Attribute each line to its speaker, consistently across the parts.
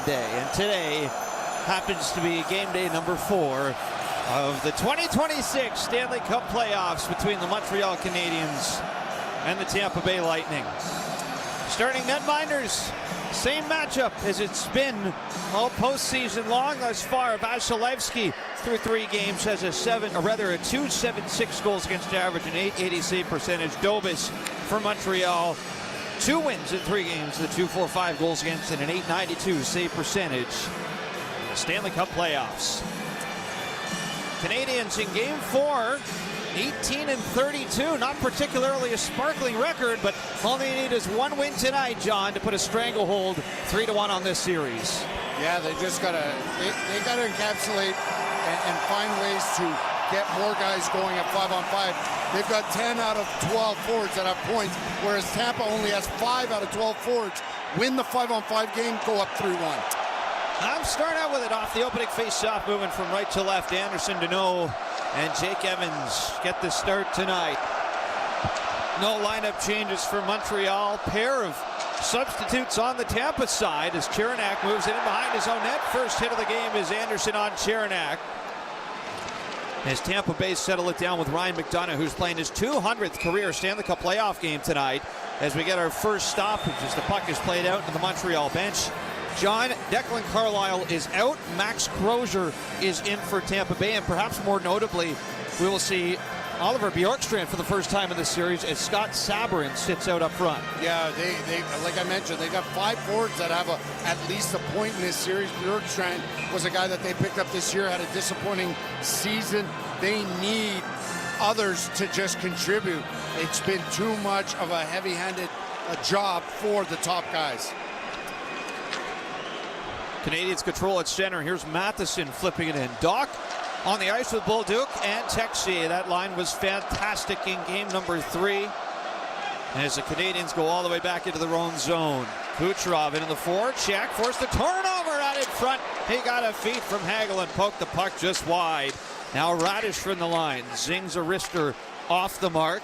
Speaker 1: day, and today happens to be game day number 4 of the 2026 Stanley Cup playoffs between the Montreal Canadiens and the Tampa Bay Lightning. Starting netminders, same matchup as it's been all postseason long thus far. Vasilevsky through 3 games has a 2.76 goals against average and 880 save percentage. Dobis for Montreal, 2 wins in 3 games, the 2.45 goals against and an 892 save percentage. Stanley Cup playoffs. Canadiens in game 4, 18-32, not particularly a sparkling record, but all they need is 1 win tonight, John, to put a stranglehold 3-1 on this series.
Speaker 2: Yeah, they just gotta encapsulate and find ways to get more guys going at 5-on-5. They've got 10 out of 12 forwards that have points, whereas Tampa only has 5 out of 12 forwards. Win the 5-on-5 game, go up 3-1.
Speaker 1: I'm starting out with it off the opening face-off, moving from right to left. Anderson, Danault, and Jake Evans get the start tonight. No lineup changes for Montreal. Pair of substitutes on the Tampa side as Cherenak moves it in behind his own net. First hit of the game is Anderson on Cherenak, as Tampa Bay settle it down with Ryan McDonagh, who's playing his 200th career Stanley Cup playoff game tonight, as we get our first stoppage as the puck is played out to the Montreal bench. John, Declan Carlisle is out. Max Crozier is in for Tampa Bay, and perhaps more notably, we will see Oliver Bjorkstrand for the first time in this series as Scott Sabourin sits out up front.
Speaker 2: Yeah, they like I mentioned, they got 5 forwards that have at least a point in this series. Bjorkstrand was a guy that they picked up this year, had a disappointing season. They need others to just contribute. It's been too much of a heavy-handed job for the top guys.
Speaker 1: Canadiens control at center. Here's Matheson flipping it in. Doc on the ice with Bolduc and Texier. That line was fantastic in game number 3. As the Canadiens go all the way back into their own zone. Kucherov into the forecheck, forced the turnover out in front. He got a feed from Hagel and poked the puck just wide. Now Radish from the line. Zings a wrister off the mark.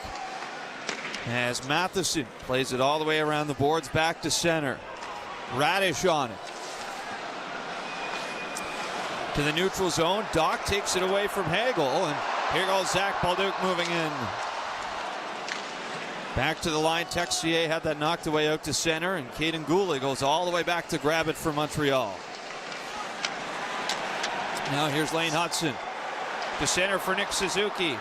Speaker 1: As Matheson plays it all the way around the boards back to center. Radish on it. To the neutral zone. Doc takes it away from Hagel, and here goes Zach Bolduc moving in. Back to the line. Texier had that knocked away out to center, and Caden Goulet goes all the way back to grab it for Montreal. Now here's Lane Hudson. To center for Nick Suzuki.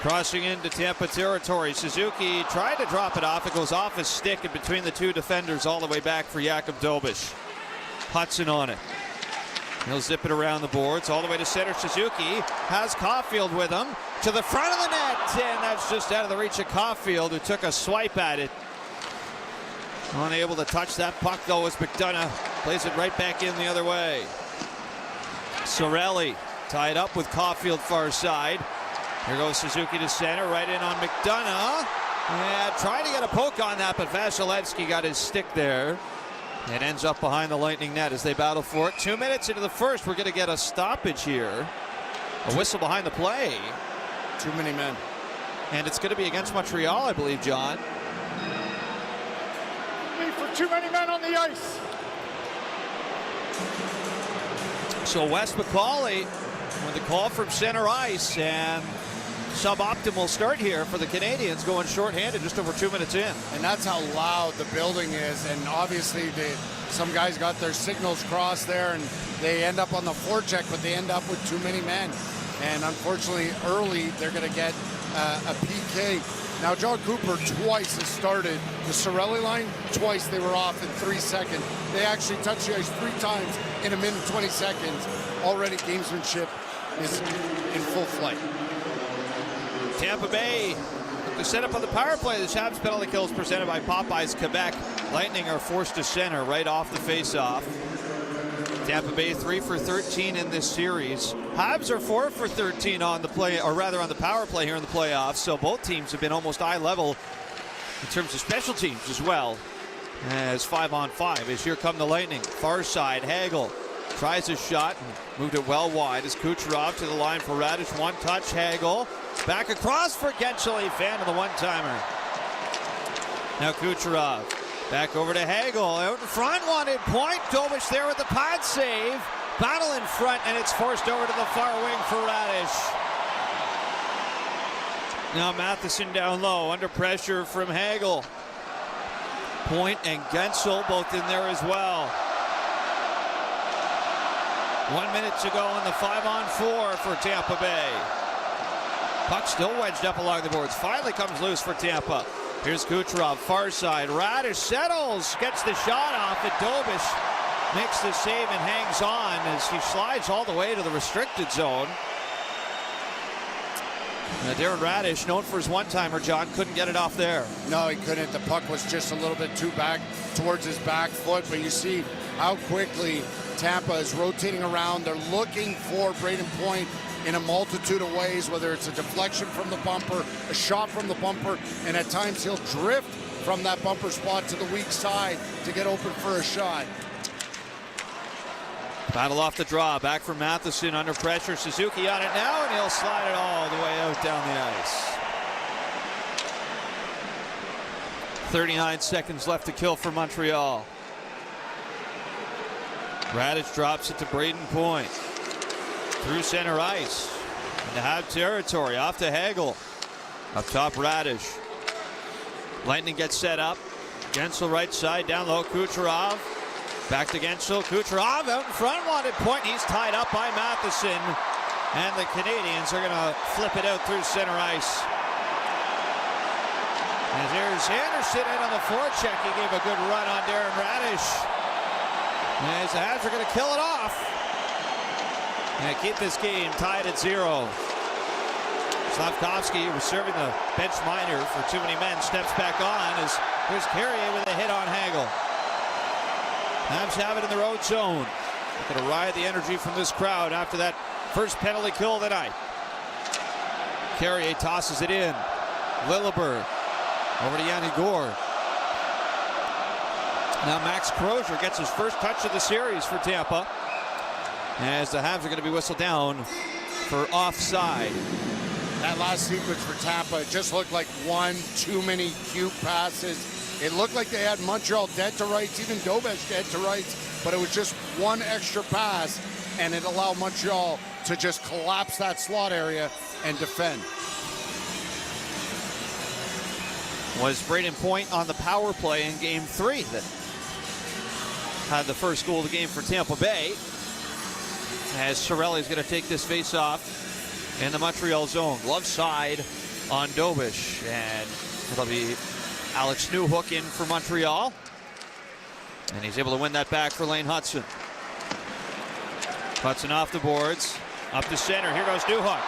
Speaker 1: Crossing into Tampa territory. Suzuki tried to drop it off. It goes off his stick and between the 2 defenders all the way back for Jakub Dobis. Hudson on it. He'll zip it around the boards all the way to center. Suzuki has Caulfield with him to the front of the net, and that's just out of the reach of Caulfield, who took a swipe at it. Unable to touch that puck though as McDonagh plays it right back in the other way. Cirelli tied up with Caulfield far side. Here goes Suzuki to center, right in on McDonagh. Yeah, trying to get a poke on that, but Vasilevsky got his stick there. It ends up behind the Lightning net as they battle for it. 2 minutes into the first, we're going to get a stoppage here. A whistle behind the play.
Speaker 2: Too many men.
Speaker 1: And it's going to be against Montreal, I believe, John.
Speaker 3: For too many men on the ice.
Speaker 1: So Wes McCauley with the call from center ice, and suboptimal start here for the Canadiens, going shorthanded just over 2 minutes in.
Speaker 2: And that's how loud the building is, and obviously some guys got their signals crossed there, and they end up on the forecheck, but they end up with too many men. And unfortunately, early, they're going to get a PK. Now, John Cooper twice has started the Cirelli line. Twice they were off in 3 seconds. They actually touched the ice 3 times in 1 minute and 20 seconds. Already gamesmanship is in full flight.
Speaker 1: Tampa Bay, the setup on the power play. The Habs penalty kill is presented by Popeyes Quebec. Lightning are forced to center right off the face-off. Tampa Bay 3 for 13 in this series. Habs are 4 for 13 on the play, or rather on the power play here in the playoffs. So both teams have been almost eye level in terms of special teams as well as 5-on-5. As here come the Lightning. Far side, Hagel tries his shot and moved it well wide as Kucherov to the line for Radish. One touch, Hagel. Back across for Gentili, fan of the one-timer. Now Kucherov Back over to Hagel. Out in front, wanted point. Dobish there with the pad save. Battle in front, and it's forced over to the far wing for Radish. Now Matheson down low, under pressure from Hagel. Point and Gensel both in there as well. 1 minute to go on the 5-on-4 for Tampa Bay. Puck still wedged up along the boards. Finally comes loose for Tampa. Here's Kucherov, far side. Radish settles, gets the shot off, and Dobish makes the save and hangs on as he slides all the way to the restricted zone. Darren Radish, known for his one-timer, John, couldn't get it off there.
Speaker 2: No, he couldn't. The puck was just a little bit too back towards his back foot, but you see how quickly Tampa is rotating around. They're looking for Brayden Point in a multitude of ways, whether it's a deflection from the bumper, a shot from the bumper, and at times he'll drift from that bumper spot to the weak side to get open for a shot.
Speaker 1: Battle off the draw, back from Matheson under pressure. Suzuki on it now, and he'll slide it all the way out down the ice. 39 seconds left to kill for Montreal. Radish drops it to Brayden Point. Through center ice. Into half territory, off to Hagel. Up top, Radish. Lightning gets set up. Gensel right side, down low, Kucherov. Back to Gensel, Kucherov out in front, wanted point. He's tied up by Matheson. And the Canadians are going to flip it out through center ice. And there's Anderson in on the forecheck. He gave a good run on Darren Radish. As the Habs are going to kill it off. And keep this game tied at 0. Slavkovsky, who was serving the bench minor for too many men, steps back on as here's Carrier with a hit on Hagel. Habs have it in their own zone. Going to ride the energy from this crowd after that first penalty kill of the night. Carrier tosses it in. Lilleberg over to Yanni Gourde. Now Max Crozier gets his first touch of the series for Tampa, as the Habs are going to be whistled down for offside.
Speaker 2: That last sequence for Tampa, it just looked like one too many cute passes. It looked like they had Montreal dead to rights, even Dobish dead to rights, but it was just one extra pass, and it allowed Montreal to just collapse that slot area and defend.
Speaker 1: Was Brayden Point on the power play in Game 3 that had the first goal of the game for Tampa Bay, as Cirelli is going to take this face-off in the Montreal zone. Glove side on Dobish, and it'll be Alex Newhook in for Montreal, and he's able to win that back for Lane Hutson. Hutson off the boards, up to center. Here goes Newhook.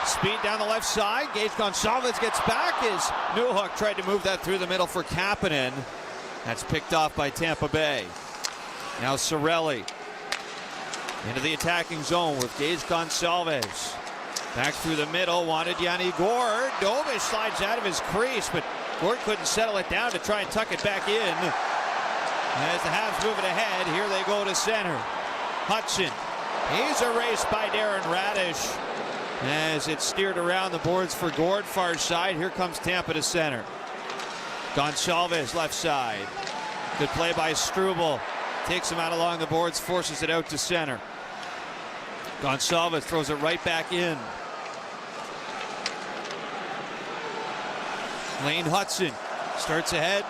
Speaker 1: Speed down the left side. Gage Gonsalves gets back as Newhook tried to move that through the middle for Kapanen. That's picked off by Tampa Bay. Now Cirelli into the attacking zone with Gage Gonsalves. Back through the middle, wanted Yanni Gourde. Dobish slides out of his crease, but Gourde couldn't settle it down to try and tuck it back in. As the Habs move it ahead, here they go to center. Hutson. He's erased by Darren Radish as it's steered around the boards for Gourde, far side. Here comes Tampa to center. Gonsalves left side. Good play by Struble. Takes him out along the boards, forces it out to center. Gonsalves throws it right back in. Lane Hutson starts ahead.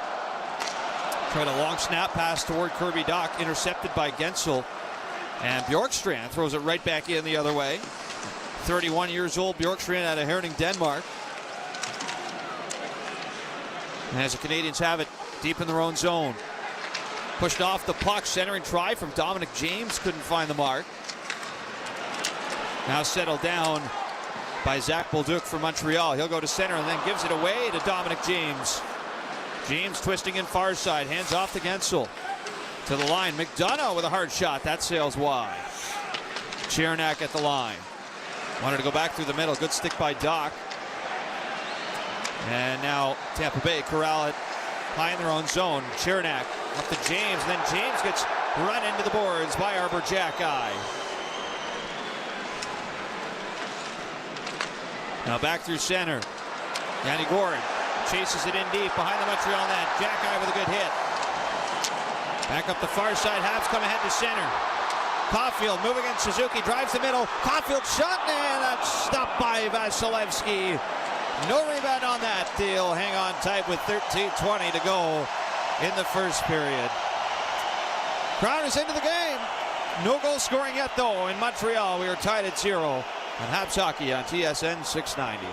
Speaker 1: Tried a long snap pass toward Kirby Dach, intercepted by Gensel. And Bjorkstrand throws it right back in the other way. 31 years old, Bjorkstrand out of Herning, Denmark. And as the Canadians have it deep in their own zone. Pushed off the puck, centering try from Dominic James, couldn't find the mark. Now settled down by Zach Bolduc for Montreal. He'll go to center and then gives it away to Dominic James. James twisting in far side, hands off to Gensel. To the line, McDonough with a hard shot, that sails wide. Chernak at the line. Wanted to go back through the middle, good stick by Dach. And now Tampa Bay corral it high in their own zone. Chernak up to James, and then James gets run into the boards by Arbor Jackeye. Now back through center. Yanni Gourde chases it in deep behind the Montreal net. Jackeye with a good hit. Back up the far side, Habs come ahead to center. Caulfield moving in, Suzuki drives the middle. Caulfield shot, and that's stopped by Vasilevsky. No rebound on that deal. Hang on tight with 13:20 to go in the first period. Crown is into the game. No goal scoring yet, though, in Montreal. We are tied at 0 on Habs Hockey on TSN 690.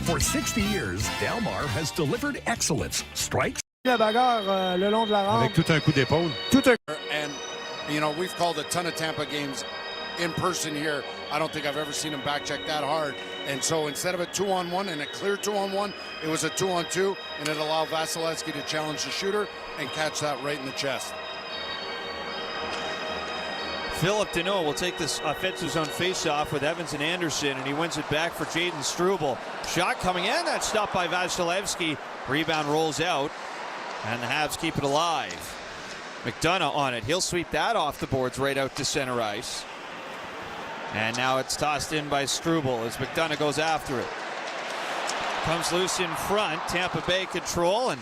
Speaker 4: For 60 years, Delmar has delivered excellence. Strikes.
Speaker 3: La bagarre le long de la rampe.
Speaker 5: Avec tout un coup d'épaule.
Speaker 2: And, you know, we've called a ton of Tampa games in person here. I don't think I've ever seen him back check that hard. And so instead of a 2-on-1 and a clear 2-on-1, it was a 2-on-2, and it allowed Vasilevsky to challenge the shooter and catch that right in the chest.
Speaker 1: Philip Deneau will take this offensive zone face-off with Evans and Anderson, and he wins it back for Jaden Struble. Shot coming in, that's stopped by Vasilevsky. Rebound rolls out, and the Habs keep it alive. McDonough on it. He'll sweep that off the boards right out to center ice. And now it's tossed in by Struble as McDonough goes after it. Comes loose in front. Tampa Bay control and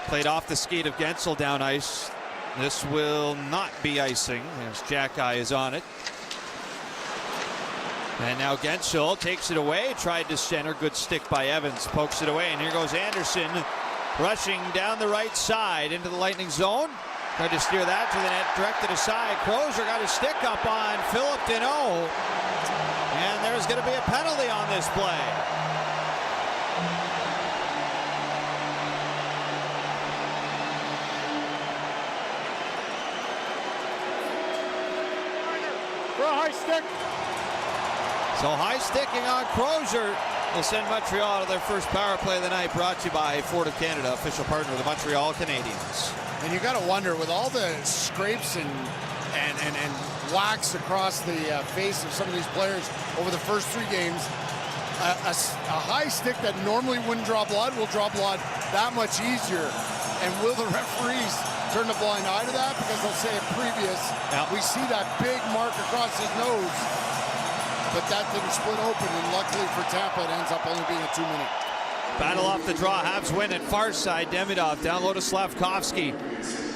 Speaker 1: played off the skate of Gensel down ice. This will not be icing as Jack Eye is on it. And now Gensel takes it away, tried to center, good stick by Evans, pokes it away, and here goes Anderson rushing down the right side into the Lightning zone. Tried to steer that to the net, directed aside. Crozier got his stick up on Philip Deneau, and there's going to be a penalty on this play.
Speaker 3: For a high stick.
Speaker 1: So high sticking on Crozier will send Montreal to their first power play of the night, brought to you by Ford of Canada, official partner of the Montreal Canadiens.
Speaker 2: And you got to wonder, with all the scrapes and wax across the face of some of these players over the first 3 games, a high stick that normally wouldn't draw blood will draw blood that much easier. And will the referees turn a blind eye to that? Because they'll say at previous, we see that big mark across his nose, but that didn't split open, and luckily for Tampa, it ends up only being a 2-minute.
Speaker 1: Battle off the draw. Habs win at far side. Demidov down low to Slavkovsky.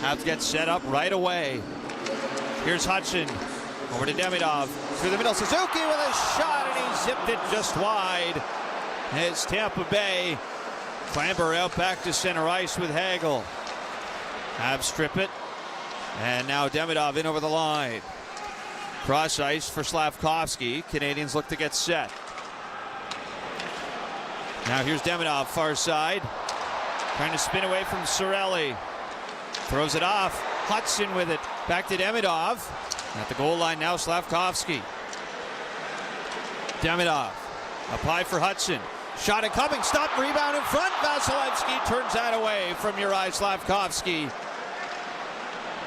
Speaker 1: Habs get set up right away. Here's Hudson. Over to Demidov. Through the middle. Suzuki with a shot, and he zipped it just wide. It's Tampa Bay. Clamber out back to center ice with Hagel. Habs strip it. And now Demidov in over the line. Cross ice for Slavkovsky. Canadians look to get set. Now here's Demidov, far side. Trying to spin away from Cirelli. Throws it off. Hudson with it. Back to Demidov. At the goal line now, Slavkovsky. Demidov. Up high for Hudson. Shot it coming. Stop. Rebound in front. Vasilevsky turns that away from Juraj Slavkovsky.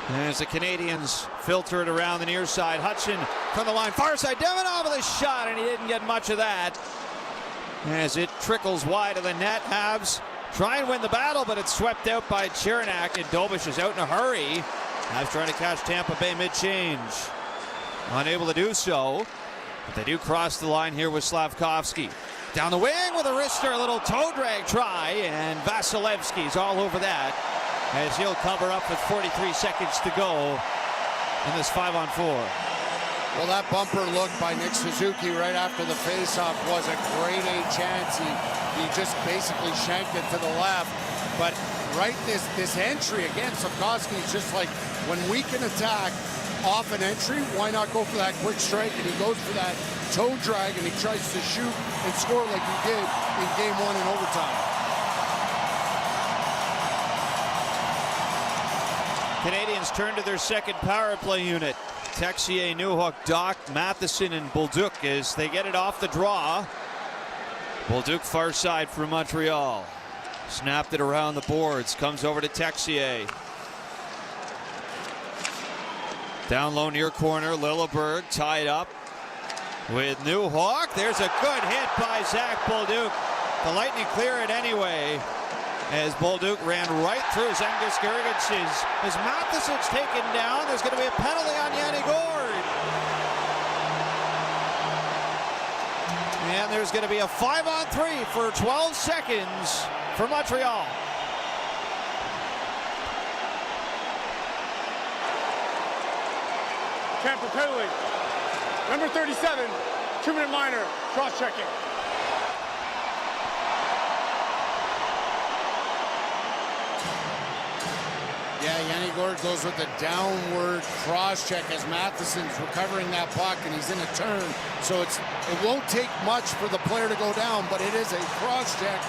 Speaker 1: As the Canadians filter it around the near side. Hudson from the line. Far side. Demidov with a shot, and he didn't get much of that. As it trickles wide of the net, Habs try and win the battle, but it's swept out by Chernak, and Dobish is out in a hurry. Habs trying to catch Tampa Bay mid-change. Unable to do so, but they do cross the line here with Slavkovsky. Down the wing with a wrister, a little toe drag try, and Vasilevsky's all over that as he'll cover up with 43 seconds to go in this 5-on-4.
Speaker 2: Well, that bumper look by Nick Suzuki right after the faceoff was a grade A chance. He just basically shanked it to the left. But right this entry again, Slavkovsky is just like, when we can attack off an entry, why not go for that quick strike? And he goes for that toe drag and he tries to shoot and score like he did in game 1 in overtime.
Speaker 1: Canadians turn to their second power play unit. Texier, Newhook, Doc, Matheson, and Bolduc as they get it off the draw. Bolduc far side for Montreal. Snapped it around the boards. Comes over to Texier. Down low near corner. Lilleberg tied up with Newhook. There's a good hit by Zach Bolduc. The Lightning clear it anyway, as Bolduc ran right through Zemgus Girgensons. As Matheson's taken down, there's going to be a penalty on Yanni Gourde. And there's going to be a 5-on-3 for 12 seconds for Montreal.
Speaker 3: Tampa penalty. Number 37, 2-minute minor, cross-checking.
Speaker 2: Yeah, Yanni Gourde goes with a downward cross check as Matheson's recovering that puck and he's in a turn. So it won't take much for the player to go down, but it is a cross check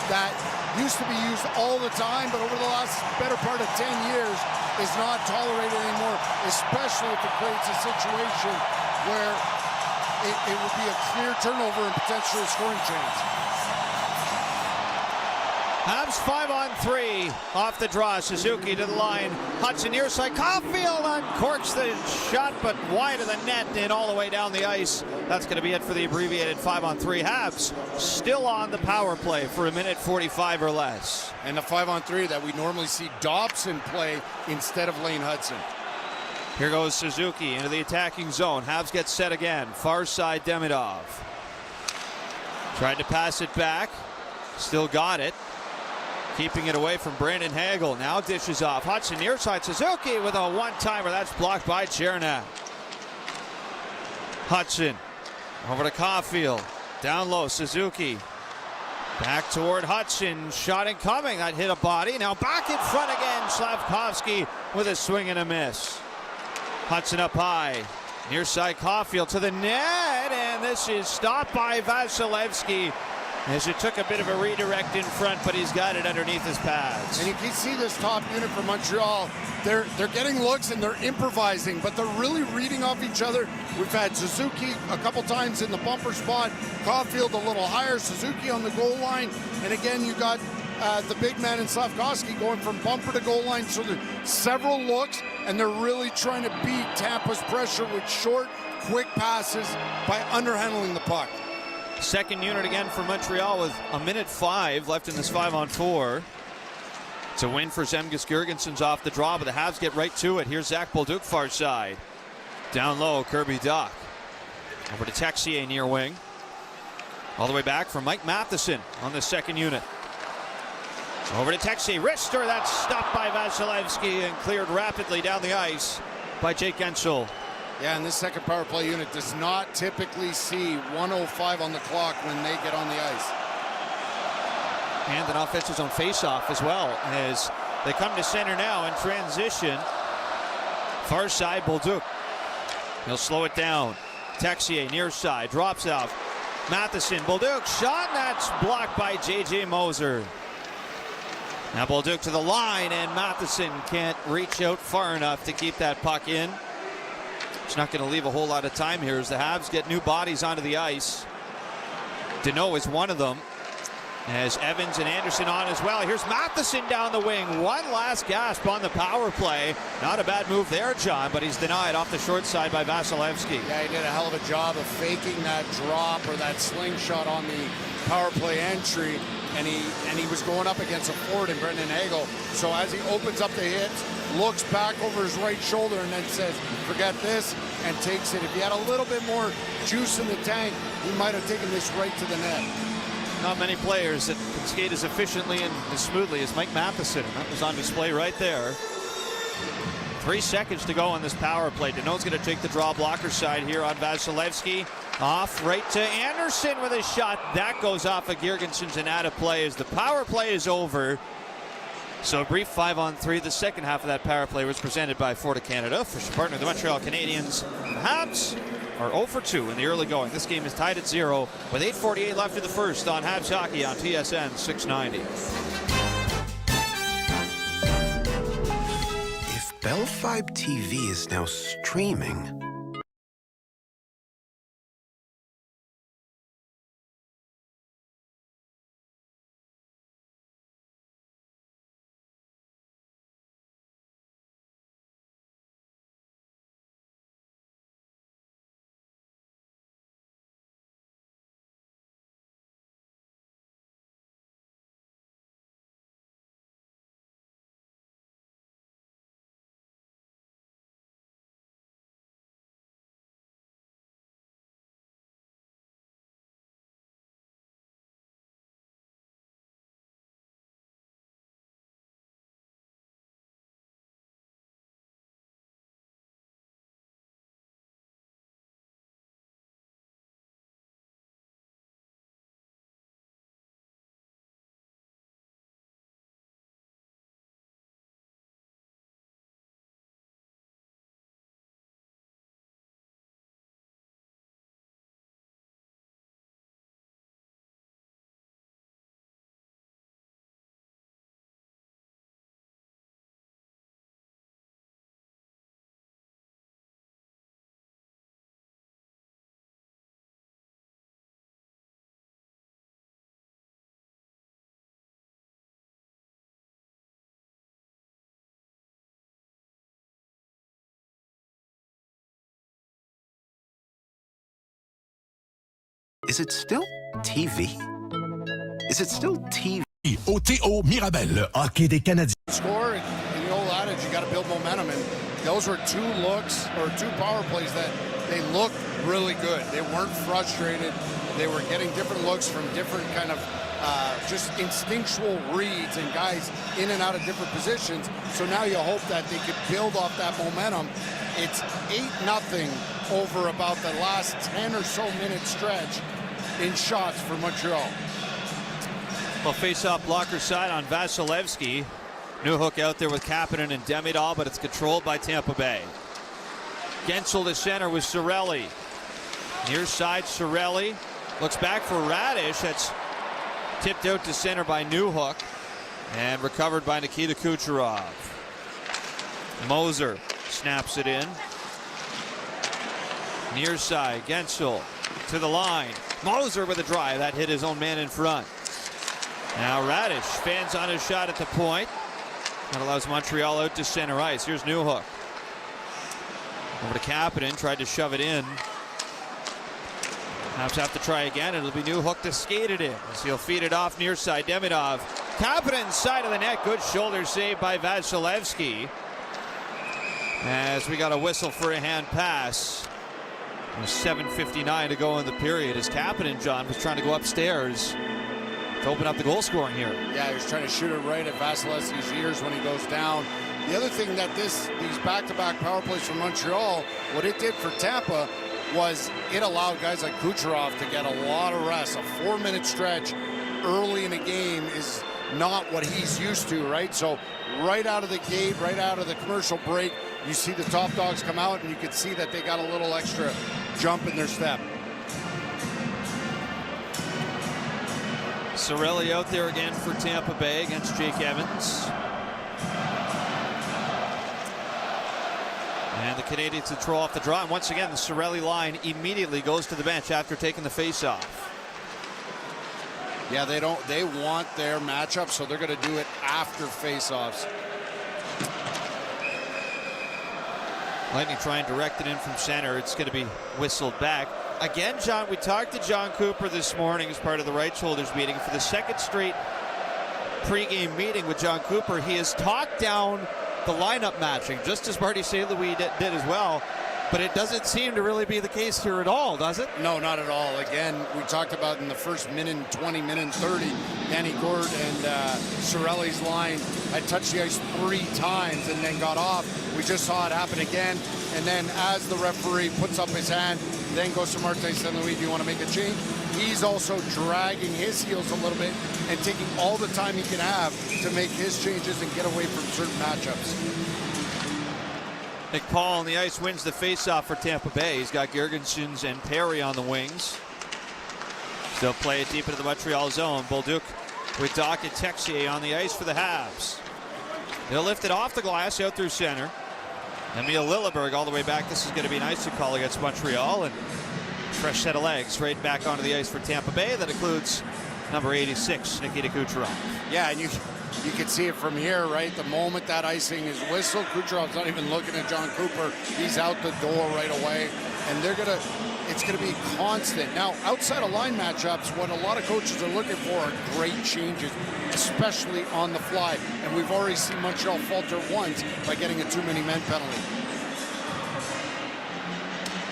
Speaker 2: that used to be used all the time, but over the last better part of 10 years is not tolerated anymore, especially if it creates a situation where it would be a clear turnover and potentially a scoring chance.
Speaker 1: Habs 5-on-3 off the draw. Suzuki to the line. Hudson near side. Caulfield uncorks the shot, but wide of the net and all the way down the ice. That's going to be it for the abbreviated 5-on-3. Habs still on the power play for a minute 45 or less.
Speaker 2: And the 5-on-3 that we normally see Dobson play instead of Lane Hudson.
Speaker 1: Here goes Suzuki into the attacking zone. Habs get set again. Far side Demidov. Tried to pass it back. Still got it. Keeping it away from Brandon Hagel. Now dishes off. Hudson near side. Suzuki with a one-timer. That's blocked by Chernak. Hudson over to Caulfield. Down low. Suzuki. Back toward Hudson. Shot incoming. That hit a body. Now back in front again. Slavkovsky with a swing and a miss. Hudson up high. Near side Caulfield to the net. And this is stopped by Vasilevsky, as it took a bit of a redirect in front, but he's got it underneath his pads.
Speaker 2: And you can see this top unit from Montreal. They're getting looks and they're improvising, but they're really reading off each other. We've had Suzuki a couple times in the bumper spot, Caulfield a little higher, Suzuki on the goal line, and again you got the big man in Slavkovsky going from bumper to goal line. So there's several looks, and they're really trying to beat Tampa's pressure with short, quick passes by underhandling the puck.
Speaker 1: Second unit again for Montreal with a minute 5 left in this 5-on-4. It's a win for Zemgus Girgensons off the draw, but the Habs get right to it. Here's Zach Bolduc far side. Down low, Kirby Dach. Over to Texier near wing. All the way back for Mike Matheson on the second unit. Over to Texier. Wrister, that's stopped by Vasilevsky and cleared rapidly down the ice by Jake Guentzel.
Speaker 2: Yeah, and this second power play unit does not typically see 1:05 on the clock when they get on the ice.
Speaker 1: And an offensive zone faceoff as well, as they come to center now in transition. Far side, Bolduc. He'll slow it down. Texier near side, drops out. Matheson, Bolduc, shot, and that's blocked by J.J. Moser. Now Bolduc to the line, and Matheson can't reach out far enough to keep that puck in. It's not going to leave a whole lot of time here as the Habs get new bodies onto the ice. Deneau is one of them. As Evans and Anderson on as well. Here's Matheson down the wing. One last gasp on the power play. Not a bad move there, John, but he's denied off the short side by Vasilevsky.
Speaker 2: Yeah, he did a hell of a job of faking that drop or that slingshot on the power play entry, and he was going up against a forward in Brendan Hagel. So as he opens up the hits, looks back over his right shoulder and then says, forget this, and takes it. If he had a little bit more juice in the tank, he might have taken this right to the net.
Speaker 1: Not many players that can skate as efficiently and as smoothly as Mike Matheson. That was on display right there. 3 seconds to go on this power play. Danault's going to take the draw blocker side here on Vasilevsky. Off right to Anderson with a shot. That goes off of Girgensons and out of play as the power play is over. So a brief 5-on-3. The second half of that power play was presented by Forta Canada. Official partner, the Montreal Canadiens. The Habs are 0 for 2 in the early going. This game is tied at 0 with 8:48 left in the first on Habs Hockey on TSN 690.
Speaker 5: If Bell 5 TV is now streaming, is it still TV? Is it still TV?
Speaker 4: Au TO Mirabel, hockey des Canadiens.
Speaker 2: Score, in the old adage, you got to build momentum, and those were 2 looks or 2 power plays that they looked really good. They weren't frustrated. They were getting different looks from different kind of just instinctual reads and guys in and out of different positions. So now you hope that they could build off that momentum. It's 8-0 over about the last 10 or so minute stretch in shots for Montreal.
Speaker 1: Well, face-off blocker side on Vasilevsky. Newhook out there with Kapanen and Demidov, but it's controlled by Tampa Bay. Gensel to center with Cirelli. Near side, Cirelli looks back for Radish. That's tipped out to center by Newhook and recovered by Nikita Kucherov. Moser snaps it in. Near side, Gensel to the line. Moser with a drive. That hit his own man in front. Now Radish fans on his shot at the point. That allows Montreal out to center ice. Here's Newhook. Over to Kapanen, tried to shove it in. Habs have to try again. It'll be Newhook to skate it in as he'll feed it off near side. Demidov. Kapanen side of the net. Good shoulder save by Vasilevsky. As we got a whistle for a hand pass. There's 7:59 to go in the period as Kapanen, John, was trying to go upstairs to open up the goal scoring here.
Speaker 2: Yeah, he was trying to shoot it right at Vasilevsky's ears when he goes down. The other thing that these back-to-back power plays from Montreal, what it did for Tampa was it allowed guys like Kucherov to get a lot of rest. A 4-minute stretch early in a game is not what he's used to, right? So right out of the gate, right out of the commercial break, you see the top dogs come out and you can see that they got a little extra jump in their step.
Speaker 1: Cirelli out there again for Tampa Bay against Jake Evans. And the Canadiens to throw off the draw. And once again, the Cirelli line immediately goes to the bench after taking the face-off.
Speaker 2: Yeah, they want their matchup, so they're going to do it after faceoffs.
Speaker 1: Lightning trying to direct it in from center. It's going to be whistled back. Again, John, we talked to John Cooper this morning as part of the rights holders meeting. For the second straight pregame meeting with John Cooper, he has talked down the lineup matching, just as Marty St. Louis did as well. But it doesn't seem to really be the case here at all, does it?
Speaker 2: No, not at all. Again, we talked about in the first minute and 20, minute and 30, Danny Gourde and Cirelli's line had touched the ice 3 times and then got off. We just saw it happen again. And then as the referee puts up his hand, then goes to Martin St. Louis, do you want to make a change? He's also dragging his heels a little bit and taking all the time he can have to make his changes and get away from certain matchups.
Speaker 1: Nick Paul on the ice wins the faceoff for Tampa Bay. He's got Girgensons and Perry on the wings. Still play it deep into the Montreal zone. Bolduc with Doc and Texier on the ice for the Habs. They'll lift it off the glass out through center. Emil Lilleberg all the way back. This is going to be an icing call against Montreal, and fresh set of legs right back onto the ice for Tampa Bay. That includes number 86, Nikita Kucherov.
Speaker 2: Yeah, and you can see it from here, right? The moment that icing is whistled, Kucherov's not even looking at John Cooper. He's out the door right away, and it's gonna be constant. Now, outside of line matchups, what a lot of coaches are looking for are great changes, especially on the fly. And we've already seen Montreal falter once by getting a too many men penalty.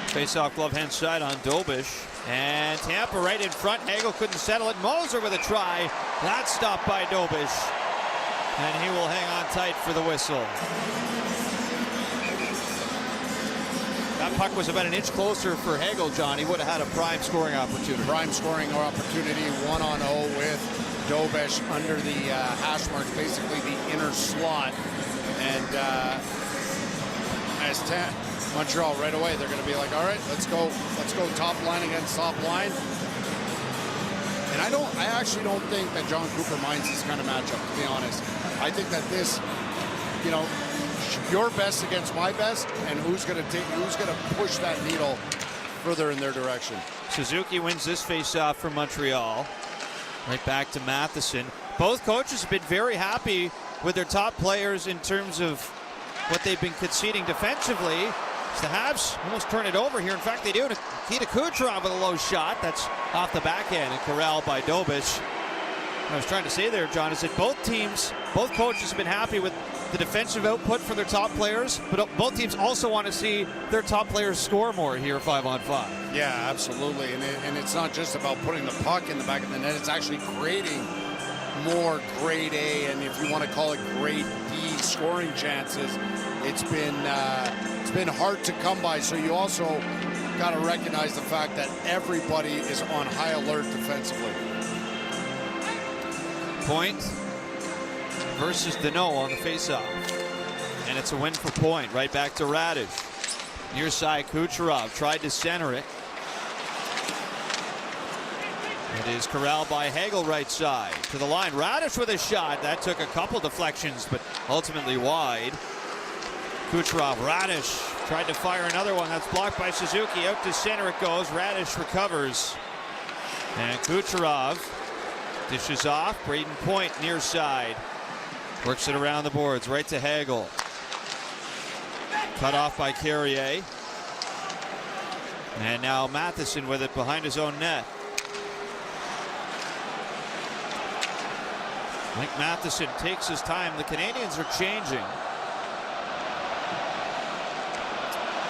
Speaker 1: Face-off glove hand side on Dobish. And Tampa right in front. Hagel couldn't settle it. Moser with a try. That's stopped by Dobish. And he will hang on tight for the whistle. That puck was about an inch closer for Hagel, John. He would have had a prime scoring opportunity.
Speaker 2: Prime scoring opportunity, 1-on-0 with Dobish under the hash marks, basically the inner slot. And as Montreal right away, they're going to be like, all right, let's go top line against top line. And I actually don't think that John Cooper minds this kind of matchup, to be honest. I think that this, you know, your best against my best, and who's going to push that needle further in their direction.
Speaker 1: Suzuki wins this faceoff for Montreal. Right back to Matheson. Both coaches have been very happy with their top players in terms of what they've been conceding defensively. The Habs almost turn it over here. In fact, they do. Nikita Kucherov with a low shot. That's off the backhand and corralled by Dobish. What I was trying to say there, John, is that both coaches have been happy with the defensive output for their top players, but both teams also want to see their top players score more here 5-on-5.
Speaker 2: Yeah, absolutely. And it's not just about putting the puck in the back of the net. It's actually creating more grade A, and if you want to call it grade D scoring chances. It's been hard to come by, so you also got to recognize the fact that everybody is on high alert defensively.
Speaker 1: Point versus Danault on the faceoff, and it's a win for Point. Right back to Radish. Near side, Kucherov tried to center it. It is corralled by Hagel right side to the line. Radish with a shot that took a couple deflections, but ultimately wide. Kucherov, Radish tried to fire another one. That's blocked by Suzuki. Out to center it goes. Radish recovers. And Kucherov dishes off. Braden Point near side. Works it around the boards. Right to Hagel. Cut off by Carrier. And now Matheson with it behind his own net. Mike Matheson takes his time. The Canadians are changing.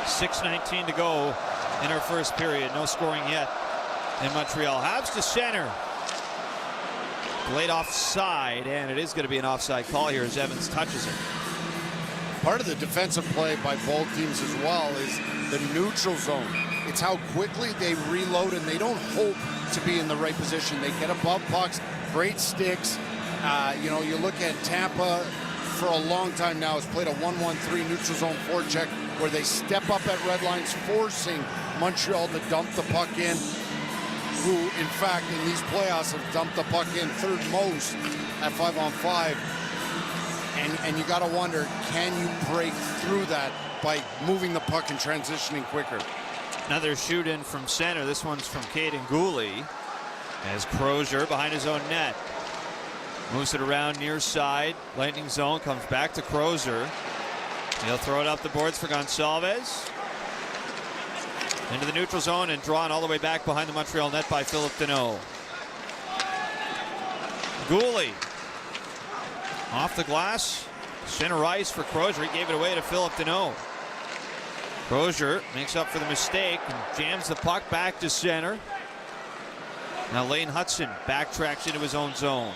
Speaker 1: 6:19 to go in our first period. No scoring yet in Montreal. Habs to center. Delayed offside, and it is going to be an offside call here as Evans touches it.
Speaker 2: Part of the defensive play by both teams as well is the neutral zone. It's how quickly they reload, and they don't hope to be in the right position. They get above pucks, great sticks. You know, you look at Tampa for a long time now has played a 1-1-3 neutral zone forecheck where they step up at red lines, forcing Montreal to dump the puck in, who in fact in these playoffs have dumped the puck in third most at 5-on-5. And you got to wonder, can you break through that by moving the puck and transitioning quicker?
Speaker 1: Another shoot in from center. This one's from Caden Gooley. As Crozier behind his own net. Moves it around near side. Lightning zone comes back to Crozier. He'll throw it up the boards for Gonçalves. Into the neutral zone and drawn all the way back behind the Montreal net by Phillip Danault. Gooley off the glass. Center ice for Crozier. He gave it away to Phillip Danault. Crozier makes up for the mistake and jams the puck back to center. Now Lane Hutson backtracks into his own zone.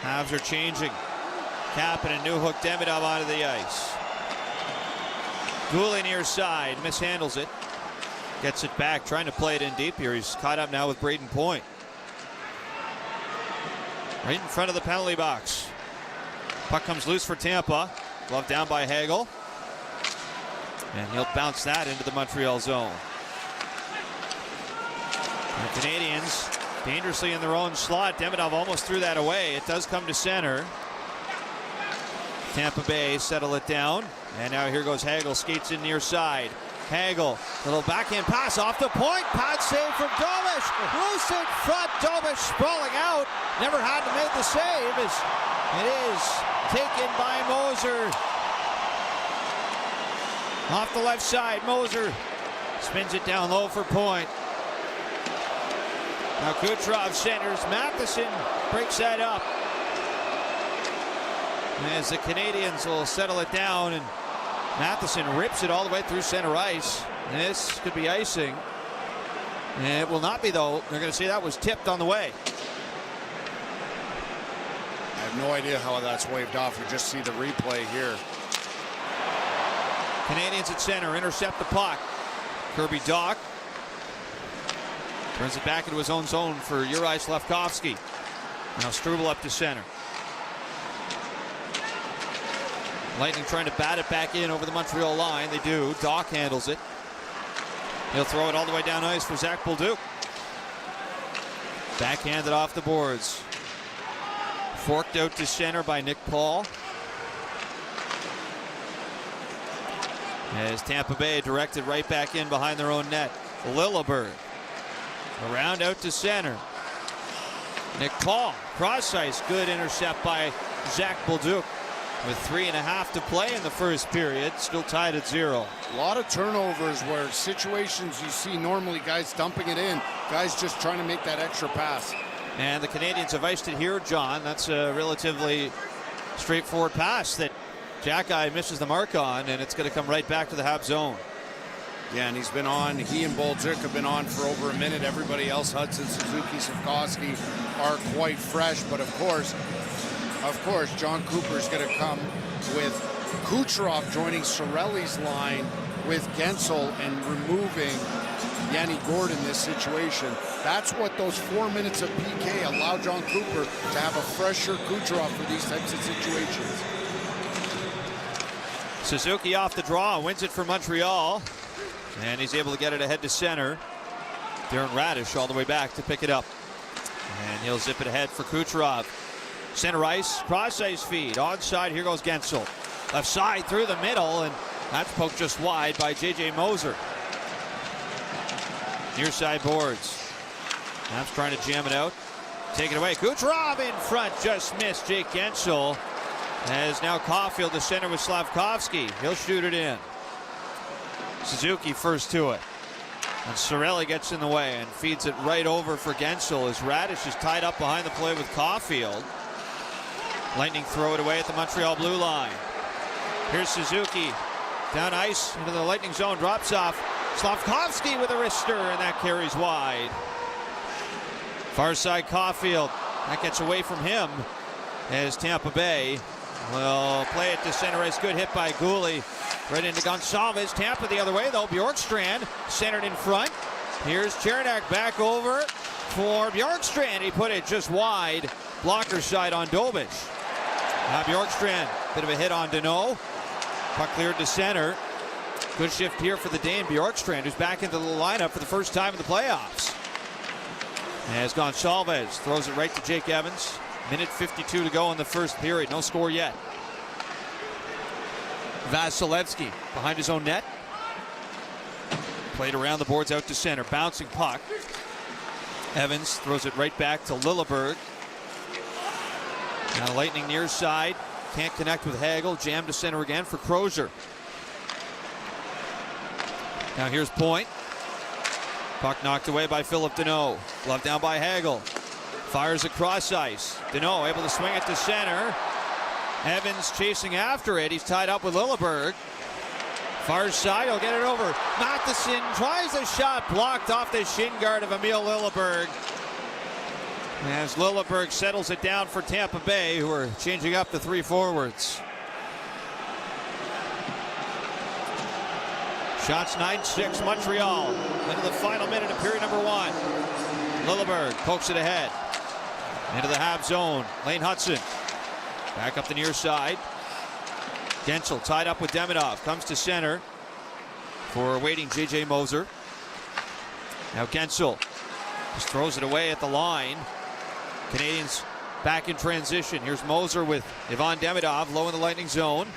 Speaker 1: Halves are changing. Kapanen and Newhook Demidov onto the ice. Gooley near side, mishandles it. Gets it back, trying to play it in deep here. He's caught up now with Braden Point. Right in front of the penalty box. Puck comes loose for Tampa. Glove down by Hagel. And he'll bounce that into the Montreal zone. The Canadians dangerously in their own slot. Demidov almost threw that away. It does come to center. Tampa Bay settle it down. And now here goes Hagel, skates in near side. Hagel, little backhand pass off the point. Pad save from Dobish. Loose in front. Dobish sprawling out. Never had to make the save. It is taken by Moser. Off the left side, Moser spins it down low for Point. Now Kucherov centers. Matheson breaks that up. As the Canadians will settle it down, and Matheson rips it all the way through center ice. This could be icing. And it will not be, though. They're going to say that was tipped on the way.
Speaker 2: I have no idea how that's waved off. You just see the replay here.
Speaker 1: Canadians at center intercept the puck. Kirby Dach turns it back into his own zone for Juraj Slafkovsky. Now Struble up to center. Lightning trying to bat it back in over the Montreal line. They do. Dach handles it. He'll throw it all the way down ice for Zach Bolduc. Backhanded off the boards. Forked out to center by Nick Paul. As Tampa Bay directed right back in behind their own net. Lilleberg around out to center. Nick Paul cross ice, good intercept by Zach Bolduc. With 3.5 to play in the first period, still tied at 0.
Speaker 2: A lot of turnovers where situations you see normally guys dumping it in, guys just trying to make that extra pass.
Speaker 1: And the Canadians have iced it here, John. That's a relatively straightforward pass that Jackeye misses the mark on, and it's going to come right back to the Habs zone.
Speaker 2: Yeah, and he's been on. He and Bolduc have been on for over a minute. Everybody else, Hudson, Suzuki, Sikorsky, are quite fresh. But of course, John Cooper is going to come with Kucherov joining Cirelli's line with Gensel and removing Yanni Gordon in this situation. That's what those 4 minutes of PK allow John Cooper to have a fresher Kucherov for these types of situations.
Speaker 1: Suzuki off the draw, wins it for Montreal. And he's able to get it ahead to center. Darren Radish all the way back to pick it up. And he'll zip it ahead for Kucherov. Center ice, cross ice feed. Onside, here goes Gensel. Left side through the middle, and that's poked just wide by J.J. Moser. Near side boards. Habs trying to jam it out. Take it away. Kucherov in front, just missed Jake Gensel. As now Caulfield to center with Slafkovsky. He'll shoot it in. Suzuki first to it. And Cirelli gets in the way and feeds it right over for Gensel as Radish is tied up behind the play with Caulfield. Lightning throw it away at the Montreal blue line. Here's Suzuki. Down ice into the Lightning zone. Drops off. Slafkovsky with a wrister, and that carries wide. Far side Caulfield. That gets away from him as Tampa Bay will play it to center ice. Good hit by Gooley. Right into Gonçalves. Tampa the other way, though. Bjorkstrand centered in front. Here's Chernak back over for Bjorkstrand. He put it just wide. Blocker side on Dobish. Now Bjorkstrand, bit of a hit on Danault. Puck cleared to center. Good shift here for the Dane Bjorkstrand, who's back into the lineup for the first time in the playoffs. As Gonçalves throws it right to Jake Evans. Minute 52 to go in the first period. No score yet. Vasilevsky behind his own net. Played around the boards out to center. Bouncing puck. Evans throws it right back to Lilleberg. Now Lightning near side. Can't connect with Hagel. Jam to center again for Crozier. Now here's Point. Puck knocked away by Philip Deneau. Glove down by Hagel. Fires across ice. Deneau able to swing it to center. Evans chasing after it. He's tied up with Lilleberg. Far side, he'll get it over. Matheson tries a shot, blocked off the shin guard of Emil Lilleberg. As Lilleberg settles it down for Tampa Bay, who are changing up the three forwards. Shots 9-6 Montreal. Into the final minute of period number 1. Lilleberg pokes it ahead. Into the half zone. Lane Hudson. Back up the near side. Gensel tied up with Demidov. Comes to center for waiting J.J. Moser. Now Gensel just throws it away at the line. Canadians back in transition. Here's Moser with Ivan Demidov low in the Lightning zone.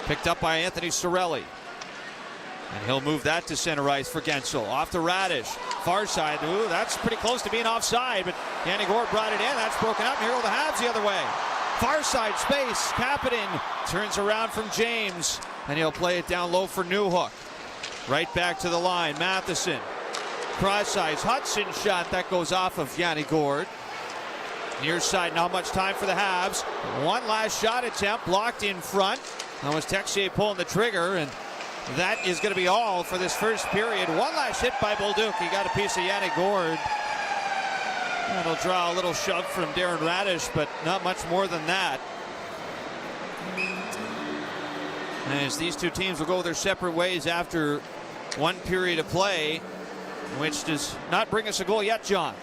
Speaker 1: Picked up by Anthony Cirelli. And he'll move that to center ice for Gensel. Off to Radish. Far side. Ooh, that's pretty close to being offside, but Yanni Gourde brought it in. That's broken up. Here go the Habs the other way. Far side space. Kapanen turns around from James, and he'll play it down low for Newhook. Right back to the line. Matheson. Cross ice. Hudson shot. That goes off of Yanni Gourde. Near side. Not much time for the Habs. One last shot attempt. Blocked in front. That was Texier pulling the trigger, and that is going to be all for this first period. One last hit by Bolduc. He got a piece of Yanni Gourde. That'll draw a little shove from Darren Radish, but not much more than that. As these two teams will go their separate ways after one period of play, which does not bring us a goal yet, John.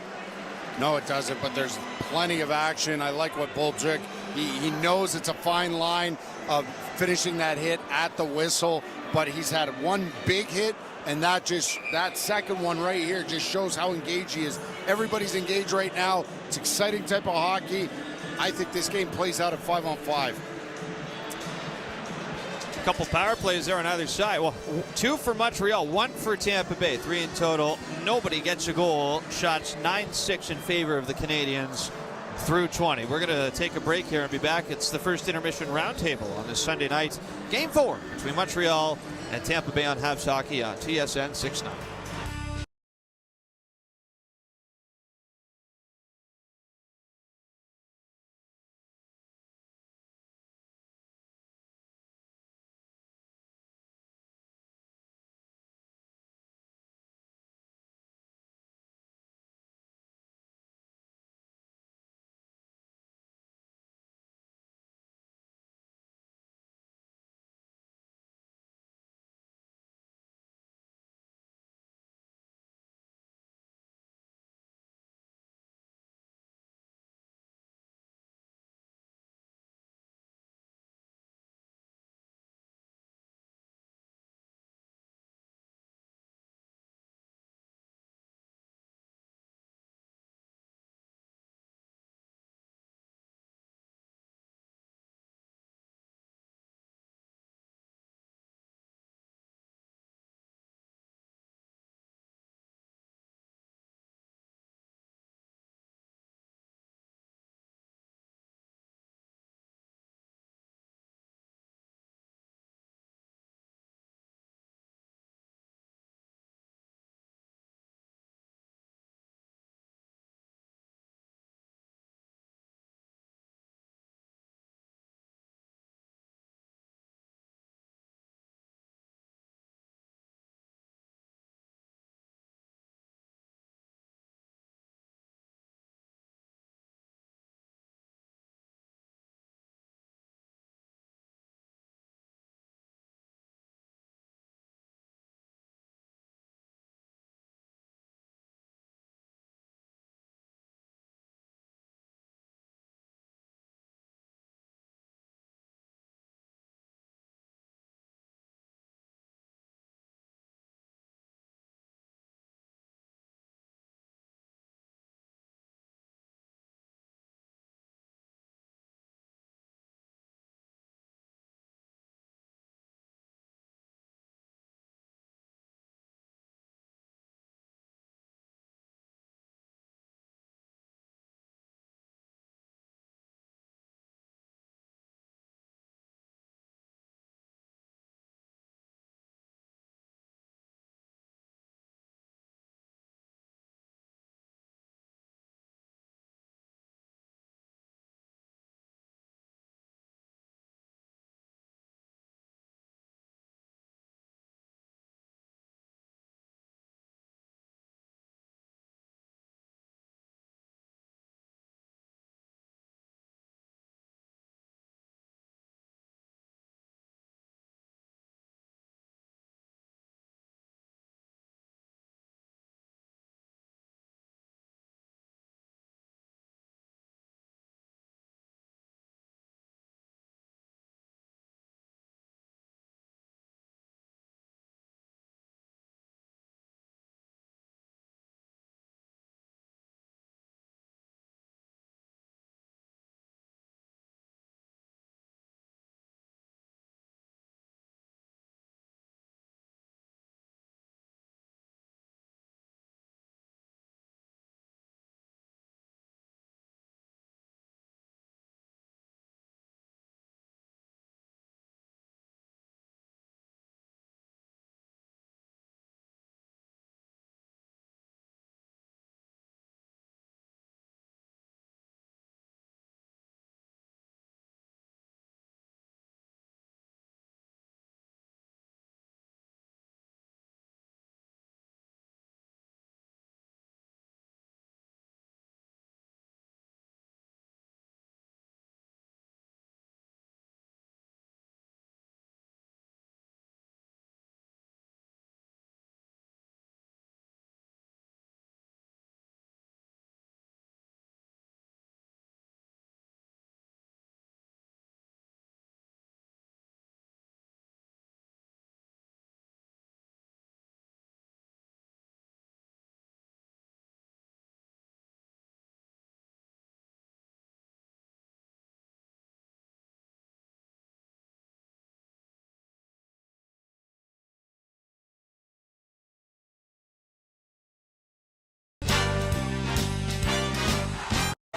Speaker 2: No, it doesn't, but there's plenty of action. I like what Bolduc, he knows it's a fine line of finishing that hit at the whistle, but he's had one big hit, and that second one right here just shows how engaged he is. Everybody's engaged right now. It's exciting type of hockey. I think this game plays out at 5-on-5.
Speaker 1: A couple power plays there on either side. Well, 2 for Montreal, 1 for Tampa Bay, 3 in total. Nobody gets a goal. Shots 9-6 in favor of the Canadians through 20. We're going to take a break here and be back. It's the first intermission roundtable on this Sunday night. Game 4 between Montreal and Tampa Bay on Habs Hockey on TSN 690.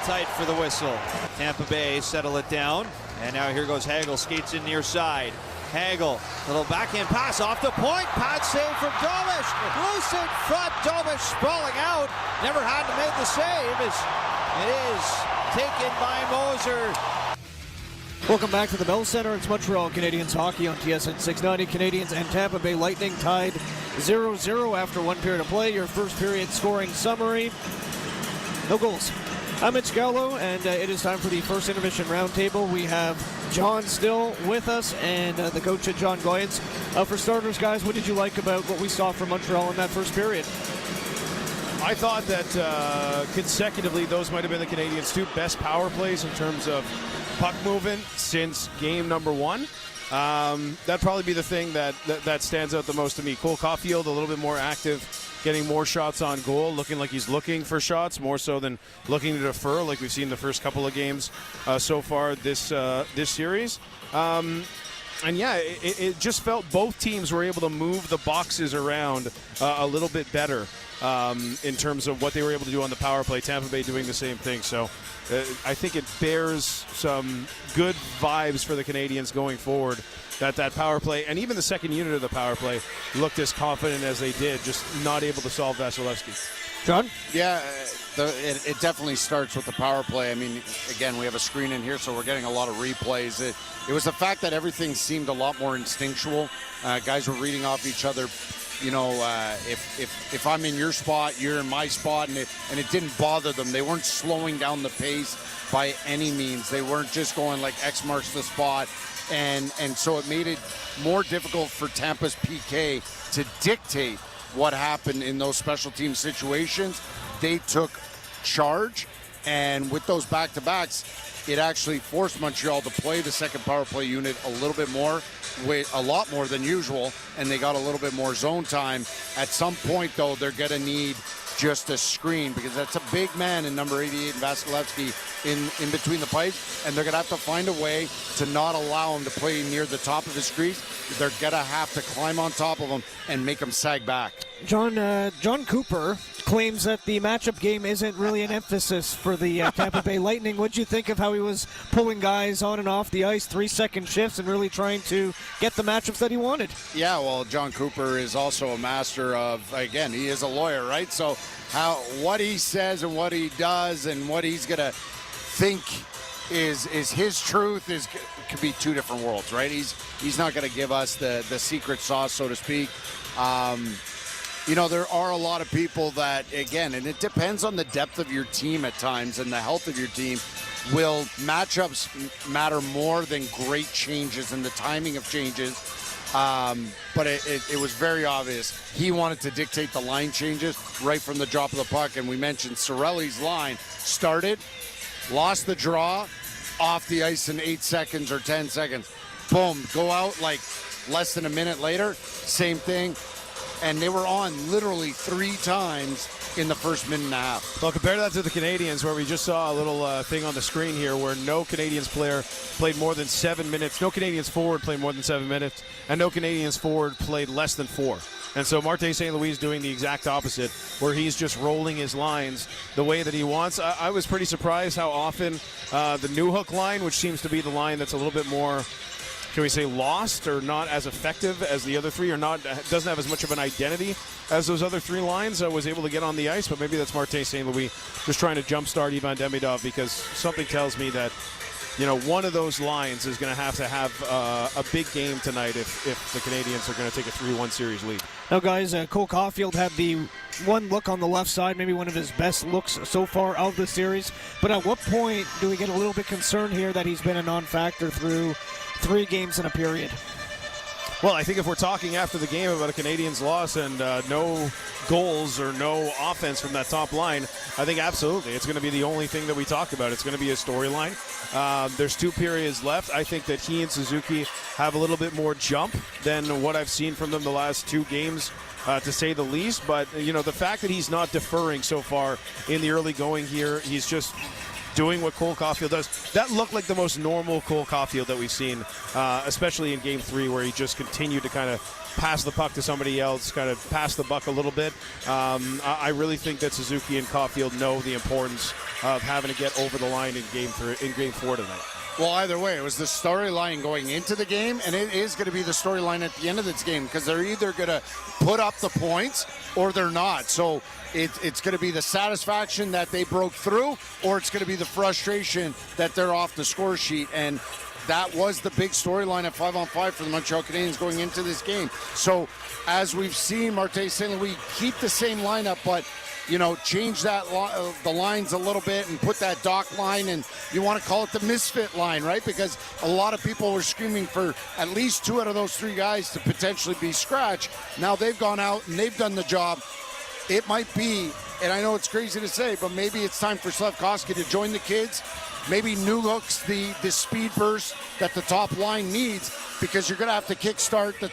Speaker 1: tight for the whistle. Tampa Bay settle it down. And now here goes Hagel, skates in near side. Hagel, little backhand pass off the point. Pad save from Domish. Loose in front. Domish sprawling out. Never had to make the save. It is taken by Moser.
Speaker 6: Welcome back to the Bell Center. It's Montreal Canadiens hockey on TSN 690. Canadiens and Tampa Bay Lightning tied 0-0 after one period of play. Your first period scoring summary. No goals. I'm Mitch Gallo, and it is time for the first intermission roundtable. We have John still with us and the coach, John Goyens. For starters, guys, what did you like about what we saw from Montreal in that first period?
Speaker 7: I thought that consecutively those might have been the Canadiens' two best power plays in terms of puck movement since game number one. That'd probably be the thing that stands out the most to me. Cole Caulfield, a little bit more active, getting more shots on goal, looking like he's looking for shots more so than looking to defer like we've seen the first couple of games so far this series. And yeah, it just felt both teams were able to move the boxes around a little bit better in terms of what they were able to do on the power play. Tampa Bay doing the same thing. So I think it bears some good vibes for the Canadiens going forward, that power play and even the second unit of the power play looked as confident as they did, just not able to solve Vasilevsky.
Speaker 6: John?
Speaker 2: Yeah, it definitely starts with the power play. I mean, again, we have a screen in here, so we're getting a lot of replays. It was the fact that everything seemed a lot more instinctual. Guys were reading off each other. You know, if I'm in your spot, you're in my spot, and it didn't bother them. They weren't slowing down the pace by any means. They weren't just going like X marks the spot, and so it made it more difficult for Tampa's PK to dictate what happened in those special team situations. They took charge, and with those back-to-backs, it actually forced Montreal to play the second power play unit a little bit more, a lot more than usual, and they got a little bit more zone time. At some point, though, they're going to need just a screen, because that's a big man in number 88, Vasilevsky, in between the pipes, and they're going to have to find a way to not allow him to play near the top of his crease. They're going to have to climb on top of him and make him sag back.
Speaker 6: John Cooper claims that the matchup game isn't really an emphasis for the Tampa Bay Lightning. What'd you think of how he was pulling guys on and off the ice, 3-second shifts, and really trying to get the matchups that he wanted?
Speaker 2: Yeah, well, John Cooper is also a master of, again, he is a lawyer, right? So what he says and what he does and what he's going to think is his truth could be two different worlds, right? He's not going to give us the secret sauce, so to speak. You know, there are a lot of people that, again, and it depends on the depth of your team at times and the health of your team, will matchups matter more than great changes and the timing of changes. But it was very obvious. He wanted to dictate the line changes right from the drop of the puck. And we mentioned Cirelli's line started, lost the draw, off the ice in 8 seconds or 10 seconds. Boom, go out like less than a minute later, same thing. And they were on literally 3 times in the first minute and a half.
Speaker 7: Well, compare that to the Canadiens, where we just saw a little thing on the screen here where no Canadiens player played more than 7 minutes. No Canadiens forward played more than 7 minutes, and no Canadiens forward played less than 4. And so Martin St. Louis is doing the exact opposite, where he's just rolling his lines the way that he wants. I was pretty surprised how often the Newhook line, which seems to be the line that's a little bit more, can we say, lost or not as effective as the other three, or doesn't have as much of an identity as those other 3 lines, was able to get on the ice. But maybe that's Martin St. Louis just trying to jumpstart Ivan Demidov, because something tells me that, you know, one of those lines is going to have a big game tonight if the Canadiens are going to take a 3-1 series lead.
Speaker 6: Now, guys, Cole Caulfield had the one look on the left side, maybe one of his best looks so far of the series. But at what point do we get a little bit concerned here that he's been a non-factor through 3 games in a period?
Speaker 7: Well, I think if we're talking after the game about a Canadiens loss and no goals or no offense from that top line, I think absolutely it's going to be the only thing that we talk about. It's going to be a storyline. There's 2 periods left. I think that he and Suzuki have a little bit more jump than what I've seen from them the last 2 games, to say the least. But, you know, the fact that he's not deferring so far in the early going here, he's just doing what Cole Caulfield does. That looked like the most normal Cole Caulfield that we've seen, especially in Game 3, where he just continued to kind of pass the puck to somebody else, kind of pass the buck a little bit. I really think that Suzuki and Caulfield know the importance of having to get over the line in Game 4 tonight.
Speaker 2: Well, either way, it was the storyline going into the game, and it is going to be the storyline at the end of this game, because they're either going to put up the points or they're not. So it's going to be the satisfaction that they broke through, or it's going to be the frustration that they're off the score sheet. And that was the big storyline at 5-on-5 for the Montreal Canadiens going into this game. So as we've seen, Martin St. Louis keep the same lineup, but change that the lines a little bit and put that dock line, and you want to call it the misfit line, right? Because a lot of people were screaming for at least 2 out of those 3 guys to potentially be scratched. Now they've gone out and they've done the job. It might be, and I know it's crazy to say, but maybe it's time for Slafkovsky to join the kids. Maybe Newhook's the speed burst that the top line needs, because you're going to have to kickstart the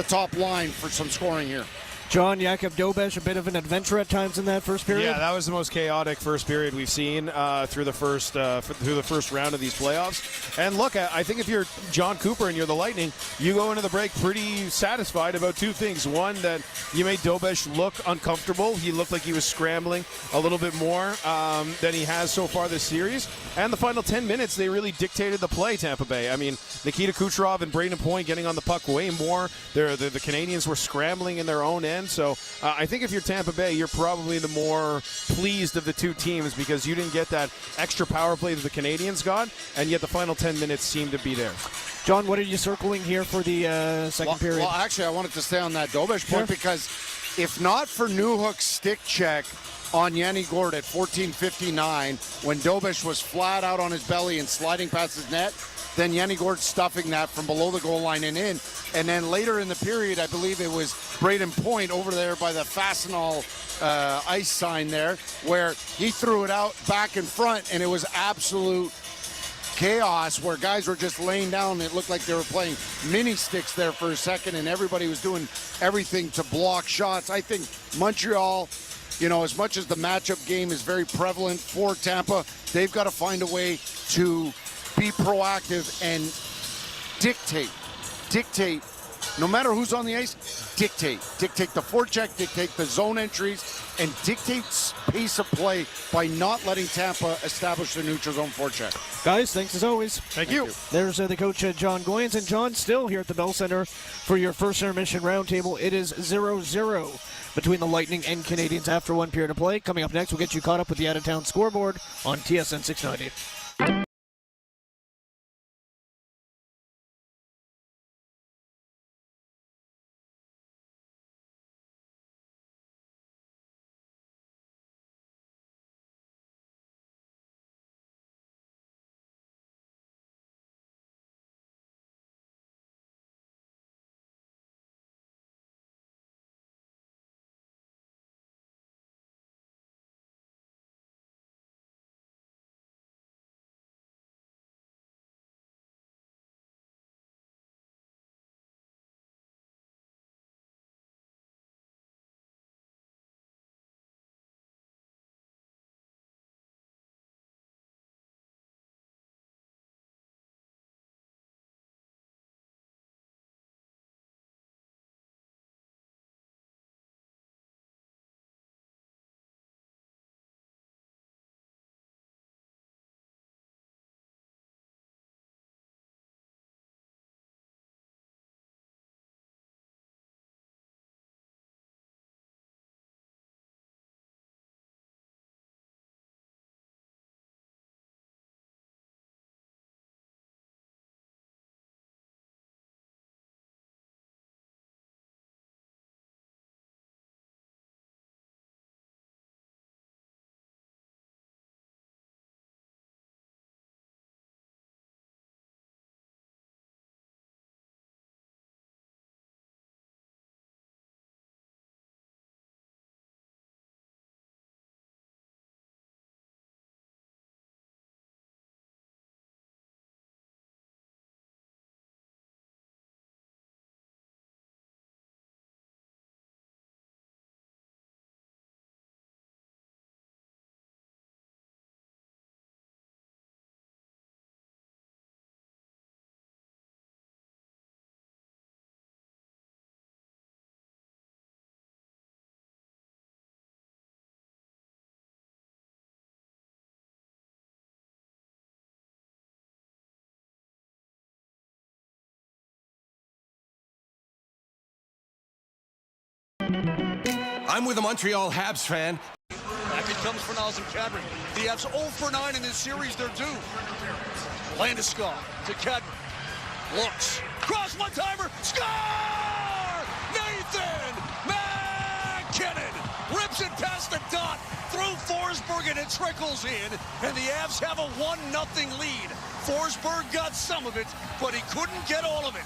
Speaker 2: top line for some scoring here.
Speaker 6: John, Jakub Dobeš, a bit of an adventure at times in that first period.
Speaker 7: Yeah, that was the most chaotic first period we've seen through the first round of these playoffs. And look, I think if you're John Cooper and you're the Lightning, you go into the break pretty satisfied about 2 things. One, that you made Dobeš look uncomfortable. He looked like he was scrambling a little bit more than he has so far this series. And the final 10 minutes, they really dictated the play, Tampa Bay. I mean, Nikita Kucherov and Brayden Point getting on the puck way more. The Canadians were scrambling in their own end. So I think if you're Tampa Bay, you're probably the more pleased of the 2 teams, because you didn't get that extra power play that the Canadians got, and yet the final 10 minutes seemed to be there.
Speaker 6: John, what are you circling here for the second period?
Speaker 2: Well, actually, I wanted to stay on that Dobeš point, because if not for Newhook's stick check on Yanni Gourde at 14:59, when Dobeš was flat out on his belly and sliding past his net, then Yanni Gourde stuffing that from below the goal line and in. And then later in the period, I believe it was Brayden Point over there by the Fastenal ice sign there, where he threw it out back in front, and it was absolute chaos where guys were just laying down. It looked like they were playing mini sticks there for a second, and everybody was doing everything to block shots. I think Montreal, as much as the matchup game is very prevalent for Tampa, they've got to find a way to be proactive and dictate, no matter who's on the ice, dictate the forecheck, dictate the zone entries, and dictate pace of play by not letting Tampa establish the neutral zone forecheck.
Speaker 6: Guys, thanks as always.
Speaker 7: Thank you.
Speaker 6: There's the coach, John Goyens. And John, still here at the Bell Center for your first intermission roundtable. It is 0-0 between the Lightning and Canadians after 1 period of play. Coming up next, we'll get you caught up with the out-of-town scoreboard on TSN 690.
Speaker 8: I'm with a Montreal Habs fan.
Speaker 9: Back it comes for Nazem Kadri. The Avs 0 for 9 in this series. They're due. Landeskog to Kadri. Looks. Cross one-timer. Score! Nathan MacKinnon rips it past the dot through Forsberg, and it trickles in, and the Avs have a 1-0 lead. Forsberg got some of it, but he couldn't get all of it.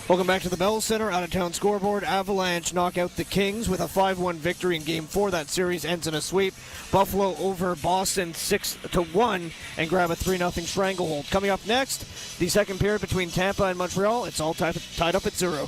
Speaker 6: Welcome back to the Bell Center. Out-of-town scoreboard. Avalanche knock out the Kings with a 5-1 victory in Game 4. That series ends in a sweep. Buffalo over Boston 6-1 and grab a 3-0 stranglehold. Coming up next, the second period between Tampa and Montreal. It's all tied up at 0.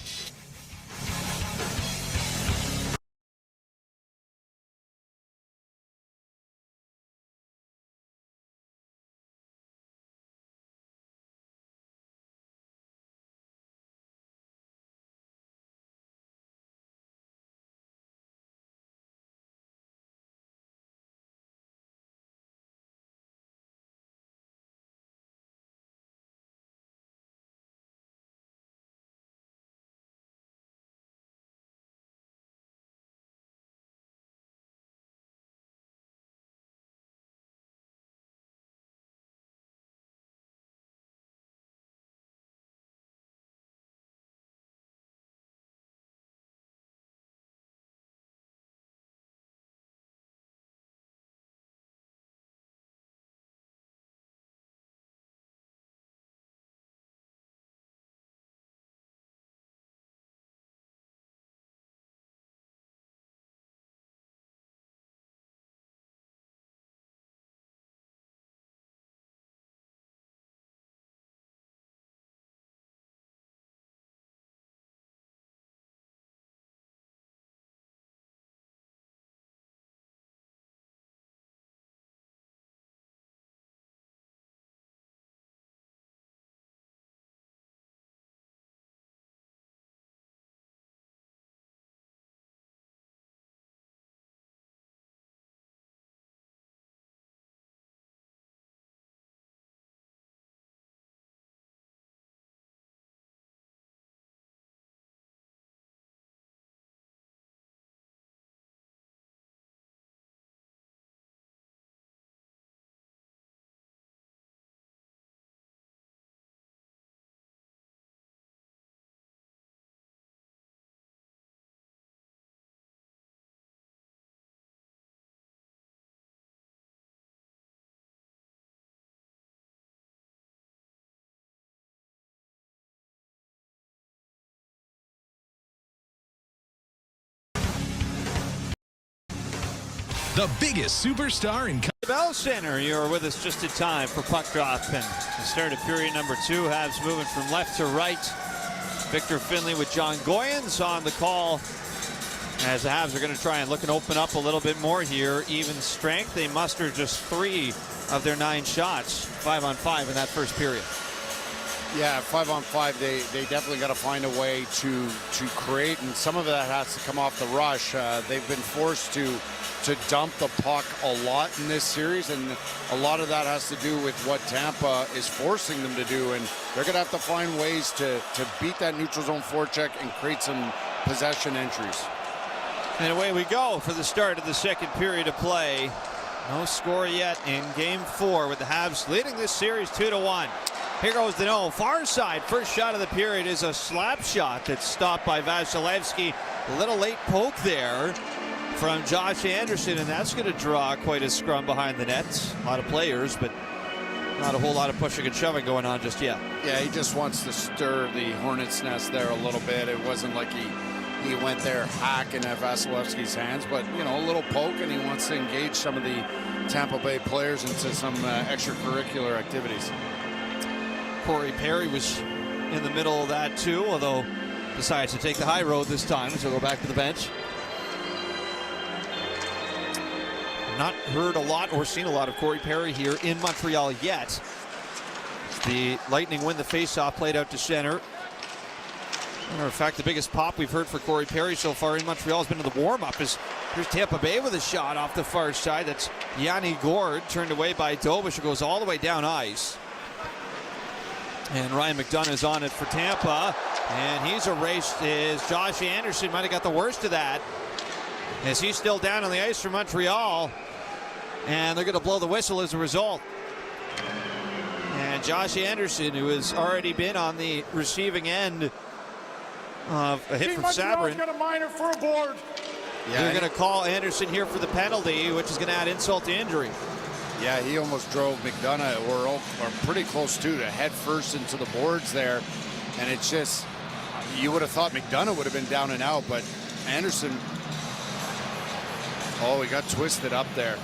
Speaker 4: The biggest superstar in
Speaker 1: Bell Center, you're with us just in time for puck drop and the start of period number 2. Habs moving from left to right. Victor Finley with John Goyens on the call as the Habs are going to try and look and open up a little bit more here. Even strength. They mustered just 3 of their 9 shots, 5-on-5 in that first period.
Speaker 2: Yeah, 5-on-5, they definitely got to find a way to create, and some of that has to come off the rush. They've been forced to dump the puck a lot in this series, and a lot of that has to do with what Tampa is forcing them to do, and they're going to have to find ways to beat that neutral zone forecheck and create some possession entries.
Speaker 1: And away we go for the start of the second period of play. No score yet in Game 4 with the Habs leading this series 2-1. Here goes Danault, far side. First shot of the period is a slap shot that's stopped by Vasilevsky. A little late poke there from Josh Anderson, and that's going to draw quite a scrum behind the net. A lot of players, but not a whole lot of pushing and shoving going on just yet.
Speaker 2: Yeah, he just wants to stir the hornet's nest there a little bit. It wasn't like he went there hacking at Vasilevsky's hands, but, you know, a little poke, and he wants to engage some of the Tampa Bay players into some extracurricular activities.
Speaker 1: Corey Perry was in the middle of that too, although decides to take the high road this time, so go back to the bench. Not heard a lot or seen a lot of Corey Perry here in Montreal yet. The Lightning win the faceoff, played out to center. Matter of fact, the biggest pop we've heard for Corey Perry so far in Montreal has been in the warm-up. Here's Tampa Bay with a shot off the far side. That's Yanni Gourde, turned away by Dobish, who goes all the way down ice. And Ryan McDonough is on it for Tampa, and he's erased. Josh Anderson might have got the worst of that. as he's still down on the ice for Montreal, and they're going to blow the whistle as a result. And Josh Anderson, who has already been on the receiving end of a hit from
Speaker 3: Montreal's
Speaker 1: Sabrin,
Speaker 3: got a minor for a board.
Speaker 1: they're going to call Anderson here for the penalty, which is going to add insult to injury.
Speaker 2: Yeah, he almost drove McDonough, or pretty close to head first into the boards there. And it's just, you would have thought McDonough would have been down and out, but Anderson, oh, he got twisted up there.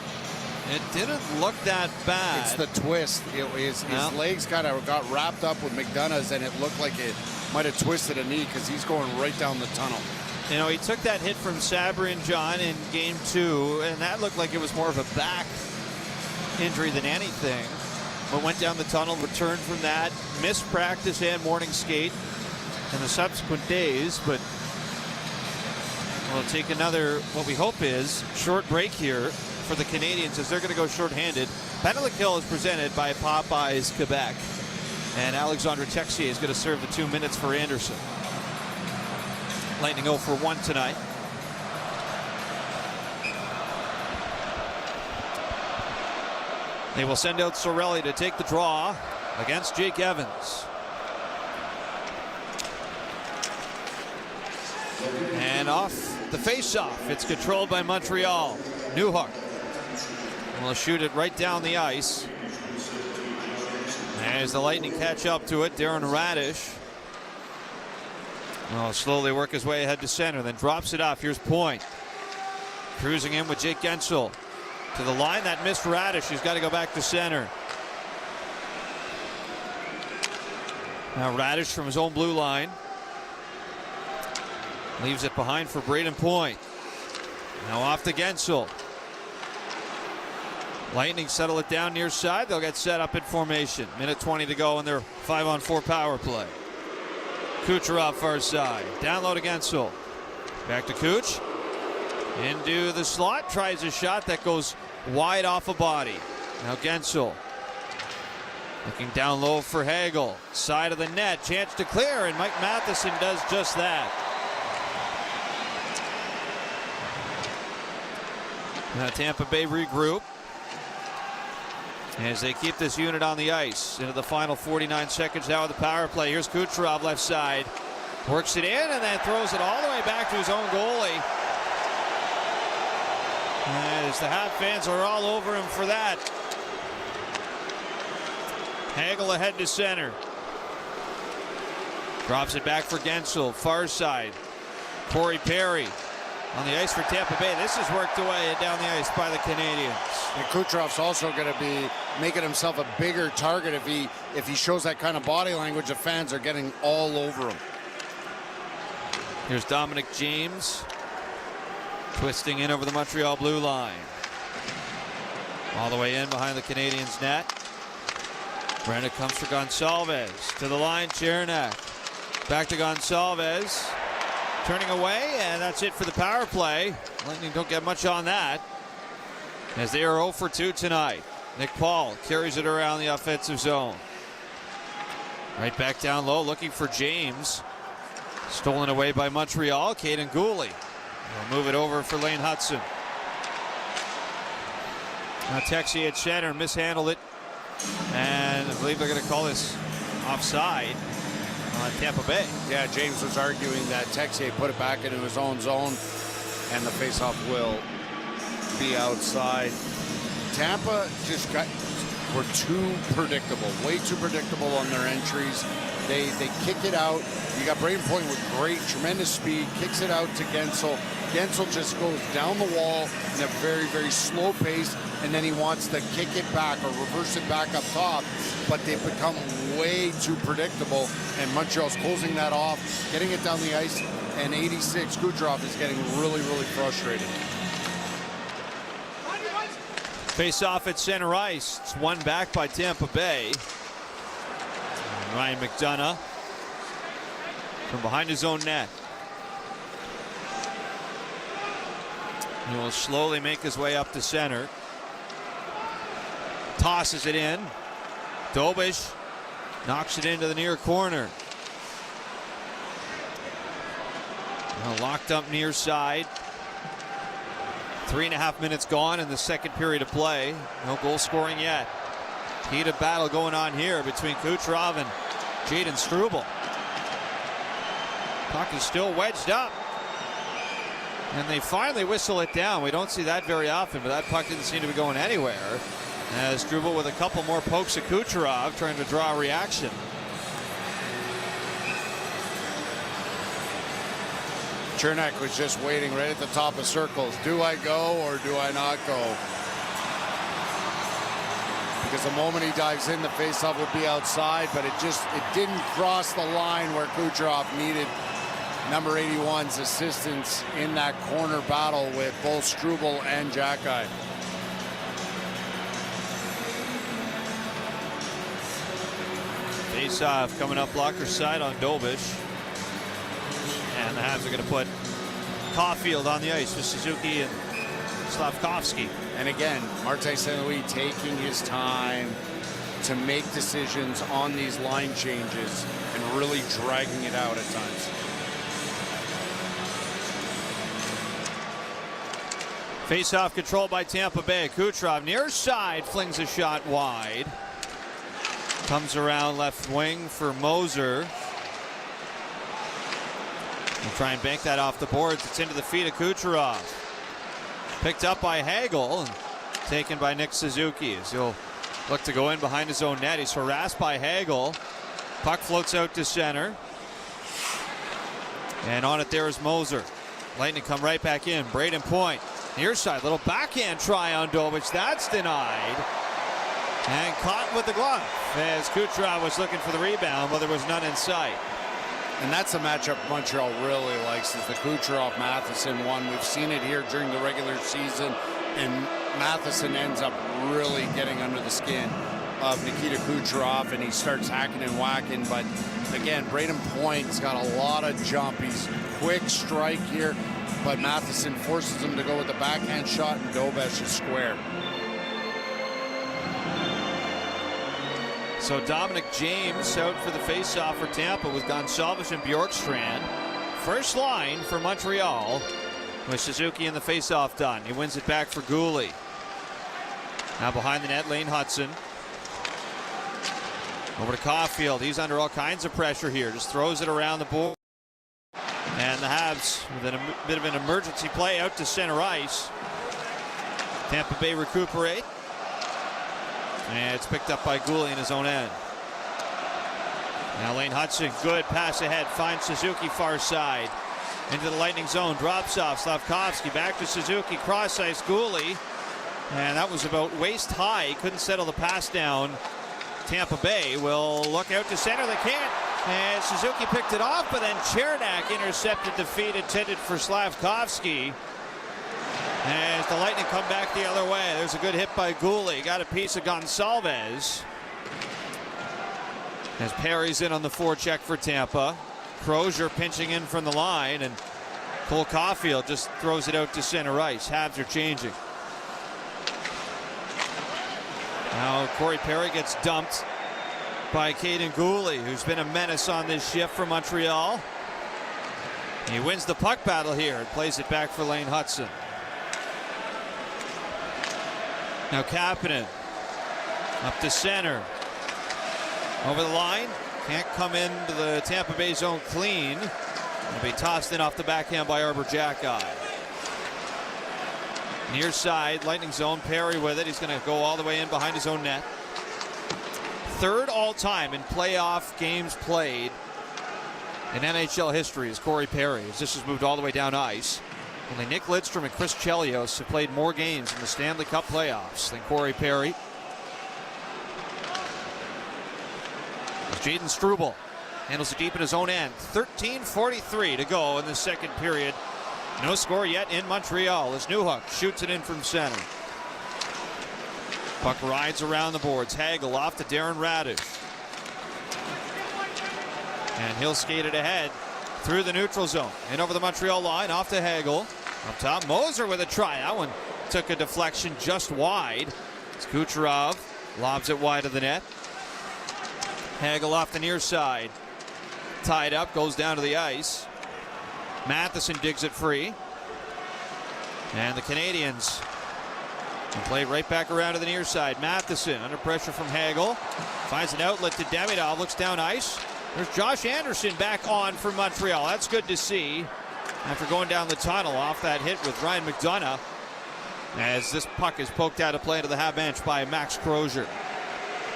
Speaker 1: It didn't look that bad.
Speaker 2: It's the twist. His legs kind of got wrapped up with McDonough's, and it looked like it might have twisted a knee because he's going right down the tunnel.
Speaker 1: You know, he took that hit from Sabrin, John, in game 2, and that looked like it was more of a back injury than anything. But went down the tunnel, returned from that, missed practice and morning skate in the subsequent days, but we'll take another, what we hope is, short break here for the Canadians as they're going to go shorthanded. Penalty kill is presented by Popeyes Quebec, and Alexandre Texier is going to serve the 2 minutes for Anderson. Lightning 0 for 1 tonight. They will send out Sorelli to take the draw against Jake Evans. And off the face-off, it's controlled by Montreal. Newhart will shoot it right down the ice. As the Lightning catch up to it, Darren Radish will slowly work his way ahead to center, then drops it off. Here's Point. Cruising in with Jake Gensel. To the line, that missed Radish. He's got to go back to center. Now Radish from his own blue line. Leaves it behind for Braden Point. Now off to Gensel. Lightning settle it down near side. They'll get set up in formation. Minute 20 to go in their 5-on-4 power play. Kucherov far side. Down low to Gensel. Back to Kuch. Into the slot. Tries a shot that goes wide off a body. Now Gensel. Looking down low for Hagel. Side of the net. Chance to clear, and Mike Matheson does just that. Now Tampa Bay regroup as they keep this unit on the ice into the final 49 seconds now of the power play. Here's Kucherov left side. Works it in and then throws it all the way back to his own goalie. As the Habs fans are all over him for that. Hagel ahead to center. Drops it back for Gensel. Far side. Corey Perry on the ice for Tampa Bay. This is worked away down the ice by the Canadians.
Speaker 2: And Kucherov's also going to be making himself a bigger target if he shows that kind of body language. The fans are getting all over him.
Speaker 1: Here's Dominic James twisting in over the Montreal blue line. All the way in behind the Canadiens net. Brenda comes for Gonçalves. To the line, Chernak. Back to Gonçalves. Turning away, and that's it for the power play. Lightning don't get much on that, as they are 0 for 2 tonight. Nick Paul carries it around the offensive zone. Right back down low, looking for James. Stolen away by Montreal. Caden Gooley will move it over for Lane Hudson. Now Texier at center, mishandled it, and I believe they're going to call this offside on Tampa Bay.
Speaker 2: Yeah, James was arguing that Texier put it back into his own zone, and the faceoff will be outside. Tampa were too predictable, way too predictable on their entries. They kick it out. You got Braden Point with tremendous speed, kicks it out to Gensel. Gensel just goes down the wall in a very, very slow pace, and then he wants to kick it back or reverse it back up top. But they've become way too predictable, and Montreal's closing that off, getting it down the ice, and 86, Kucherov is getting really, really frustrated.
Speaker 1: Face off at center ice. It's won back by Tampa Bay. And Ryan McDonough from behind his own net. He will slowly make his way up to center. Tosses it in. Dobish knocks it into the near corner. Now locked up near side. 3.5 minutes gone in the second period of play. No goal scoring yet. Heated battle going on here between Kucherov and Jaden Struble. Puck is still wedged up. And they finally whistle it down. We don't see that very often, but that puck didn't seem to be going anywhere. As Struble with a couple more pokes at Kucherov, trying to draw a reaction.
Speaker 2: Chernak was just waiting right at the top of circles. Do I go or do I not go? Because the moment he dives in, the faceoff will be outside, but it didn't cross the line where Kucherov needed number 81's assistance in that corner battle with both Struble and Xhekaj.
Speaker 1: Face-off coming up blocker side on Dobish. And the Habs are going to put Caulfield on the ice with Suzuki and Slavkovsky.
Speaker 2: And again, Martin St. Louis taking his time to make decisions on these line changes and really dragging it out at times.
Speaker 1: Face-off controlled by Tampa Bay. Kucherov near side flings a shot wide. Comes around left wing for Moser. We'll try and bank that off the boards. It's into the feet of Kucherov. Picked up by Hagel and taken by Nick Suzuki as he'll look to go in behind his own net. He's harassed by Hagel. Puck floats out to center. And on it there is Moser. Lightning come right back in. Braden Point. Near side. Little backhand try on Dobish. That's denied. And caught with the glove as Kucherov was looking for the rebound, but there was none in sight.
Speaker 2: And that's a matchup Montreal really likes, is the Kucherov-Matheson one. We've seen it here during the regular season, and Matheson ends up really getting under the skin of Nikita Kucherov, and he starts hacking and whacking. But again, Braden Point's got a lot of jump. He's quick strike here, but Matheson forces him to go with the backhand shot, and Dobish is square.
Speaker 1: So Dominic James out for the face-off for Tampa with Gonsalves and Bjorkstrand. First line for Montreal with Suzuki in the face-off done. He wins it back for Gooley. Now behind the net, Lane Hudson. Over to Caulfield. He's under all kinds of pressure here. Just throws it around the board. And the Habs with a bit of an emergency play out to center ice. Tampa Bay recuperate. And it's picked up by Gooley in his own end. Now Lane Hudson, good pass ahead, finds Suzuki far side. Into the Lightning zone, drops off. Slavkovsky back to Suzuki, cross ice, Gooley. And that was about waist high. He couldn't settle the pass down. Tampa Bay will look out to center. They can't. And Suzuki picked it off, but then Chernak intercepted the feed intended for Slavkovsky. As the Lightning come back the other way. There's a good hit by Gooley. Got a piece of Gonsalves. As Perry's in on the forecheck for Tampa. Crozier pinching in from the line, and Cole Caulfield just throws it out to center ice. Habs are changing. Now Corey Perry gets dumped by Caden Gooley, who's been a menace on this shift for Montreal. He wins the puck battle here and plays it back for Lane Hudson. Now Kapanen up to center. Over the line. Can't come into the Tampa Bay zone clean. It'll be tossed in off the backhand by Arber Xhekaj. Near side, Lightning zone. Perry with it. He's going to go all the way in behind his own net. Third all-time in playoff games played in NHL history is Corey Perry, as this has moved all the way down ice. Only Nick Lidstrom and Chris Chelios have played more games in the Stanley Cup playoffs than Corey Perry. Jaden Struble handles it deep in his own end. 13:43 to go in the second period. No score yet in Montreal as Newhook shoots it in from center. Puck rides around the boards. Hagel off to Darren Radish. And he'll skate it ahead through the neutral zone. And over the Montreal line, off to Hagel. Up top, Moser with a try. That one took a deflection just wide. It's Kucherov lobs it wide of the net. Hagel off the near side. Tied up, goes down to the ice. Matheson digs it free. And the Canadians play right back around to the near side. Matheson under pressure from Hagel. Finds an outlet to Demidov. Looks down ice. There's Josh Anderson back on for Montreal. That's good to see. After going down the tunnel off that hit with Ryan McDonough. As this puck is poked out of play to the half bench by Max Crozier.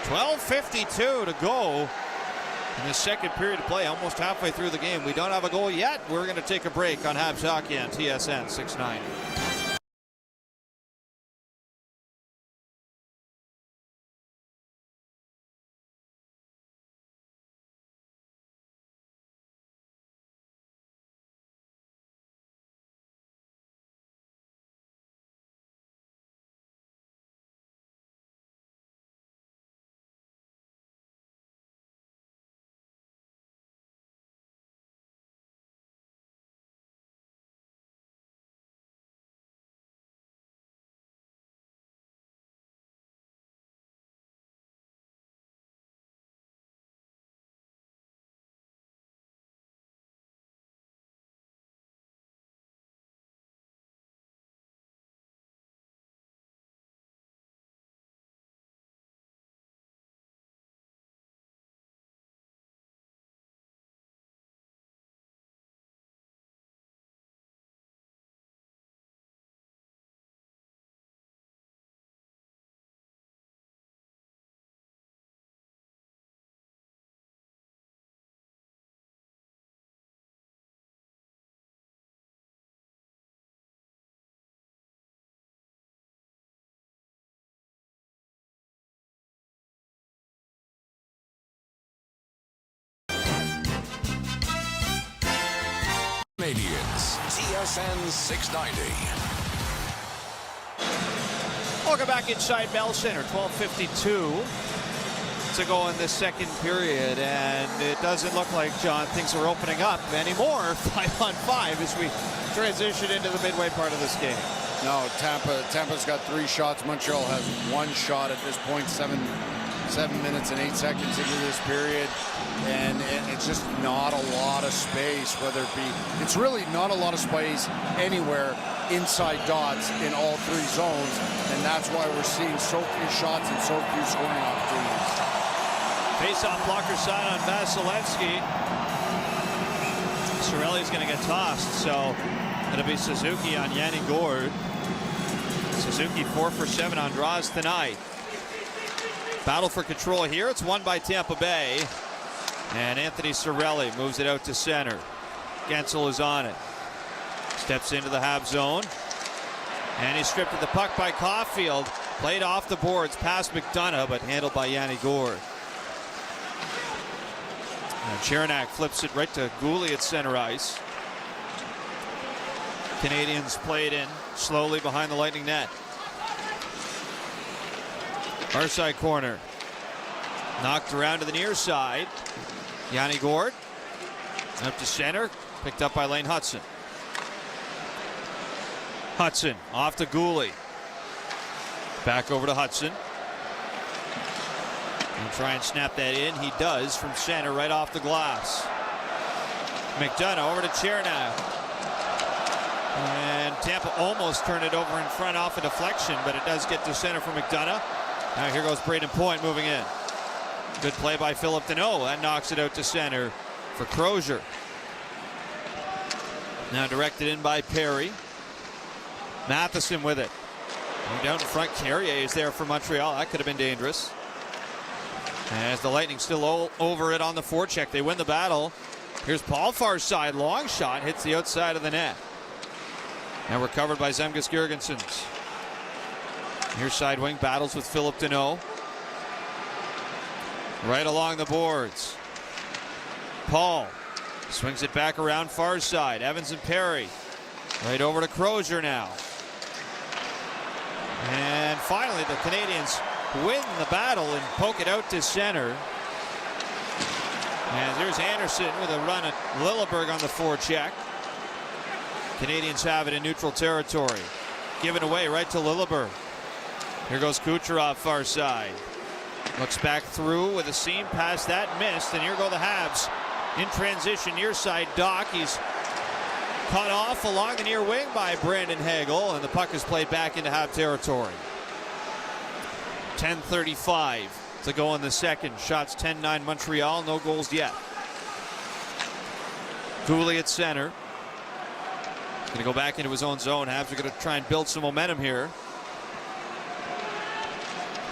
Speaker 1: 12:52 to go in the second period of play. Almost halfway through the game. We don't have a goal yet. We're going to take a break on Habs Hockey on TSN 690.
Speaker 4: Canadians, TSN 690.
Speaker 1: Welcome back inside Bell Center. 12:52 to go in this second period, and it doesn't look like, John, things are opening up anymore 5-on-5 as we transition into the midway part of this game.
Speaker 2: No, Tampa's got 3 shots. Montreal has 1 shot at this point. 7 minutes and 8 seconds into this period, and it's just not a lot of space, whether it be, it's really not a lot of space anywhere inside dots in all 3 zones, and that's why we're seeing so few shots and so few scoring opportunities.
Speaker 1: Face-off blocker side on Vasilevsky. Cirelli's going to get tossed, so it'll be Suzuki on Yanni Gourde. Suzuki 4 for 7 on draws tonight. Battle for control here. It's won by Tampa Bay. And Anthony Cirelli moves it out to center. Gensel is on it. Steps into the half zone. And he's stripped of the puck by Caulfield. Played off the boards past McDonough, but handled by Yanni Gourde. And Cheranak flips it right to Gouli at center ice. Canadians played in slowly behind the Lightning net. Far side corner. Knocked around to the near side. Yanni Gourde. Up to center. Picked up by Lane Hutson. Hutson off to Gouli. Back over to Hutson. And try and snap that in. He does from center right off the glass. McDonough over to Cheranak. And Tampa almost turned it over in front off a deflection, but it does get to center for McDonough. Now here goes Braden Point moving in. Good play by Philip Deneau. That knocks it out to center for Crozier. Now directed in by Perry. Matheson with it. And down in front, Carrier is there for Montreal. That could have been dangerous. As the Lightning still over it on the forecheck. They win the battle. Here's Paul far side. Long shot. Hits the outside of the net. Now recovered by Zemgus Girgensons. Near side wing battles with Philip Deneau. Right along the boards. Paul swings it back around far side. Evans and Perry. Right over to Crozier now. And finally the Canadians win the battle and poke it out to center. And there's Anderson with a run at Lilleberg on the forecheck. Canadians have it in neutral territory. Given away right to Lilleberg. Here goes Kucherov far side. Looks back through with a seam pass that missed. And here go the Habs in transition near side. Doc, he's Cut off along the near wing by Brandon Hagel, and the puck is played back into Hab territory. 10:35 to go in the second. Shots 10-9 Montreal, no goals yet. Cooley at center. Going to go back into his own zone. Habs are going to try and build some momentum here.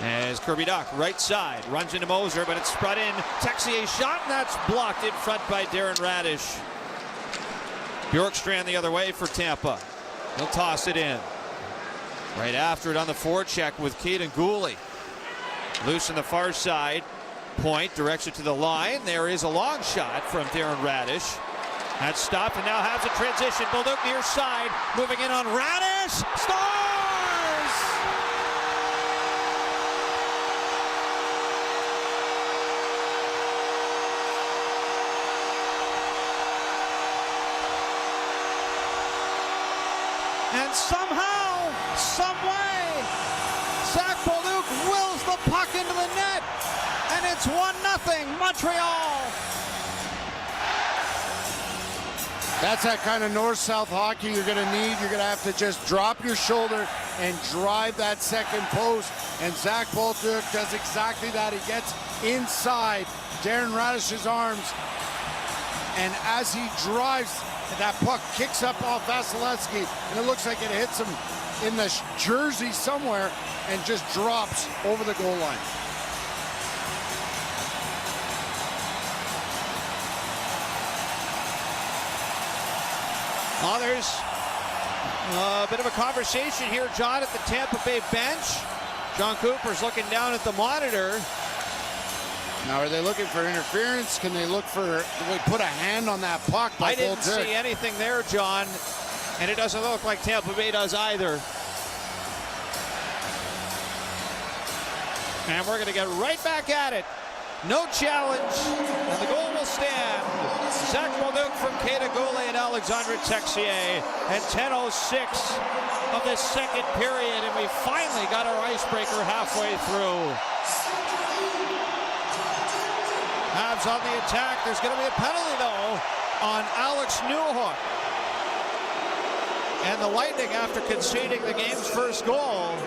Speaker 1: As Kirby Dach, right side, runs into Moser, but it's spread in. Texier shot, and that's blocked in front by Darren Radish. Bjorkstrand the other way for Tampa. He'll toss it in. Right after it on the forecheck with Caden Gooley. Loose on the far side. Point directs it to the line. There is a long shot from Darren Radish. That's stopped, and now has a transition. Bolduc near side, moving in on Radish. Scores! And somehow, some way, Zach Bolduc wills the puck into the net, and it's 1-0 Montreal.
Speaker 2: That's that kind of north-south hockey you're going to need. You're going to have to just drop your shoulder and drive that second post. And Zach Bolduc does exactly that. He gets inside Darren Radish's arms. And as he drives, that puck kicks up off Vasilevsky. And it looks like it hits him in the jersey somewhere and just drops over the goal line.
Speaker 1: Well, there's a bit of a conversation here, John, at the Tampa Bay bench. John Cooper's looking down at the monitor.
Speaker 2: Now, are they looking for interference? Can they look for, do they put a hand on that puck?
Speaker 1: I didn't see anything there, John, and it doesn't look like Tampa Bay does either. And we're going to get right back at it. No challenge, and the goal will stand. Zach Bolduc from Caden Gooley and Alexandre Texier at 10:06 of the second period, and we finally got our icebreaker halfway through. Habs on the attack. There's going to be a penalty, though, on Alex Newhook. And the Lightning, after conceding the game's first goal,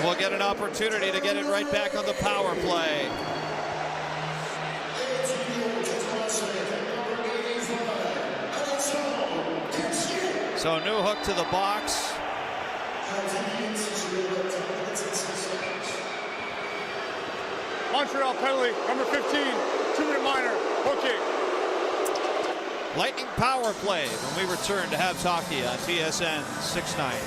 Speaker 1: will get an opportunity to get it right back on the power play. So Newhook to the box.
Speaker 3: Montreal penalty, number 15, 2-minute minor, hooking.
Speaker 1: Lightning power play when we return to Habs Hockey on TSN 690.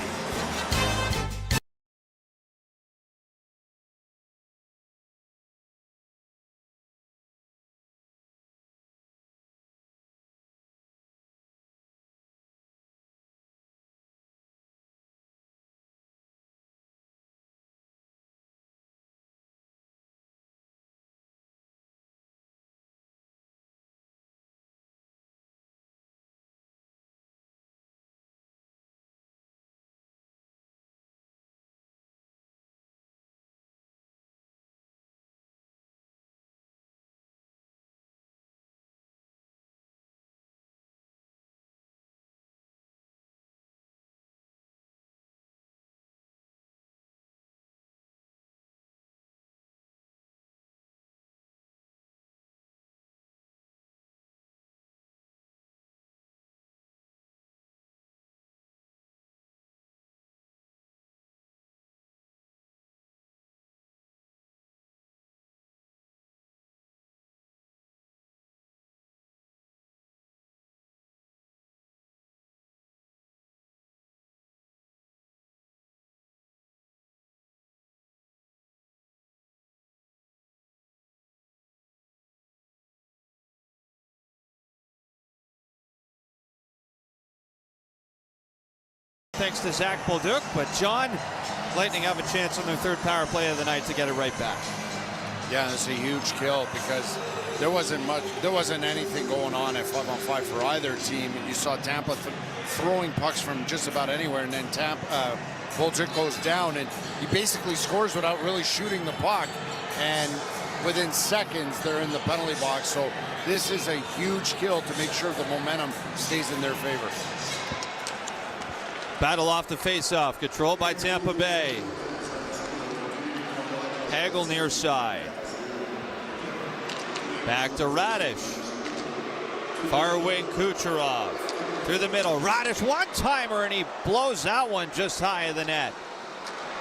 Speaker 1: Thanks to Zach Bolduc, but John, Lightning have a chance on their third power play of the night to get it right back.
Speaker 2: Yeah, it's a huge kill because there wasn't anything going on at 5-on-5 for either team. You saw Tampa throwing pucks from just about anywhere, and then Bolduc goes down, and he basically scores without really shooting the puck. And within seconds, they're in the penalty box. So this is a huge kill to make sure the momentum stays in their favor.
Speaker 1: Battle off the face-off, controlled by Tampa Bay. Hagel near side. Back to Radish. Far wing Kucherov. Through the middle, Radish one-timer, and he blows that one just high of the net.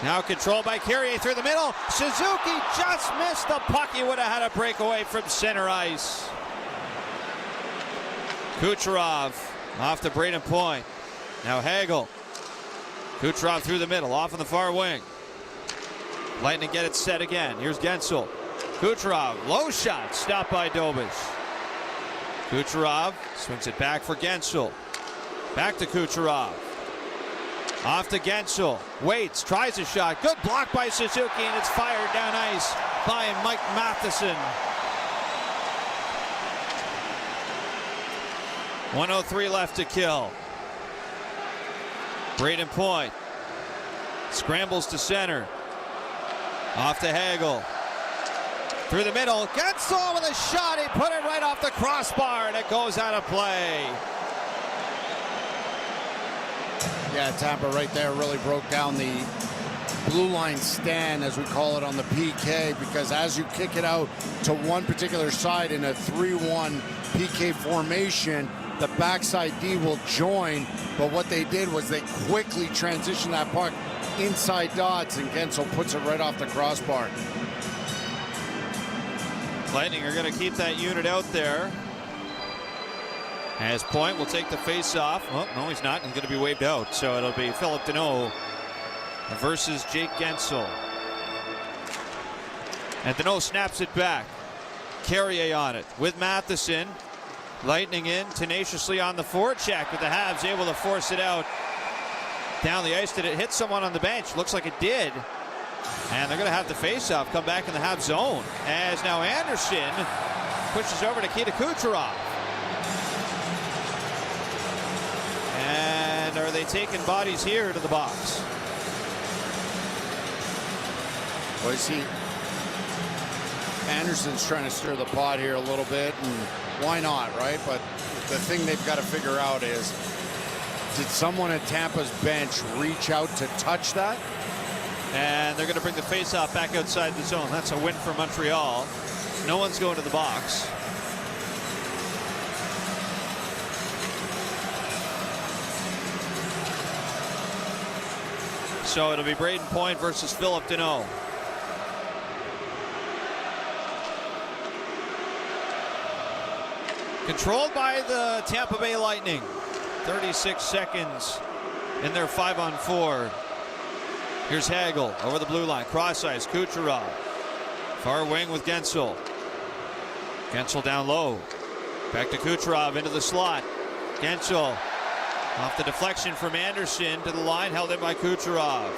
Speaker 1: Now controlled by Carrier through the middle. Suzuki just missed the puck. He would have had a breakaway from center ice. Kucherov off to Braden Point. Now Hagel. Kucherov through the middle, off on the far wing. Lightning get it set again. Here's Gensel. Kucherov, low shot, stopped by Dobish. Kucherov swings it back for Gensel. Back to Kucherov. Off to Gensel. Waits, tries a shot. Good block by Suzuki, and it's fired down ice by Mike Matheson. 1:03 left to kill. Braden Point scrambles to center. Off to Hagel. Through the middle. Gensel with a shot. He put it right off the crossbar, and it goes out of play.
Speaker 2: Yeah, Tampa right there really broke down the blue line stand, as we call it, on the PK, because as you kick it out to one particular side in a 3-1 PK formation, the backside D will join, but what they did was they quickly transitioned that puck inside dots, and Gensel puts it right off the crossbar.
Speaker 1: Lightning are going to keep that unit out there. As Point will take the face-off. Oh, no, he's not. He's going to be waved out. So it'll be Philip Deneau versus Jake Gensel. And Deneau snaps it back. Carrier on it with Matheson. Lightning in tenaciously on the forecheck, but the Habs able to force it out down the ice. Did it hit someone on the bench? Looks like it did. And they're going to have the face-off come back in the Habs zone, as now Anderson pushes over to Nikita Kucherov. And are they taking bodies here to the box?
Speaker 2: Well, you see, Anderson's trying to stir the pot here a little bit, and why not, right? But the thing they've got to figure out is, did someone at Tampa's bench reach out to touch that?
Speaker 1: And they're going to bring the face-off back outside the zone. That's a win for Montreal. No one's going to the box. So it'll be Braden Point versus Philip Deneau. Controlled by the Tampa Bay Lightning. 36 seconds in their 5-on-4. Here's Hagel over the blue line. Cross ice, Kucherov. Far wing with Gensel. Gensel down low. Back to Kucherov into the slot. Gensel off the deflection from Anderson to the line, held in by Kucherov.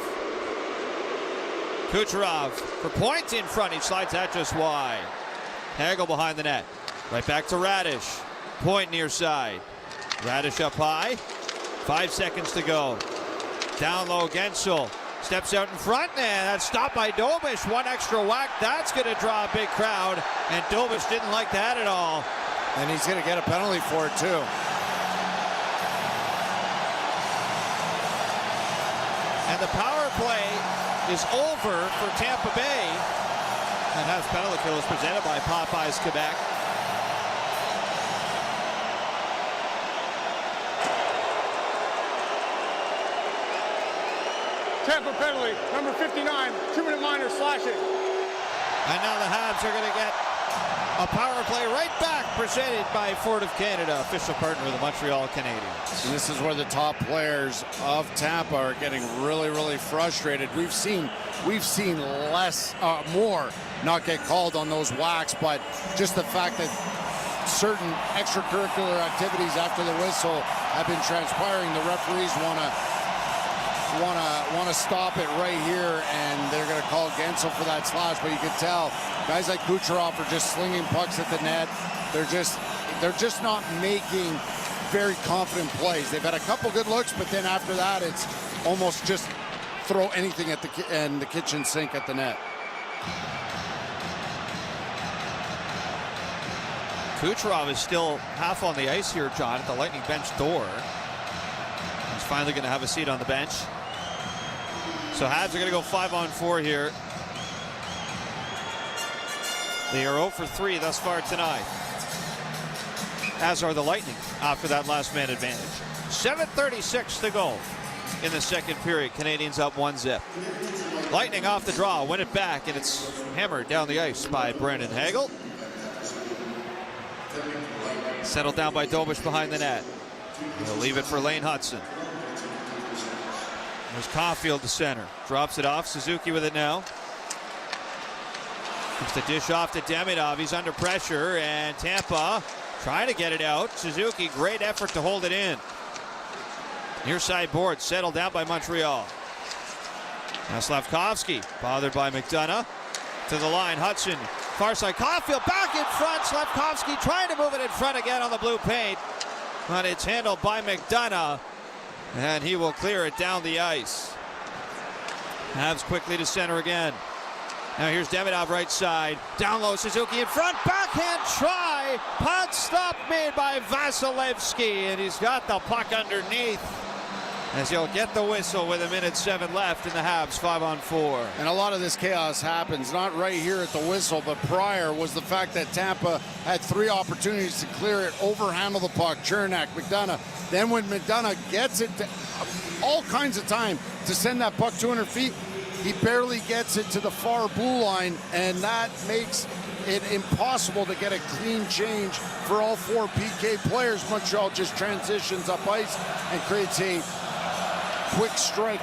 Speaker 1: Kucherov for Point in front. He slides that just wide. Hagel behind the net. Right back to Radish. Point near side. Radish up high. 5 seconds to go. Down low, Gensel. Steps out in front, and that's stopped by Dobish. One extra whack. That's going to draw a big crowd, and Dobish didn't like that at all.
Speaker 2: And he's going to get a penalty for it, too.
Speaker 1: And the power play is over for Tampa Bay. And has penalty kills presented by Popeyes Quebec.
Speaker 3: Tampa penalty, number 59, 2-minute minor, slashing.
Speaker 1: And now the Habs are going to get a power play right back, presented by Ford of Canada, official partner of the Montreal Canadiens.
Speaker 2: And this is where the top players of Tampa are getting really, really frustrated. We've seen more not get called on those whacks, but just the fact that certain extracurricular activities after the whistle have been transpiring, the referees want to stop it right here, and they're going to call Gensel for that slash. But you can tell guys like Kucherov are just slinging pucks at the net. They're just not making very confident plays. They've had a couple good looks, but then after that, it's almost just throw anything at the kitchen sink at the net.
Speaker 1: Kucherov is still half on the ice here, John, at the Lightning bench door. He's finally going to have a seat on the bench. So Habs are going to go 5-on-4 here. They are 0 for 3 thus far tonight, as are the Lightning after that last man advantage. 7:36 to go in the second period. Canadians up 1-0. Lightning off the draw, win it back, and it's hammered down the ice by Brandon Hagel. Settled down by Dobish behind the net. He'll leave it for Lane Hudson. There's Caulfield to center. Drops it off. Suzuki with it now. Puts the dish off to Demidov. He's under pressure, and Tampa trying to get it out. Suzuki, great effort to hold it in. Near side board, settled down by Montreal. Now Slavkovsky, bothered by McDonough. To the line, Hudson. Far side, Caulfield back in front. Slavkovsky trying to move it in front again on the blue paint. But it's handled by McDonough, and he will clear it down the ice. Habs quickly to center again. Now here's Demidov right side. Down low, Suzuki in front. Backhand try. Punt stop made by Vasilevsky, and he's got the puck underneath, as he'll get the whistle with 1:07 left in the Habs 5-on-4.
Speaker 2: And a lot of this chaos happens, not right here at the whistle, but prior was the fact that Tampa had 3 opportunities to clear it, overhandle the puck, Chernak, McDonough. Then when McDonough gets it to all kinds of time to send that puck 200 feet, he barely gets it to the far blue line, and that makes it impossible to get a clean change for all 4 PK players. Montreal just transitions up ice and creates a quick strike.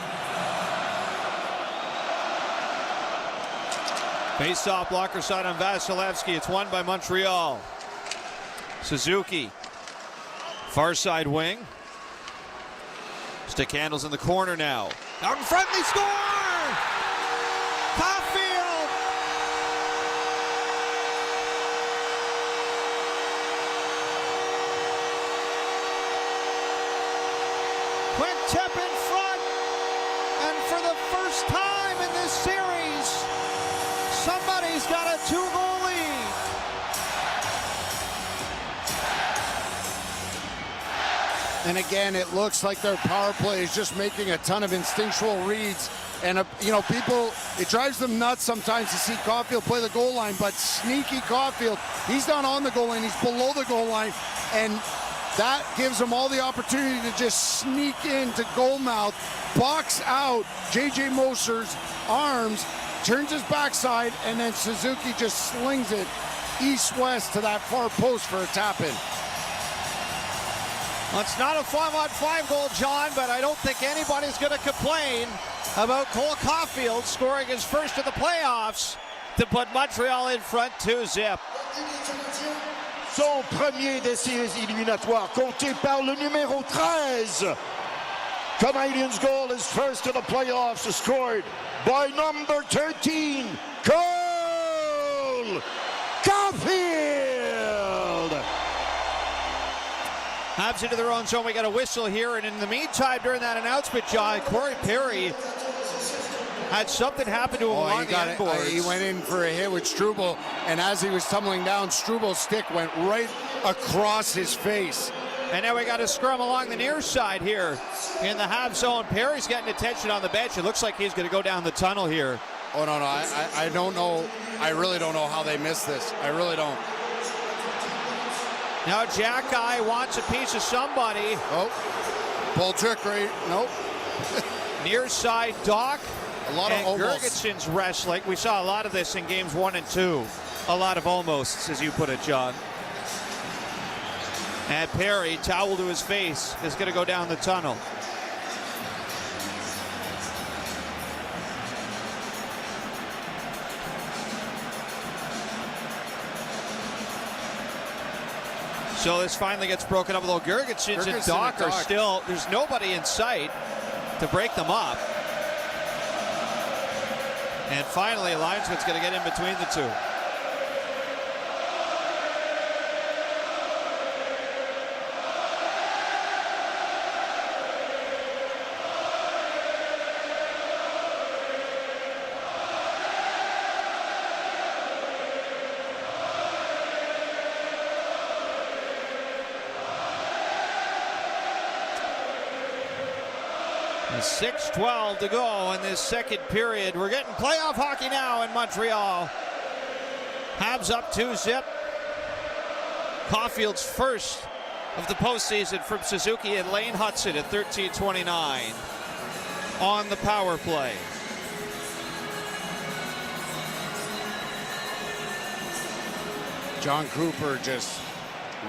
Speaker 1: Face-off, blocker side on Vasilevsky. It's won by Montreal. Suzuki, far side wing. Stick handles in the corner now. Out in front, they score! Caulfield! Quintep in front, and for the first time in this series, somebody's got a 2-goal lead.
Speaker 2: And again, it looks like their power play is just making a ton of instinctual reads. And, you know, people, it drives them nuts sometimes to see Caulfield play the goal line, but sneaky Caulfield, he's not on the goal line, he's below the goal line, and that gives him all the opportunity to just sneak into goal mouth, box out J.J. Moser's arms, turns his backside, and then Suzuki just slings it east-west to that far post for a tap-in.
Speaker 1: Well, it's not a 5-on-5 goal, John, but I don't think anybody's going to complain about Cole Caulfield scoring his first of the playoffs to put Montreal in front 2-0.
Speaker 10: Son premier des séries éliminatoires, compté par le numéro 13. Canadiens goal is first of the playoffs, scored by number 13, Cole Caulfield.
Speaker 1: Habs into their own zone. We got a whistle here, and in the meantime, during that announcement, John, Corey Perry had something happen to him along the end boards.
Speaker 2: He went in for a hit with Struble, and as he was tumbling down, Struble's stick went right across his face.
Speaker 1: And now we got a scrum along the near side here in the Habs zone. Perry's getting attention on the bench. It looks like he's going to go down the tunnel here.
Speaker 2: Oh, no, I don't know. I really don't know how they missed this. I really don't.
Speaker 1: Now Jack Guy wants a piece of somebody.
Speaker 2: Oh, pull trick right. Nope.
Speaker 1: Near side Doc.
Speaker 2: A lot of
Speaker 1: and
Speaker 2: almost.
Speaker 1: Gergensen's wrestling. We saw a lot of this in games 1 and 2. A lot of almosts, as you put it, John. And Perry, towel to his face, is going to go down the tunnel. So this finally gets broken up, although Gergensen and Doc are still, there's nobody in sight to break them up. And finally, Linesman's going to get in between the two. 6:12 to go in this second period. We're getting playoff hockey now in Montreal. Habs up 2-0. Caulfield's first of the postseason from Suzuki and Lane Hutson at 13:29 on the power play.
Speaker 2: John Cooper just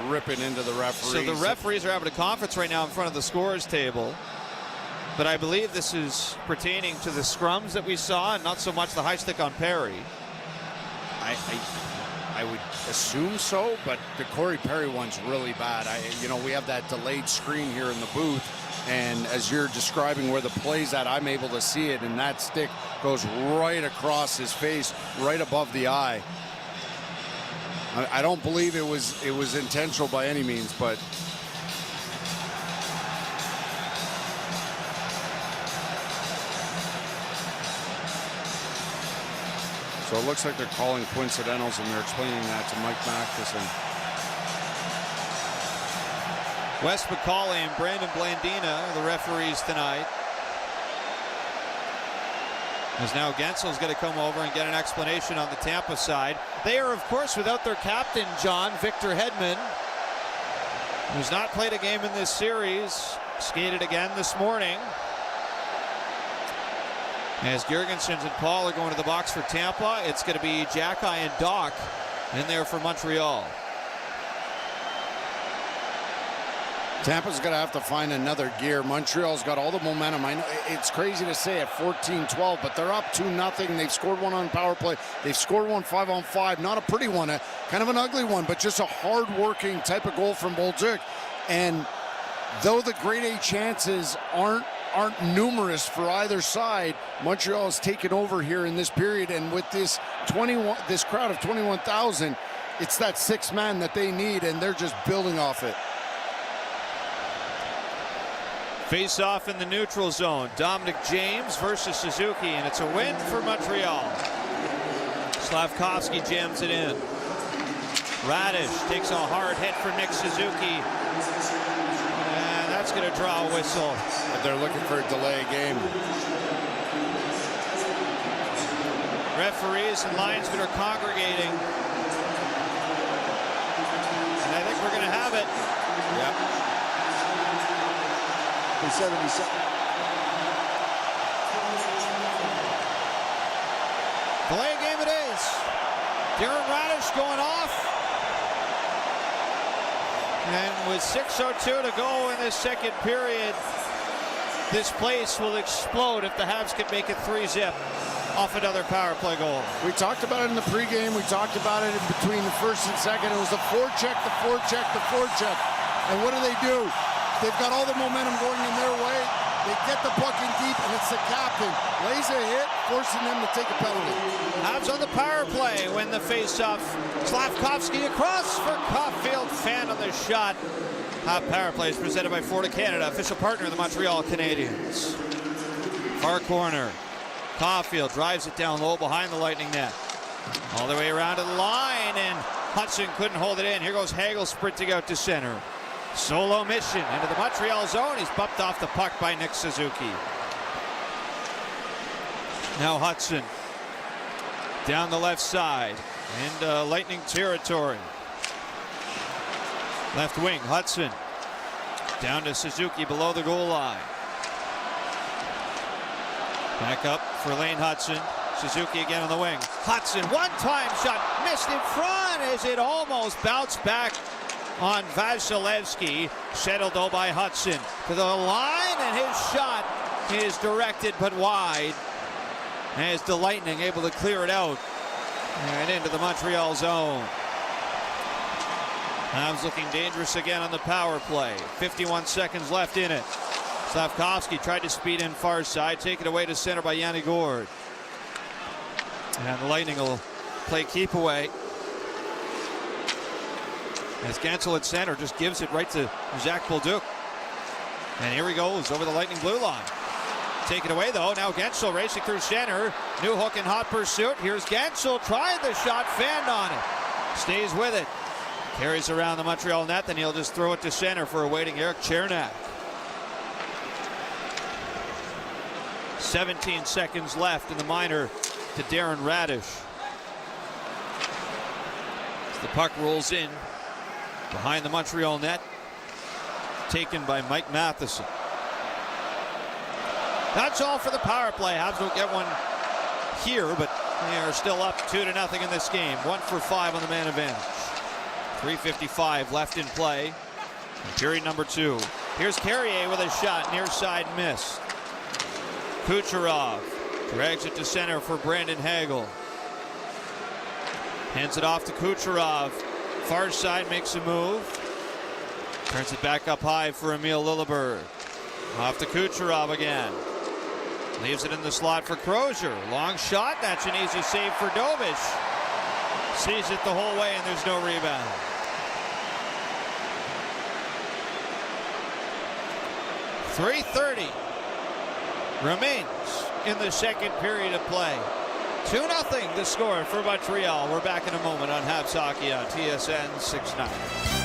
Speaker 2: ripping into the referees.
Speaker 1: So the referees are having a conference right now in front of the scorers table. But I believe this is pertaining to the scrums that we saw and not so much the high stick on Perry.
Speaker 2: I would assume so, but the Corey Perry one's really bad. We have that delayed screen here in the booth, and as you're describing where the play's at, I'm able to see it, and that stick goes right across his face, right above the eye. I don't believe it was intentional by any means, but so it looks like they're calling coincidentals, and they're explaining that to Mike Matheson.
Speaker 1: Wes McCauley and Brandon Blandina, the referees tonight. As now Gensel's going to come over and get an explanation on the Tampa side. They are, of course, without their captain, John, Victor Hedman, who's not played a game in this series. Skated again this morning. As Girgensons and Paul are going to the box for Tampa, it's going to be Jackeye and Doc in there for Montreal.
Speaker 2: Tampa's going to have to find another gear. Montreal's got all the momentum. I know it's crazy to say at 14-12, but they're up 2-0. They've scored one on power play. They've scored one 5-on-5. Not a pretty one, kind of an ugly one, but just a hard-working type of goal from Bolduc. And though the grade A chances aren't numerous for either side, Montreal has taken over here in this period, and with this crowd of 21,000, it's that sixth man that they need, and they're just building off it.
Speaker 1: Face off in the neutral zone. Dominic James versus Suzuki, and it's a win for Montreal. Slavkovsky jams it in. Radish takes a hard hit for Nick Suzuki. And that's going to draw a whistle.
Speaker 2: But they're looking for a delay game.
Speaker 1: Referees and linesmen are congregating. And I think we're going to have it.
Speaker 2: Yep.
Speaker 10: 77.
Speaker 1: Delay game it is. Darren Radish going off. And with 6:02 to go in this second period, this place will explode if the Habs can make it 3-0 off another power play goal.
Speaker 2: We talked about it in the pregame. We talked about it in between the first and second. It was the forecheck, the forecheck, the forecheck. And what do? They've got all the momentum going in their way. They get the puck in deep, and it's the captain. Lays a hit, forcing them to take a penalty.
Speaker 1: Habs on the power play when the face-off. Slavkovsky across for Caulfield. Fan on the shot. Power play is presented by Florida Canada, official partner of the Montreal Canadiens. Far corner. Caulfield drives it down low behind the Lightning net. All the way around to the line, and Hudson couldn't hold it in. Here goes Hagel sprinting out to center. Solo mission into the Montreal zone. He's bumped off the puck by Nick Suzuki. Now Hudson down the left side into Lightning territory. Left wing, Hudson down to Suzuki below the goal line. Back up for Lane Hudson. Suzuki again on the wing. Hudson, one-time shot, missed in front as it almost bounced back on Vasilevsky. Settled though by Hudson to the line, and his shot is directed but wide. As the Lightning able to clear it out and into the Montreal zone. Habs looking dangerous again on the power play. 51 seconds left in it. Slavkovsky tried to speed in far side, take it away to center by Yanni Gourde. And the Lightning will play keep away. As Gansel at center just gives it right to Jacques Bolduc. And here he goes over the Lightning blue line. Take it away though. Now Gensel racing through center. New hook in hot pursuit. Here's Gensel. Tried the shot. Fanned on it. Stays with it. Carries around the Montreal net. Then he'll just throw it to center for a waiting Eric Chernak. 17 seconds left in the minor to Darren Radish. As the puck rolls in behind the Montreal net, taken by Mike Matheson. That's all for the power play. Habs don't get one here, but they are still up 2-0 in this game. 1 for 5 on the man advantage. 3:55 left in play. Period number 2. Here's Carrier with a shot, near side miss. Kucherov drags it to center for Brandon Hagel. Hands it off to Kucherov. Far side makes a move. Turns it back up high for Emil Lilleberg. Off to Kucherov again. Leaves it in the slot for Crozier. Long shot. That's an easy save for Dobish. Sees it the whole way, and there's no rebound. .330 remains in the second period of play. 2-0 the score for Montreal. We're back in a moment on Habs Hockey on TSN 690.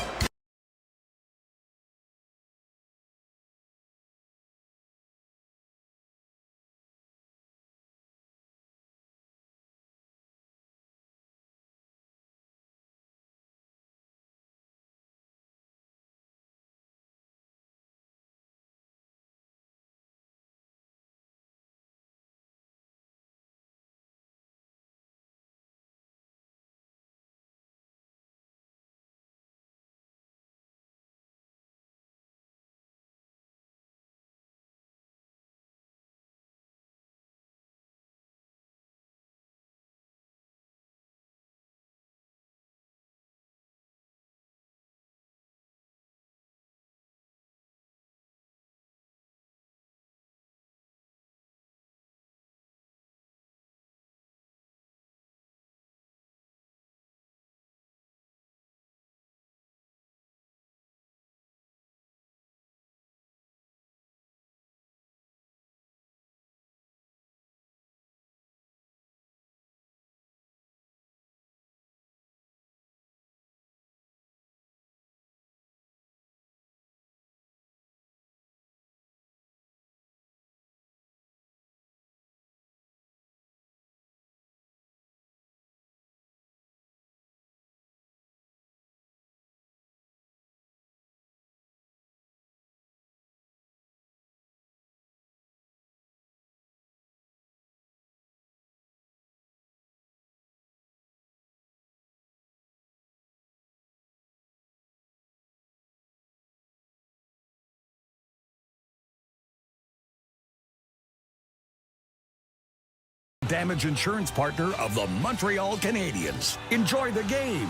Speaker 4: Damage insurance partner of the Montreal Canadiens. Enjoy the game.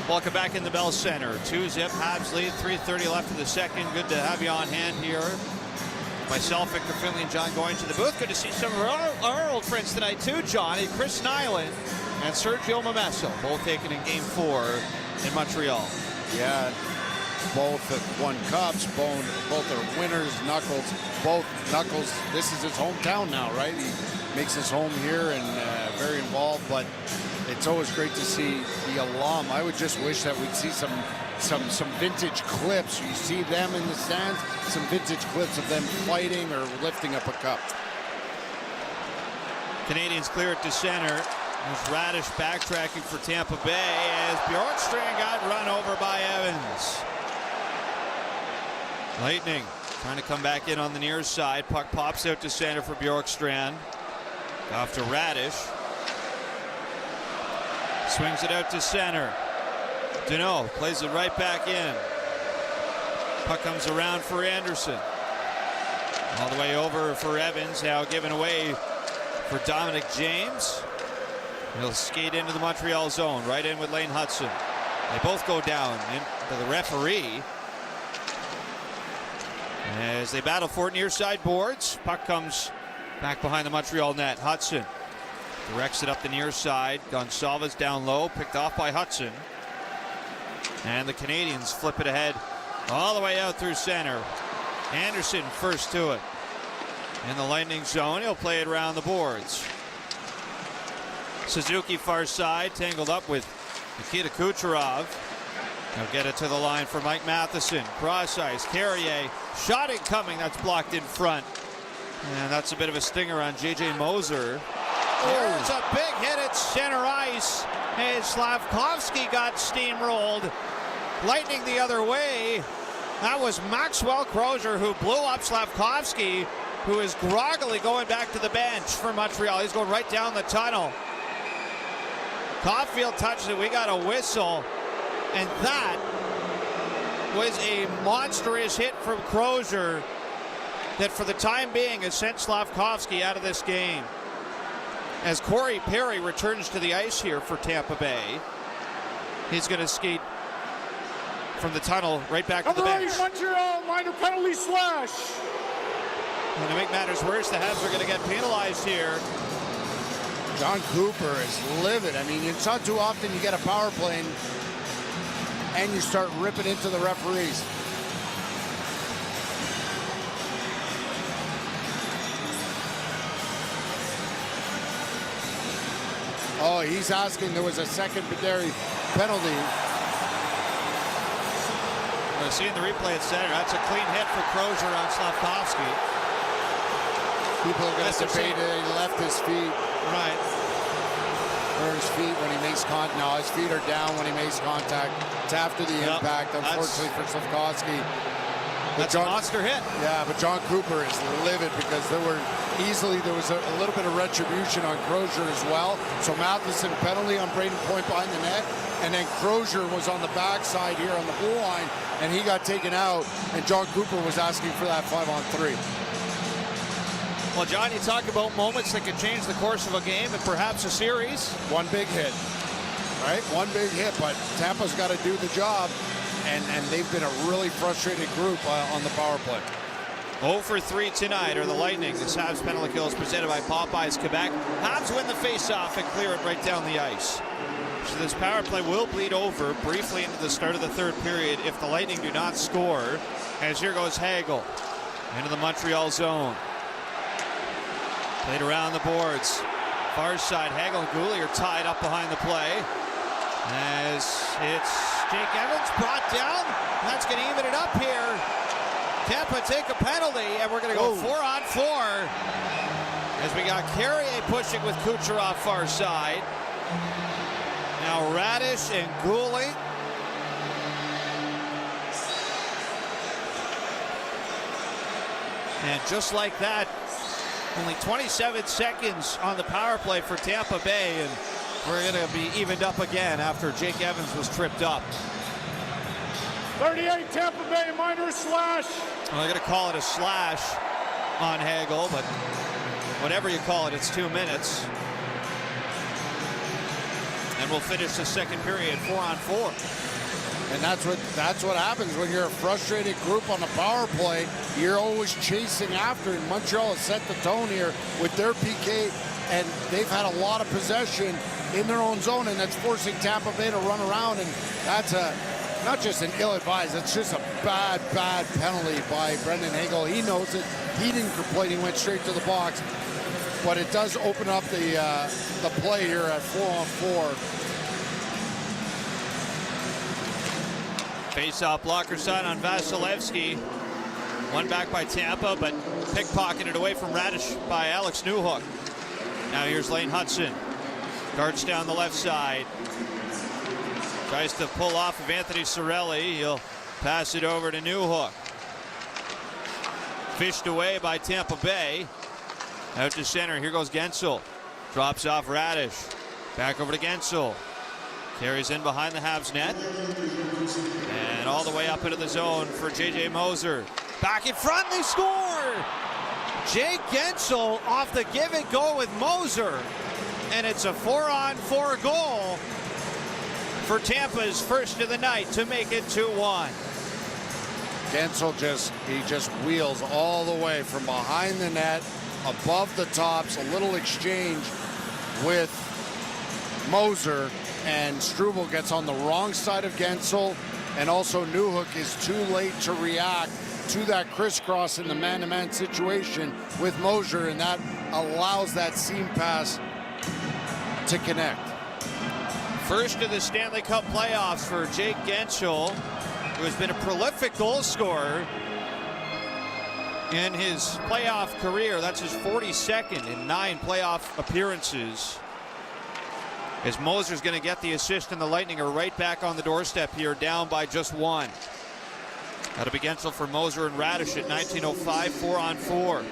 Speaker 1: Welcome back in the Bell Center. 2-zip, Habs lead, 3:30 left in the second. Good to have you on hand here. Myself, Victor Finley, and John going to the booth. Good to see some of our old friends tonight too, John. Chris Nyland and Sergio Momesso, both taken in Game 4 in Montreal.
Speaker 2: Yeah, both have won cups, both are winners. Knuckles, this is his hometown now, right? He makes his home here and very involved, but it's always great to see the alum. I would just wish that we'd see some vintage clips. You see them in the stands, some vintage clips of them fighting or lifting up a cup.
Speaker 1: Canadians clear it to center. There's Radish backtracking for Tampa Bay as Bjorkstrand got run over by Evans. Lightning trying to come back in on the near side. Puck pops out to center for Bjorkstrand. Off to Radish. Swings it out to center. Deneau plays it right back in. Puck comes around for Anderson. All the way over for Evans. Now given away for Dominic James. He'll skate into the Montreal zone. Right in with Lane Hudson. They both go down into the referee. As they battle for it near side boards. Puck comes back behind the Montreal net. Hudson directs it up the near side. Gonçalves down low. Picked off by Hudson. And the Canadians flip it ahead all the way out through center. Anderson first to it. In the Lightning zone. He'll play it around the boards. Suzuki far side. Tangled up with Nikita Kucherov. He'll get it to the line for Mike Matheson. Cross ice. Carrier. Shot incoming. That's blocked in front And that's a bit of a stinger on J.J. Moser. There's a big hit at center ice. And Slavkovsky got steamrolled. Lightning the other way. That was Maxwell Crozier who blew up Slavkovsky, who is groggily going back to the bench for Montreal. He's going right down the tunnel. Caulfield touched it. We got a whistle. And that was a monstrous hit from Crozier that for the time being has sent Slavkovsky out of this game. As Corey Perry returns to the ice here for Tampa Bay, he's going to skate from the tunnel right back to the bench.
Speaker 3: Montreal, minor penalty slash.
Speaker 1: And to make matters worse, the Habs are going to get penalized here.
Speaker 2: John Cooper is livid. I mean, it's not too often you get a power play and you start ripping into the referees. Oh, he's asking there was a secondary penalty.
Speaker 1: We're seeing the replay at center. That's a clean hit for Crozier on Slavkovsky.
Speaker 2: People are going to debate it. He left his feet.
Speaker 1: Right.
Speaker 2: Or his feet when he makes contact. No, his feet are down when he makes contact. It's after the impact, unfortunately, for Slavkovsky.
Speaker 1: That's a monster hit.
Speaker 2: Yeah, but John Cooper is livid because there was a little bit of retribution on Crozier as well. So Matheson penalty on Braden Point behind the net, and then Crozier was on the backside here on the blue line, and he got taken out, and John Cooper was asking for that 5-on-3.
Speaker 1: Well, John, you talk about moments that can change the course of a game and perhaps a series.
Speaker 2: One big hit, right? One big hit, but Tampa's got to do the job. And they've been a really frustrated group on the power play.
Speaker 1: 0 for 3 tonight are the Lightning. This Habs penalty kill is presented by Popeyes Quebec. Habs win the face-off and clear it right down the ice. So this power play will bleed over briefly into the start of the third period if the Lightning do not score. As here goes Hagel into the Montreal zone. Played around the boards. Far side, Hagel and Goulet are tied up behind the play. As it's Jake Evans brought down. That's going to even it up here. Tampa take a penalty, and we're going to go 4-on-4. As we got Carrier pushing with Kucherov far side. Now Radish and Goulet. And just like that, only 27 seconds on the power play for Tampa Bay, and we're going to be evened up again after Jake Evans was tripped up.
Speaker 3: 38 Tampa Bay, minor slash.
Speaker 1: Well, they're going to call it a slash on Hagel, but whatever you call it, it's 2 minutes. And we'll finish the second period 4-on-4.
Speaker 2: And that's what happens when you're a frustrated group on the power play. You're always chasing after. And Montreal has set the tone here with their PK, and they've had a lot of possession in their own zone, and that's forcing Tampa Bay to run around. And that's not just an ill-advised, it's just a bad penalty by Brendan Hagel. He knows it. He didn't complain. He went straight to the box. But it does open up the play here at 4-on-4.
Speaker 1: Face-off blocker side on Vasilevsky. One back by Tampa, but pickpocketed away from Radish by Alex Newhook. Now here's Lane Hudson. Darts down the left side. Tries to pull off of Anthony Cirelli. He'll pass it over to Newhook. Fished away by Tampa Bay. Out to center. Here goes Gensel. Drops off Radish. Back over to Gensel. Carries in behind the Habs net. And all the way up into the zone for J.J. Moser. Back in front, they score! Jake Gensel off the give and go with Moser. And it's a 4-on-4 goal for Tampa's first of the night to make it 2-1.
Speaker 2: Gensel just wheels all the way from behind the net, above the tops, a little exchange with Moser, and Struble gets on the wrong side of Gensel, and also Newhook is too late to react to that crisscross in the man-to-man situation with Moser, and that allows that seam pass to connect.
Speaker 1: First of the Stanley Cup playoffs for Jake Gensel, who has been a prolific goal scorer. in his playoff career. That's his 42nd in 9 playoff appearances. As Moser's going to get the assist, and the Lightning are right back on the doorstep here, down by just 1. That'll be Gensel for Moser and Radish at 19:05, 4-on-4.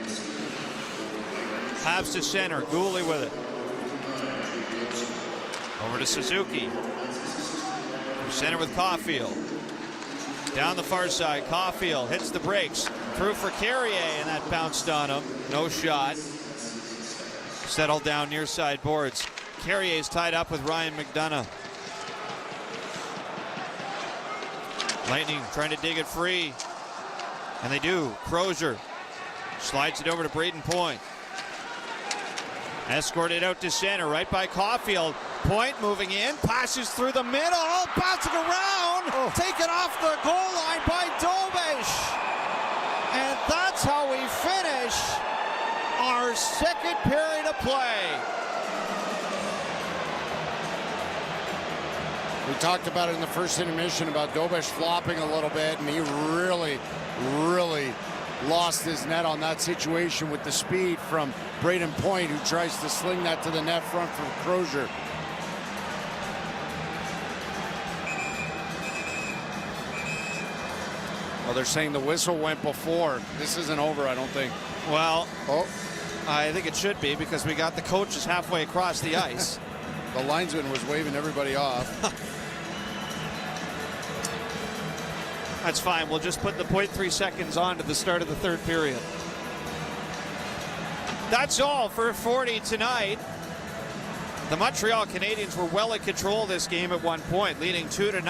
Speaker 1: Habs to center, Gooley with it. Over to Suzuki. From center with Caulfield. Down the far side, Caulfield hits the brakes. Through for Carrier, and that bounced on him. No shot. Settled down near side boards. Carrier's tied up with Ryan McDonough. Lightning trying to dig it free. And they do. Crozier slides it over to Braden Point. Escorted out to center, right by Caulfield. Point moving in, passes through the middle, bouncing around, taken off the goal line by Dobish. And that's how we finish our second period of play.
Speaker 2: We talked about it in the first intermission about Dobish flopping a little bit, and he really lost his net on that situation with the speed from Braden Point, who tries to sling that to the net front from Crozier. Well, they're saying the whistle went before. This isn't over, I don't think.
Speaker 1: Well, I think it should be, because we got the coaches halfway across the ice.
Speaker 2: The linesman was waving everybody off.
Speaker 1: That's fine. We'll just put the 0.3 seconds on to the start of the third period. That's all for 40 tonight. The Montreal Canadiens were well in control of this game at one point, leading 2-0.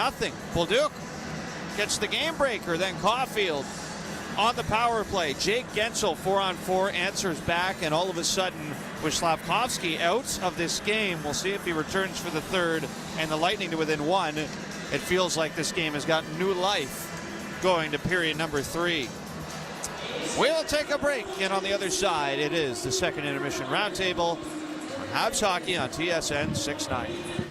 Speaker 1: Bolduc gets the game breaker, then Caulfield on the power play. Jake Gensel, 4-on-4, answers back, and all of a sudden, with Slavkovsky out of this game, we'll see if he returns for the third, and the Lightning to within 1. It feels like this game has gotten new life going to period number 3. We'll take a break, and on the other side, it is the second intermission roundtable on Habs Hockey on TSN 690.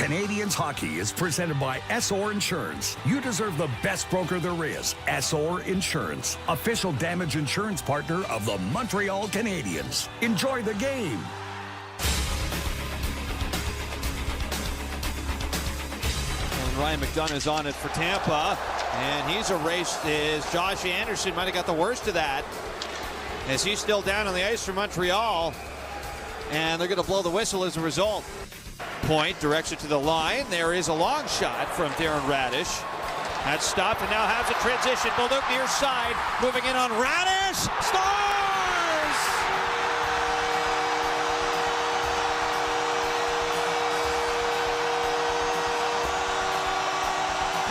Speaker 4: Canadians hockey is presented by Essor Insurance. You deserve the best broker there is. Essor Insurance, official damage insurance partner of the Montreal Canadiens. Enjoy the game.
Speaker 1: And Ryan McDonough is on it for Tampa, and he's erased as Josh Anderson might have got the worst of that, as he's still down on the ice for Montreal, and they're going to blow the whistle as a result. Point directs it to the line. There is a long shot from Darren Radish. That's stopped, and now has a transition. Bolduc near side, moving in on Radish. Scores!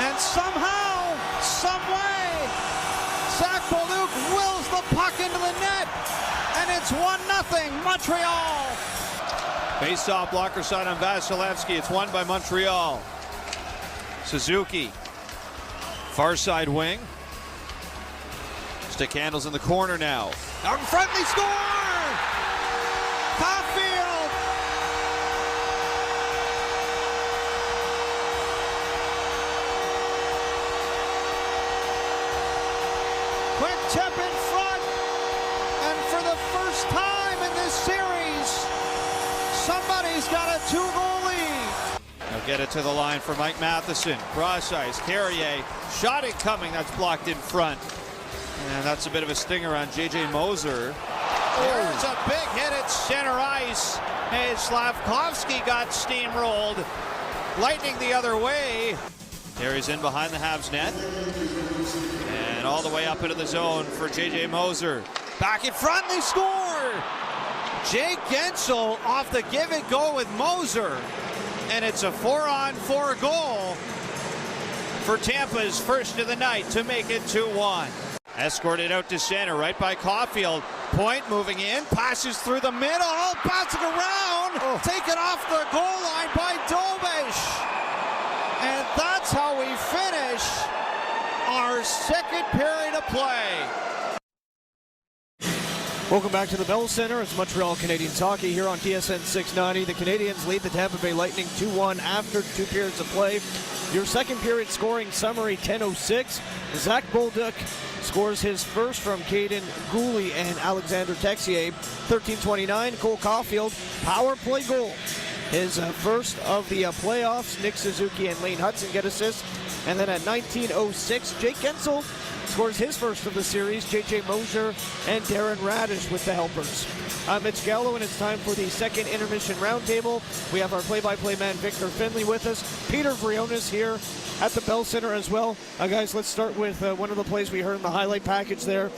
Speaker 1: And somehow, some way, Zach Bolduc wills the puck into the net, and it's 1-0 Montreal. Face-off blocker side on Vasilevsky. It's won by Montreal. Suzuki, far side wing. Stick handles in the corner now. Out in front, they score! Caulfield! Quick tip in front, and for the first time in this series, somebody's got a 2-goal lead. They'll get it to the line for Mike Matheson. Cross ice, Carrier, shot it coming, that's blocked in front. And that's a bit of a stinger on J.J. Moser. There's a big hit at center ice. Hey, Slavkovsky got steamrolled. Lightning the other way. Carries in behind the Habs net. And all the way up into the zone for J.J. Moser. Back in front, they score! Jake Gensel off the give and go with Moser. And it's a 4-on-4 goal for Tampa's first of the night to make it 2-1. Escorted out to center, right by Caulfield. Point moving in, passes through the middle, passing around, taken off the goal line by Dobish. And that's how we finish our second period of play.
Speaker 6: Welcome back to the Bell Center. It's Montreal Canadiens hockey here on TSN 690. The Canadiens lead the Tampa Bay Lightning 2-1 after 2 periods of play. Your second period scoring summary, 10:06. Zach Bolduc scores his first from Caden Gooley and Alexander Texier. 13:29, Cole Caulfield, power play goal. His first of the playoffs. Nick Suzuki and Lane Hudson get assists. And then at 19:06, Jake Gensel scores his first of the series. J.J. Moser and Darren Radish with the helpers. I'm Mitch Gallo, and it's time for the second intermission roundtable. We have our play-by-play man Victor Finley with us. Peter Vrionis here at the Bell Center as well. Guys, let's start with one of the plays we heard in the highlight package there.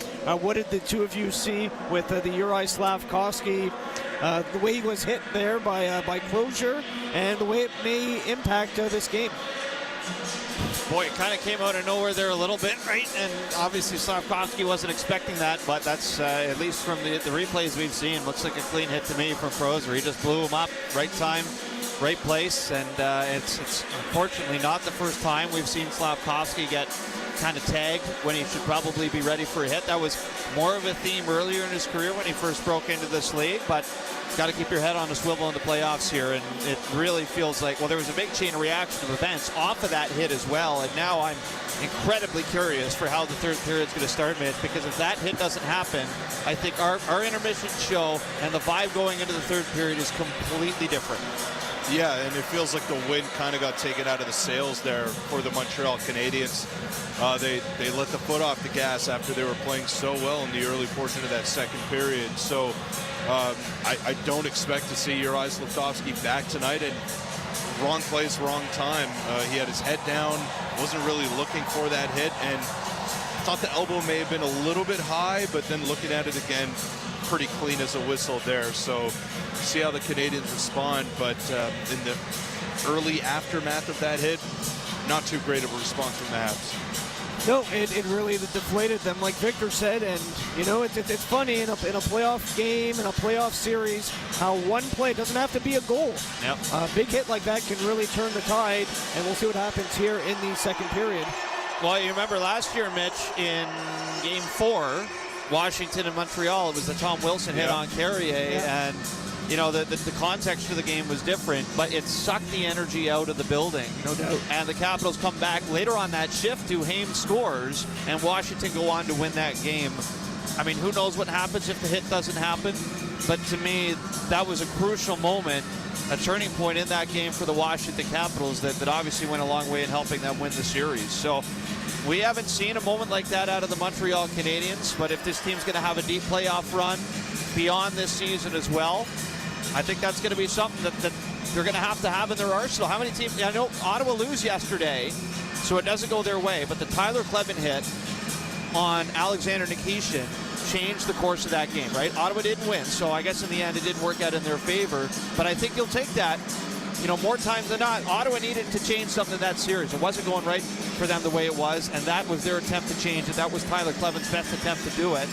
Speaker 6: What did the two of you see with the Uri Slavkovsky, the way he was hit there by Crozier, and the way it may impact this game?
Speaker 1: Boy, it kind of came out of nowhere there a little bit, right? And obviously Slavkovsky wasn't expecting that, but that's, at least from the replays we've seen, looks like a clean hit to me from Crozier. He just blew him up, right time, right place, and it's unfortunately not the first time we've seen Slavkovsky get kind of tagged when he should probably be ready for a hit. That was more of a theme earlier in his career when he first broke into this league, but got to keep your head on a swivel in the playoffs here, and it really feels like, well, there was a big chain of reaction of events off of that hit as well, and now I'm incredibly curious for how the third period's going to start, Mitch, because if that hit doesn't happen, I think our intermission show and the vibe going into the third period is completely different.
Speaker 11: Yeah, and it feels like the wind kind of got taken out of the sails there for the Montreal Canadiens. They let the foot off the gas after they were playing so well in the early portion of that second period. So I don't expect to see Uri Slavkovsky back tonight. And wrong place, wrong time. He had his head down, wasn't really looking for that hit, and thought the elbow may have been a little bit high, but then looking at it again, pretty clean as a whistle there. So see how the Canadiens respond, but in the early aftermath of that hit, not too great of a response from the Habs.
Speaker 6: No, it really deflated them, like Victor said, and you know it's funny in a playoff game, in a playoff series, how one play doesn't have to be a goal.
Speaker 1: Yep.
Speaker 6: A big hit like that can really turn the tide, and we'll see what happens here in the second period.
Speaker 1: Well, you remember last year, Mitch, in Game 4, Washington and Montreal, it was the Tom Wilson hit on Carrier, and you know, the context for the game was different, but it sucked the energy out of the building.
Speaker 6: No doubt.
Speaker 1: And the Capitals come back later on that shift to Hames scores, and Washington go on to win that game. I mean, who knows what happens if the hit doesn't happen? But to me, that was a crucial moment, a turning point in that game for the Washington Capitals that obviously went a long way in helping them win the series. So we haven't seen a moment like that out of the Montreal Canadiens, but if this team's going to have a deep playoff run beyond this season as well, I think that's going to be something that they're going to have in their arsenal. How many teams? I know Ottawa lose yesterday, so it doesn't go their way, but the Tyler Kleven hit on Alexander Nikishin changed the course of that game, right? Ottawa didn't win, so I guess in the end it didn't work out in their favor, but I think you'll take that, you know, more times than not. Ottawa needed to change something in that series. It wasn't going right for them the way it was, and that was their attempt to change it. That was Tyler Kleven's best attempt to do it,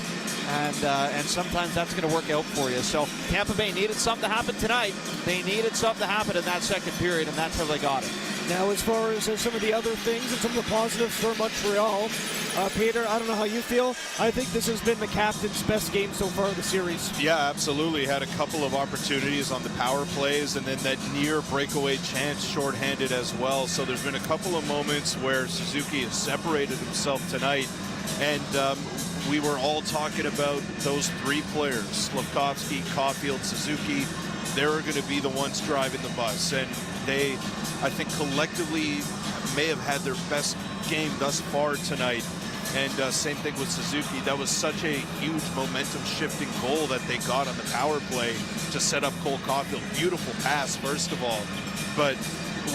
Speaker 1: and sometimes that's going to work out for you. So Tampa Bay needed something to happen tonight. They needed something to happen in that second period, and that's how they got it.
Speaker 6: Now, as far as some of the other things and some of the positives for Montreal, Peter, I don't know how you feel. I think this has been the captain's best game so far of the series.
Speaker 11: Yeah, absolutely. Had a couple of opportunities on the power plays, and then that near breakaway chance shorthanded as well. So there's been a couple of moments where Suzuki has separated himself tonight, and we were all talking about those three players, Slafkovsky, Caulfield, Suzuki. They're going to be the ones driving the bus, and they, I think, collectively may have had their best game thus far tonight. And same thing with Suzuki. That was such a huge momentum-shifting goal that they got on the power play to set up Cole Caulfield. Beautiful pass, first of all. But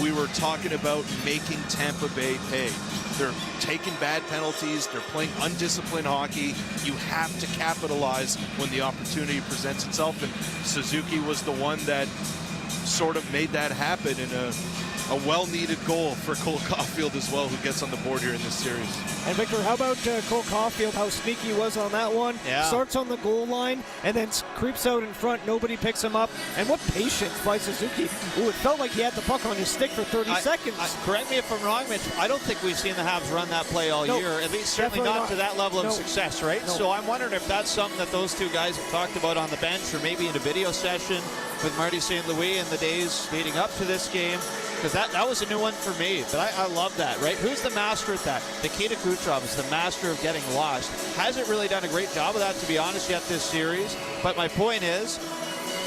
Speaker 11: we were talking about making Tampa Bay pay. They're taking bad penalties. They're playing undisciplined hockey. You have to capitalize when the opportunity presents itself. And Suzuki was the one that sort of made that happen in a well-needed goal for Cole Caulfield as well, who gets on the board here in this series.
Speaker 6: And Victor, how about Cole Caulfield, how sneaky he was on that one?
Speaker 1: Yeah.
Speaker 6: Starts on the goal line and then creeps out in front. Nobody picks him up. And what patience by Suzuki. Ooh, it felt like he had the puck on his stick for 30 seconds.
Speaker 1: Correct me if I'm wrong, Mitch. I don't think we've seen the Habs run that play all year. At least certainly not to that level of success, right?
Speaker 6: No.
Speaker 1: So I'm wondering if that's something that those two guys have talked about on the bench, or maybe in a video session with Marty St. Louis in the days leading up to this game. Because that was a new one for me, but I love that, right? Who's the master at that? Nikita Kucherov is the master of getting lost. Hasn't really done a great job of that, to be honest, yet this series. But my point is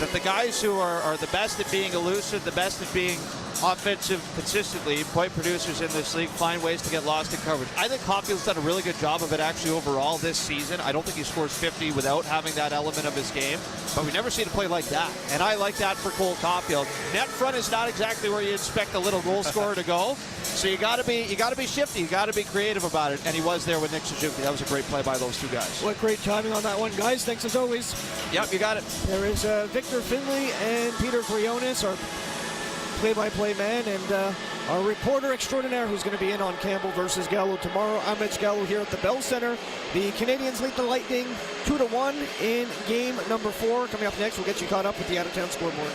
Speaker 1: that the guys who are the best at being elusive, the best at being offensive consistently, point producers in this league, find ways to get lost in coverage. I think Caulfield's done a really good job of it actually overall this season. I don't think he scores 50 without having that element of his game, but we've never seen a play like that, and I like that for Cole Caulfield. Net front is not exactly where you expect a little goal scorer to go, so you got to be shifty, you got to be creative about it, and he was there with Nick Suzuki. That was a great play by those two guys.
Speaker 6: What great timing on that one, guys. Thanks as always.
Speaker 1: Yep, you got it.
Speaker 6: There is Victor Finley and Peter Briones, our play-by-play man, and our reporter extraordinaire who's going to be in on Campbell versus Gallo tomorrow. I'm Mitch Gallo here at the Bell Center. The Canadians lead the Lightning 2-1 in game number 4. Coming up next, we'll get you caught up with the out-of-town scoreboard.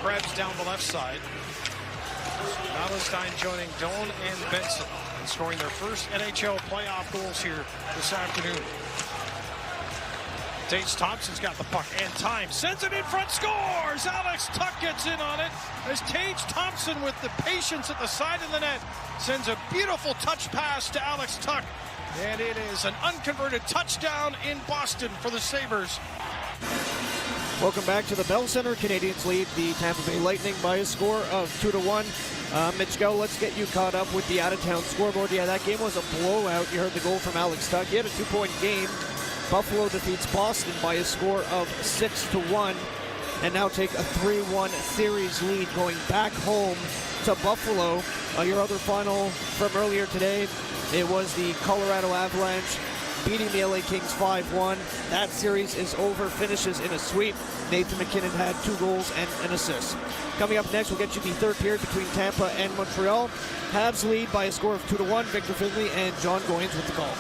Speaker 12: Krebs down the left side. Valentine joining Doan and Benson and scoring their first NHL playoff goals here this afternoon. Tage Thompson's got the puck and time. Sends it in front, scores! Alex Tuch gets in on it as Tage Thompson with the patience at the side of the net sends a beautiful touch pass to Alex Tuch. And it is an unconverted touchdown in Boston for the Sabres.
Speaker 6: Welcome back to the Bell Center. Canadians lead the Tampa Bay Lightning by a score of 2-1. Mitch Gow, let's get you caught up with the out-of-town scoreboard. Yeah, that game was a blowout. You heard the goal from Alex Tuch. He had a 2-point game. Buffalo defeats Boston by a score of 6-1 and now take a 3-1 series lead going back home to Buffalo. Your other final from earlier today, it was the Colorado Avalanche beating the LA Kings 5-1. That series is over, finishes in a sweep. Nathan McKinnon had 2 goals and an assist. Coming up next, we'll get you the third period between Tampa and Montreal. Habs lead by a score of 2-1. Victor Finley and John Goyens with the call.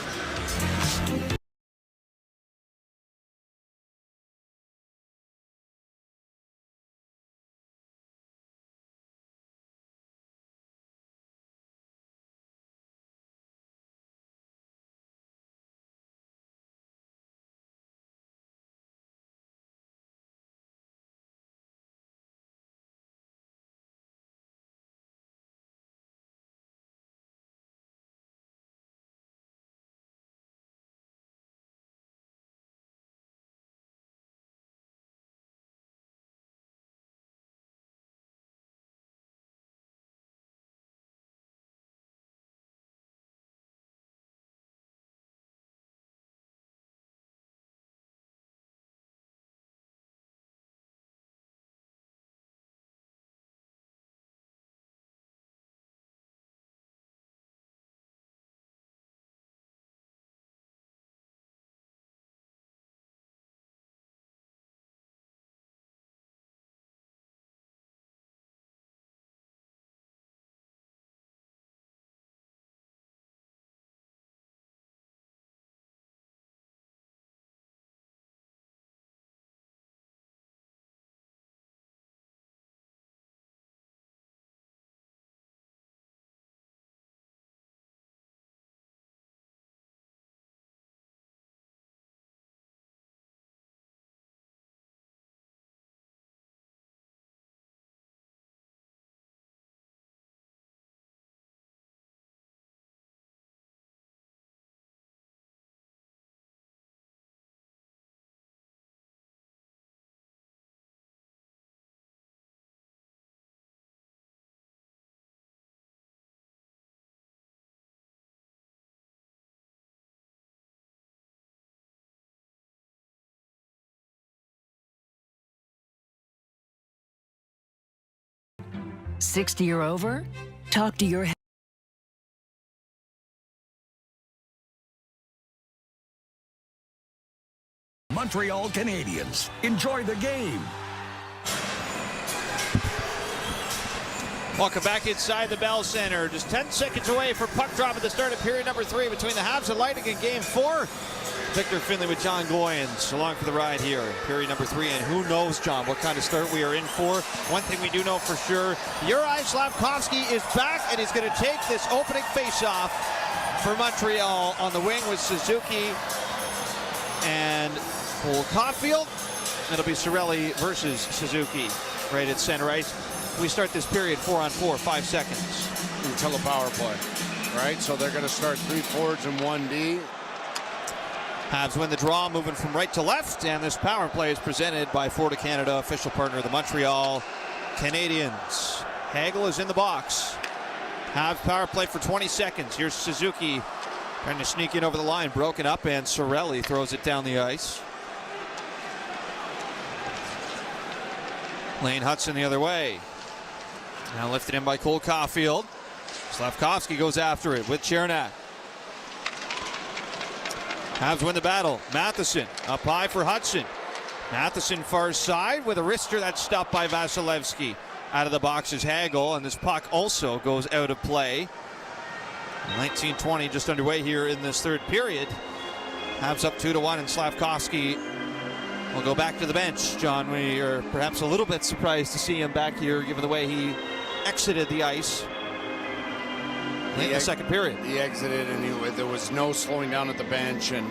Speaker 13: $60 or over? Talk to your
Speaker 4: Montreal Canadiens. Enjoy the game.
Speaker 1: Welcome back inside the Bell Center. Just 10 seconds away from puck drop at the start of period number 3 between the Habs and Lightning in Game 4. Victor Finley with John Goyens along for the ride here in period number 3. And who knows, John, what kind of start we are in for. One thing we do know for sure, Juraj Slafkovsky is back and he's going to take this opening faceoff for Montreal on the wing with Suzuki and Cole Caulfield. It'll be Cirelli versus Suzuki right at center ice. We start this period 4-on-4, 5 seconds.
Speaker 2: Until a power play, right? So they're going to start 3 forwards and 1 D.
Speaker 1: Habs win the draw, moving from right to left, and this power play is presented by Florida Canada, official partner of the Montreal Canadiens. Hagel is in the box. Habs power play for 20 seconds. Here's Suzuki trying to sneak in over the line, broken up, and Cirelli throws it down the ice. Lane Hudson the other way. Now lifted in by Cole Caulfield. Slafkovsky goes after it with Chernak. Habs win the battle. Matheson up high for Hudson. Matheson far side with a wrister that's stopped by Vasilevsky. Out of the box is Hagel, and this puck also goes out of play. 19:20 just underway here in this third period. Habs up 2-1, and Slafkovsky We'll go back to the bench, John. We are perhaps a little bit surprised to see him back here, given the way he exited the ice in the second period.
Speaker 2: He exited, and there was no slowing down at the bench and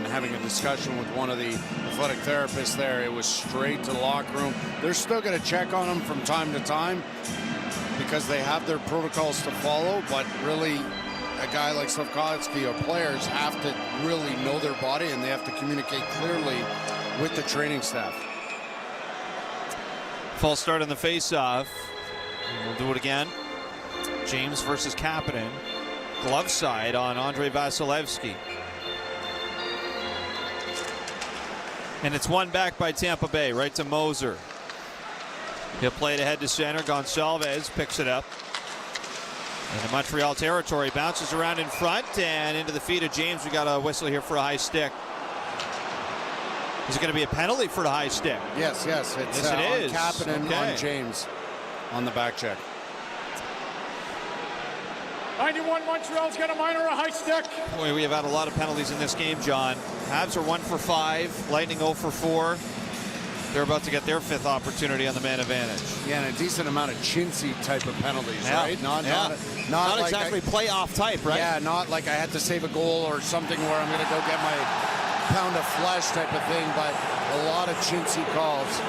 Speaker 2: having a discussion with one of the athletic therapists there. It was straight to the locker room. They're still going to check on him from time to time because they have their protocols to follow, but really a guy like Slafkovsky or players have to really know their body, and they have to communicate clearly with the training staff.
Speaker 1: False start on the face-off. We'll do it again. James versus Kapanen. Glove side on Andrei Vasilevsky. And it's won back by Tampa Bay, right to Moser. He'll play it ahead to center. Gonçalves picks it up. In the Montreal territory, bounces around in front and into the feet of James. We got a whistle here for a high stick. Is it going to be a penalty for the high stick?
Speaker 2: Yes. It's
Speaker 1: it is.
Speaker 2: Kapanen on James on the back check.
Speaker 3: 91 Montreal's got a minor, a high stick.
Speaker 1: Boy, we have had a lot of penalties in this game, John. Habs are 1 for 5. Lightning 0 for 4. They're about to get their 5th opportunity on the man advantage.
Speaker 2: Yeah, and a decent amount of chintzy type of penalties, right? Not
Speaker 1: like
Speaker 2: exactly
Speaker 1: playoff type, right?
Speaker 2: Yeah, not like I had to save a goal or something where I'm going to go get my pound of flesh type of thing, but a lot of chintzy calls.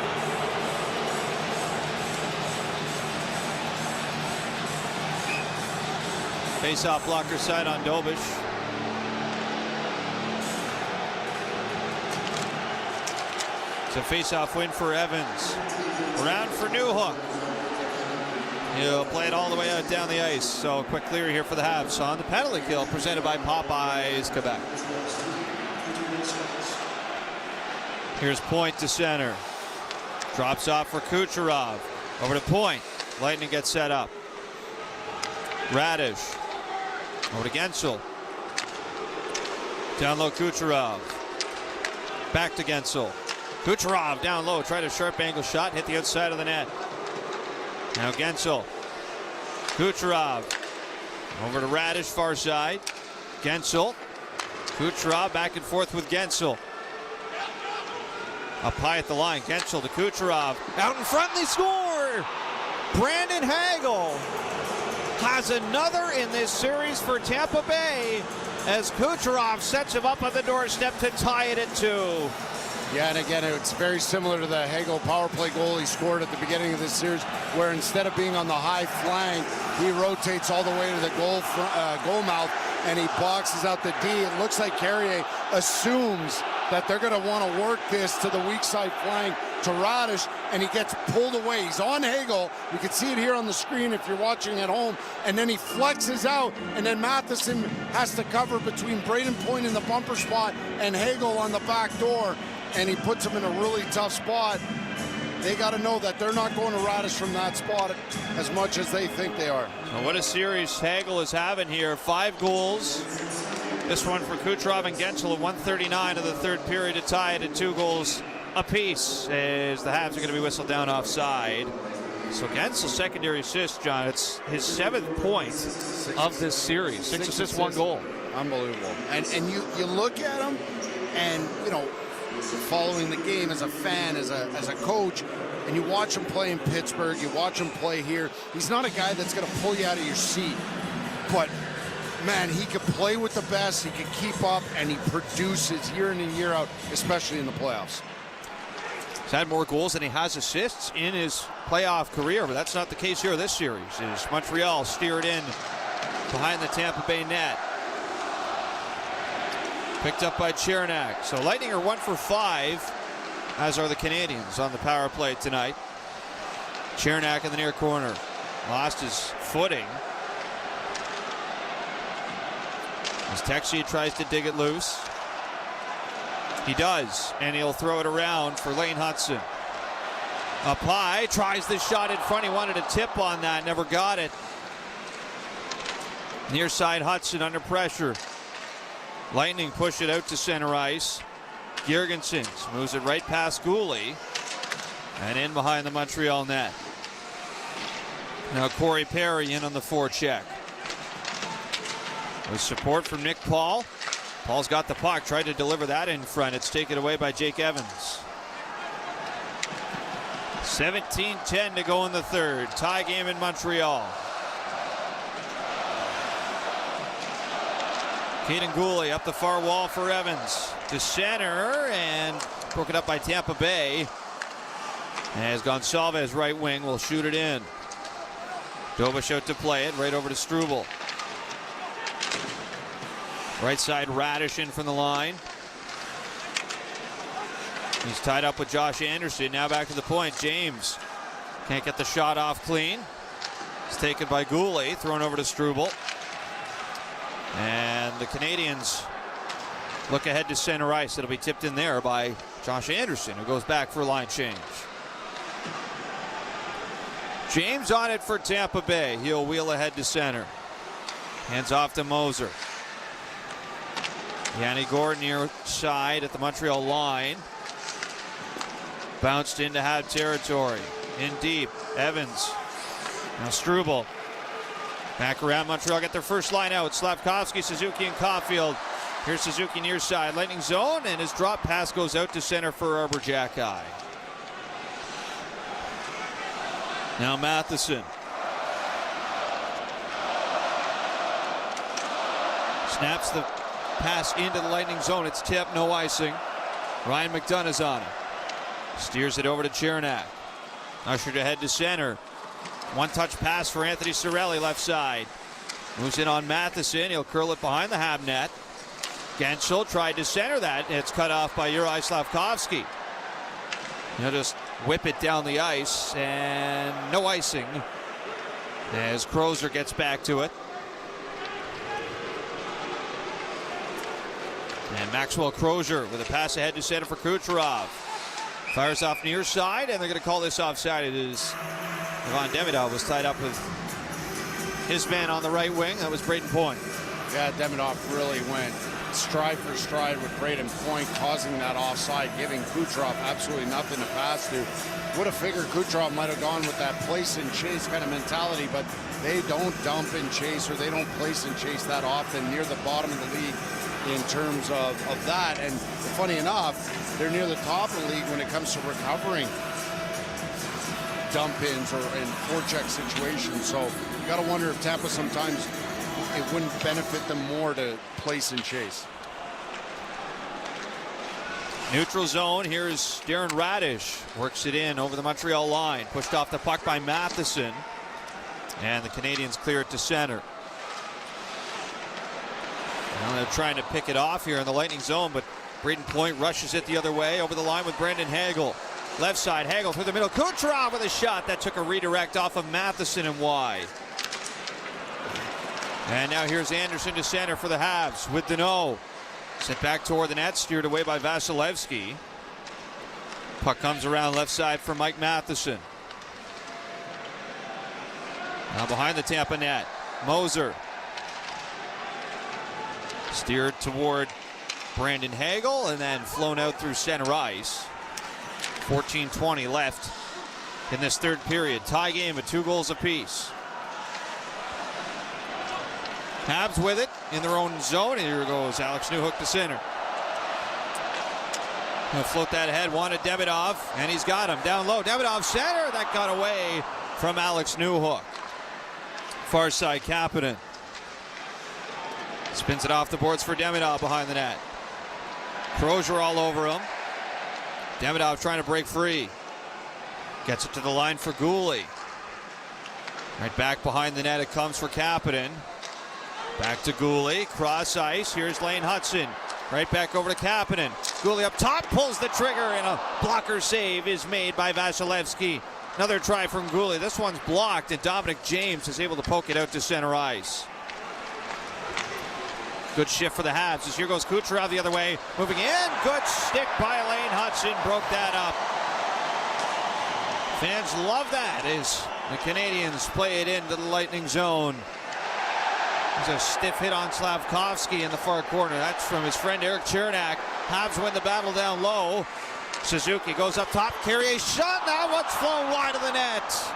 Speaker 1: Face-off blocker side on Dobish. It's a face-off win for Evans. Around for Newhook. He'll play it all the way out down the ice. So quick clear here for the Habs on the penalty kill presented by Popeyes Quebec. Here's Point to center. Drops off for Kucherov. Over to Point. Lightning gets set up. Radish. Over to Gensel. Down low Kucherov. Back to Gensel. Kucherov down low, tried a sharp angle shot, hit the outside of the net. Now Gensel. Kucherov. Over to Radish, far side. Gensel. Kucherov back and forth with Gensel. Up high at the line. Gensel to Kucherov. Out in front, they score! Brandon Hagel has another in this series for Tampa Bay as Kucherov sets him up on the doorstep to tie it at 2.
Speaker 2: Yeah, and again, it's very similar to the Hagel power play goal he scored at the beginning of this series, where instead of being on the high flank, he rotates all the way to the goal mouth, and he boxes out the D. It looks like Carrier assumes that they're going to want to work this to the weak side flank to Radish, and he gets pulled away. He's on Hagel. You can see it here on the screen if you're watching at home. And then he flexes out, and then Matheson has to cover between Braden Point in the bumper spot and Hagel on the back door, and he puts him in a really tough spot. They got to know that they're not going to Radish from that spot as much as they think they are.
Speaker 1: Well, what a series Hagel is having here. 5 goals. This one for Kucherov and Gensel at 1:39 of the third period to tie it at 2 goals apiece as the Habs are going to be whistled down offside. So Gensel's secondary assist, John, it's his 7th point of this series. 6 assists, 1 goal.
Speaker 2: Unbelievable. And you look at him, and you know, following the game as a fan, as a coach, and you watch him play in Pittsburgh, you watch him play here. He's not a guy that's going to pull you out of your seat, but man, he can play with the best, he can keep up, and he produces year in and year out, especially in the playoffs.
Speaker 1: He's had more goals than he has assists in his playoff career, but that's not the case here this series. As Montreal steered in behind the Tampa Bay net. Picked up by Chernak. So Lightning are 1 for 5, as are the Canadiens on the power play tonight. Chernak in the near corner. Lost his footing. As Texier tries to dig it loose. He does, and he'll throw it around for Lane Hudson. Up high, tries the shot in front. He wanted a tip on that, never got it. Near side Hudson under pressure. Lightning push it out to center ice. Girgensons moves it right past Gooley and in behind the Montreal net. Now Corey Perry in on the forecheck. With support from Nick Paul. Paul's got the puck, tried to deliver that in front. It's taken away by Jake Evans. 17-10 to go in the third. Tie game in Montreal. Kaden Guhle up the far wall for Evans. To center and broken up by Tampa Bay. As Gonçalves, right wing, will shoot it in. Dobush out to play it, right over to Struble. Right side, Radish in from the line. He's tied up with Josh Anderson. Now back to the point. James can't get the shot off clean. It's taken by Guhle, thrown over to Struble. And the Canadians look ahead to center ice. It'll be tipped in there by Josh Anderson, who goes back for a line change. James on it for Tampa Bay. He'll wheel ahead to center. Hands off to Moser. Yanni Gourde near side at the Montreal line. Bounced into Hab territory. In deep. Evans. Now Struble. Back around. Montreal get their first line out. Slavkovsky, Suzuki, and Caulfield. Here's Suzuki near side. Lightning zone, and his drop pass goes out to center for Arbor Xhekaj. Now Matheson. Snaps the pass into the Lightning zone. It's tipped, no icing. Ryan McDonough's on it. Steers it over to Chernak. Ushered ahead to center. One-touch pass for Anthony Cirelli, left side. Moves in on Matheson. He'll curl it behind the Hab net. Gensel tried to center that. It's cut off by Juraj Slavkovsky. He'll just whip it down the ice, and no icing as Crozer gets back to it. And Maxwell Crozier with a pass ahead to center for Kucherov. Fires off near side, and they're going to call this offside. It is Ivan Demidov was tied up with his man on the right wing. That was Brayden Point.
Speaker 2: Yeah, Demidov really went stride for stride with Brayden Point, causing that offside, giving Kucherov absolutely nothing to pass to. Would have figured Kucherov might have gone with that place and chase kind of mentality, but they don't dump and chase, or they don't place and chase that often near the bottom of the league in terms of that. And funny enough, they're near the top of the league when it comes to recovering dump-ins or in forecheck situations. So you got to wonder if Tampa sometimes it wouldn't benefit them more to place and chase.
Speaker 1: Neutral zone. Here's Darren Radish. Works it in over the Montreal line. Pushed off the puck by Matheson. And the Canadians clear it to center. Well, they're trying to pick it off here in the Lightning zone, but Brayden Point rushes it the other way over the line with Brandon Hagel. Left side, Hagel through the middle. Kucherov with a shot that took a redirect off of Matheson and wide. And now here's Anderson to center for the Habs with Danault. Sent back toward the net, steered away by Vasilevsky. Puck comes around left side for Mike Matheson. Now behind the Tampa net, Moser. Steered toward Brandon Hagel and then flown out through center ice. 14:20 left in this third period. Tie game with 2 goals apiece. Habs with it in their own zone. Here goes Alex Newhook to center. He'll float that ahead. Wanted Demidov, and he's got him down low. Demidov center. That got away from Alex Newhook. Far side, Kapanen. Spins it off the boards for Demidov behind the net. Crozier all over him. Demidov trying to break free. Gets it to the line for Guhle. Right back behind the net it comes for Kapanen. Back to Guhle, cross ice. Here's Lane Hutson. Right back over to Kapanen. Guhle up top, pulls the trigger, and a blocker save is made by Vasilevsky. Another try from Guhle. This one's blocked, and Dominic James is able to poke it out to center ice. Good shift for the Habs as here goes Kucherov the other way. Moving in, good stick by Lane Hutson, broke that up. Fans love that as the Canadians play it into the Lightning zone. There's a stiff hit on Slavkovsky in the far corner. That's from his friend Eric Chernak. Habs win the battle down low. Suzuki goes up top. Carrier shot. Now one's flown wide of the net.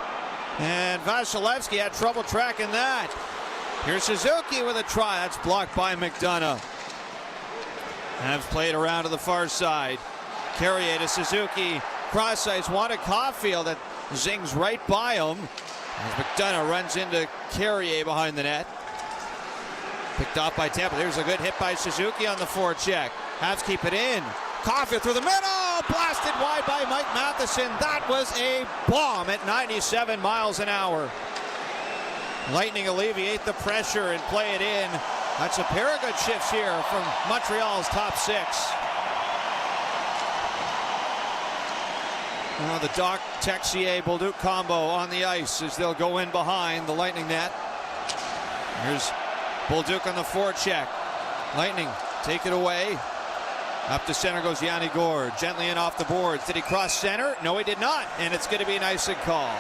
Speaker 1: And Vasilevsky had trouble tracking that. Here's Suzuki with a try. That's blocked by McDonough. Habs played around to the far side. Carrier to Suzuki. cross ice, wanted Caulfield, that zings right by him. As McDonough runs into Carrier behind the net. Picked off by Tampa. There's a good hit by Suzuki on the forecheck. Habs keep it in. Caulfield through the middle. Blasted wide by Mike Matheson. That was a bomb at 97 miles an hour. Lightning alleviate the pressure and play it in. That's a pair of good shifts here from Montreal's top six. Now the Doc Texier Bolduc combo on the ice as they'll go in behind the Lightning net. Here's Bolduc on the forecheck. Lightning take it away. Up to center goes Yanni Gourde. Gently in off the boards. Did he cross center? No, he did not. And it's going to be an icing call.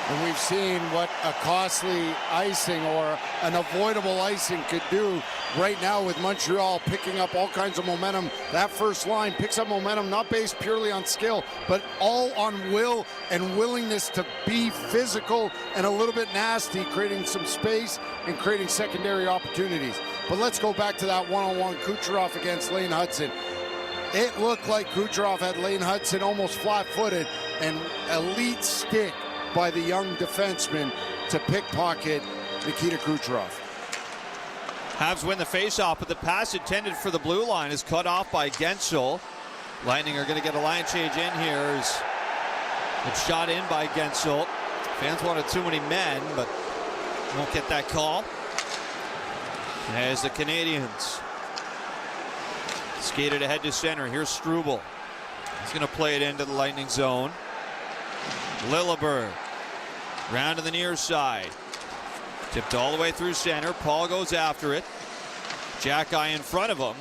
Speaker 2: And we've seen what a costly icing or an avoidable icing could do right now with Montreal picking up all kinds of momentum. That first line picks up momentum not based purely on skill, but all on will and willingness to be physical and a little bit nasty, creating some space and creating secondary opportunities. But let's go back to that one-on-one Kucherov against Lane Hudson. It looked like Kucherov had Lane Hudson almost flat-footed, and elite stick by the young defenseman to pickpocket Nikita Kucherov.
Speaker 1: Habs win the faceoff, but the pass intended for the blue line is cut off by Gensel. Lightning are going to get a line change in here. It's shot in by Gensel. Fans wanted too many men, but won't get that call. As the Canadians skated ahead to center. Here's Struble. He's going to play it into the Lightning zone. Lilleberg round to the near side. Tipped all the way through center. Paul goes after it. Jack-eye in front of him.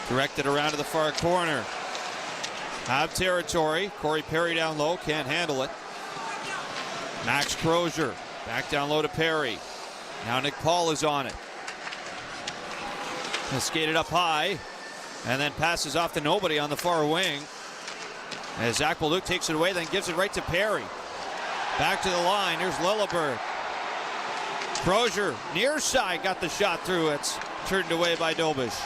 Speaker 1: Directed around to the far corner. Have territory. Corey Perry down low. Can't handle it. Max Crozier back down low to Perry. Now Nick Paul is on it. He'll skate it up high. And then passes off to nobody on the far wing. As Zach Bolduc takes it away, then gives it right to Perry. Back to the line. Here's Lilleberg. Crozier, near side, got the shot through. It's turned away by Dobish.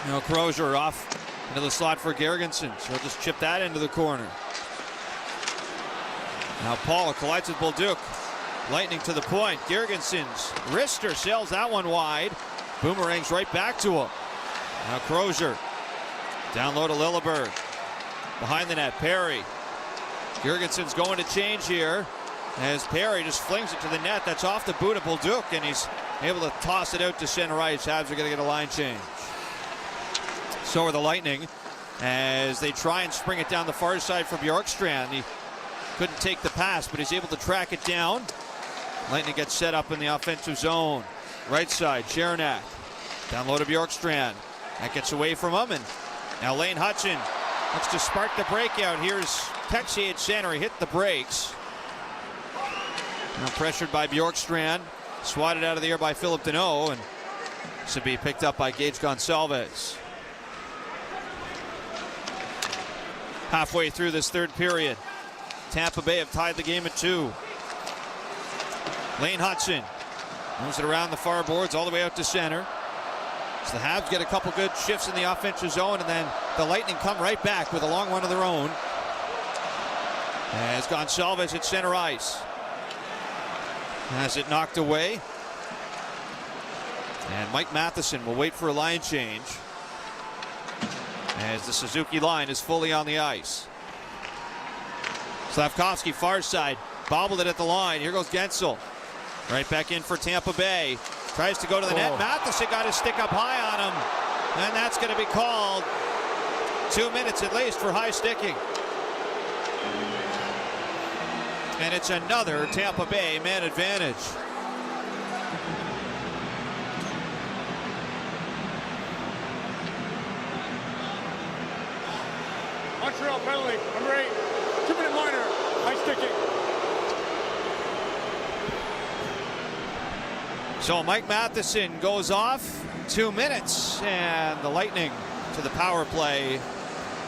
Speaker 1: Now Crozier off into the slot for Gergensen. So he'll just chip that into the corner. Now Paul collides with Bolduc. Lightning to the point. Gergensen's wrister sails that one wide. Boomerangs right back to him. Now Crozier. Down low to Lilleberg. Behind the net, Perry. Gergensen's going to change here as Perry just flings it to the net. That's off the boot of Bolduc, and he's able to toss it out to center ice. Habs are going to get a line change. So are the Lightning as they try and spring it down the far side for Bjorkstrand. He couldn't take the pass, but he's able to track it down. Lightning gets set up in the offensive zone. Right side, Chernak. Down low to Bjorkstrand. That gets away from him, and now Lane Hudson looks to spark the breakout. Here's Texier at center. He hit the brakes. Now pressured by Bjorkstrand. Swatted out of the air by Philip Deneau, and this will be picked up by Gage Gonsalves. Halfway through this third period, Tampa Bay have tied the game at 2. Lane Hudson moves it around the far boards all the way out to center. So the Habs get a couple good shifts in the offensive zone, and then the Lightning come right back with a long one of their own. As Gonsalves at center ice. Has it knocked away. And Mike Matheson will wait for a line change as the Suzuki line is fully on the ice. Slavkovsky far side, bobbled it at the line. Here goes Gensel. Right back in for Tampa Bay. Tries to go to the net. Matheson got his stick up high on him. And that's going to be called 2 minutes at least for high sticking. And it's another Tampa Bay man advantage.
Speaker 3: Montreal penalty, number 8. 2-minute minor, high sticking.
Speaker 1: So Mike Matheson goes off 2 minutes, and the Lightning to the power play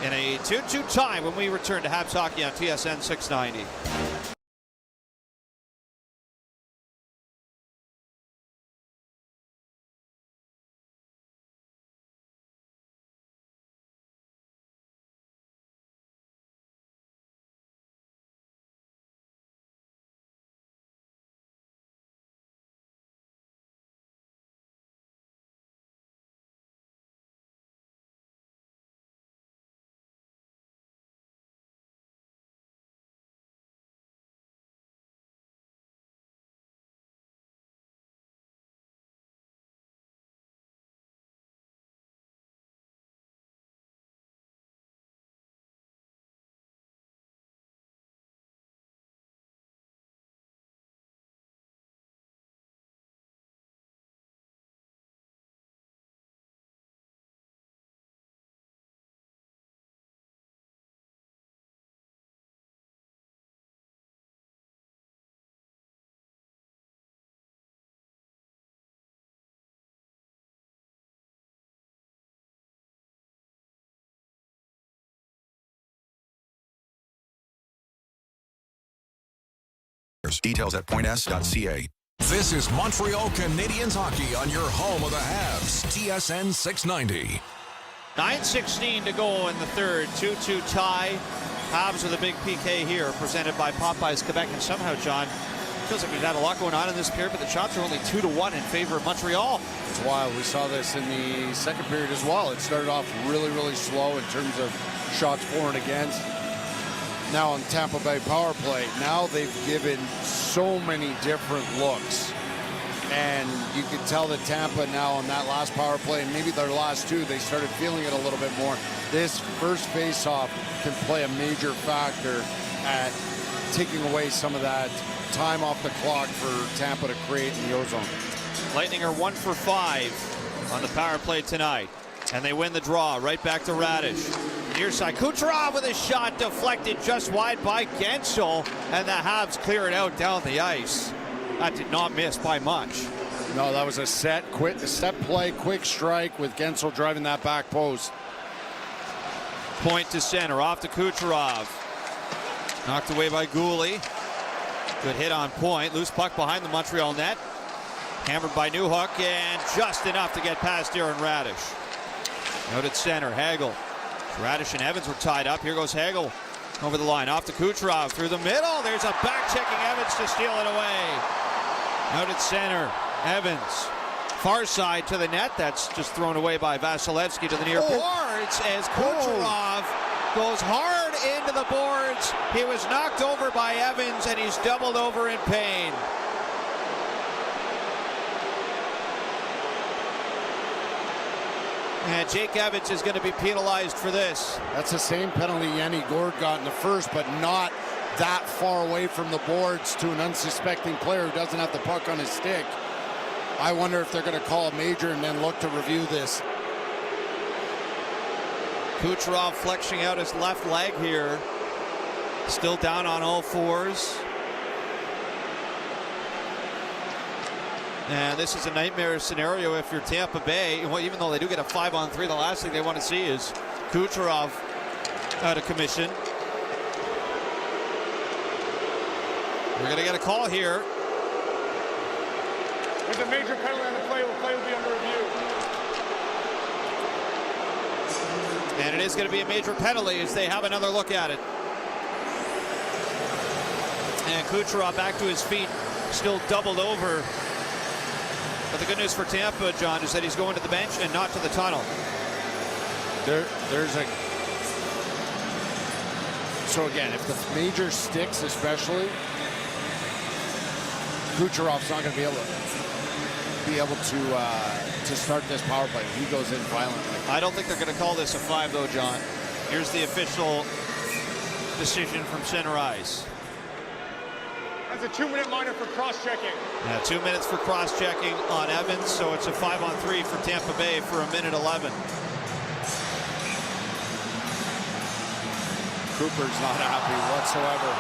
Speaker 1: in a 2-2 tie when we return to Habs Hockey on TSN 690.
Speaker 5: Details at points.ca.
Speaker 14: This is Montreal Canadiens hockey on your home of the Habs, TSN 690.
Speaker 1: 9:16 to go in the third. 2-2 tie. Habs with a big PK here, presented by Popeyes Quebec. And somehow, John, feels like we've had a lot going on in this period, but the shots are only 2-1 in favor of Montreal.
Speaker 2: It's wild. We saw this in the second period as well. It started off really, really slow in terms of shots for and against. Now on Tampa Bay power play, now they've given so many different looks. And you can tell that Tampa now on that last power play, and maybe their last two, they started feeling it a little bit more. This first face-off can play a major factor at taking away some of that time off the clock for Tampa to create in the ozone.
Speaker 1: Lightning are 1 for 5 on the power play tonight. And they win the draw. Right back to Radish. Near side. Kucherov with a shot deflected just wide by Gensel. And the Habs clear it out down the ice. That did not miss by much.
Speaker 2: No, that was a set play, quick strike with Gensel driving that back post.
Speaker 1: Point to center. Off to Kucherov. Knocked away by Gouli. Good hit on point. Loose puck behind the Montreal net. Hammered by Newhook, and just enough to get past Aaron Radish. Out at center, Hagel. Radish and Evans were tied up. Here goes Hagel over the line. Off to Kucherov through the middle. There's a back-checking Evans to steal it away. Out at center, Evans. Far side to the net. That's just thrown away by Vasilevsky to the near boards as Kucherov goes hard into the boards. He was knocked over by Evans, and he's doubled over in pain. And Jake Evans is going to be penalized for this.
Speaker 2: That's the same penalty Yanni Gourde got in the first, but not that far away from the boards to an unsuspecting player who doesn't have the puck on his stick. I wonder if they're going to call a major and then look to review this.
Speaker 1: Kucherov flexing out his left leg here. Still down on all fours. And this is a nightmare scenario if you're Tampa Bay. Well, even though they do get a 5-on-3, the last thing they want to see is Kucherov out of commission. We're going to get a call here.
Speaker 3: There's a major penalty on the play. The play will be under review.
Speaker 1: And it is going to be a major penalty as they have another look at it. And Kucherov back to his feet, still doubled over. But the good news for Tampa, John, is that he's going to the bench and not to the tunnel.
Speaker 2: So again, if the major sticks especially, Kucherov's not going to be able to start this power play. He goes in violently.
Speaker 1: I don't think they're going to call this a 5, though, John. Here's the official decision from center ice.
Speaker 3: That's a 2-minute minor for cross-checking.
Speaker 1: Yeah, 2 minutes for cross-checking on Evans, so it's a 5-on-3 for Tampa Bay for 1:11.
Speaker 2: Cooper's not happy whatsoever.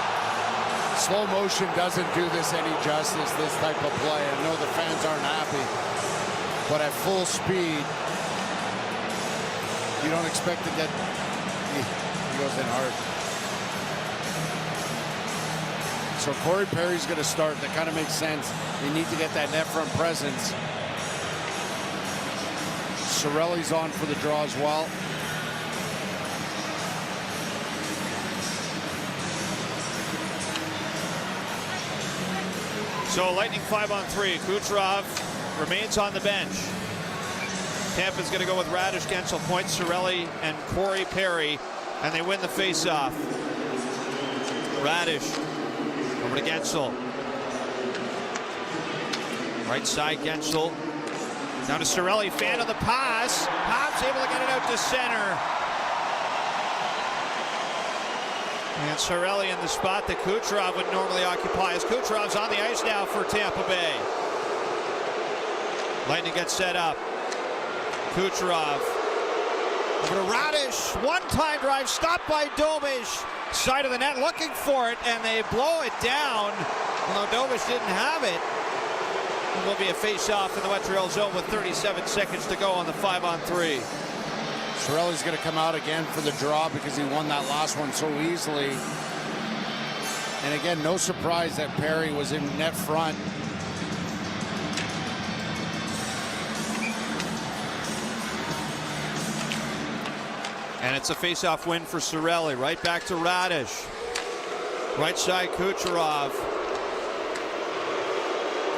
Speaker 2: Slow motion doesn't do this any justice, this type of play. I know the fans aren't happy, but at full speed, you don't expect to get... He goes in hard. So Corey Perry's going to start. That kind of makes sense. They need to get that net front presence. Cirelli's on for the draw as well.
Speaker 1: So Lightning 5-on-3. Kucherov remains on the bench. Tampa's going to go with Radish, Gensel, Point, Cirelli, and Corey Perry, and they win the face-off. Radish over to Gensel. Right side, Gensel. Down to Cirelli, fan of the pass. Habs able to get it out to center. And Cirelli in the spot that Kucherov would normally occupy as Kucherov's on the ice now for Tampa Bay. Lightning gets set up. Kucherov over to Radish. One-time drive stopped by Dobish. Side of the net looking for it, and they blow it down. Although Dobish didn't have it. It will be a face-off in the Montreal zone with 37 seconds to go on the 5-on-3.
Speaker 2: Cirelli's going to come out again for the draw because he won that last one so easily. And again, no surprise that Perry was in net front.
Speaker 1: And it's a face-off win for Cirelli. Right back to Radish. Right side, Kucherov.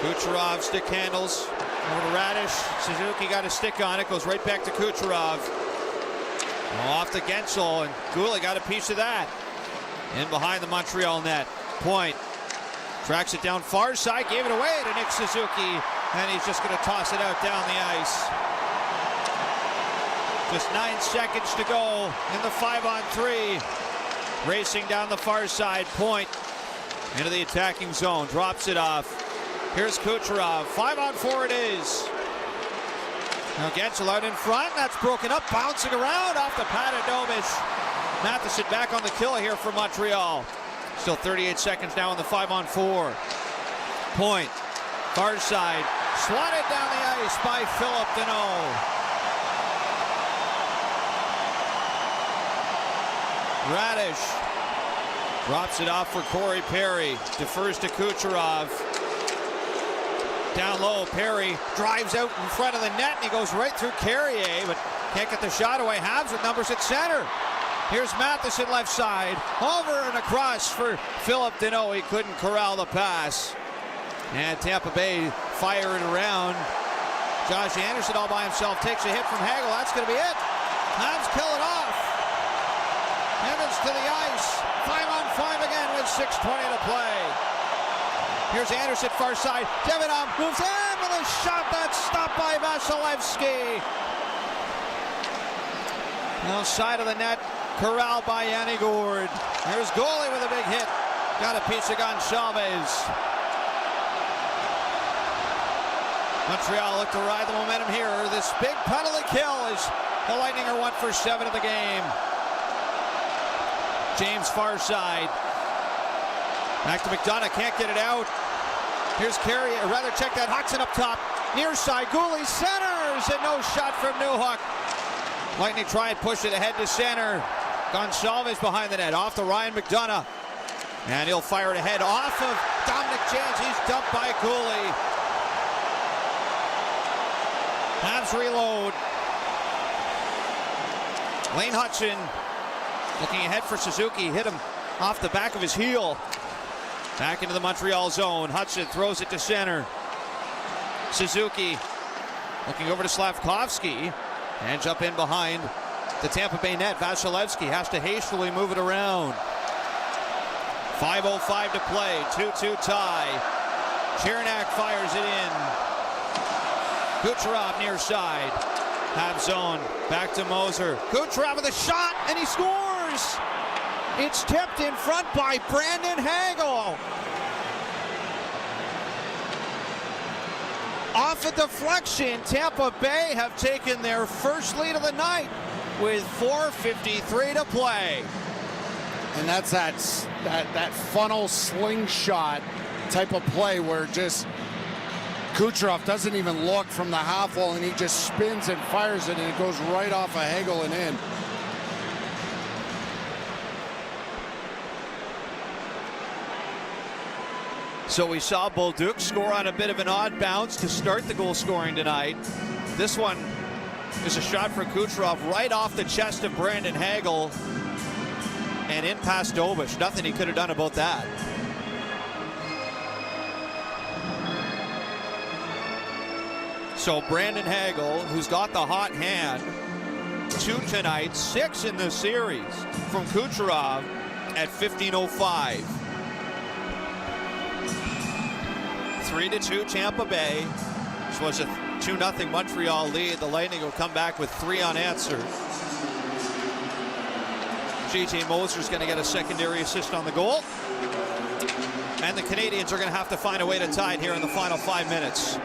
Speaker 1: Kucherov stick handles over to Radish. Suzuki got a stick on it. Goes right back to Kucherov. Off to Gensel, and Goulet got a piece of that. In behind the Montreal net. Point. Tracks it down far side. Gave it away to Nick Suzuki. And he's just going to toss it out down the ice. Just 9 seconds to go in the 5-on-3. Racing down the far side. Point into the attacking zone. Drops it off. Here's Kucherov. 5-on-4 it is. Now Gensel out in front. That's broken up. Bouncing around off the pad of Dobish. Matheson back on the kill here for Montreal. Still 38 seconds now in the 5-on-4. Point. Far side. Swatted down the ice by Philip Deneau. Radish drops it off for Corey Perry. Defers to Kucherov. Down low, Perry drives out in front of the net, and he goes right through Carrier, but can't get the shot away. Habs with numbers at center. Here's Matheson left side. Over and across for Philip Deneau. He couldn't corral the pass. And Tampa Bay fire it around. Josh Anderson all by himself takes a hit from Hagel. That's going to be it. Habs kill it off. Evans to the ice. 5-on-5 again with 6:20 to play. Here's Anderson far side. Davidoff moves in with a shot that's stopped by Vasilevsky. Outside of the net, corralled by Yanni Gourde. Here's goalie with a big hit. Got a piece of Gonçalves. Montreal look to ride the momentum here. This big penalty kill as the Lightning are 1 for 7 of the game. James far side. Back to McDonough, can't get it out. Here's Carey, or rather check that, Hodgson up top. Near side, Gooley centers, and no shot from Newhook. Lightning try and push it ahead to center. Gonçalves behind the net, off to Ryan McDonough. And he'll fire it ahead off of Dominic James. He's dumped by Gooley. Habs reload. Lane Hutson looking ahead for Suzuki. Hit him off the back of his heel. Back into the Montreal zone. Hudson throws it to center. Suzuki looking over to Slavkovsky. And jump in behind the Tampa Bay net. Vasilevsky has to hastily move it around. 5:05 to play. 2-2 tie. Chernak fires it in. Kucherov near side. Half zone. Back to Moser. Kucherov with a shot, and he scores! It's tipped in front by Brandon Hagel. Off a deflection, Tampa Bay have taken their first lead of the night with 4:53 to play.
Speaker 2: And that's that funnel slingshot type of play where just Kucherov doesn't even look from the half wall, and he just spins and fires it, and it goes right off of Hagel and in.
Speaker 1: So we saw Bolduc score on a bit of an odd bounce to start the goal scoring tonight. This one is a shot for Kucherov right off the chest of Brandon Hagel and in past Dobish. Nothing he could have done about that. So Brandon Hagel, who's got the hot hand, 2 tonight, 6 in the series from Kucherov at 15:05. 3-2 Tampa Bay. This was a 2-0 Montreal lead. The Lightning will come back with 3 unanswered. J.T. Moser's going to get a secondary assist on the goal. And the Canadians are going to have to find a way to tie it here in the final 5 minutes.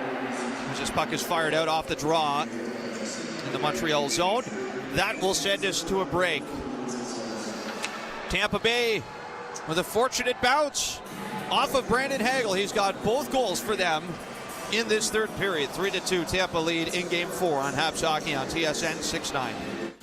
Speaker 1: As this puck is fired out off the draw in the Montreal zone. That will send us to a break. Tampa Bay with a fortunate bounce off of Brandon Hagel. He's got both goals for them in this third period. 3-2 Tampa lead in Game 4 on Habs Hockey on TSN 690.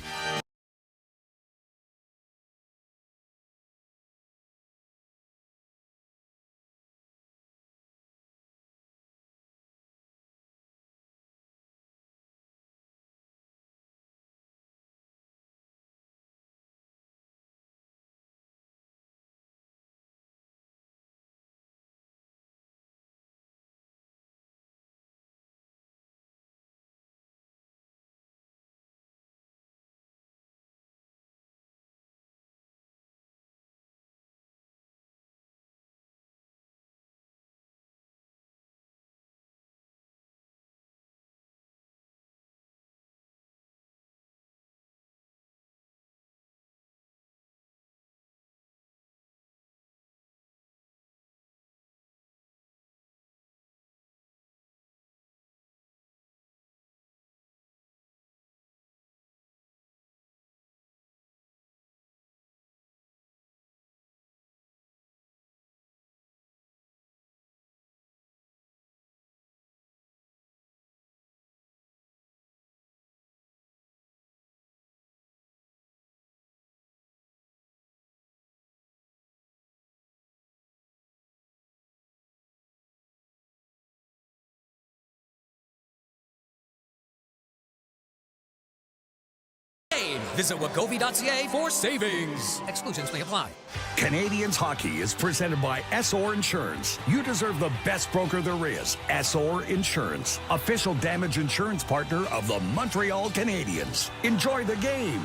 Speaker 15: today. Visit wagovi.ca for savings. Exclusions may apply.
Speaker 4: Canadians hockey is presented by Essor Insurance. You deserve the best broker there is. Essor Insurance, official damage insurance partner of the Montreal Canadiens. Enjoy the game.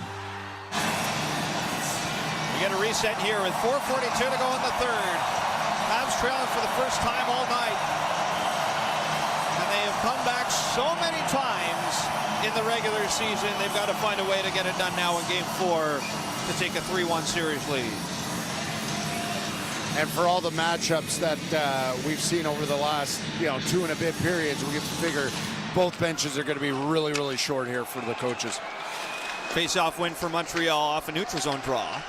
Speaker 1: We get a reset here with 4:42 to go in the third. Habs trailing for the first time all night. And they have come back so many times in the regular season. They've got to find a way to get it done now in Game 4 to take a 3-1 series lead.
Speaker 2: And for all the matchups that we've seen over the last, 2 and a bit periods, we get to figure both benches are going to be really, really short here for the coaches.
Speaker 1: Face-off win for Montreal off a neutral zone draw.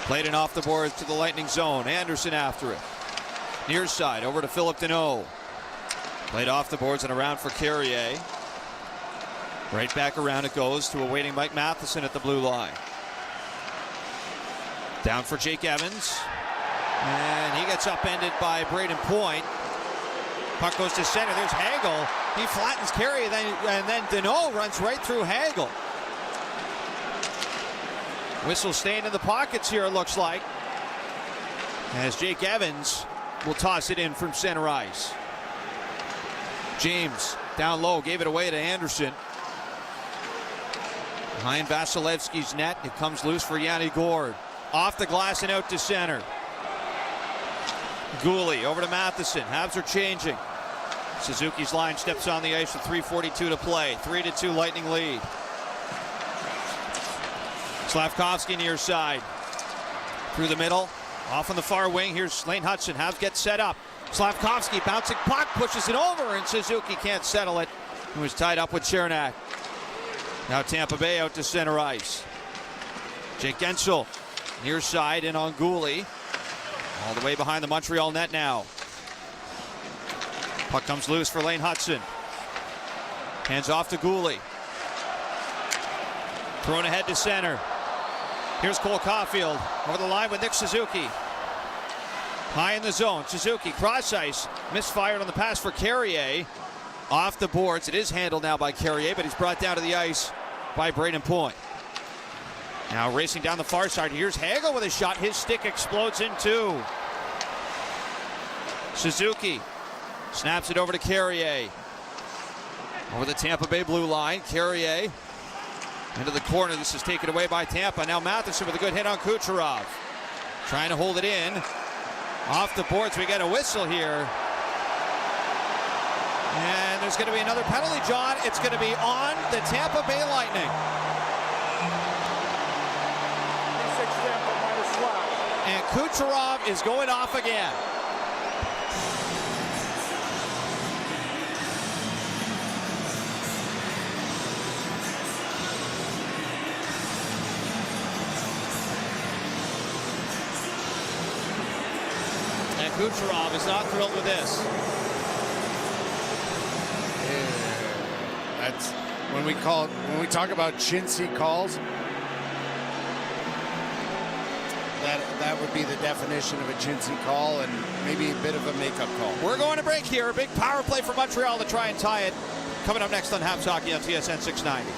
Speaker 1: Played it off the boards to the Lightning zone. Anderson after it. Near side over to Philip Deneau. Played off the boards and around for Carrier. Right back around it goes to awaiting Mike Matheson at the blue line. Down for Jake Evans. And he gets upended by Braden Point. Puck goes to center. There's Hagel. He flattens Carrier, and then Deneau runs right through Hagel. Whistle staying in the pockets here, it looks like, as Jake Evans will toss it in from center ice. James down low, gave it away to Anderson. Behind Vasilevsky's net, it comes loose for Yanni Gourde. Off the glass and out to center. Gooley over to Matheson. Habs are changing. Suzuki's line steps on the ice with 3:42 to play. 3-2 Lightning lead. Slavkovsky near side. Through the middle. Off on the far wing. Here's Lane Hudson. Habs get set up. Slavkovsky bouncing puck, pushes it over, and Suzuki can't settle it. He was tied up with Chernak. Now Tampa Bay out to center ice. Jake Guentzel near side in on Gooley. All the way behind the Montreal net now. Puck comes loose for Lane Hudson. Hands off to Gooley. Thrown ahead to center. Here's Cole Caulfield over the line with Nick Suzuki. High in the zone. Suzuki cross ice. Misfired on the pass for Carrier. Off the boards. It is handled now by Carrier, but he's brought down to the ice by Braden Point. Now racing down the far side. Here's Hagel with a shot. His stick explodes in two. Suzuki snaps it over to Carrier. Over the Tampa Bay blue line. Carrier into the corner. This is taken away by Tampa. Now Matheson with a good hit on Kucherov. Trying to hold it in. Off the boards. We get a whistle here. And there's going to be another penalty, John. It's going to be on the Tampa Bay Lightning. And Kucherov is going off again. And Kucherov is not thrilled with this.
Speaker 2: That's when we talk about chintzy calls. That would be the definition of a chintzy call, and maybe a bit of a makeup call.
Speaker 1: We're going to break here. A big power play for Montreal to try and tie it. Coming up next on Habs Hockey on TSN 690.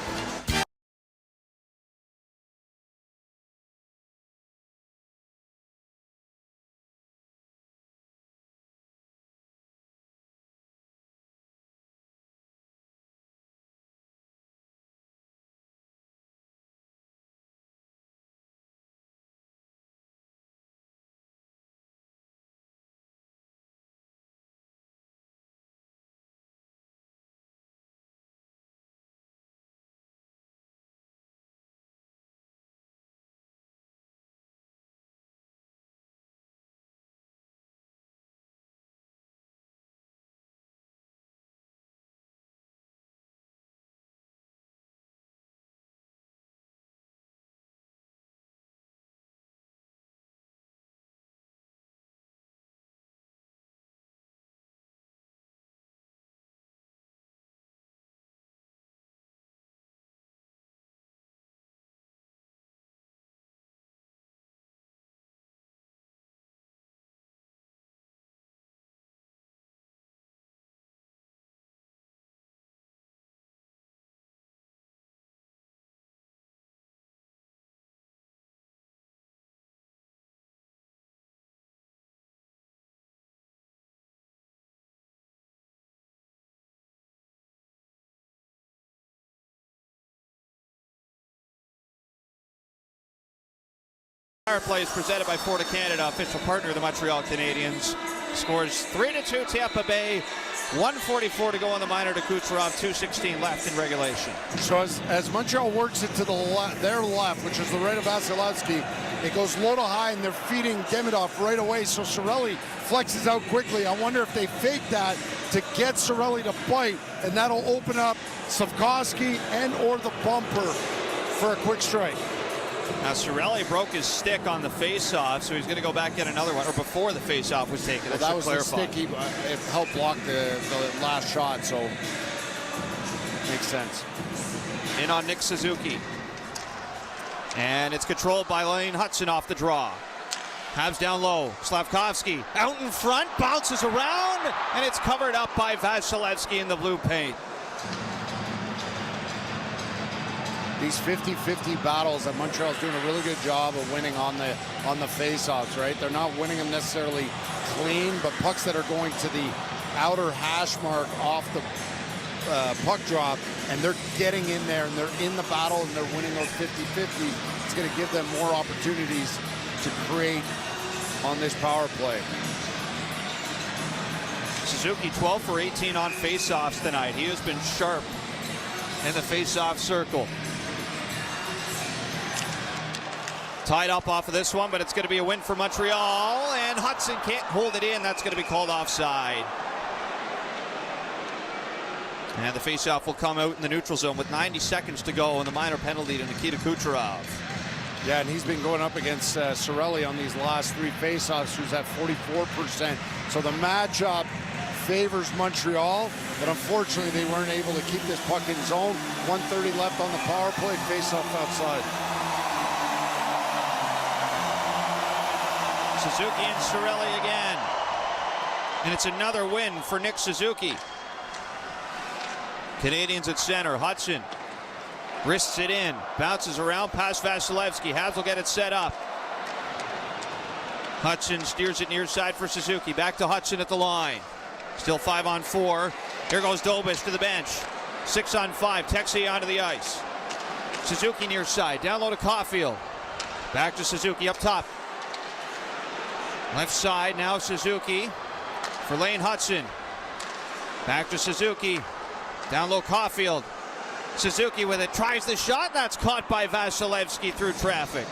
Speaker 1: Power play is presented by Ford of Canada, official partner of the Montreal Canadiens. Scores 3-2 Tampa Bay. 1:44 to go on the minor to Kucherov. 2:16 left in regulation.
Speaker 2: So as Montreal works it to their left, which is the right of Vasilevsky, it goes low to high, and they're feeding Demidov right away. So Cirelli flexes out quickly. I wonder if they fake that to get Cirelli to bite, and that'll open up Slafkovsky and or the bumper for a quick strike.
Speaker 1: Now Cirelli broke his stick on the face-off, so he's going to go back get another one, or before the face-off was taken.
Speaker 2: That was the stick. It helped block the last shot, so makes sense.
Speaker 1: In on Nick Suzuki. And it's controlled by Lane Hutson off the draw. Habs down low. Slafkovsky out in front, bounces around, and it's covered up by Vasilevsky in the blue paint.
Speaker 2: These 50-50 battles that Montreal's doing a really good job of winning on the face-offs, right? They're not winning them necessarily clean, but pucks that are going to the outer hash mark off the puck drop, and they're getting in there, and they're in the battle, and they're winning those 50-50. It's going to give them more opportunities to create on this power play.
Speaker 1: Suzuki 12 for 18 on face-offs tonight. He has been sharp in the face-off circle. Tied up off of this one, but it's going to be a win for Montreal, and Hutson can't hold it in. That's going to be called offside. And the faceoff will come out in the neutral zone with 90 seconds to go, and the minor penalty to Nikita Kucherov.
Speaker 2: Yeah, and he's been going up against Cirelli on these last three faceoffs, who's at 44%. So the matchup favors Montreal, but unfortunately they weren't able to keep this puck in zone. 1:30 left on the power play, faceoff outside.
Speaker 1: Suzuki and Cirelli again. And it's another win for Nick Suzuki. Canadians at center. Hutson wrists it in. Bounces around past Vasilevsky. Habs will get it set up. Hutson steers it near side for Suzuki. Back to Hutson at the line. Still 5-on-4. Here goes Dobish to the bench. 6-on-5. Texier onto the ice. Suzuki near side. Down low to Caulfield. Back to Suzuki up top. Left side now Suzuki for Lane Hutson. Back to Suzuki. Down low Caulfield. Suzuki with it. Tries the shot. That's caught by Vasilevsky through traffic.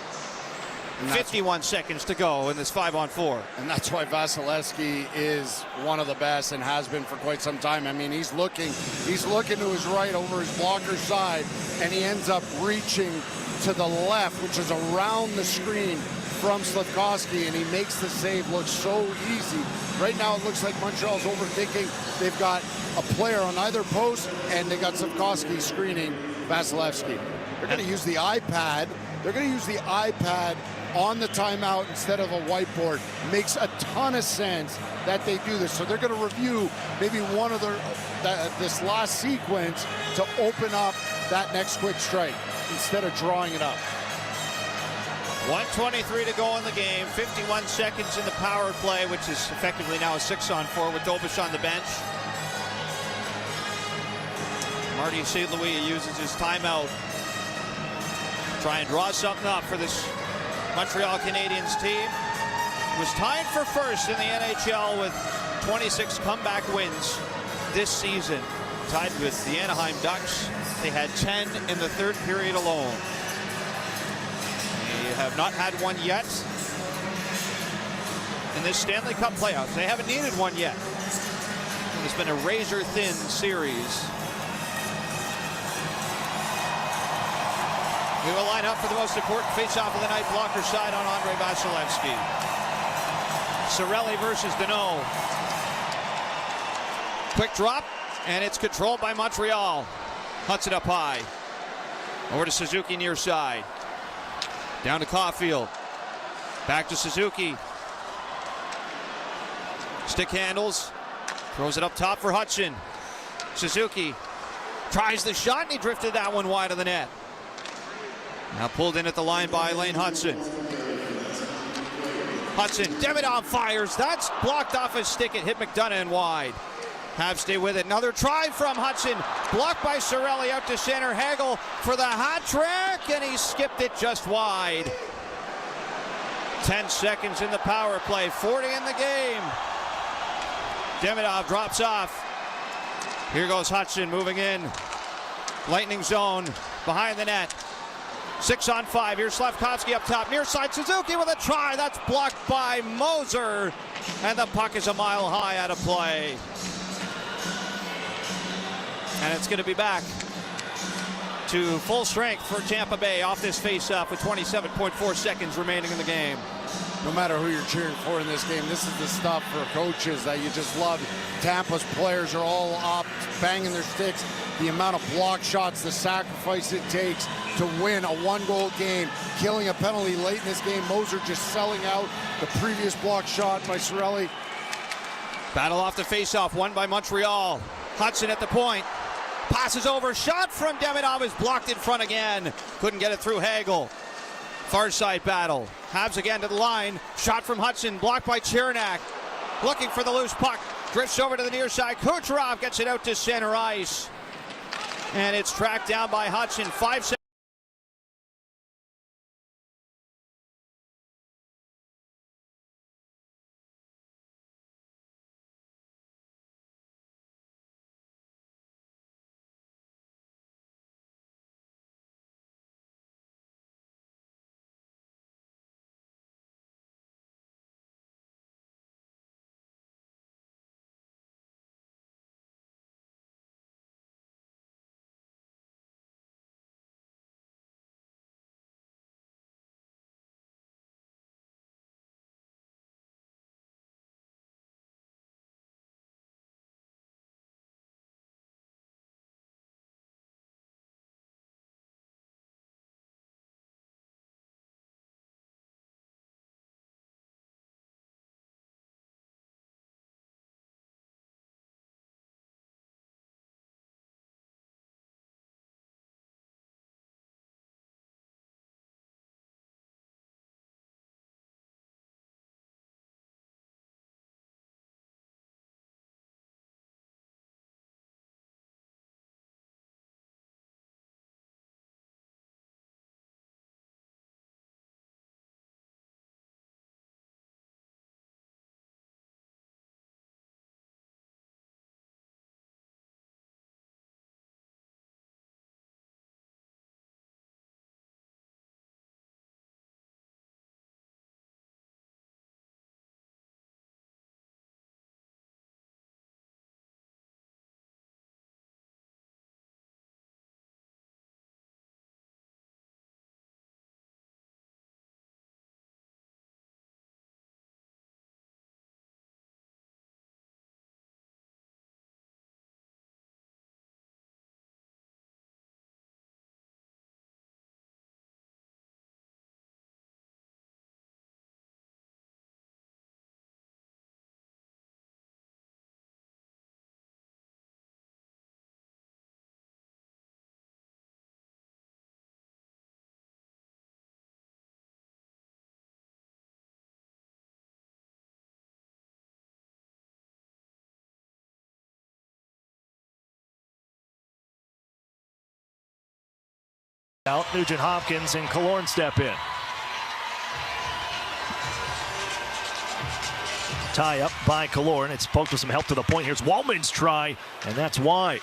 Speaker 1: 51 seconds to go in this 5-on-4.
Speaker 2: And that's why Vasilevsky is one of the best and has been for quite some time. I mean, he's looking to his right over his blocker side, and he ends up reaching to the left, which is around the screen from Slafkovsky, and he makes the save look so easy. Right now it looks like Montreal's overthinking. They've got a player on either post, and they got Slafkovsky screening Vasilevsky. They're going to use the iPad. They're going to use the iPad on the timeout instead of a whiteboard. Makes a ton of sense that they do this. So they're going to review maybe one of this last sequence to open up that next quick strike instead of drawing it up.
Speaker 1: 1:23 to go in the game. 51 seconds in the power play, which is effectively now a 6-on-4 with Dobish on the bench. Marty St. Louis uses his timeout. Try and draw something up for this Montreal Canadiens team. Was tied for first in the NHL with 26 comeback wins this season. Tied with the Anaheim Ducks. They had 10 in the third period alone. They have not had one yet in this Stanley Cup playoffs. They haven't needed one yet. It's been a razor-thin series. We will line up for the most important face-off of the night, blocker side on Andre Vasilevsky. Cirelli versus Danault. Quick drop, and it's controlled by Montreal. Hutson up high. Over to Suzuki near side. Down to Caulfield. Back to Suzuki. Stick handles. Throws it up top for Hutson. Suzuki tries the shot, and he drifted that one wide of the net. Now pulled in at the line by Lane Hutson. Hutson, Demidov fires. That's blocked off his stick. It hit McDonough and wide. Habs stay with it. Another try from Hutson. Blocked by Cirelli out to center. Hagel for the hat trick, and he skipped it just wide. 10 seconds in the power play, 40 in the game. Demidov drops off. Here goes Hudson moving in. Lightning zone behind the net. 6 on 5. Here's Slafkovsky up top. Near side, Suzuki with a try. That's blocked by Moser. And the puck is a mile high out of play. And it's going to be back to full strength for Tampa Bay off this face-off with 27.4 seconds remaining in the game.
Speaker 2: No matter who you're cheering for in this game, this is the stuff for coaches that you just love. Tampa's players are all up, banging their sticks. The amount of block shots, the sacrifice it takes to win a one-goal game, killing a penalty late in this game. Moser just selling out the previous block shot by Cirelli.
Speaker 1: Battle off the face-off, won by Montreal. Hudson at the point. Passes over, shot from Demidov is blocked in front again. Couldn't get it through Hagel. Far side battle. Habs again to the line. Shot from Hudson, blocked by Chernak. Looking for the loose puck. Drifts over to the near side. Kucherov gets it out to center ice. And it's tracked down by Hudson. 5 seconds.
Speaker 16: Out, Nugent Hopkins and Killorn step in. Tie up by Killorn. It's poked with some help to the point. Here's Wallman's try, and that's wide.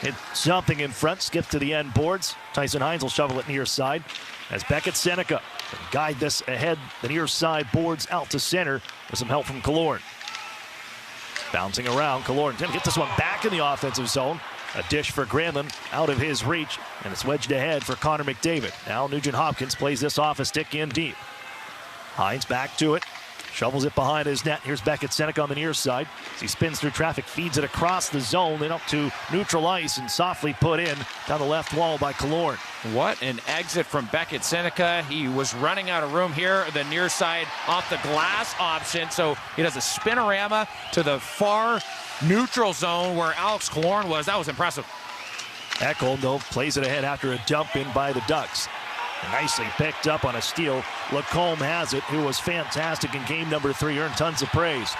Speaker 16: Hit something in front, skip to the end boards. Tyson Hines will shovel it near side as Beckett Seneca can guide this ahead the near side boards out to center with some help from Killorn. Bouncing around, Killorn going to get this one back in the offensive zone. A dish for Granlund out of his reach, and it's wedged ahead for Connor McDavid. Now Nugent Hopkins plays this off a stick in deep. Hines back to it, shovels it behind his net. Here's Beckett Seneca on the near side. As he spins through traffic, feeds it across the zone, then up to neutral ice and softly put in down the left wall by Killorn.
Speaker 17: What an exit from Beckett Seneca. He was running out of room here, the near side off the glass option, so he does a spinorama to the far neutral zone where Alex Killorn was. That was impressive.
Speaker 16: Ekholm, though, plays it ahead after a dump in by the Ducks. And nicely picked up on a steal. Lacombe has it, who was fantastic in game number 3, earned tons of praise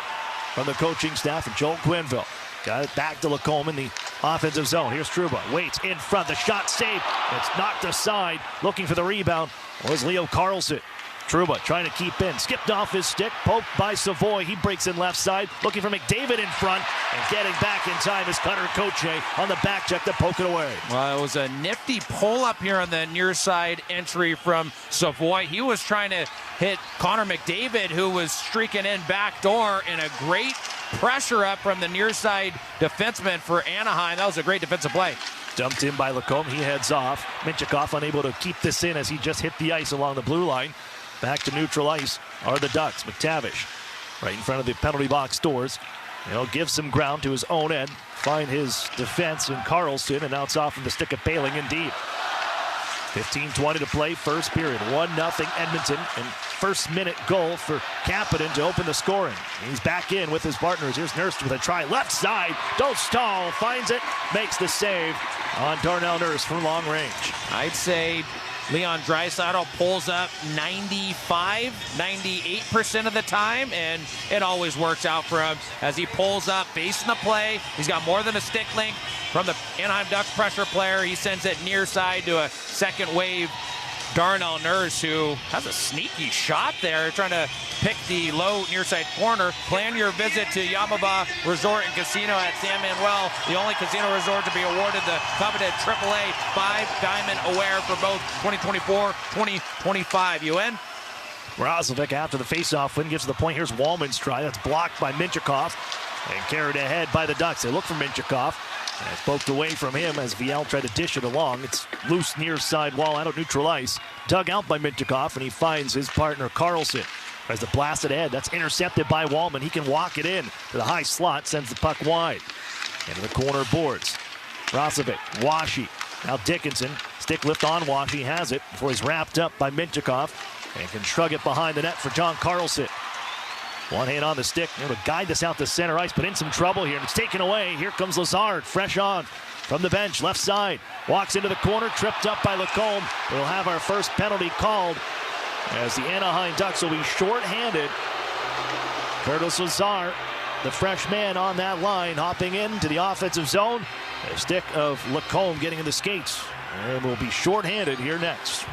Speaker 16: from the coaching staff and Joel Quenneville. Got it back to Lacombe in the offensive zone. Here's Trouba, waits in front, the shot saved. It's knocked aside. Looking for the rebound was Leo Carlson. Trouba trying to keep in. Skipped off his stick. Poked by Savoy. He breaks in left side. Looking for McDavid in front. And getting back in time is Cutter Koche on the back check to poke it away.
Speaker 17: Well, it was a nifty pull-up here on the near side entry from Savoy. He was trying to hit Connor McDavid, who was streaking in back door, and a great pressure up from the near side defenseman for Anaheim. That was a great defensive play.
Speaker 16: Dumped in by Lacombe. He heads off. Minchikov unable to keep this in as he just hit the ice along the blue line. Back to neutral ice are the Ducks. McTavish right in front of the penalty box doors. He'll give some ground to his own end. Find his defense in Carlson, and now it's off from the stick of Paling indeed. 15:20 to play, first period. 1-0 Edmonton, and first minute goal for Kapanen to open the scoring. He's back in with his partners. Here's Nurse with a try. Left side, Dostal finds it, makes the save on Darnell Nurse from long range.
Speaker 17: I'd say Leon Draisaitl pulls up 98% of the time, and it always works out for him as he pulls up, facing the play. He's got more than a stick link from the Anaheim Ducks pressure player. He sends it near side to a second wave Darnell Nurse, who has a sneaky shot there, trying to pick the low near side corner. Plan your visit to Yamaba Resort and Casino at San Manuel, the only casino resort to be awarded the coveted AAA 5-Diamond Award for both 2024-2025. You in?
Speaker 16: Roslovic after the faceoff win gives the point. Here's Wallman's try. That's blocked by Minchikov and carried ahead by the Ducks. They look for Minchikov. And it's poked away from him as Viel tried to dish it along. It's loose near side wall out of neutral ice. Dug out by Minchikov, and he finds his partner Carlson. Tries to blast it ahead. That's intercepted by Wallman. He can walk it in to the high slot, sends the puck wide. Into the corner boards. Roslovic, Washi. Now Dickinson. Stick lift on Washi. Has it before he's wrapped up by Minchikov. And can shrug it behind the net for John Carlson. One hand on the stick, able to guide this out to center ice, but in some trouble here. It's taken away. Here comes Lazard, fresh on from the bench, left side. Walks into the corner, tripped up by Lacombe. We'll have our first penalty called as the Anaheim Ducks will be short-handed. Curtis Lazar, the fresh man on that line, hopping into the offensive zone. A stick of Lacombe getting in the skates. And we'll be short-handed here next.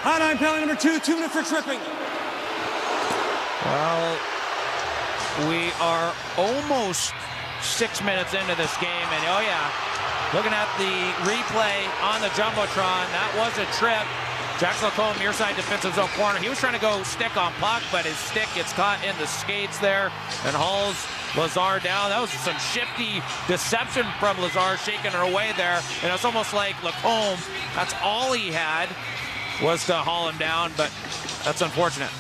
Speaker 15: Anaheim penalty number 2, 2 minutes for tripping.
Speaker 17: Well, we are almost 6 minutes into this game, and oh yeah, looking at the replay on the Jumbotron, that was a trip. Jack Lacombe, near side defensive zone corner. He was trying to go stick on puck, but his stick gets caught in the skates there and hauls Lazar down. That was some shifty deception from Lazar, shaking her away there, and it's almost like Lacombe, that's all he had was to haul him down, but that's unfortunate.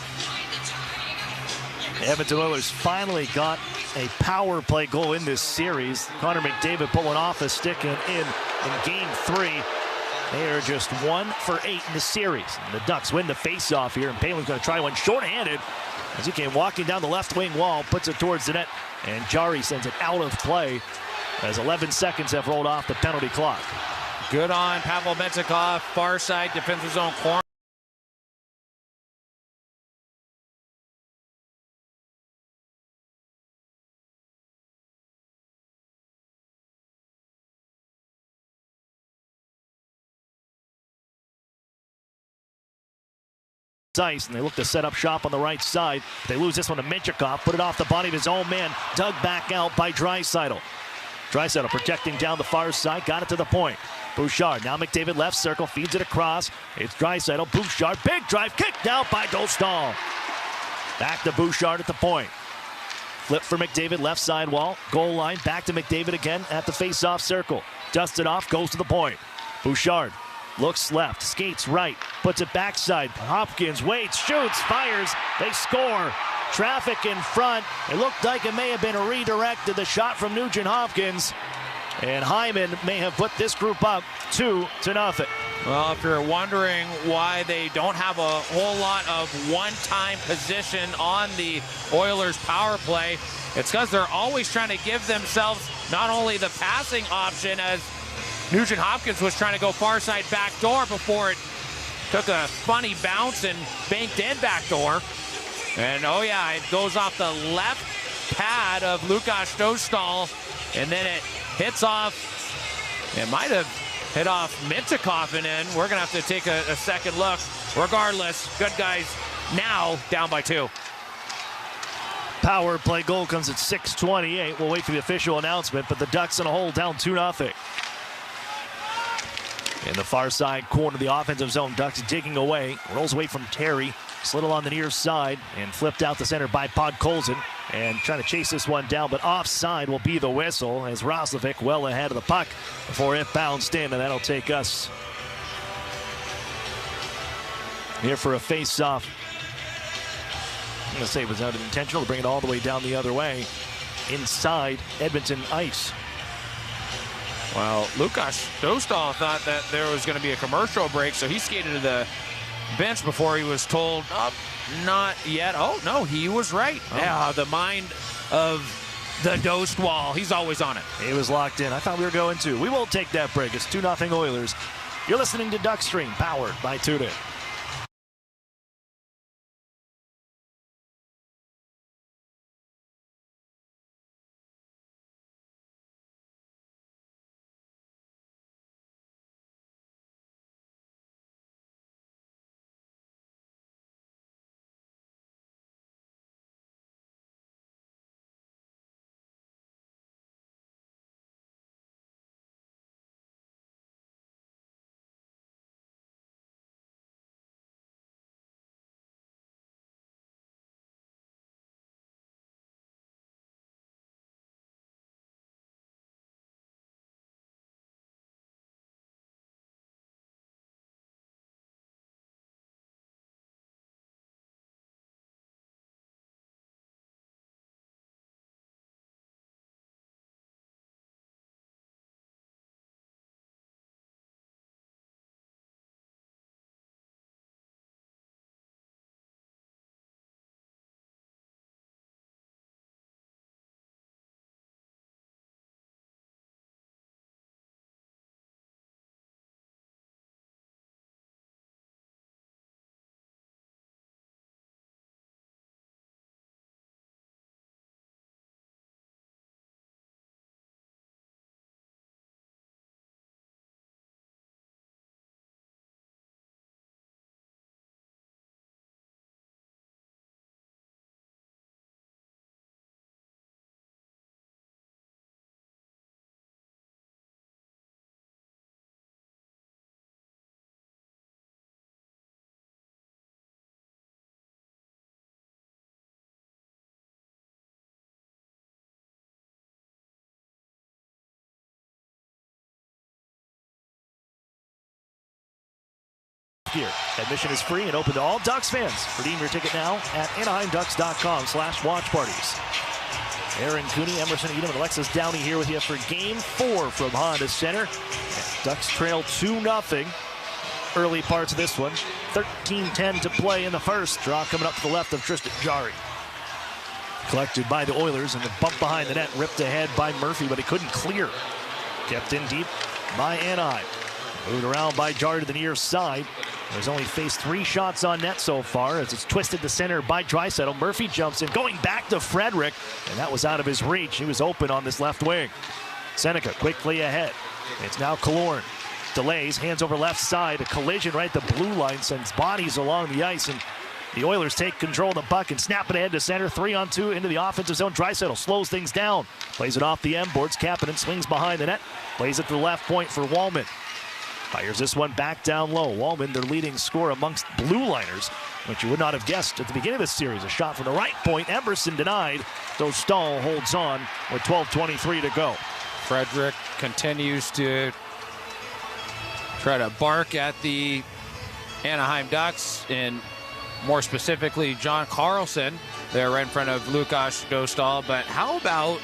Speaker 16: Edmonton Oilers finally got a power play goal in this series. Connor McDavid pulling off a stick in game 3. They are just 1 for 8 in the series. And the Ducks win the faceoff here, and Paling's going to try one shorthanded as he came walking down the left wing wall, puts it towards the net, and Jari sends it out of play as 11 seconds have rolled off the penalty clock.
Speaker 17: Good on Pavel Minchikov, far side defensive zone corner.
Speaker 16: Ice, and they look to set up shop on the right side. They lose this one to Minchikov, put it off the body of his own man, dug back out by Draisaitl. Draisaitl protecting down the far side, got it to the point. Bouchard, now McDavid left circle, feeds it across. It's Draisaitl, Bouchard, big drive, kicked out by Dostal. Back to Bouchard at the point. Flip for McDavid, left side wall, goal line, back to McDavid again at the face-off circle. Dusts it off, goes to the point. Bouchard looks left, skates right, puts it backside. Hopkins waits, shoots, fires, they score. Traffic in front. It looked like it may have been a redirect to the shot from Nugent Hopkins. And Hyman may have put this group up 2-0.
Speaker 17: Well, if you're wondering why they don't have a whole lot of one-time position on the Oilers power play, it's because they're always trying to give themselves not only the passing option, as Nugent Hopkins was trying to go far side back door before it took a funny bounce and banked in back door. And oh yeah, it goes off the left pad of Lukas Dostal, and then it hits off, it might have hit off Minchikov, and in. We're gonna have to take a second look. Regardless, good guys now down by 2.
Speaker 16: Power play goal comes at 6:28. We'll wait for the official announcement, but the Ducks in a hole down 2-0. In the far side corner of the offensive zone, Ducks digging away. Rolls away from Terry. Slid on the near side and flipped out the center by Podkolzin. And trying to chase this one down, but offside will be the whistle as Roslovic well ahead of the puck before it bounced in, and that'll take us here for a face-off. I'm going to say it was unintentional to bring it all the way down the other way inside Edmonton ice.
Speaker 17: Well, Lukas Dostal thought that there was going to be a commercial break, so he skated to the bench before he was told, not yet. Oh, no, he was right. Oh. Yeah, the mind of the Dostal. He's always on it.
Speaker 16: He was locked in. I thought we were going to. We won't take that break. It's 2-0 Oilers. You're listening to Duckstream, powered by TuneIn. Here. Admission is free and open to all Ducks fans. Redeem your ticket now at AnaheimDucks.com/watch parties. Aaron Cooney, Emerson Edom, and Alexis Downey here with you for Game 4 from Honda Center. Ducks trail 2-0. Early parts of this one. 13:10 to play in the first. Draw coming up to the left of Tristan Jarry. Collected by the Oilers, and the bump behind the net ripped ahead by Murphy, but he couldn't clear. Kept in deep by Anaheim. Moved around by Jarry to the near side. He's only faced 3 shots on net so far as it's twisted to center by Draisaitl. Murphy jumps in, going back to Frederic, and that was out of his reach. He was open on this left wing. Seneca quickly ahead. It's now Killorn. Delays, hands over left side. A collision right at the blue line sends bodies along the ice, and the Oilers take control of the puck and snap it ahead to center. 3-on-2 into the offensive zone. Draisaitl slows things down. Plays it off the end boards. Kapanen swings behind the net. Plays it to the left point for Wallman. Fires this one back down low. Wallman, their leading scorer amongst blue liners, which you would not have guessed at the beginning of this series. A shot from the right point. Emerson denied. Dostal holds on with 12:23 to go.
Speaker 17: Frederic continues to try to bark at the Anaheim Ducks, and more specifically John Carlson there right in front of Lukas Dostal. But how about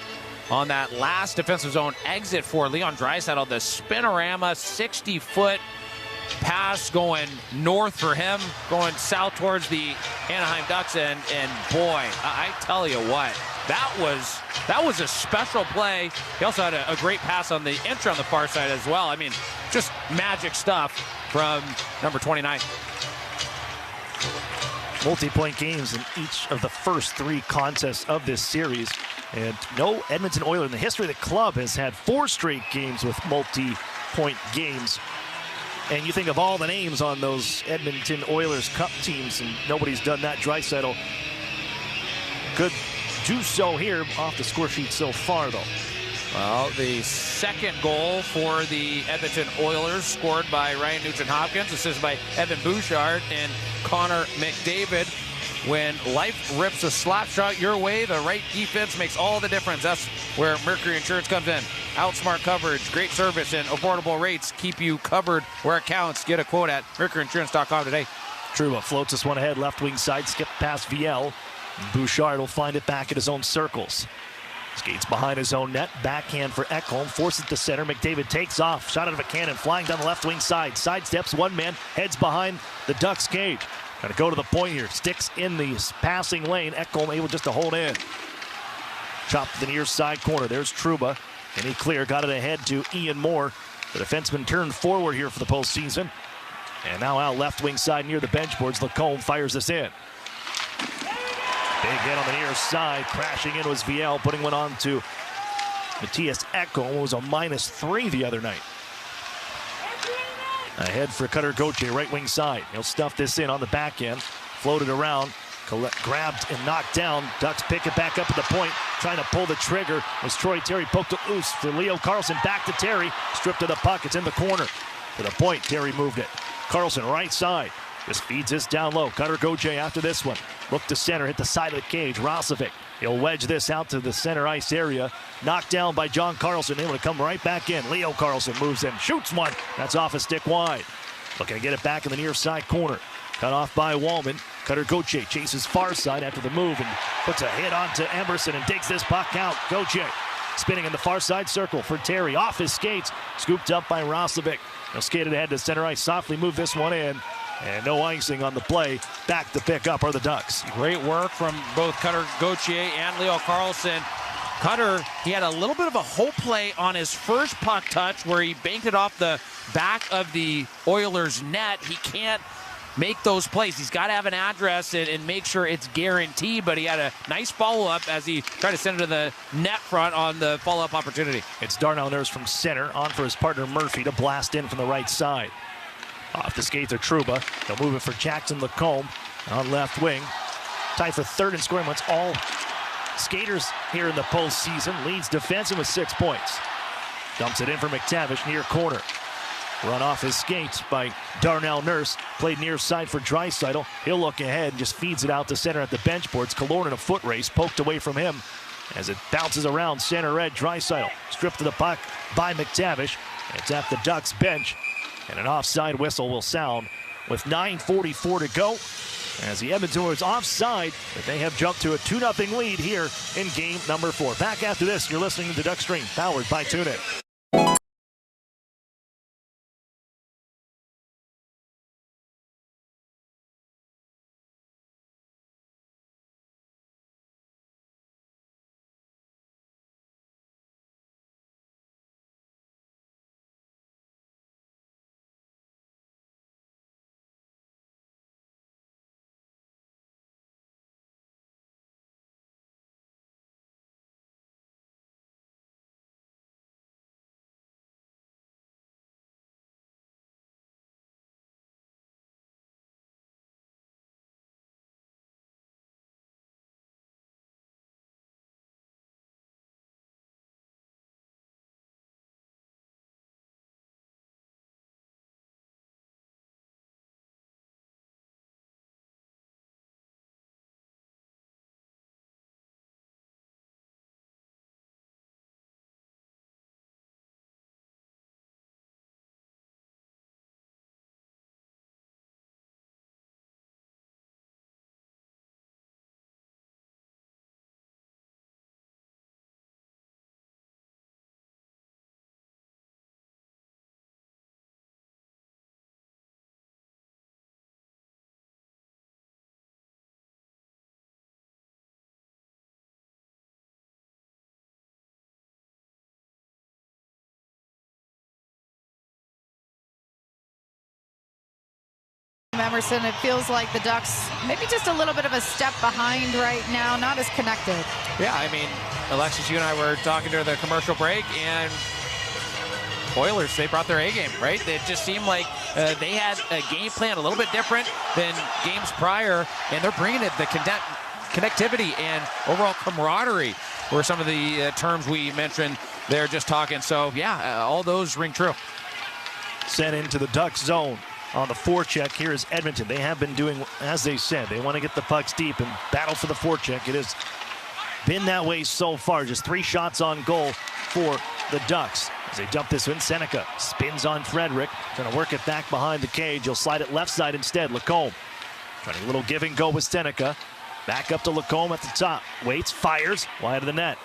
Speaker 17: on that last defensive zone exit for Leon Draisaitl, the spinorama 60-foot pass going north for him, going south towards the Anaheim Ducks, and boy, I tell you what, that was a special play. He also had a great pass on the entry on the far side as well. I mean, just magic stuff from number 29.
Speaker 16: Multi-point games in each of the first 3 contests of this series. And no Edmonton Oiler in the history of the club has had 4 straight games with multi-point games. And you think of all the names on those Edmonton Oilers Cup teams, and nobody's done that. Draisaitl could do so here off the score sheet so far, though.
Speaker 17: Well, the second goal for the Edmonton Oilers scored by Ryan Nugent-Hopkins, assisted by Evan Bouchard and Connor McDavid. When life rips a slap shot your way, the right defense makes all the difference. That's where Mercury Insurance comes in. Outsmart coverage, great service, and affordable rates keep you covered where it counts. Get a quote at mercuryinsurance.com today.
Speaker 16: Trouba floats this one ahead, left wing side, skip past Viel. Bouchard will find it back at his own circles. Skates behind his own net, backhand for Ekholm, forces to center. McDavid takes off, shot out of a cannon, flying down the left wing side. Sidesteps one man, heads behind the Ducks' cage. Got to go to the point here. Sticks in the passing lane. Ekholm able just to hold in. Chopped to the near side corner. There's Trouba. And he clear. Got it ahead to Ian Moore. The defenseman turned forward here for the postseason. And now out left wing side near the bench boards. Lacombe fires this in. Big hit on the near side. Crashing in was Viel. Putting one on to Matthias Ekholm, who was a -3 the other night. Ahead for Cutter Gauthier, right wing side. He'll stuff this in on the back end. Floated around. Grabbed and knocked down. Ducks pick it back up at the point. Trying to pull the trigger was Troy Terry. Poked it loose for Leo Carlson. Back to Terry. Stripped of the puck. It's in the corner. To the point, Terry moved it. Carlson right side. Just feeds this down low. Cutter Gauthier after this one. Look to center. Hit the side of the cage. Rosovic. He'll wedge this out to the center ice area. Knocked down by John Carlson. Able to come right back in. Leo Carlson moves in. Shoots one. That's off a stick wide. Looking to get it back in the near side corner. Cut off by Wallman. Cutter Gauthier chases far side after the move and puts a hit onto Emerson and digs this puck out. Gauthier spinning in the far side circle for Terry. Off his skates. Scooped up by Rosovic. He'll skate it ahead to center ice. Softly move this one in. And no icing on the play. Back to pick up are the Ducks.
Speaker 17: Great work from both Cutter Gauthier and Leo Carlson. Cutter, he had a little bit of a hope play on his first puck touch where he banked it off the back of the Oilers net. He can't make those plays. He's got to have an address and make sure it's guaranteed, but he had a nice follow-up as he tried to send it to the net front on the follow-up opportunity.
Speaker 16: It's Darnell Nurse from center, on for his partner Murphy to blast in from the right side. Off the skates of Trouba. They'll move it for Jackson Lacombe on left wing. Tied for third in scoring amongst all skaters here in the postseason. Leads defenseman with 6 points. Dumps it in for McTavish near corner. Run off his skates by Darnell Nurse. Played near side for Draisaitl. He'll look ahead and just feeds it out to center at the bench boards. Killorn in a foot race, poked away from him as it bounces around center red. Draisaitl stripped to the puck by McTavish. It's at the Ducks bench. And an offside whistle will sound with 9:44 to go as the Edmonton Oilers offside, but they have jumped to a 2-0 lead here in game number 4. Back after this, you're listening to Duck Stream, powered by TuneIn.
Speaker 18: Emerson, it feels like the Ducks maybe just a little bit of a step behind right now, not as connected.
Speaker 17: Yeah, I mean, Alexis, you and I were talking during the commercial break, and Oilers, they brought their A game, right? It just seemed like they had a game plan a little bit different than games prior, and they're bringing it, the connectivity and overall camaraderie were some of the terms we mentioned there just talking. So, yeah, all those ring true.
Speaker 16: Sent into the Ducks zone on the forecheck. Here is Edmonton. They have been doing as they said. They want to get the pucks deep and battle for the forecheck. It has been that way so far. Just 3 shots on goal for the Ducks. As they dump this in, Seneca spins on Frederick. Trying to work it back behind the cage. He'll slide it left side instead. Lacombe trying a little give and go with Seneca. Back up to Lacombe at the top. Waits, fires, wide of the net.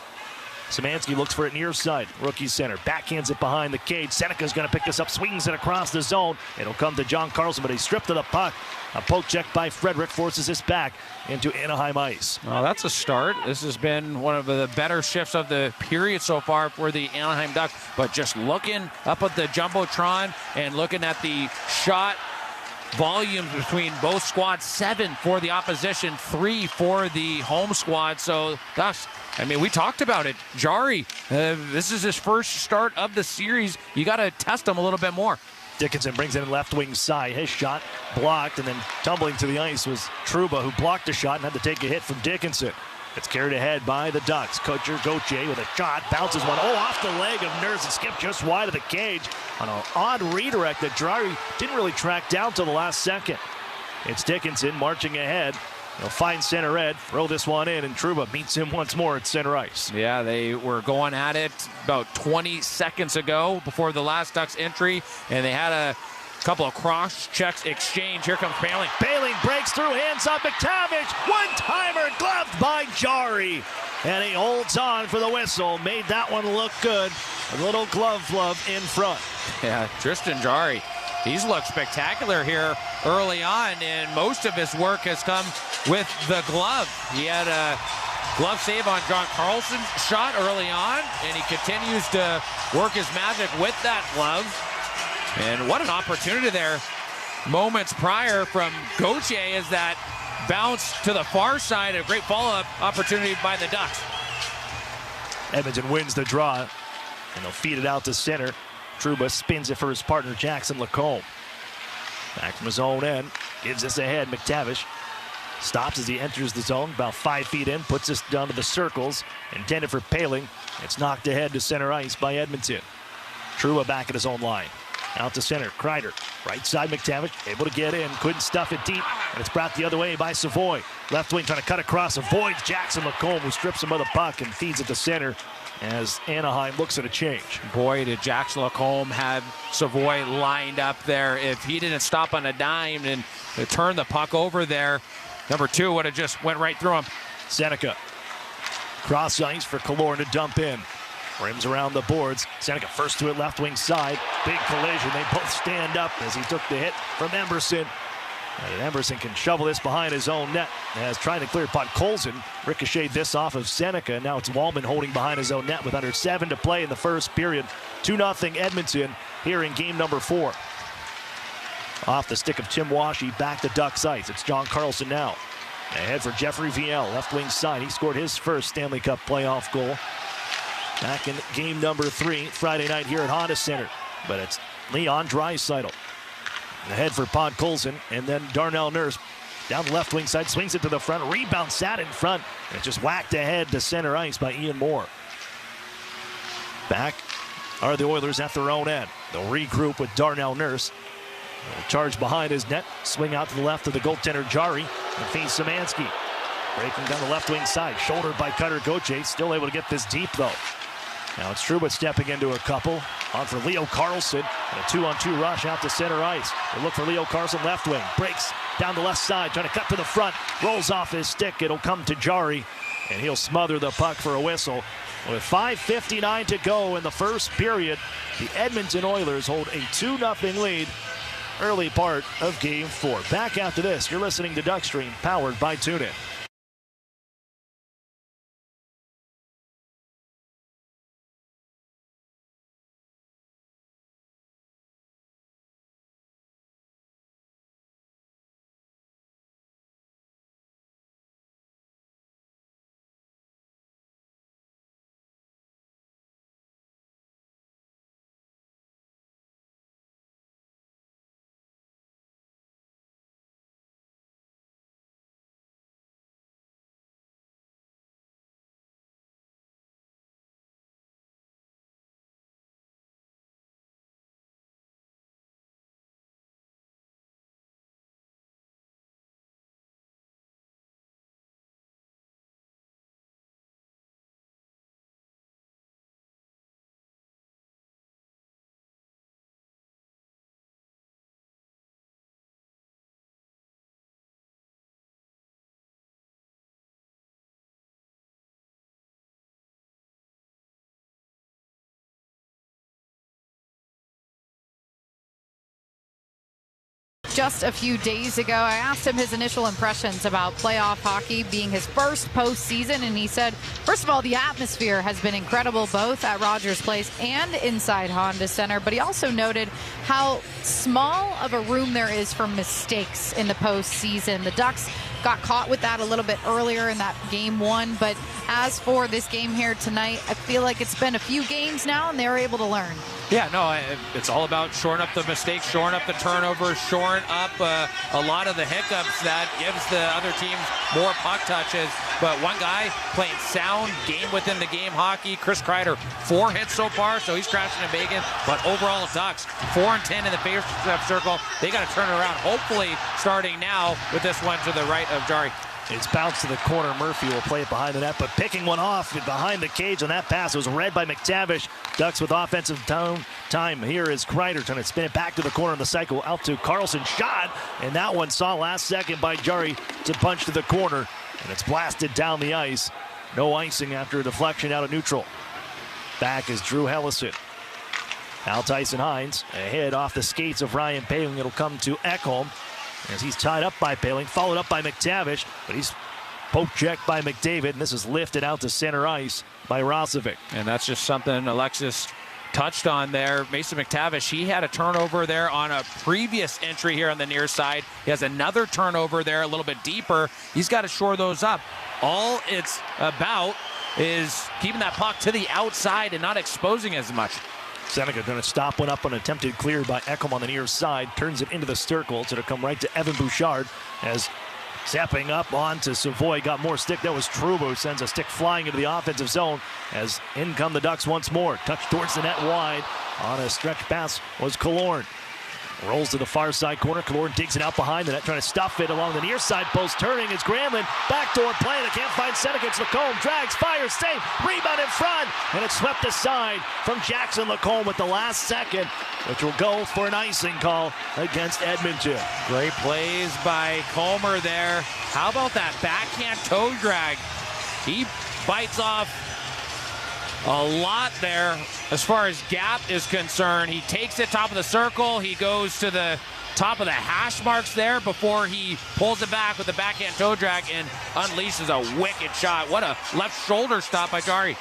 Speaker 16: Szymanski looks for it near side. Rookie center. Backhands it behind the cage. Seneca's going to pick this up. Swings it across the zone. It'll come to John Carlson, but he's stripped of the puck. A poke check by Frederick forces this back into Anaheim ice.
Speaker 17: Well, that's a start. This has been one of the better shifts of the period so far for the Anaheim Ducks. But just looking up at the Jumbotron and looking at the shot volumes between both squads, 7 for the opposition, 3 for the home squad. So Ducks, I mean, we talked about it. Jari, this is his first start of the series. You got to test him a little bit more.
Speaker 16: Dickinson brings it in left wing side. His shot blocked, and then tumbling to the ice was Trouba, who blocked a shot and had to take a hit from Dickinson. It's carried ahead by the Ducks. Kutcher Gauthier with a shot, bounces one. Oh, off the leg of Nurse and skipped just wide of the cage on an odd redirect that Jari didn't really track down till the last second. It's Dickinson marching ahead. He'll find center Ed, throw this one in, and Trouba meets him once more at center ice.
Speaker 17: Yeah, they were going at it about 20 seconds ago before the last Ducks entry, and they had a couple of cross checks exchange. Here comes Poehling.
Speaker 16: Poehling breaks through, hands up McTavish. One-timer gloved by Jari. And he holds on for the whistle. Made that one look good. A little glove in front.
Speaker 17: Yeah, Tristan Jari. He's looked spectacular here early on, and most of his work has come with the glove. He had a glove save on John Carlson's shot early on, and he continues to work his magic with that glove. And what an opportunity there. Moments prior from Gauthier is that bounce to the far side. A great follow-up opportunity by the Ducks.
Speaker 16: Edmonton wins the draw, and they'll feed it out to center. Trouba spins it for his partner, Jackson Lacombe. Back from his own end, gives this ahead. McTavish stops as he enters the zone, about 5 feet in, puts this down to the circles, intended for Poehling. It's knocked ahead to center ice by Edmonton. Trouba back at his own line. Out to center, Kreider. Right side, McTavish able to get in, couldn't stuff it deep, and it's brought the other way by Savoy. Left wing trying to cut across, avoids Jackson Lacombe, who strips him of the puck and feeds it to center as Anaheim looks at a change.
Speaker 17: Boy, did Jackson Lacombe have Savoy lined up there. If he didn't stop on a dime and turn the puck over there, number 2 would have just went right through him.
Speaker 16: Seneca. Cross ice for Killorn to dump in. Rims around the boards. Seneca first to it, left wing side. Big collision. They both stand up as he took the hit from Emberson. And Emberson can shovel this behind his own net. As trying to clear puck, Colson ricocheted this off of Seneca. Now it's Wallman holding behind his own net with under 7 to play in the first period. 2-0 Edmonton here in game number 4. Off the stick of Tim Washy, back to Ducks ice. It's John Carlson now. Ahead for Jeffrey Viel, left wing side. He scored his first Stanley Cup playoff goal back in game number 3 Friday night here at Honda Center. But it's Leon Draisaitl. Ahead for Pod Colson, and then Darnell Nurse down the left wing side, swings it to the front, rebound sat in front, and it's just whacked ahead to center ice by Ian Moore. Back are the Oilers at their own end. They'll regroup with Darnell Nurse. They'll charge behind his net, swing out to the left of the goaltender Jari, and face Szymanski. Breaking down the left wing side, shouldered by Cutter Gauthier, still able to get this deep though. Now it's Trouba stepping into a couple. On for Leo Carlson. And a 2-on-2 rush out to center ice. They look for Leo Carlson left wing. Breaks down the left side, trying to cut to the front. Rolls off his stick. It'll come to Jari. And he'll smother the puck for a whistle. With 5:59 to go in the first period, the Edmonton Oilers hold a 2-0 lead early part of game 4. Back after this, you're listening to Duckstream, powered by TuneIn.
Speaker 18: just a few days ago. I asked him his initial impressions about playoff hockey being his first postseason, and he said, first of all, the atmosphere has been incredible both at Rogers Place and inside Honda Center, but he also noted how small of a room there is for mistakes in the postseason. The Ducks got caught with that a little bit earlier in that game one, but as for this game here tonight, I feel like it's been a few games now and they were able to learn.
Speaker 17: Yeah, no, it's all about shoring up the mistakes, shoring up the turnovers, shoring up a lot of the hiccups that gives the other teams more puck touches. But one guy playing sound game within the game hockey, Chris Kreider, 4 hits so far, so he's crashing and bacon. But overall, Ducks 4-10 in the face-up circle. They got to turn it around, hopefully starting now with this one to the right of Jari.
Speaker 16: It's bounced to the corner. Murphy will play it behind the net, but picking one off behind the cage on that pass was read by McTavish. Ducks with offensive time. Here is Kreider trying to spin it back to the corner of the cycle. Out to Carlson. Shot, and that one saw last second by Jari to punch to the corner, and it's blasted down the ice. No icing after a deflection out of neutral. Back is Drew Helleson. Now Tyson Hines ahead off the skates of Ryan Poehling. It'll come to Ekholm as he's tied up by Poehling, followed up by McTavish, but he's poke-checked by McDavid, and this is lifted out to center ice by Rozovic.
Speaker 17: And that's just something Alexis touched on there. Mason McTavish, he had a turnover there on a previous entry here on the near side. He has another turnover there a little bit deeper. He's got to shore those up. All it's about is keeping that puck to the outside and not exposing as much.
Speaker 16: Seneca going to stop one up on an attempted clear by Ekholm on the near side. Turns it into the circle. It's going to come right to Evan Bouchard as zapping up onto Savoy. Got more stick. That was Trouba who sends a stick flying into the offensive zone as in come the Ducks once more. Touch towards the net wide. On a stretch pass was Killorn. Rolls to the far side corner. Killorn digs it out behind the net, trying to stuff it along the near side post. Turning is Granlund. Backdoor play. They can't find Seneca. It's Lacombe. Drags, fires, save. Rebound in front. And it's swept aside from Jackson Lacombe with the last second, which will go for an icing call against Edmonton.
Speaker 17: Great plays by Comer there. How about that backhand toe drag? He bites off a lot there as far as gap is concerned. He takes it top of the circle. He goes to the top of the hash marks there before he pulls it back with the backhand toe drag and unleashes a wicked shot. What a left shoulder stop by Jari.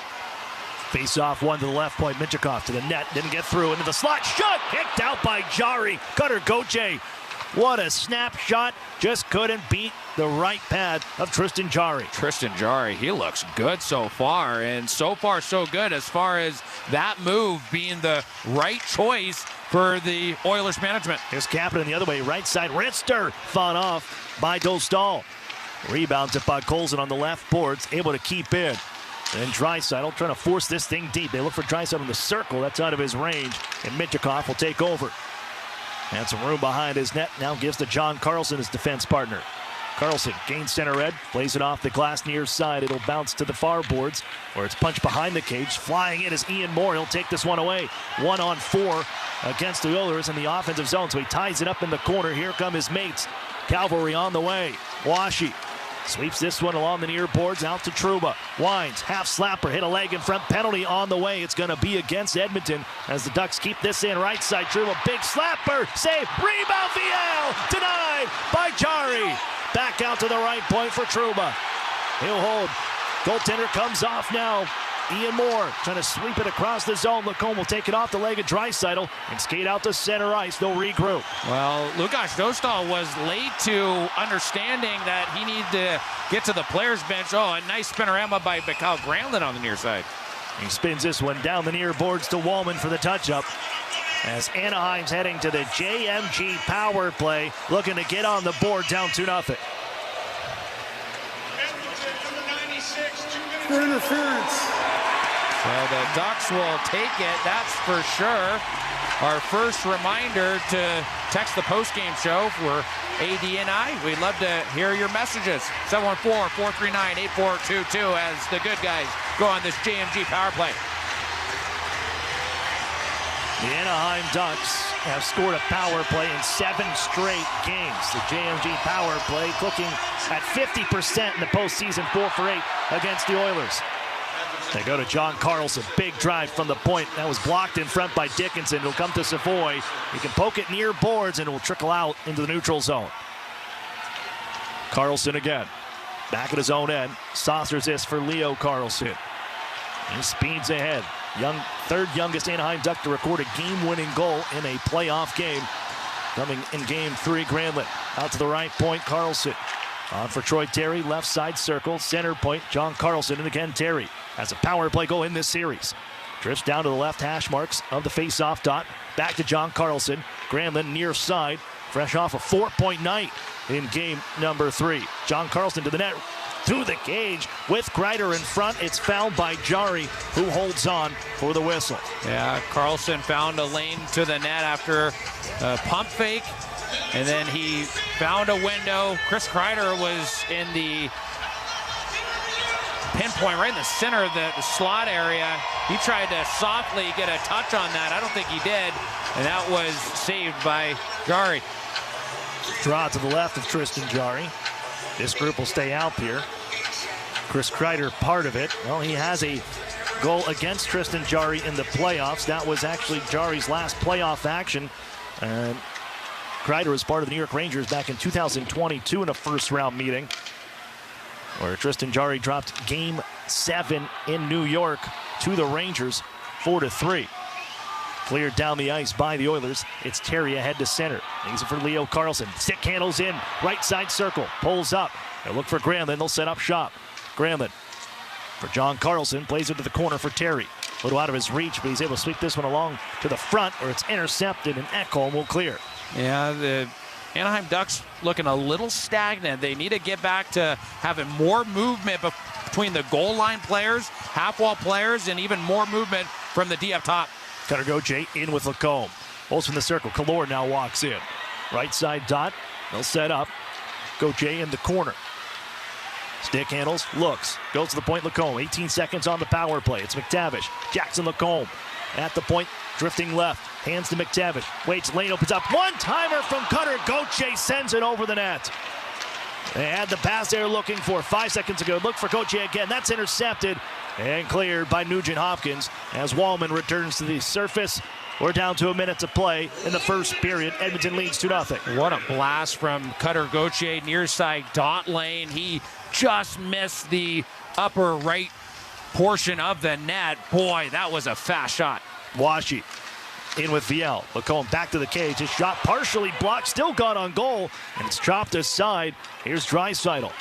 Speaker 16: Face off one to the left point. Minchikov to the net. Didn't get through into the slot. Shot kicked out by Jari. Cutter Gauthier. What a snapshot. Just couldn't beat the right pad of Tristan Jari.
Speaker 17: Tristan Jari, he looks good so far, and so far so good as far as that move being the right choice for the Oilers management.
Speaker 16: Here's Kapanen the other way, right side. Rister fought off by Dostal. Rebounds it by Colson on the left boards, able to keep in. And Draisaitl trying to force this thing deep. They look for Draisaitl in the circle. That's out of his range, and Minchikov will take over. And some room behind his net. Now gives to John Carlson, his defense partner. Carlson gains center red, plays it off the glass near side. It'll bounce to the far boards, where it's punched behind the cage. Flying in is Ian Moore. He'll take this one away. 1-on-4 against the Oilers in the offensive zone. So he ties it up in the corner. Here come his mates. Cavalry on the way. Washi sweeps this one along the near boards out to Trouba. Wines, half slapper, hit a leg in front. Penalty on the way. It's going to be against Edmonton as the Ducks keep this in. Right side, Trouba, big slapper, save, rebound, VL, denied by Jari. Back out to the right point for Trouba. He'll hold. Goaltender comes off now. Ian Moore trying to sweep it across the zone. Lacombe will take it off the leg of Draisaitl and skate out to center ice. They'll regroup.
Speaker 17: Well, Lukas Dostal was late to understanding that he needed to get to the players' bench. Oh, a nice spinorama by Mikael Granlund on the near side.
Speaker 16: He spins this one down the near boards to Wallman for the touch-up. As Anaheim's heading to the JMG power play, looking to get on the board down 2-0.
Speaker 3: For interference.
Speaker 17: So the Ducks will take it, that's for sure. Our first reminder to text the postgame show for AD and I. We'd love to hear your messages. 714-439-8422 as the good guys go on this JMG power play.
Speaker 16: The Anaheim Ducks have scored a power play in 7 straight games. The JMG power play cooking at 50% in the postseason, 4 for 8 against the Oilers. They go to John Carlson. Big drive from the point. That was blocked in front by Dickinson. It'll come to Savoy. He can poke it near boards and it will trickle out into the neutral zone. Carlson again. Back at his own end. Saucers this for Leo Carlson. He speeds ahead. Third youngest Anaheim Duck to record a game-winning goal in a playoff game. Coming in game 3, Granlund. Out to the right point, Carlson. On for Troy Terry, left side circle, center point, John Carlson, and again Terry has a power play goal in this series. Drifts down to the left hash marks of the face-off dot. Back to John Carlson. Granlund near side, fresh off a 4-point night in game number 3. John Carlson to the net, through the cage with Kreider in front. It's fouled by Jarry, who holds on for the whistle.
Speaker 17: Yeah, Carlson found a lane to the net after a pump fake. And then he found a window. Chris Kreider was in the pinpoint right in the center of the slot area. He tried to softly get a touch on that. I don't think he did. And that was saved by Jarry.
Speaker 16: Draw to the left of Tristan Jarry. This group will stay out here. Chris Kreider part of it. Well, he has a goal against Tristan Jarry in the playoffs. That was actually Jarry's last playoff action. And Kreider was part of the New York Rangers back in 2022 in a first-round meeting, where Tristan Jarry dropped Game 7 in New York to the Rangers, 4-3. Cleared down the ice by the Oilers. It's Terry ahead to center. Easy for Leo Carlson. Stick handles in, right side circle, pulls up. They'll look for Granlund. They'll set up shop. Granlund for John Carlson, plays it to the corner for Terry. A little out of his reach, but he's able to sweep this one along to the front, where it's intercepted, and Ekholm will clear.
Speaker 17: Yeah, the Anaheim Ducks looking a little stagnant. They need to get back to having more movement between the goal line players, half-wall players, and even more movement from the D up top.
Speaker 16: Cutter Gauthier in with Lacombe. Holds from the circle. Kallur now walks in. Right side dot. They'll set up. Gauthier in the corner. Stick handles, looks, goes to the point, Lacombe. 18 seconds on the power play. It's McTavish. Jackson Lacombe at the point, drifting left. Hands to McTavish. Waits, lane opens up. One-timer from Cutter Gauthier sends it over the net. They had the pass they were looking for 5 seconds ago. Look for Gauthier again. That's intercepted and cleared by Nugent Hopkins as Wallman returns to the surface. We're down to a minute to play in the first period. Edmonton leads 2-0.
Speaker 17: What a blast from Cutter Gauthier, near side dot lane. He just missed the upper right portion of the net. Boy, that was a fast shot.
Speaker 16: Washi in with Viel. Lacombe back to the cage. His shot partially blocked, still got on goal, and it's chopped aside. Here's Draisaitl.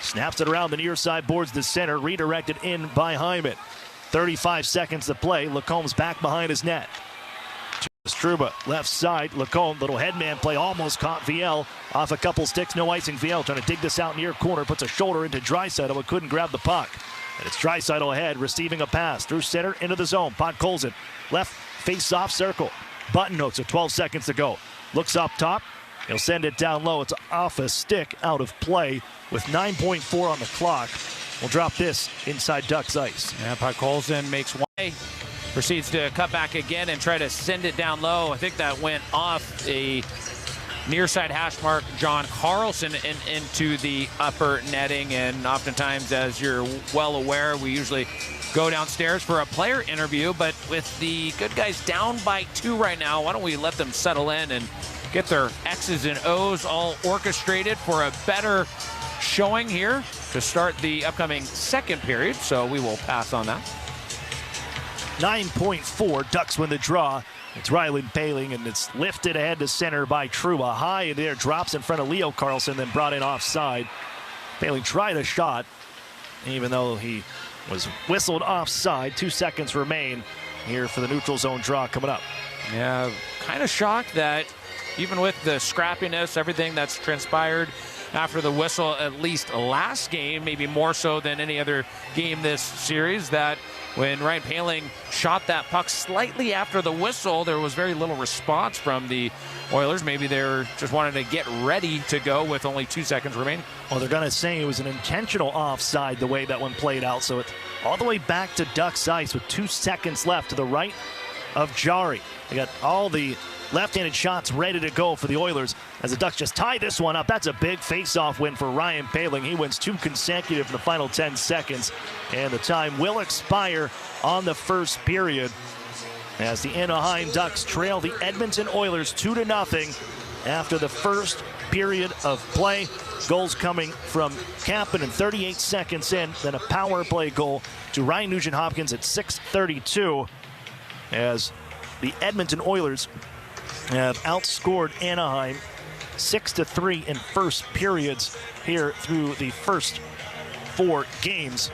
Speaker 16: Snaps it around the near side boards to center, redirected in by Hyman. 35 seconds to play. Lacombe's back behind his net. Struba, left side. Lacombe, little headman play, almost caught Viel off a couple sticks. No icing. Viel trying to dig this out near corner, puts a shoulder into Draisaitl, but couldn't grab the puck. And it's Draisaitl ahead, receiving a pass through center into the zone. Podkolzin, left face-off circle. Button notes with 12 seconds to go. Looks up top. He'll send it down low. It's off a stick, out of play with 9.4 on the clock. We'll drop this inside Ducks ice.
Speaker 17: Yeah, Podkolzin makes one. Proceeds to cut back again and try to send it down low. I think that went off a near side hash mark. John Carlson into the upper netting. And oftentimes, as you're well aware, we usually go downstairs for a player interview. But with the good guys down by 2 right now, why don't we let them settle in and get their X's and O's all orchestrated for a better showing here to start the upcoming second period. So we will pass on that.
Speaker 16: 9.4, Ducks win the draw. It's Ryland Poehling, and it's lifted ahead to center by Trouba. High in there, drops in front of Leo Carlson, then brought in offside. Poehling tried a shot, even though he was whistled offside. 2 seconds remain here for the neutral zone draw coming up.
Speaker 17: Yeah, kind of shocked that even with the scrappiness, everything that's transpired after the whistle, at least last game, maybe more so than any other game this series, that when Ryan Poehling shot that puck slightly after the whistle, there was very little response from the Oilers. Maybe they were just wanted to get ready to go with only 2 seconds remaining.
Speaker 16: Well, they're going to say it was an intentional offside the way that one played out. So it's all the way back to Ducks ice with 2 seconds left to the right of Jarry. They got all the left-handed shots ready to go for the Oilers as the Ducks just tie this one up. That's a big face-off win for Ryan Poehling. He wins 2 consecutive in the final 10 seconds, and the time will expire on the first period as the Anaheim Ducks trail the Edmonton Oilers 2-0 after the first period of play. Goals coming from Kapanen 38 seconds in, then a power play goal to Ryan Nugent-Hopkins at 6:32 as the Edmonton Oilers have outscored Anaheim 6-3 in first periods here through the first 4 games.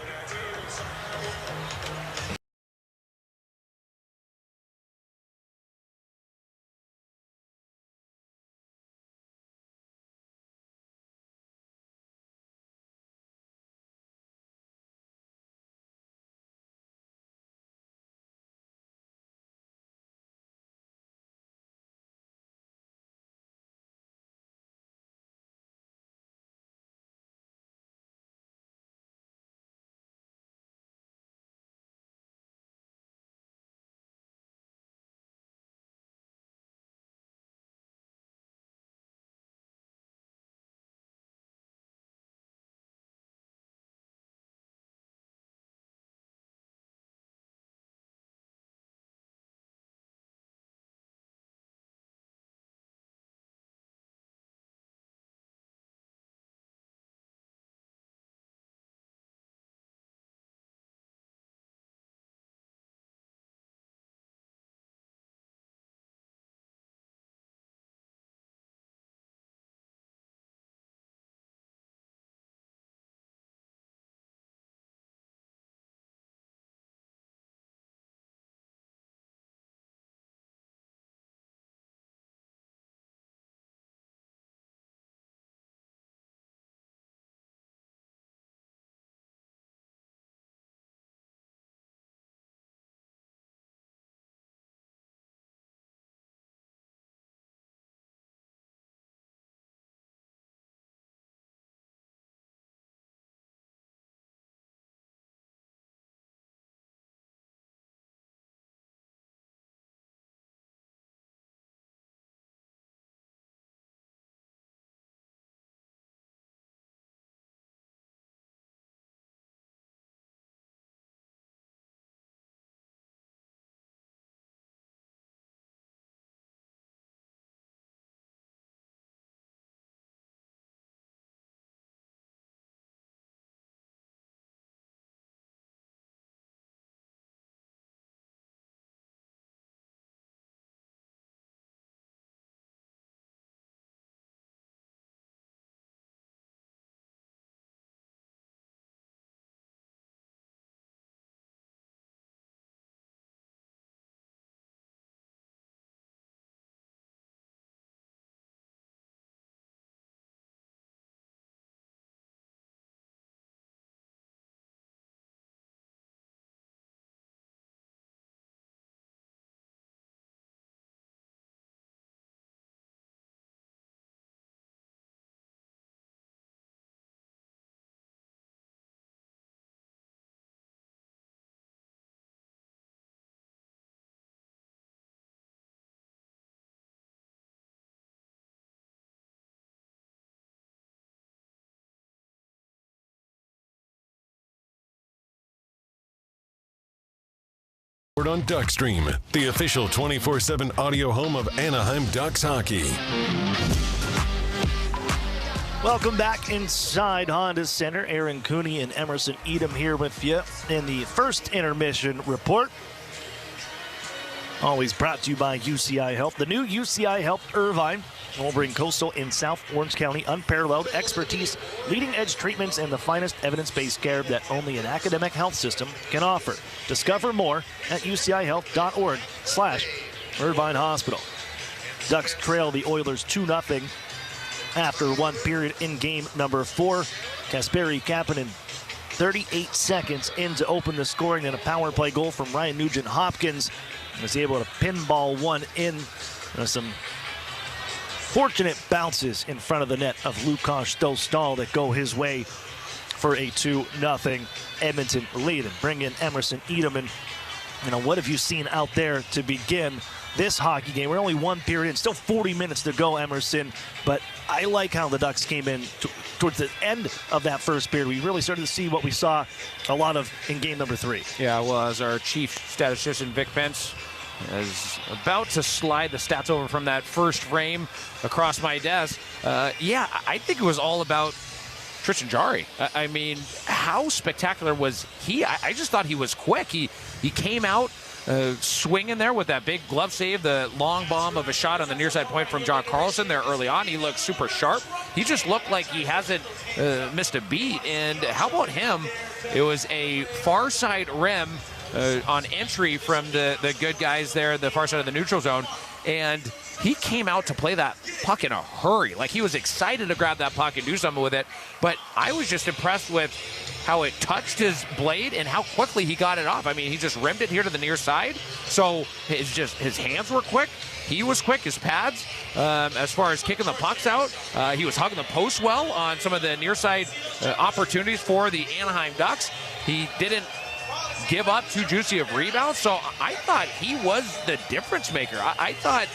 Speaker 19: On Duckstream, the official 24/7 audio home of Anaheim Ducks hockey.
Speaker 16: Welcome back inside Honda Center. Aaron Cooney and Emerson Edom here with you in the first intermission report. Always brought to you by UCI Health. The new UCI Health Irvine will bring Coastal in South Orange County unparalleled expertise, leading-edge treatments, and the finest evidence-based care that only an academic health system can offer. Discover more at ucihealth.org/Irvine Hospital. Ducks trail the Oilers 2-0 after 1 period in game number 4. Kasperi Kapanen 38 seconds in to open the scoring, and a power play goal from Ryan Nugent-Hopkins was able to pinball one in. Some fortunate bounces in front of the net of Lukas Dostal that go his way for a 2-0 Edmonton lead. And bring in Emerson Edom. And what have you seen out there to begin this hockey game. We're only one period, still 40 minutes to go, Emerson. But I like how the Ducks came in towards the end of that first period. We really started to see what we saw a lot of in game number 3.
Speaker 17: Yeah, well, as our chief statistician, Vic Pence, is about to slide the stats over from that first frame across my desk. I think it was all about Tristan Jarry. I mean, how spectacular was he? I just thought he was quick. He came out swinging there with that big glove save, the long bomb of a shot on the near side point from John Carlson there early on. He looked super sharp. He just looked like he hasn't missed a beat. And how about him? It was a far side rim on entry from the good guys there, the far side of the neutral zone. And he came out to play that puck in a hurry. Like, he was excited to grab that puck and do something with it. But I was just impressed with how it touched his blade and how quickly he got it off. I mean, he just rimmed it here to the near side. So his hands were quick. He was quick. His pads, as far as kicking the pucks out, he was hugging the post well on some of the near side opportunities for the Anaheim Ducks. He didn't give up too juicy of rebounds. So I thought he was the difference maker. I thought,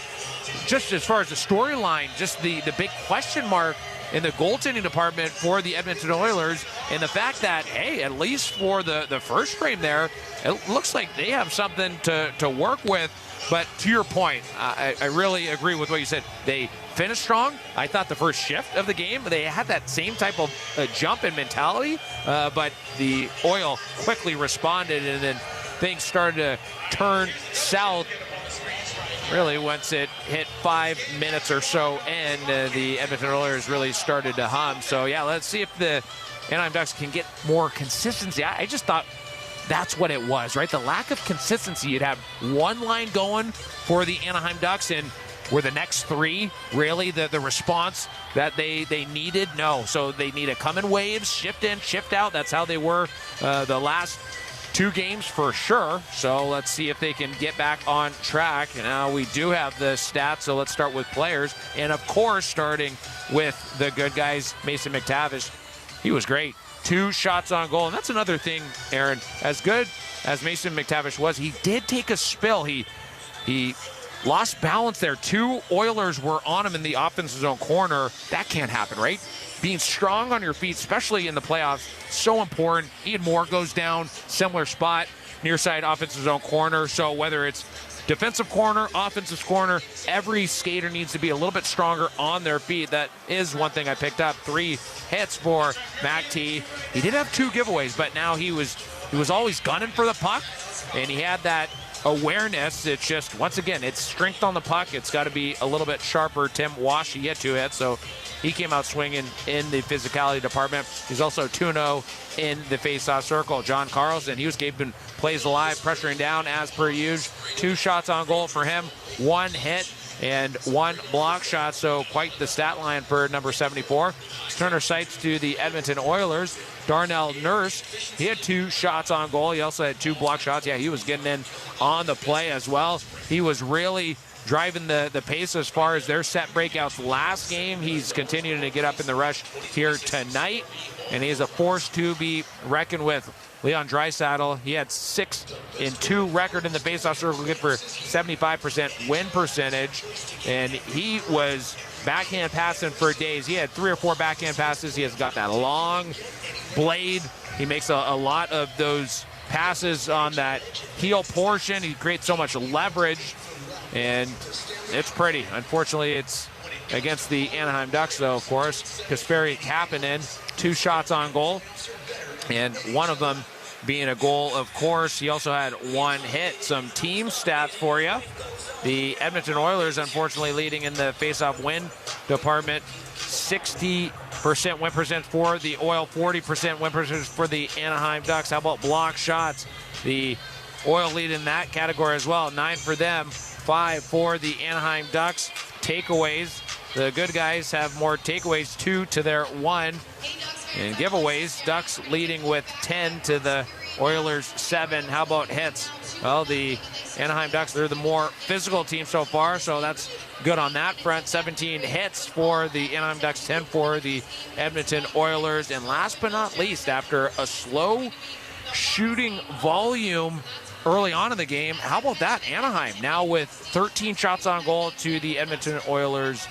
Speaker 17: just as far as the storyline, just the big question mark in the goaltending department for the Edmonton Oilers, and the fact that, hey, at least for the first frame there, it looks like they have something to work with. But to your point, I really agree with what you said. They finished strong. I thought the first shift of the game, they had that same type of jump and mentality, but the Oil quickly responded, and then things started to turn south. Really, once it hit 5 minutes or so, and the Edmonton Oilers really started to hum. So, yeah, let's see if the Anaheim Ducks can get more consistency. I just thought that's what it was, right? The lack of consistency. You'd have one line going for the Anaheim Ducks, and were the next 3 really the response that they needed? No. So they need to come in waves, shift in, shift out. That's how they were the last 2 games for sure. So let's see if they can get back on track. Now we do have the stats, so let's start with players. And of course, starting with the good guys, Mason McTavish. He was great. 2 shots on goal. And that's another thing, Aaron. As good as Mason McTavish was, he did take a spill. He lost balance there. 2 Oilers were on him in the offensive zone corner. That can't happen, right? Being strong on your feet, especially in the playoffs, so important. Ian Moore goes down, similar spot, near side offensive zone corner. So whether it's defensive corner, offensive corner, every skater needs to be a little bit stronger on their feet. That is one thing I picked up. 3 hits for Mac T. He did have 2 giveaways, but now he was always gunning for the puck, and he had that awareness. It's just, once again, it's strength on the puck. It's got to be a little bit sharper. Tim Wash, he had 2 hits, so he came out swinging in the physicality department. He's also 2-0 in the faceoff circle. John Carlson, he was keeping plays alive, pressuring down as per usual. 2 shots on goal for him, 1 hit and 1 block shot, so quite the stat line for number 74. Let's turn our sights to the Edmonton Oilers. Darnell Nurse, he had 2 shots on goal. He also had 2 block shots. Yeah, he was getting in on the play as well. He was really driving the pace as far as their set breakouts last game. He's continuing to get up in the rush here tonight, and he is a force to be reckoned with. Leon Draisaitl, he had 6-2 record in the faceoff circle, good for 75% win percentage, and he was backhand passing for days. He had 3 or 4 backhand passes. He has got that long blade. He makes a lot of those passes on that heel portion. He creates so much leverage, and it's pretty. Unfortunately, it's against the Anaheim Ducks, though, of course. Kasperi Kapanen, 2 shots on goal, and one of them being a goal, of course. He also had 1 hit. Some team stats for you. The Edmonton Oilers, unfortunately, leading in the faceoff win department. 60% win percentage for the Oil, 40% win percentage for the Anaheim Ducks. How about block shots? The Oil lead in that category as well. 9 for them, 5 for the Anaheim Ducks. Takeaways, the good guys have more takeaways, 2 to their 1. And giveaways, Ducks leading with 10 to the Oilers 7. How about hits? Well, the Anaheim Ducks, they're the more physical team so far, so that's good on that front. 17 hits for the Anaheim Ducks, 10 for the Edmonton Oilers. And last but not least, after a slow shooting volume early on in the game. How about that? Anaheim now with 13 shots on goal to the Edmonton Oilers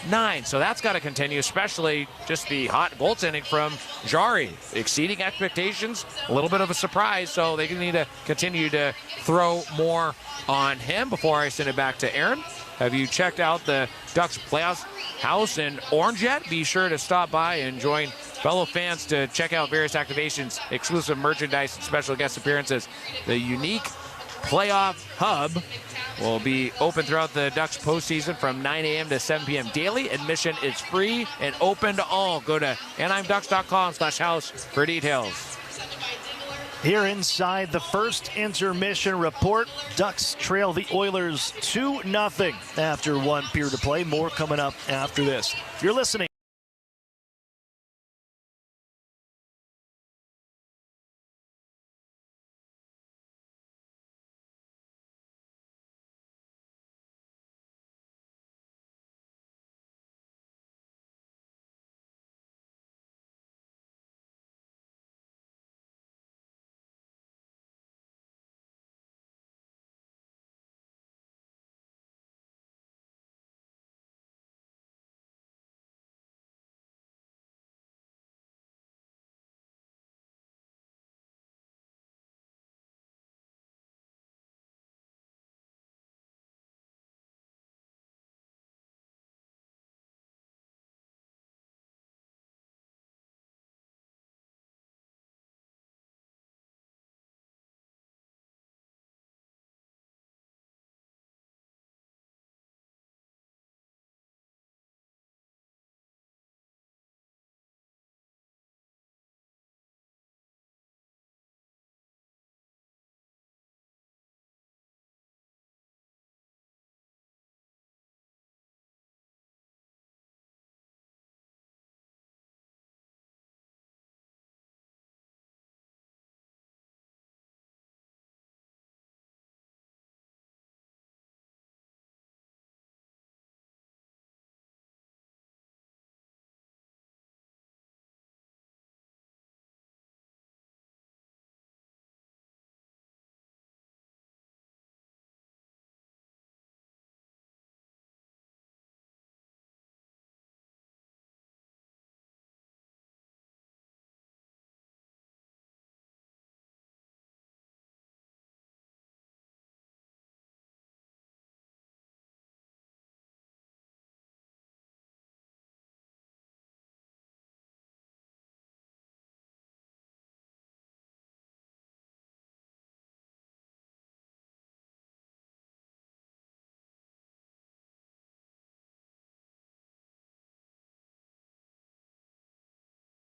Speaker 17: 9. So that's got to continue, especially just the hot goaltending from Jari. Exceeding expectations, a little bit of a surprise, so they need to continue to throw more on him. Before I send it back to Aaron, have you checked out the Ducks Playoffs House in Orange yet? Be sure to stop by and join fellow fans to check out various activations, exclusive merchandise, and special guest appearances. The unique Playoff Hub will be open throughout the Ducks postseason from 9 a.m. to 7 p.m. daily. Admission is free and open to all. Go to AnaheimDucks.com/house for details.
Speaker 16: Here inside the first intermission report, Ducks trail the Oilers 2-0 after 1 period to play. More coming up after this. You're listening.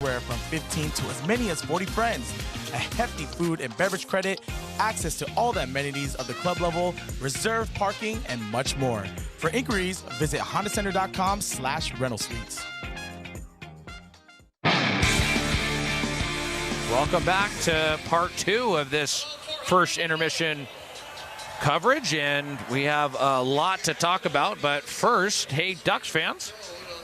Speaker 20: From 15 to as many as 40 friends, a hefty food and beverage credit, access to all the amenities of the club level, reserved parking, and much more. For inquiries, visit HondaCenter.com/rental suites.
Speaker 17: Welcome back to part 2 of this first intermission coverage, and we have a lot to talk about. But first, hey, Ducks fans,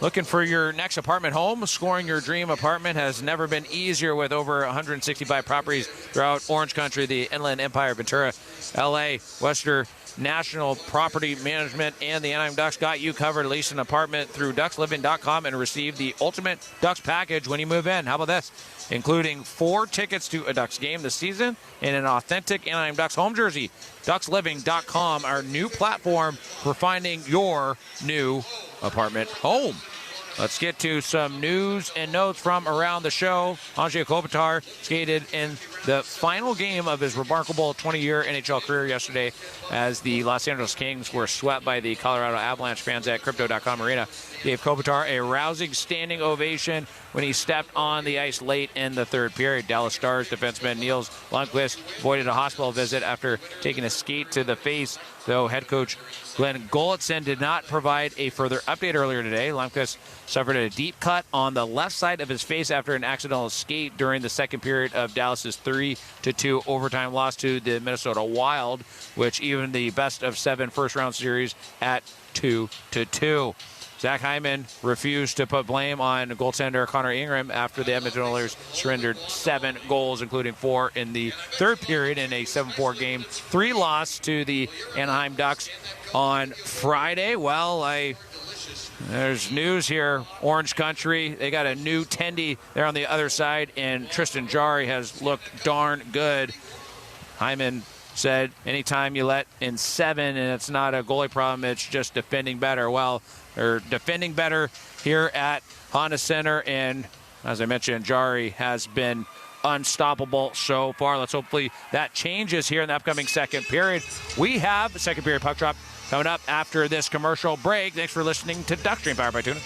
Speaker 17: looking for your next apartment home? Scoring your dream apartment has never been easier with over 165 properties throughout Orange Country, the Inland Empire, Ventura, LA, Western National Property Management, and the Anaheim Ducks got you covered. Lease an apartment through DucksLiving.com and receive the ultimate Ducks package when you move in. How about this? Including 4 tickets to a Ducks game this season and an authentic Anaheim Ducks home jersey. DucksLiving.com, our new platform for finding your new apartment home. Let's get to some news and notes from around the show. Anze Kopitar skated in the final game of his remarkable 20-year NHL career yesterday as the Los Angeles Kings were swept by the Colorado Avalanche. Fans at Crypto.com Arena gave Kopitar a rousing standing ovation when he stepped on the ice late in the third period. Dallas Stars defenseman Nils Lundqvist avoided a hospital visit after taking a skate to the face, though head coach Glenn Golitzin did not provide a further update earlier today. Lundqvist suffered a deep cut on the left side of his face after an accidental skate during the second period of Dallas's 3-2 overtime loss to the Minnesota Wild, which even the best of 7 first-round series at 2-2. Zach Hyman refused to put blame on goaltender Connor Ingram after the Edmonton Oilers surrendered 7 goals, including 4 in the third period in a 7-4 game 3 loss to the Anaheim Ducks on Friday. Well, there's news here. Orange Country, they got a new tendy there on the other side, and Tristan Jarry has looked darn good. Hyman said anytime you let in 7 and it's not a goalie problem, it's just defending better. Well, they're defending better here at Honda Center, and as I mentioned, Jarry has been unstoppable so far. Let's hopefully that changes here in the upcoming second period. We have a second period puck drop coming up after this commercial break. Thanks for listening to Duckstream, powered by Tuna.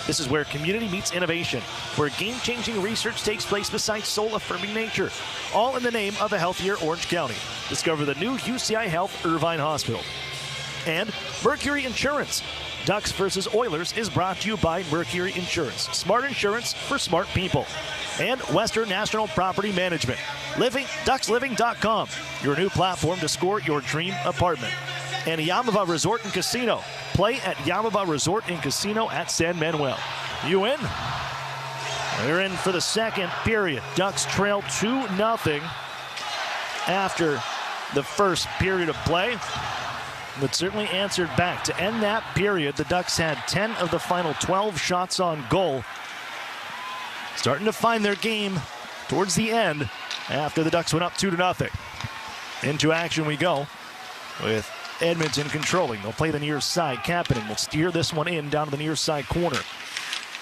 Speaker 16: This is where community meets innovation, where game-changing research takes place beside soul-affirming nature, all in the name of a healthier Orange County. Discover the new UCI Health Irvine Hospital. And Mercury Insurance. Ducks versus Oilers is brought to you by Mercury Insurance. Smart insurance for smart people. And Western National Property Management. DucksLiving.com, your new platform to score your dream apartment. And Yamava Resort and Casino. Play at Yamava Resort and Casino at San Manuel. You in? They're in for the second period. Ducks trail 2-0 after the first period of play, but certainly answered back. To end that period, the Ducks had 10 of the final 12 shots on goal. Starting to find their game towards the end after the Ducks went up 2-0. Into action we go with Edmonton controlling. They'll play the near side. Kapanen will steer this one in down to the near side corner.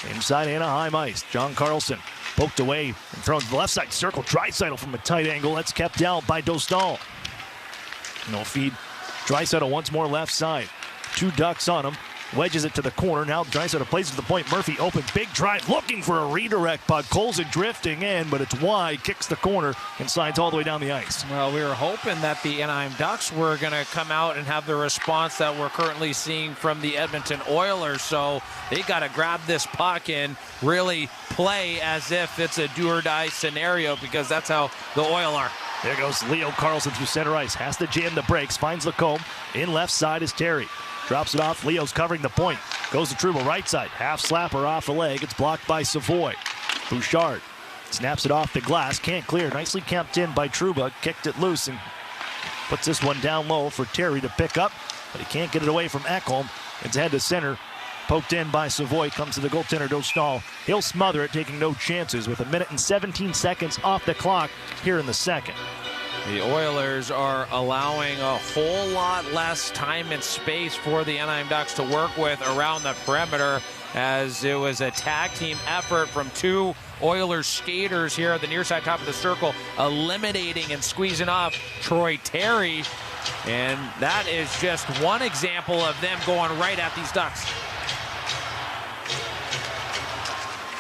Speaker 16: Inside Anaheim ice. John Carlson poked away and thrown to the left side circle. Draisaitl from a tight angle. That's kept out by Dostal. No feed. Draisaitl once more left side. 2 Ducks on him. wedges it to the corner. Now Draisaitl plays it to the point. Murphy open, big drive, looking for a redirect puck. Colson drifting in, but it's wide, kicks the corner, and slides all the way down the ice.
Speaker 17: Well, we were hoping that the Anaheim Ducks were going to come out and have the response that we're currently seeing from the Edmonton Oilers. So they got to grab this puck and really play as if it's a do-or-die scenario, because that's how the Oil are.
Speaker 16: There goes Leo Carlson through center ice. Has to jam the brakes. Finds Lacombe. In left side is Terry. Drops it off. Leo's covering the point. Goes to Trouba right side. Half slapper off the leg. It's blocked by Savoy. Bouchard snaps it off the glass. Can't clear. Nicely kept in by Trouba. Kicked it loose and puts this one down low for Terry to pick up. But he can't get it away from Ekholm. It's head to center. Poked in by Savoy. Comes to the goaltender, Dostal. He'll smother it, taking no chances with 1 minute and 17 seconds off the clock here in the second.
Speaker 17: The Oilers are allowing a whole lot less time and space for the Anaheim Ducks to work with around the perimeter, as it was a tag team effort from two Oilers skaters here at the near side top of the circle, eliminating and squeezing off Troy Terry. And that is just one example of them going right at these Ducks.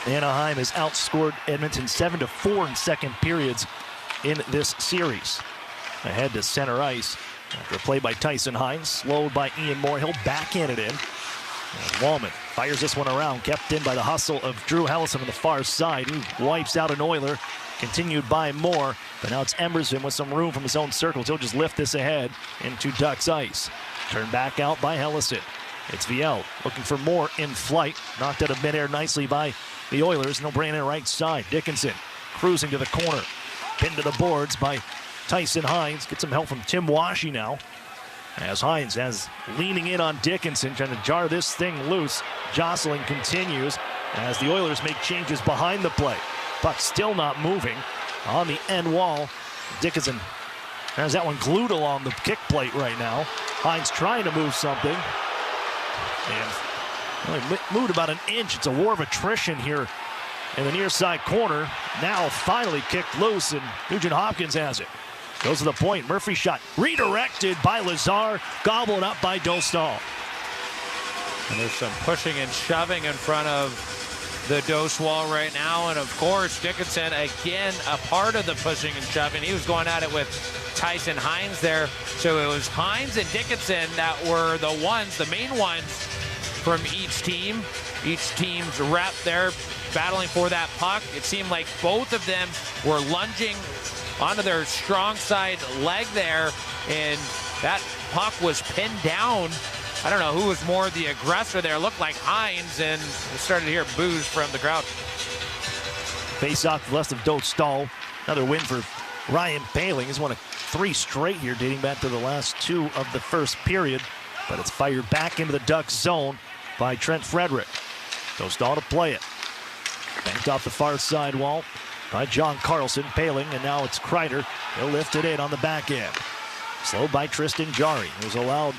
Speaker 16: Anaheim has outscored Edmonton 7-4 in second periods in this series. Ahead to center ice after a play by Tyson Hines, slowed by Ian Moore. He'll backhand it in. And Wallman fires this one around, kept in by the hustle of Drew Helleson on the far side. He wipes out an Oiler, continued by Moore, but now it's Emerson with some room from his own circles. He'll just lift this ahead into Ducks ice. Turned back out by Helleson. It's Viel looking for Moore in flight. Knocked out of midair nicely by the Oilers. No brain in right side. Dickinson cruising to the corner. Pinned to the boards by Tyson Hines. Get some help from Tim Washy now. As Hines has leaning in on Dickinson, trying to jar this thing loose. Jostling continues as the Oilers make changes behind the play. Puck still not moving on the end wall. Dickinson has that one glued along the kick plate right now. Hines trying to move something. And well, he moved about an inch. It's a war of attrition here in the near side corner. Now finally kicked loose, and Nugent Hopkins has it. Goes to the point. Murphy shot redirected by Lazar. Gobbled up by Dostal.
Speaker 17: And there's some pushing and shoving in front of the Dose wall right now. And of course, Dickinson again a part of the pushing and shoving. He was going at it with Tyson Hines there. So it was Hines and Dickinson that were the ones, the main ones from each team. Each team's rep there battling for that puck. It seemed like both of them were lunging onto their strong side leg there, and that puck was pinned down. I don't know who was more the aggressor there. It looked like Hines, and we started to hear boos from the crowd.
Speaker 16: Face off left of Dostal. Another win for Ryan Poehling. He's won 3 straight here, dating back to the last 2 of the first period. But it's fired back into the Ducks zone by Trent Frederick. Dostal to play it. Banked off the far side wall by John Carlson. Poehling, and now it's Kreider. He'll lift it in on the back end. Slowed by Tristan Jarry, who's allowed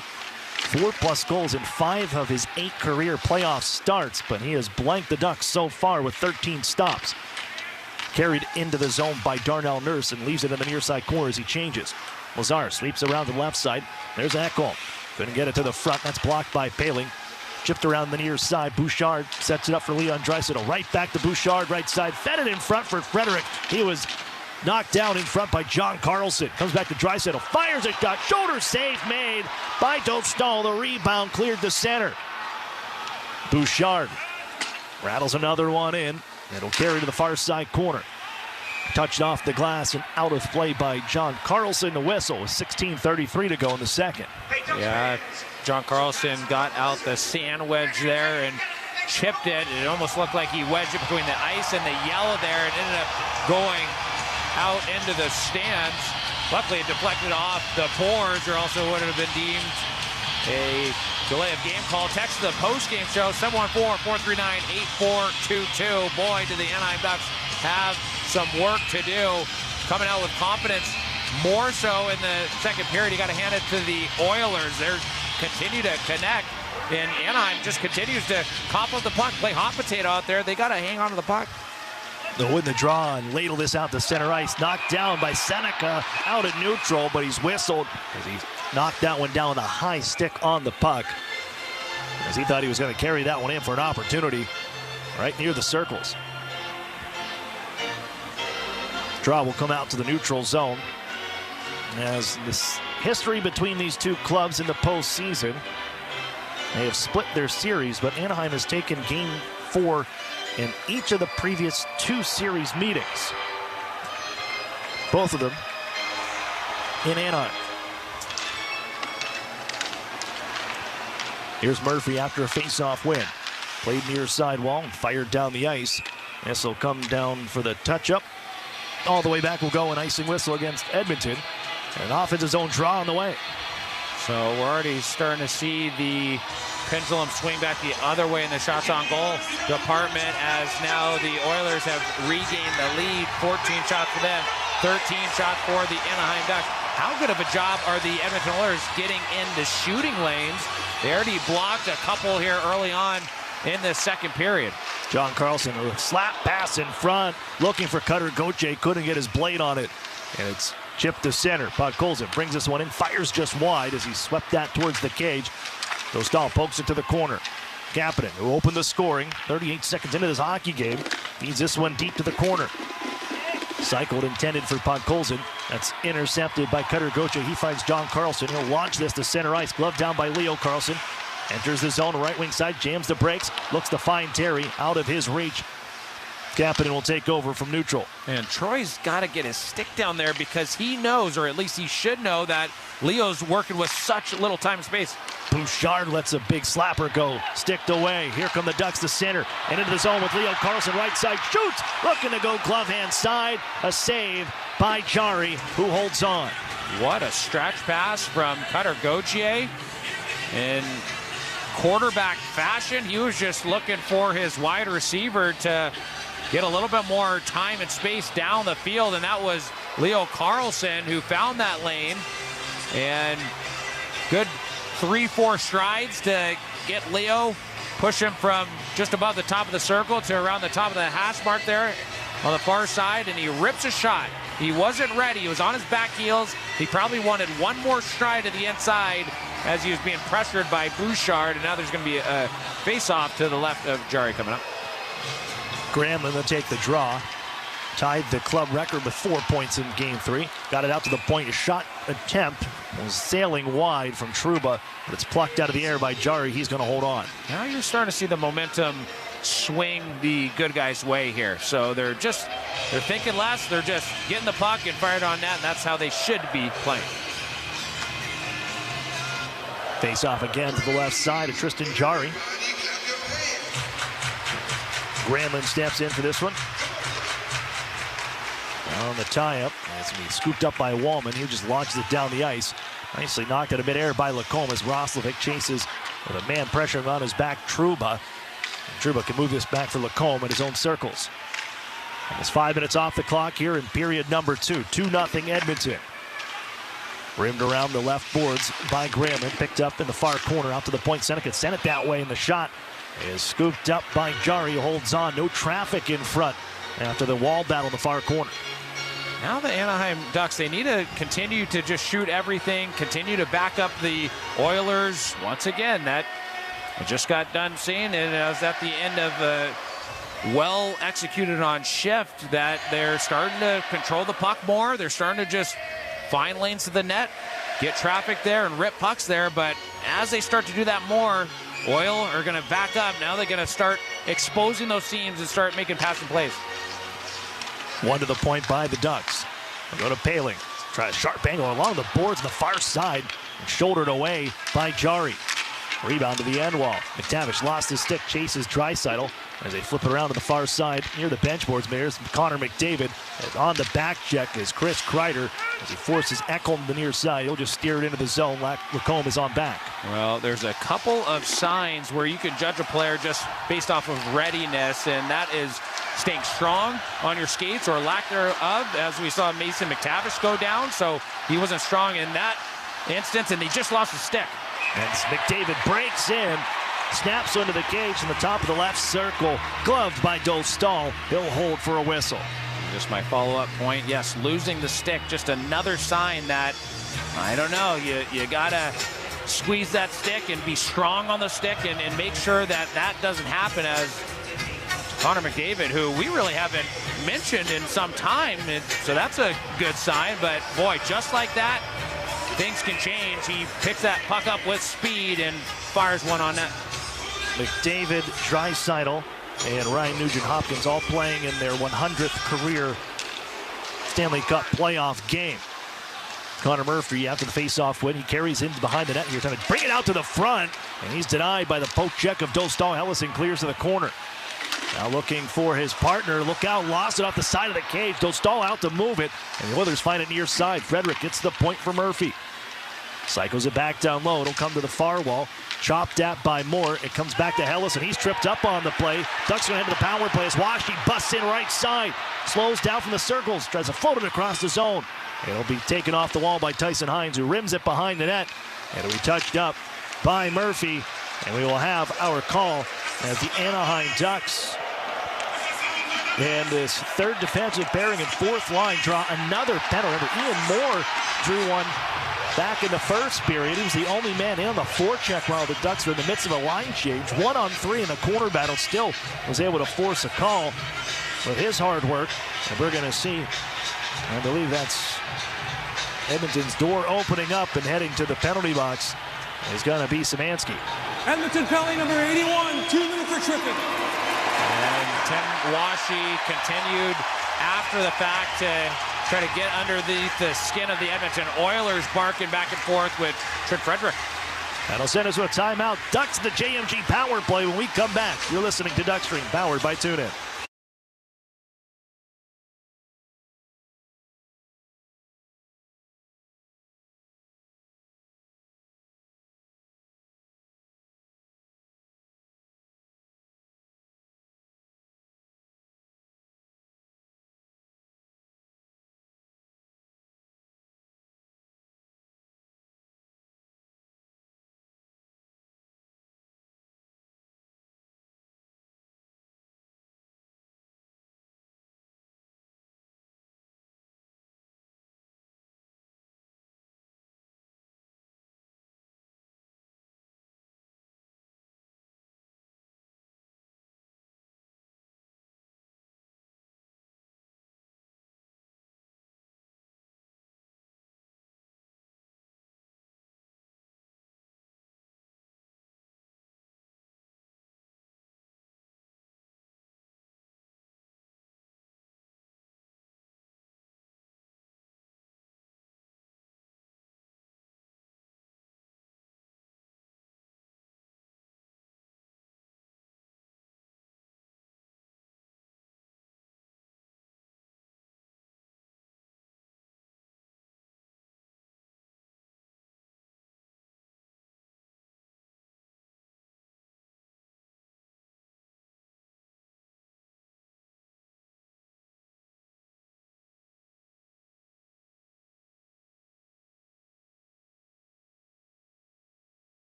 Speaker 16: 4+ goals in 5 of his 8 career playoff starts, but he has blanked the Ducks so far with 13 stops. Carried into the zone by Darnell Nurse and leaves it in the near side corner as he changes. Lazar sweeps around the left side. There's Ekholm. Couldn't get it to the front. That's blocked by Poehling. Chipped around the near side. Bouchard sets it up for Leon Draisaitl. Right back to Bouchard, right side. Fed it in front for Frederick. He was knocked down in front by John Carlson. Comes back to Draisaitl. Fires a shot. Shoulder save made by Dostal. The rebound cleared the center. Bouchard rattles another one in. It'll carry to the far side corner. Touched off the glass and out of play by John Carlson. The whistle with 16:33 to go in the second.
Speaker 17: Yeah, John Carlson got out the sand wedge there and chipped it. It almost looked like he wedged it between the ice and the yellow there. It ended up going out into the stands. Luckily, it deflected off the boards, or also would have been deemed a delay of game call. Text the post-game show, 714-439-8422. Boy, do the Anaheim Ducks have some work to do. Coming out with confidence, more so in the second period. You got to hand it to the Oilers. They're continue to connect, and Anaheim just continues to cop up the puck, play hot potato out there. They got to hang on to the puck.
Speaker 16: They'll win the draw and ladle this out to center ice. Knocked down by Seneca out at neutral, but he's whistled as he knocked that one down with a high stick on the puck. as he thought he was going to carry that one in for an opportunity right near the circles. Draw will come out to the neutral zone as this history between these two clubs in the postseason. They have split their series, but Anaheim has taken Game 4 in each of the previous 2 series meetings. Both of them in Anaheim. Here's Murphy after a face-off win. Played near sidewall and fired down the ice. This will come down for the touch-up. All the way back will go an icing whistle against Edmonton. And an offensive zone draw on the way.
Speaker 17: So we're already starting to see the pendulum swing back the other way in the shots on goal department, as now the Oilers have regained the lead. 14 shots for them, 13 shots for the Anaheim Ducks. How good of a job are the Edmonton Oilers getting in the shooting lanes? They already blocked a couple here early on in the second period.
Speaker 16: John Carlson, a slap pass in front, looking for Cutter Gauthier, couldn't get his blade on it. And it's chipped to center. Podkolzin brings this one in, fires just wide as he swept that towards the cage. Dostal pokes it to the corner. Kapanen, who opened the scoring, 38 seconds into this hockey game, feeds this one deep to the corner. Cycled, intended for Podkolzin. That's intercepted by Cutter Gauthier. He finds John Carlson. He'll launch this to center ice. Glove down by Leo Carlson. Enters the zone, right wing side, jams the brakes, looks to find Terry, out of his reach. Kapanen will take over from neutral.
Speaker 17: And Troy's got to get his stick down there because he knows, or at least he should know, that Leo's working with such little time and space.
Speaker 16: Bouchard lets a big slapper go, sticked away. Here come the Ducks to center and into the zone with Leo Carlson, right side, shoots, looking to go glove hand side. A save by Jarry, who holds on.
Speaker 17: What a stretch pass from Cutter Gauthier. In quarterback fashion, he was just looking for his wide receiver to get a little bit more time and space down the field, and that was Leo Carlson who found that lane. And good 3-4 strides to get Leo, push him from just above the top of the circle to around the top of the hash mark there on the far side, and he rips a shot. He wasn't ready. He was on his back heels. He probably wanted one more stride to the inside as he was being pressured by Bouchard, and now there's going to be a face-off to the left of Jarry coming up.
Speaker 16: Gramlin will take the draw. Tied the club record with 4 points in Game 3. Got it out to the point. A shot attempt was sailing wide from Trouba, but it's plucked out of the air by Jarry. He's going to hold on.
Speaker 17: Now you're starting to see the momentum swing the good guys' way here. So they're thinking less. They're just getting the puck and firing on net, and that's how they should be playing.
Speaker 16: Face off again to the left side of Tristan Jarry. Gramlin steps in for this one. On the tie-up, it's going to be scooped up by Wallman. He just launches it down the ice. Nicely knocked out of midair by Lacombe as Roslovic chases with a man pressuring on his back, Trouba. Trouba can move this back for Lacombe in his own circles. And it's 5 minutes off the clock here in period number 2. 2-0 Edmonton. Rimmed around the left boards by Gramlin. Picked up in the far corner out to the point. Seneca sent it that way, and the shot is scooped up by Jarry. Holds on. No traffic in front after the wall battle in the far corner.
Speaker 17: Now the Anaheim Ducks, they need to continue to just shoot everything, continue to back up the Oilers. Once again, that I just got done seeing, and it was at the end of a well-executed on shift that they're starting to control the puck more. They're starting to just find lanes to the net, get traffic there, and rip pucks there. But as they start to do that more, Oil are going to back up. Now they're going to start exposing those seams and start making passing plays.
Speaker 16: One to the point by the Ducks. They'll go to Paling. Try a sharp angle along the boards on the far side. Shouldered away by Jarry. Rebound to the end wall. McTavish lost his stick, chases Draisaitl as they flip it around to the far side near the bench boards. There's Connor McDavid. On the back check is Chris Kreider as he forces Ekholm to the near side. He'll just steer it into the zone. Lacombe is on back.
Speaker 17: Well, there's a couple of signs where you can judge a player just based off of readiness, and that is staying strong on your skates or lack thereof, as we saw Mason McTavish go down. So he wasn't strong in that instance, and he just lost his stick.
Speaker 16: And McDavid breaks in, snaps into the cage in the top of the left circle, gloved by Dostal. He'll hold for a whistle.
Speaker 17: Just my follow-up point, yes, losing the stick, just another sign that, I don't know, you gotta squeeze that stick and be strong on the stick and make sure that that doesn't happen, as Connor McDavid, who we really haven't mentioned in some time. So that's a good sign. But, boy, just like that, things can change. He picks that puck up with speed and fires one on net.
Speaker 16: McDavid, Draisaitl, and Ryan Nugent-Hopkins all playing in their 100th career Stanley Cup playoff game. Connor Murphy, after the face-off win, he carries in behind the net here, trying to bring it out to the front, and he's denied by the poke check of Dostal. Helleson clears to the corner. Now looking for his partner. Look out, lost it off the side of the cage. Dostal out to move it, and the Oilers find it near side. Frederick gets the point for Murphy. Cycles it back down low. It'll come to the far wall. Chopped at by Moore. It comes back to Helleson. He's tripped up on the play. Ducks going to head to the power play as Washy busts in right side. Slows down from the circles. Tries to float it across the zone. It'll be taken off the wall by Tyson Hines, who rims it behind the net. It'll be touched up by Murphy. And we will have our call as the Anaheim Ducks and this third defensive pairing and fourth line draw another penalty. Remember, Ian Moore drew one back in the first period. He was the only man in on the forecheck while the Ducks were in the midst of a line change. 1-on-3 in the corner battle. Still was able to force a call with his hard work. And we're going to see, I believe that's Edmonton's door opening up and heading to the penalty box. Is going to be Szymanski.
Speaker 3: Edmonton penalty number 81, 2 minutes for tripping.
Speaker 17: And Tim Washy continued after the fact to try to get underneath the skin of the Edmonton Oilers, barking back and forth with Trent Frederick.
Speaker 16: That'll send us to a timeout. Ducks the JMG power play when we come back. You're listening to Duckstream, powered by TuneIn.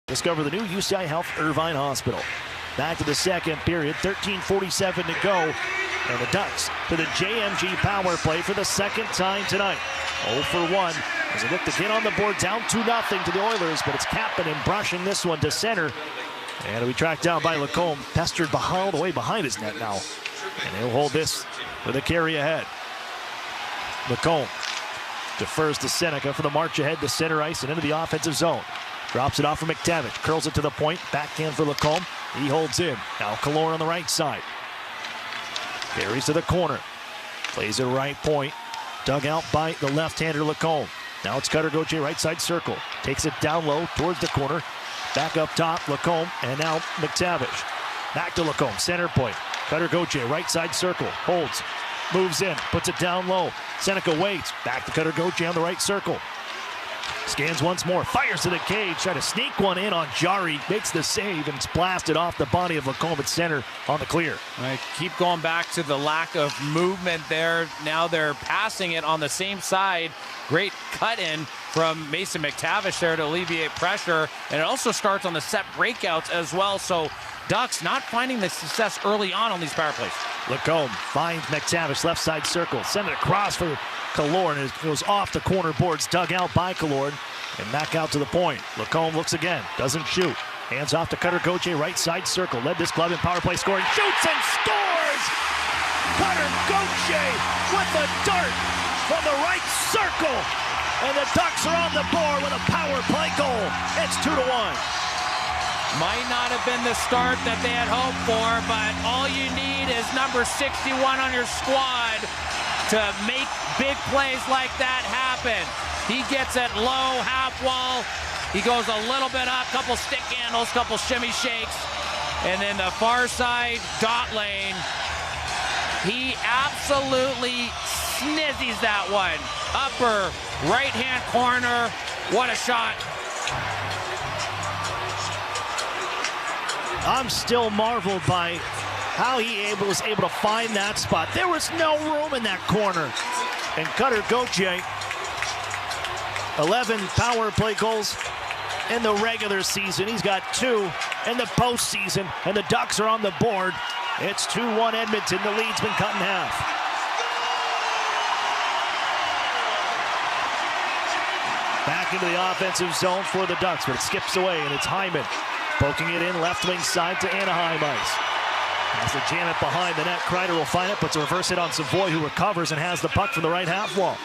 Speaker 16: Discover the new UCI Health Irvine Hospital. Back to the second period, 13:47 to go. And the Ducks to the JMG power play for the second time tonight. 0 for 1 as they look to get on the board, down 2-0 to the Oilers, but it's Kapanen brushing this one to center. And it'll be tracked down by Lacombe, pestered all the way behind his net now. And he'll hold this with a carry ahead. Lacombe defers to Seneca for the march ahead to center ice and into the offensive zone. Drops it off for McTavish, curls it to the point, backhand for Lacombe. He holds in. Now Killorn on the right side. Carries to the corner. Plays it right point. Dug out by the left-hander Lacombe. Now it's Cutter Gauthier, right side circle. Takes it down low towards the corner. Back up top, Lacombe, and now McTavish. Back to Lacombe, center point. Cutter Gauthier, right side circle. Holds. Moves in, puts it down low. Seneca waits. Back to Cutter Gauthier on the right circle. Scans once more, fires to the cage, try to sneak one in on Jari, makes the save, and it's blasted off the body of Lacombe at center on the clear.
Speaker 17: I keep going back to the lack of movement there. Now they're passing it on the same side. Great cut in from Mason McTavish there to alleviate pressure. And it also starts on the set breakouts as well. So Ducks not finding the success early on these power plays.
Speaker 16: Lacombe finds McTavish, left side circle, send it across for Killorn, and it goes off the corner boards, dug out by Killorn, and back out to the point. Lacombe looks again, doesn't shoot. Hands off to Cutter Gauthier, right side circle, led this club in power play scoring, shoots and scores! Cutter Gauthier with the dart from the right circle, and the Ducks are on the board with a power play goal. It's 2-1.
Speaker 17: Might not have been the start that they had hoped for, but all you need is number 61 on your squad to make big plays like that happen. He gets it low, half wall. He goes a little bit up, couple stick handles, couple shimmy shakes. And then the far side dot lane. He absolutely snizzies that one. Upper right-hand corner. What a shot.
Speaker 16: I'm still marveled by how he was able to find that spot. There was no room in that corner. And Cutter Gauthier, 11 power play goals in the regular season. He's got 2 in the postseason, and the Ducks are on the board. It's 2-1 Edmonton. The lead's been cut in half. Back into the offensive zone for the Ducks, but it skips away, and it's Hyman poking it in left wing side to Anaheim ice. As they jam it behind the net, Kreider will find it, puts a reverse hit on Savoy, who recovers and has the puck from the right half wall.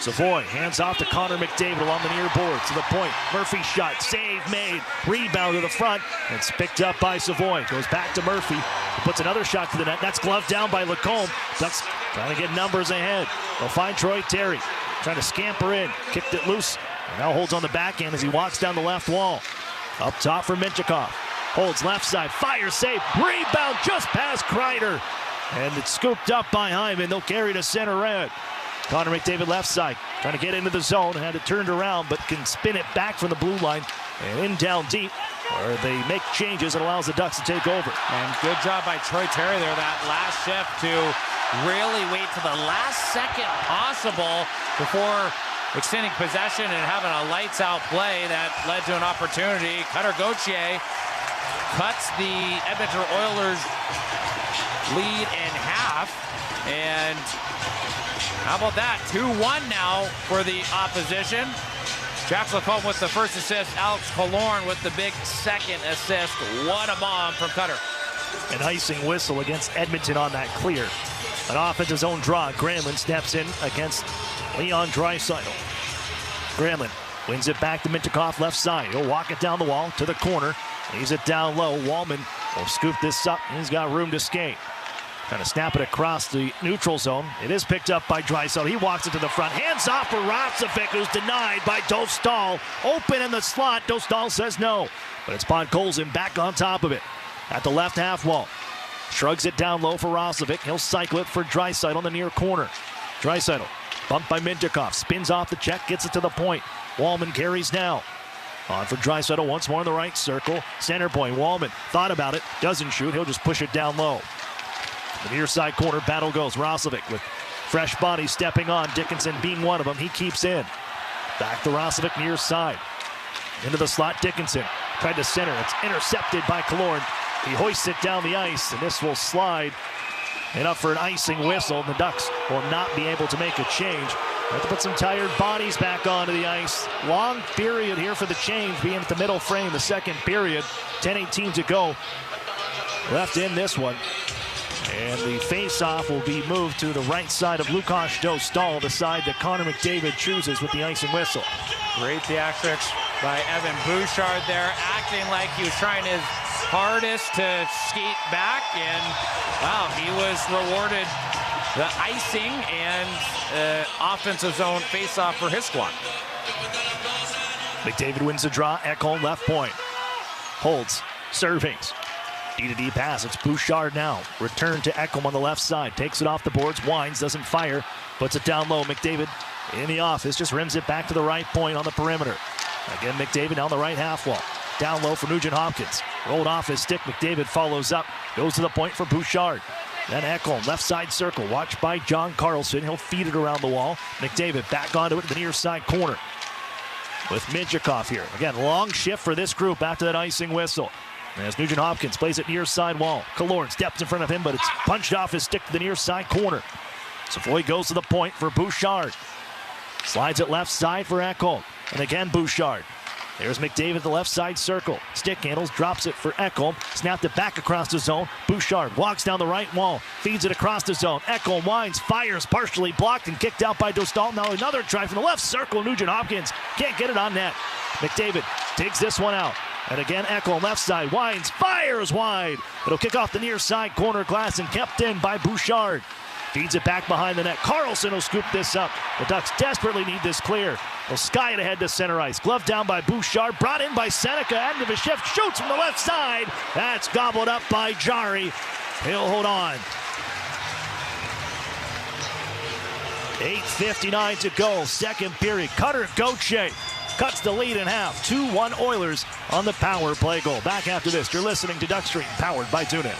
Speaker 16: Savoy hands off to Connor McDavid along the near boards to the point. Murphy shot, save made, rebound to the front. It's picked up by Savoy. Goes back to Murphy, who puts another shot to the net. That's gloved down by Lacombe. Ducks trying to get numbers ahead. They'll find Troy Terry, trying to scamper in, kicked it loose, and now holds on the backhand as he walks down the left wall. Up top for Minchikov. Holds left side, fire save, rebound just past Kreider. And it's scooped up by Hyman. They'll carry to center red. Connor McDavid left side, trying to get into the zone, had it turned around, but can spin it back from the blue line and in down deep, where they make changes and allows the Ducks to take over.
Speaker 17: And good job by Troy Terry there, that last shift to really wait to the last second possible before extending possession and having a lights-out play that led to an opportunity. Cutter Gauthier cuts the Edmonton Oilers lead in half. And how about that? 2-1 now for the opposition. Jack Lacombe with the first assist. Alex Killorn with the big second assist. What a bomb from Cutter.
Speaker 16: An icing whistle against Edmonton on that clear. An offensive zone draw. Granlund steps in against Leon Draisaitl. Granlund wins it back to Minchikov left side. He'll walk it down the wall to the corner. Leaves it down low. Wallman will scoop this up. He's got room to skate. Trying to snap it across the neutral zone. It is picked up by Draisaitl. He walks it to the front. Hands off for Roslovic, who's denied by Dostal. Open in the slot. Dostal says no. But it's Podkolzin back on top of it at the left half wall. Shrugs it down low for Roslovic. He'll cycle it for Draisaitl in the near corner. Draisaitl bumped by Minchikov. Spins off the check. Gets it to the point. Wallman carries now. On for Draisaitl once more in the right circle. Center point. Wallman thought about it. Doesn't shoot. He'll just push it down low. The near side corner battle goes. Roslovic with fresh bodies stepping on. Dickinson being one of them. He keeps in. Back to Roslovic near side. Into the slot. Dickinson tried to center. It's intercepted by Killorn. He hoists it down the ice, and this will slide and up for an icing whistle. The Ducks will not be able to make a change. They have to put some tired bodies back onto the ice. Long period here for the change, being at the middle frame, the second period. 10:18 to go. Left in this one. And the face-off will be moved to the right side of Lukas Dostal, the side that Connor McDavid chooses with the icing whistle.
Speaker 17: Great theatrics by Evan Bouchard there, acting like he was trying his hardest to skate back, and wow, he was rewarded the icing and offensive zone face-off for his squad.
Speaker 16: McDavid wins the draw. Ekholm left point. Holds. Servings. D-to-D pass. It's Bouchard now. Return to Ekholm on the left side. Takes it off the boards. Winds. Doesn't fire. Puts it down low. McDavid in the office, just rims it back to the right point on the perimeter. Again, McDavid down the right half wall. Down low for Nugent Hopkins. Rolled off his stick. McDavid follows up. Goes to the point for Bouchard. Then Ekholm, left side circle. Watched by John Carlson. He'll feed it around the wall. McDavid back onto it to the near side corner. With Minchikov here. Again, long shift for this group after that icing whistle. As Nugent Hopkins plays it near side wall. Killorn steps in front of him, but it's punched off his stick to the near side corner. Savoy goes to the point for Bouchard. Slides it left side for Ekholm. And again, Bouchard. There's McDavid, the left side circle. Stick handles, drops it for Ekholm. Snapped it back across the zone. Bouchard walks down the right wall. Feeds it across the zone. Ekholm winds, fires, partially blocked and kicked out by Dostal. Now another try from the left circle. Nugent Hopkins can't get it on net. McDavid digs this one out. And again, Ekholm left side, winds, fires wide. It'll kick off the near side corner glass and kept in by Bouchard. Feeds it back behind the net. Carlson will scoop this up. The Ducks desperately need this clear. They'll sky it ahead to center ice. Glove down by Bouchard. Brought in by Seneca. End of his shift. Shoots from the left side. That's gobbled up by Jari. He'll hold on. 8:59 to go. Second period. Cutter Gauthier cuts the lead in half. 2-1 Oilers on the power play goal. Back after this. You're listening to Duck Stream, powered by TuneIn.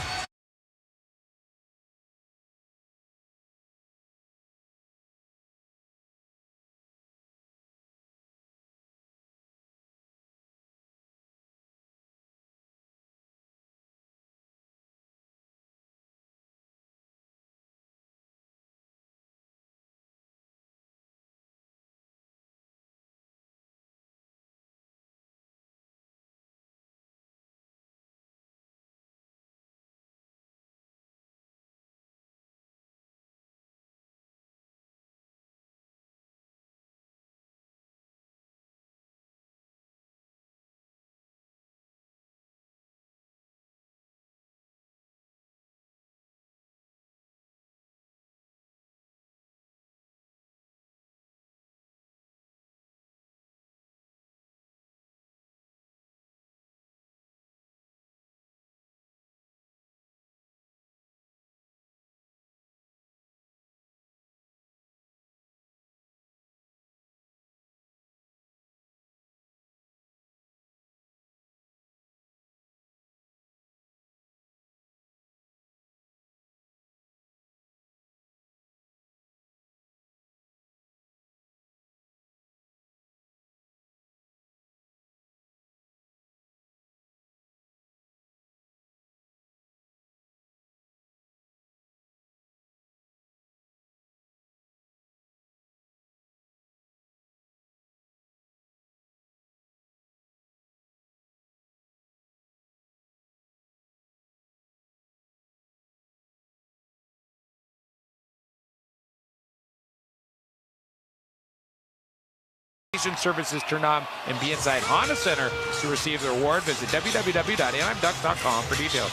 Speaker 17: Services turned on and be inside Honda Center to receive the reward. Visit www.anaheimducks.com for details.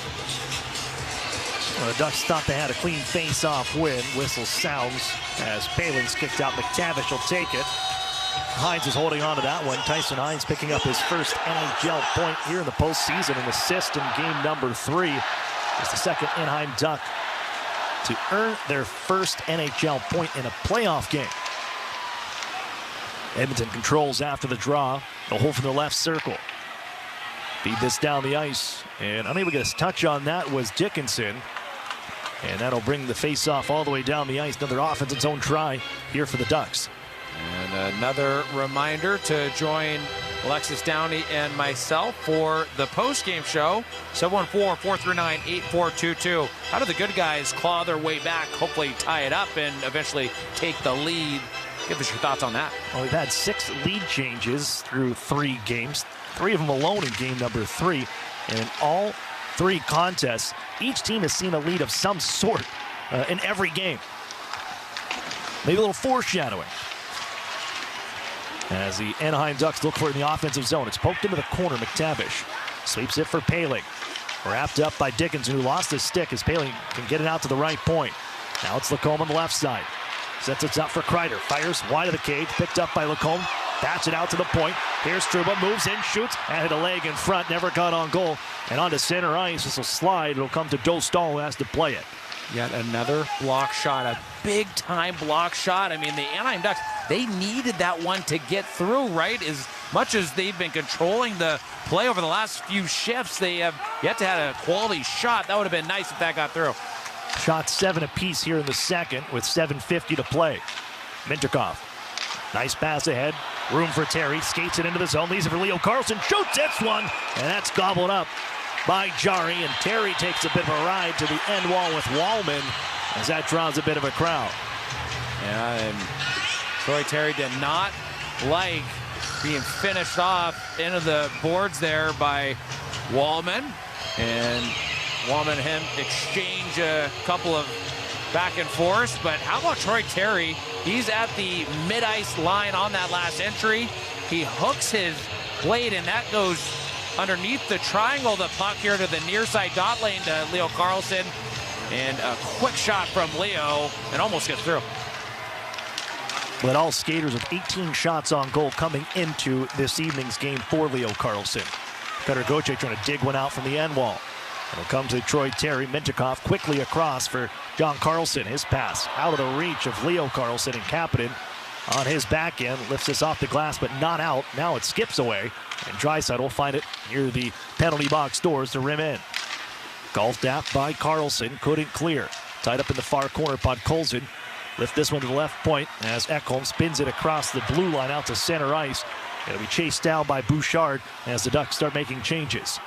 Speaker 16: Well, the Ducks thought they had a clean face-off win. Whistle sounds as Paling's kicked out. McTavish will take it. Hines is holding on to that one. Tyson Hines picking up his first NHL point here in the postseason, an assist in game number 3. It's the second Anaheim Duck to earn their first NHL point in a playoff game. Edmonton controls after the draw. The hole from the left circle. Feed this down the ice. And unable to get a touch on that was Dickinson. And that'll bring the face-off all the way down the ice. Another offensive zone try here for the Ducks.
Speaker 17: And another reminder to join Alexis Downey and myself for the post-game show. 714-439-8422. How do the good guys claw their way back, hopefully tie it up, and eventually take the lead? Give us your thoughts on that.
Speaker 16: Well, we've had 6 lead changes through 3 games, 3 of them alone in game number 3. And in all 3 contests, each team has seen a lead of some sort in every game. Maybe a little foreshadowing. As the Anaheim Ducks look for it in the offensive zone. It's poked into the corner. McTavish sweeps it for Paling. Wrapped up by Dickinson, who lost his stick as Paling can get it out to the right point. Now it's Lacombe on the left side. Sets it up for Kreider. Fires wide of the cage. Picked up by Lacombe. Bats it out to the point. Here's Trouba. Moves in. Shoots. And hit a leg in front. Never got on goal. And onto center ice. This will slide. It'll come to Dostal, who has to play it.
Speaker 17: Yet another block shot. A big-time block shot. I mean, the Anaheim Ducks they needed that one to get through, right? As much as they've been controlling the play over the last few shifts, they have yet to have a quality shot. That would have been nice if that got through.
Speaker 16: Shots 7 apiece here in the second with 7:50 to play. Mintyukov, nice pass ahead. Room for Terry. Skates it into the zone. Leaves it for Leo Carlsson. Shoots this one. And that's gobbled up by Jarry. And Terry takes a bit of a ride to the end wall with Wallman as that draws a bit of a crowd.
Speaker 17: Yeah, and Troy Terry did not like being finished off into the boards there by Wallman. And Wallman and him exchange a couple of back and forth. But how about Troy Terry? He's at the mid-ice line on that last entry. He hooks his blade, and that goes underneath the triangle, the puck here to the near side dot lane to Leo Carlsson. And a quick shot from Leo, and almost gets through.
Speaker 16: But all skaters with 18 shots on goal coming into this evening's game for Leo Carlsson. Cutter Gauthier trying to dig one out from the end wall. It'll come to Troy Terry. Mintyukov quickly across for John Carlson. His pass out of the reach of Leo Carlsson, and Kapanen on his back end lifts this off the glass, but not out. Now it skips away, and Draisaitl will find it near the penalty box doors to rim in. Golfed at by Carlson, couldn't clear. Tied up in the far corner, Podkolzin. Lift this one to the left point as Ekholm spins it across the blue line out to center ice. It'll be chased down by Bouchard as the Ducks start making changes.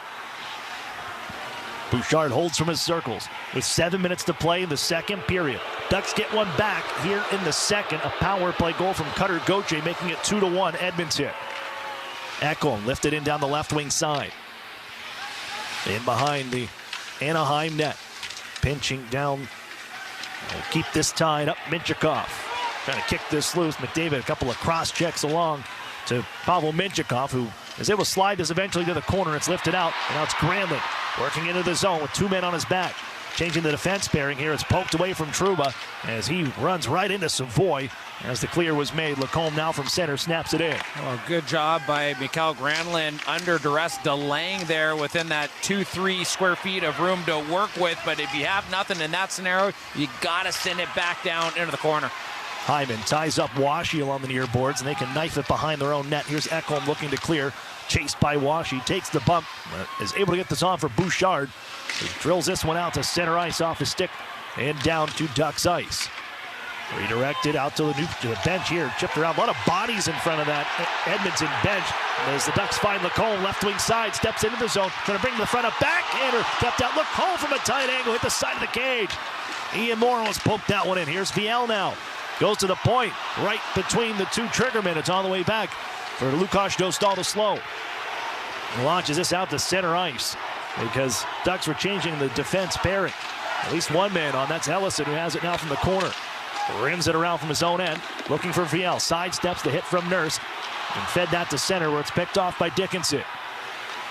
Speaker 16: Bouchard holds from his circles with 7 minutes to play in the second period. Ducks get one back here in the second. A power play goal from Cutter Gauthier, making it 2-1 Edmonton. Ekholm lifted in down the left wing side. In behind the Anaheim net. Pinching down. We'll keep this tied up. Mintyukov trying to kick this loose. McDavid a couple of cross checks along to Pavel Mintyukov, who is able to slide this eventually to the corner. It's lifted out, and now it's Granlund working into the zone with 2 men on his back. Changing the defense pairing here. It's poked away from Trouba as he runs right into Savoy as the clear was made. Lacombe now from center snaps it in.
Speaker 17: Oh, good job by Mikael Granlund under duress, delaying there within that 2-3 square feet of room to work with. But if you have nothing in that scenario, you got to send it back down into the corner.
Speaker 16: Hyman ties up Washi along the near boards, and they can knife it behind their own net. Here's Ekholm looking to clear. Chased by Washi, takes the bump, is able to get this on for Bouchard. He drills this one out to center ice off his stick and down to Ducks ice. Redirected out to the bench here, chipped around. A lot of bodies in front of that Edmonton bench. As the Ducks find Lacombe, left wing side, steps into the zone, trying to bring the front up, backhander, kept out. Lacombe from a tight angle, hit the side of the cage. Ian Morrow has poked that one in. Here's Viel now. Goes to the point, right between the two triggermen. It's all the way back for Lukáš Dostal to slow. He launches this out to center ice because Ducks were changing the defense pairing. At least one man on, that's Ellison, who has it now from the corner. Rims it around from his own end, looking for Viel. Sidesteps the hit from Nurse and fed that to center where it's picked off by Dickinson.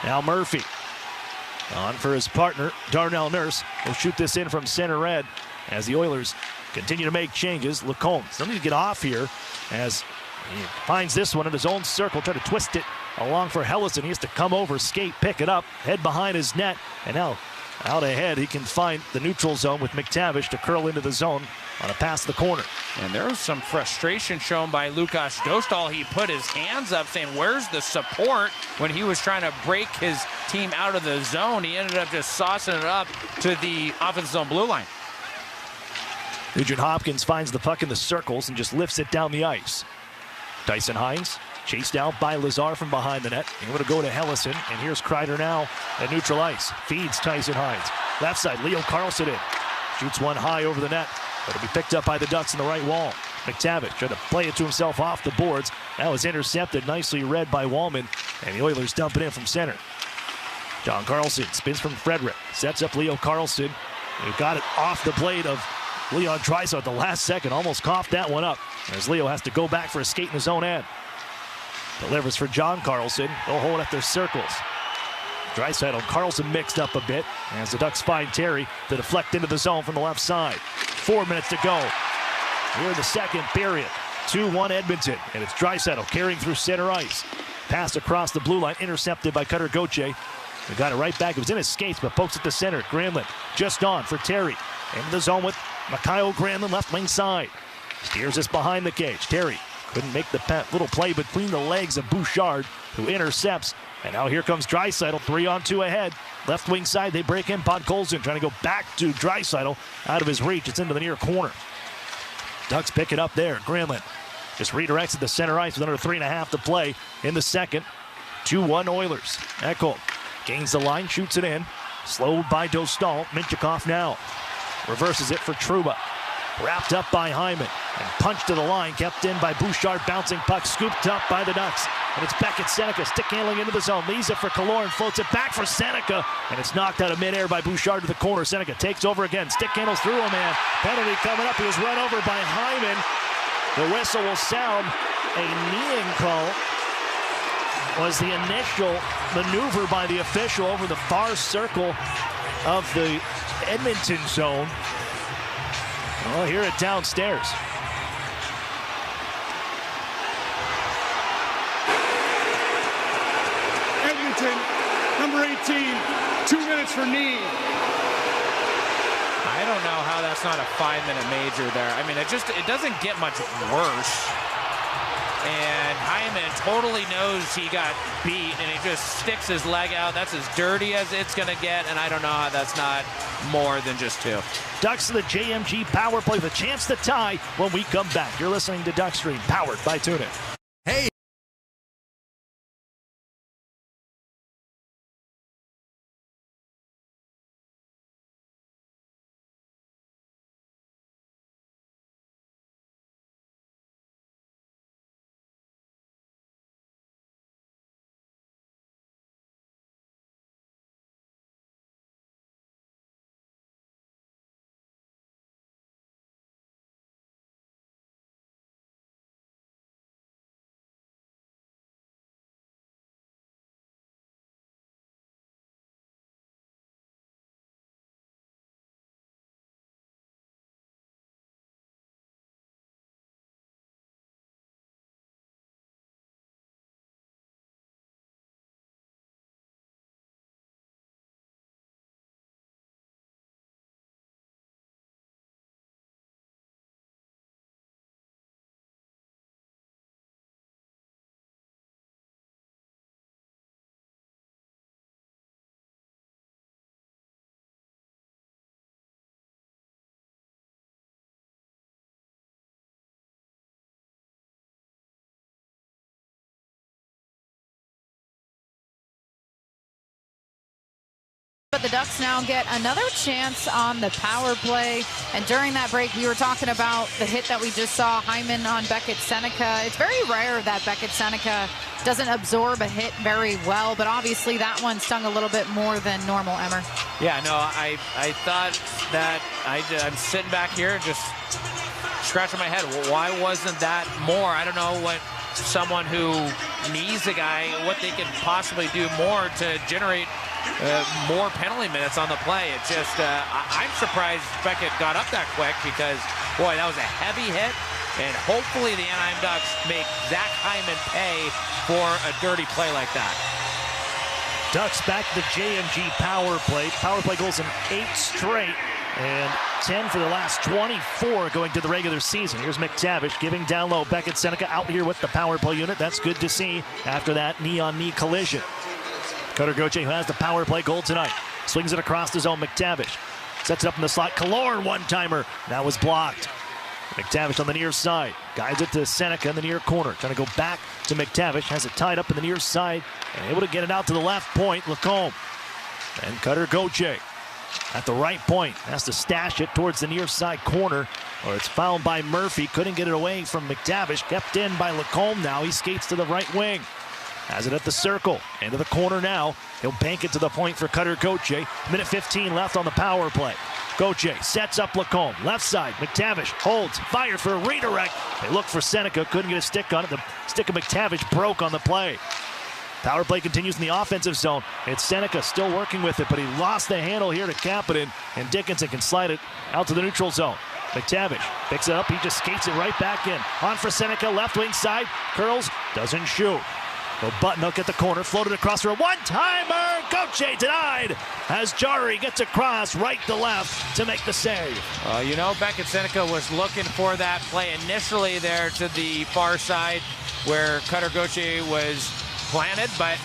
Speaker 16: Now Murphy on for his partner, Darnell Nurse. Will shoot this in from center red as the Oilers continue to make changes. Lacombe still need to get off here as he finds this one in his own circle, try to twist it along for Helleson. He has to come over, skate, pick it up, head behind his net, and now out ahead he can find the neutral zone with McTavish to curl into the zone on a pass to the corner.
Speaker 17: And there was some frustration shown by Lukáš Dostal. He put his hands up saying, where's the support? When he was trying to break his team out of the zone, he ended up just saucing it up to the offensive zone blue line.
Speaker 16: Nugent Hopkins finds the puck in the circles and just lifts it down the ice. Tyson Hines chased out by Lazar from behind the net. Able to go to Helleson, and here's Kreider now at neutral ice. Feeds Tyson Hines. Left side, Leo Carlsson in. Shoots one high over the net. It'll be picked up by the Ducks in the right wall. McTavish trying to play it to himself off the boards. That was intercepted, nicely read by Wallman, and the Oilers dump it in from center. John Carlson spins from Frederick. Sets up Leo Carlsson. He got it off the blade of Leon Draisaitl at the last second. Almost coughed that one up as Leo has to go back for a skate in his own end. Delivers for John Carlson. They'll hold at their circles. Draisaitl and Carlson mixed up a bit as the Ducks find Terry to deflect into the zone from the left side. 4 minutes to go here in the second period. 2-1 Edmonton, and it's Draisaitl carrying through center ice. Pass across the blue line, intercepted by Cutter Gauthier. He got it right back. It was in his skates, but pokes it to center. Granlund just on for Terry. Into the zone with Mikael Granlund, left wing side. Steers this behind the cage. Terry Couldn't make the little play between the legs of Bouchard, who intercepts. And now here comes Draisaitl, 3-on-2 ahead. Left wing side, they break in. Podkolzin trying to go back to Draisaitl, out of his reach. It's into the near corner. Ducks pick it up there. Granlund just redirects at the center ice with under 3.5 to play in the second. 2-1 Oilers. Ekholm gains the line, shoots it in. Slowed by Dostal. Mintyukov now reverses it for Trouba. Wrapped up by Hyman and punched to the line, kept in by Bouchard. Bouncing puck, scooped up by the Ducks. And it's Beckett Seneca, stick handling into the zone. Leaves it for Killorn, floats it back for Seneca. And it's knocked out of midair by Bouchard to the corner. Seneca takes over again, stick handles through a man. Penalty coming up, he was run over by Hyman. The whistle will sound. A kneeing call was the initial maneuver by the official over the far circle of the Edmonton zone. Well, hear it downstairs.
Speaker 3: Edmonton, number 18, 2 minutes for knee.
Speaker 17: I don't know how that's not a 5-minute major there. I mean, it doesn't get much worse. And Hyman totally knows he got beat, and he just sticks his leg out. That's as dirty as it's going to get, and I don't know how that's not more than just 2.
Speaker 16: Ducks to the JMG power play with a chance to tie when we come back. You're listening to Duckstream, powered by TuneIn.
Speaker 14: Hey!
Speaker 18: But the Ducks now get another chance on the power play. And during that break, we were talking about the hit that we just saw, Hyman on Beckett Seneca. It's very rare that Beckett Seneca doesn't absorb a hit very well, but obviously that one stung a little bit more than normal, Emmer.
Speaker 17: Yeah, no, I thought that I'm sitting back here just scratching my head. Why wasn't that more? I don't know what someone who knees a guy, what they could possibly do more to generate more penalty minutes on the play. It's just, I'm surprised Beckett got up that quick because, boy, that was a heavy hit. And hopefully the Anaheim Ducks make Zach Hyman pay for a dirty play like that.
Speaker 16: Ducks back to the JMG power play. Power play goals in 8 straight. And 10 for the last 24 going to the regular season. Here's McTavish giving down low. Beckett Seneca out here with the power play unit. That's good to see after that knee-on-knee collision. Cutter Gauthier, who has the power play goal tonight, swings it across the zone. McTavish sets it up in the slot. Killorn, one-timer. That was blocked. McTavish on the near side. Guides it to Seneca in the near corner. Trying to go back to McTavish. Has it tied up in the near side. And able to get it out to the left point. Lacombe. And Cutter Gauthier at the right point. Has to stash it towards the near side corner. Or it's fouled by Murphy. Couldn't get it away from McTavish. Kept in by Lacombe now. He skates to the right wing. Has it at the circle. Into the corner now. He'll bank it to the point for Cutter Gauthier. Minute 15 left on the power play. Gauthier sets up Lacombe. Left side. McTavish holds. Fire for a redirect. They look for Seneca. Couldn't get a stick on it. The stick of McTavish broke on the play. Power play continues in the offensive zone. It's Seneca still working with it, but he lost the handle here to Kapanen, and Dickinson can slide it out to the neutral zone. McTavish picks it up. He just skates it right back in. On for Seneca. Left wing side. Curls. Doesn't shoot. Well, Buttonhook at the corner, floated across for a one-timer. Gauthier denied as Jarry gets across right to left to make the save.
Speaker 17: You know, Beckett Seneca was looking for that play initially there to the far side where Cutter Gauthier was planted, but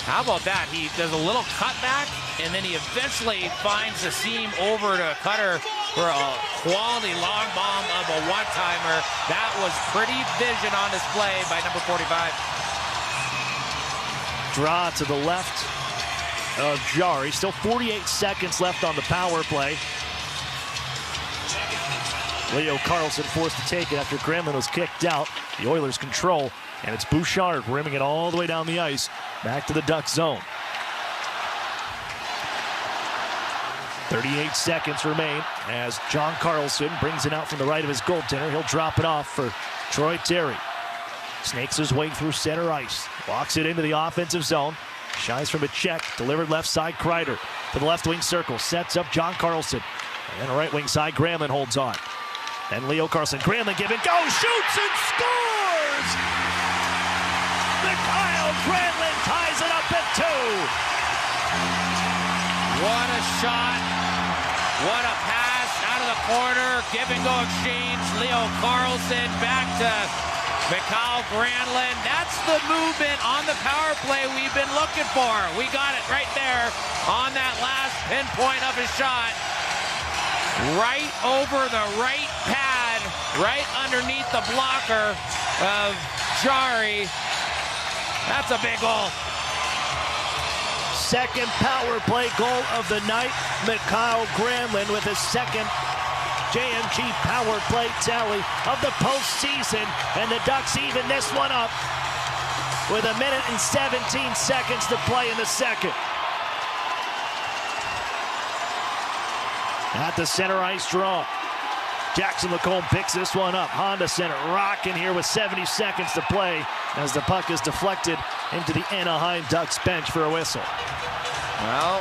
Speaker 17: how about that? He does a little cutback, and then he eventually finds the seam over to Cutter for a quality long bomb of a one-timer. That was pretty vision on display by number 45.
Speaker 16: Draw to the left of Jarry. Still 48 seconds left on the power play. Leo Carlson forced to take it after Granlund was kicked out. The Oilers control, and it's Bouchard rimming it all the way down the ice. Back to the Duck zone. 38 seconds remain as John Carlson brings it out from the right of his goaltender. He'll drop it off for Troy Terry. Snakes his way through center ice. Walks it into the offensive zone. Shies from a check. Delivered left side. Kreider to the left wing circle. Sets up John Carlson. And the right wing side. Granlund holds on. And Leo Carlson. Granlund give and go. Shoots and scores! Mikael Granlund ties it up at 2.
Speaker 17: What a shot. What a pass out of the corner. Give and go exchange. Leo Carlson back to Mikael Granlund. That's the movement on the power play we've been looking for. We got it right there on that last pinpoint of his shot. Right over the right pad, right underneath the blocker of Jarry. That's a big goal.
Speaker 16: Second power play goal of the night. Mikael Granlund with his second JMG power play tally of the postseason, and the Ducks even this one up with 1 minute and 17 seconds to play in the second. At the center ice draw, Jackson Lacombe picks this one up. Honda Center rocking here with 70 seconds to play as the puck is deflected into the Anaheim Ducks bench for a whistle.
Speaker 17: Well,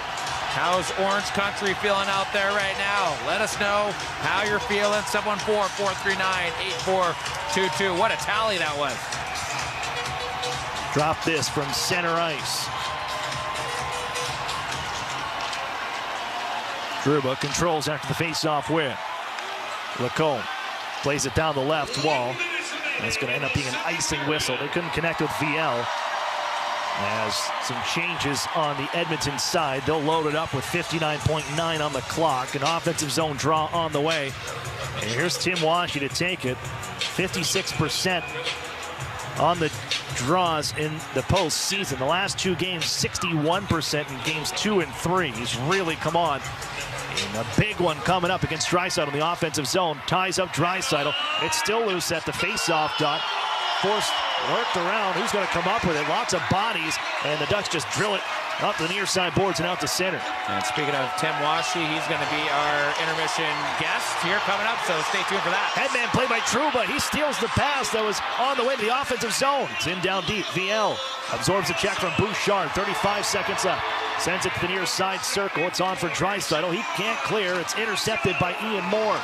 Speaker 17: how's Orange Country feeling out there right now? Let us know how you're feeling. 714-439-8422. What a tally that was.
Speaker 16: Drop this from center ice. Trouba controls after the face-off win. Lacombe plays it down the left wall. That's going to end up being an icing whistle. They couldn't connect with VL. As some changes on the Edmonton side, they'll load it up with 59.9 on the clock. An offensive zone draw on the way. And here's Tim Washy to take it. 56% on the draws in the postseason. The last 2 games, 61% in games 2 and 3. He's really come on. And a big one coming up against Draisaitl in the offensive zone. Ties up Draisaitl. It's still loose at the face-off dot. Forced, worked around. Who's going to come up with it? Lots of bodies, and the Ducks just drill it up the near side boards and out to center.
Speaker 17: And speaking of Tim Washy, he's going to be our intermission guest here coming up, so stay tuned for that.
Speaker 16: Headman play by Trouba. He steals the pass that was on the way to the offensive zone. It's in down deep. VL absorbs a check from Bouchard. 35 seconds left. Sends it to the near side circle. It's on for Draisaitl. He can't clear. It's intercepted by Ian Moore.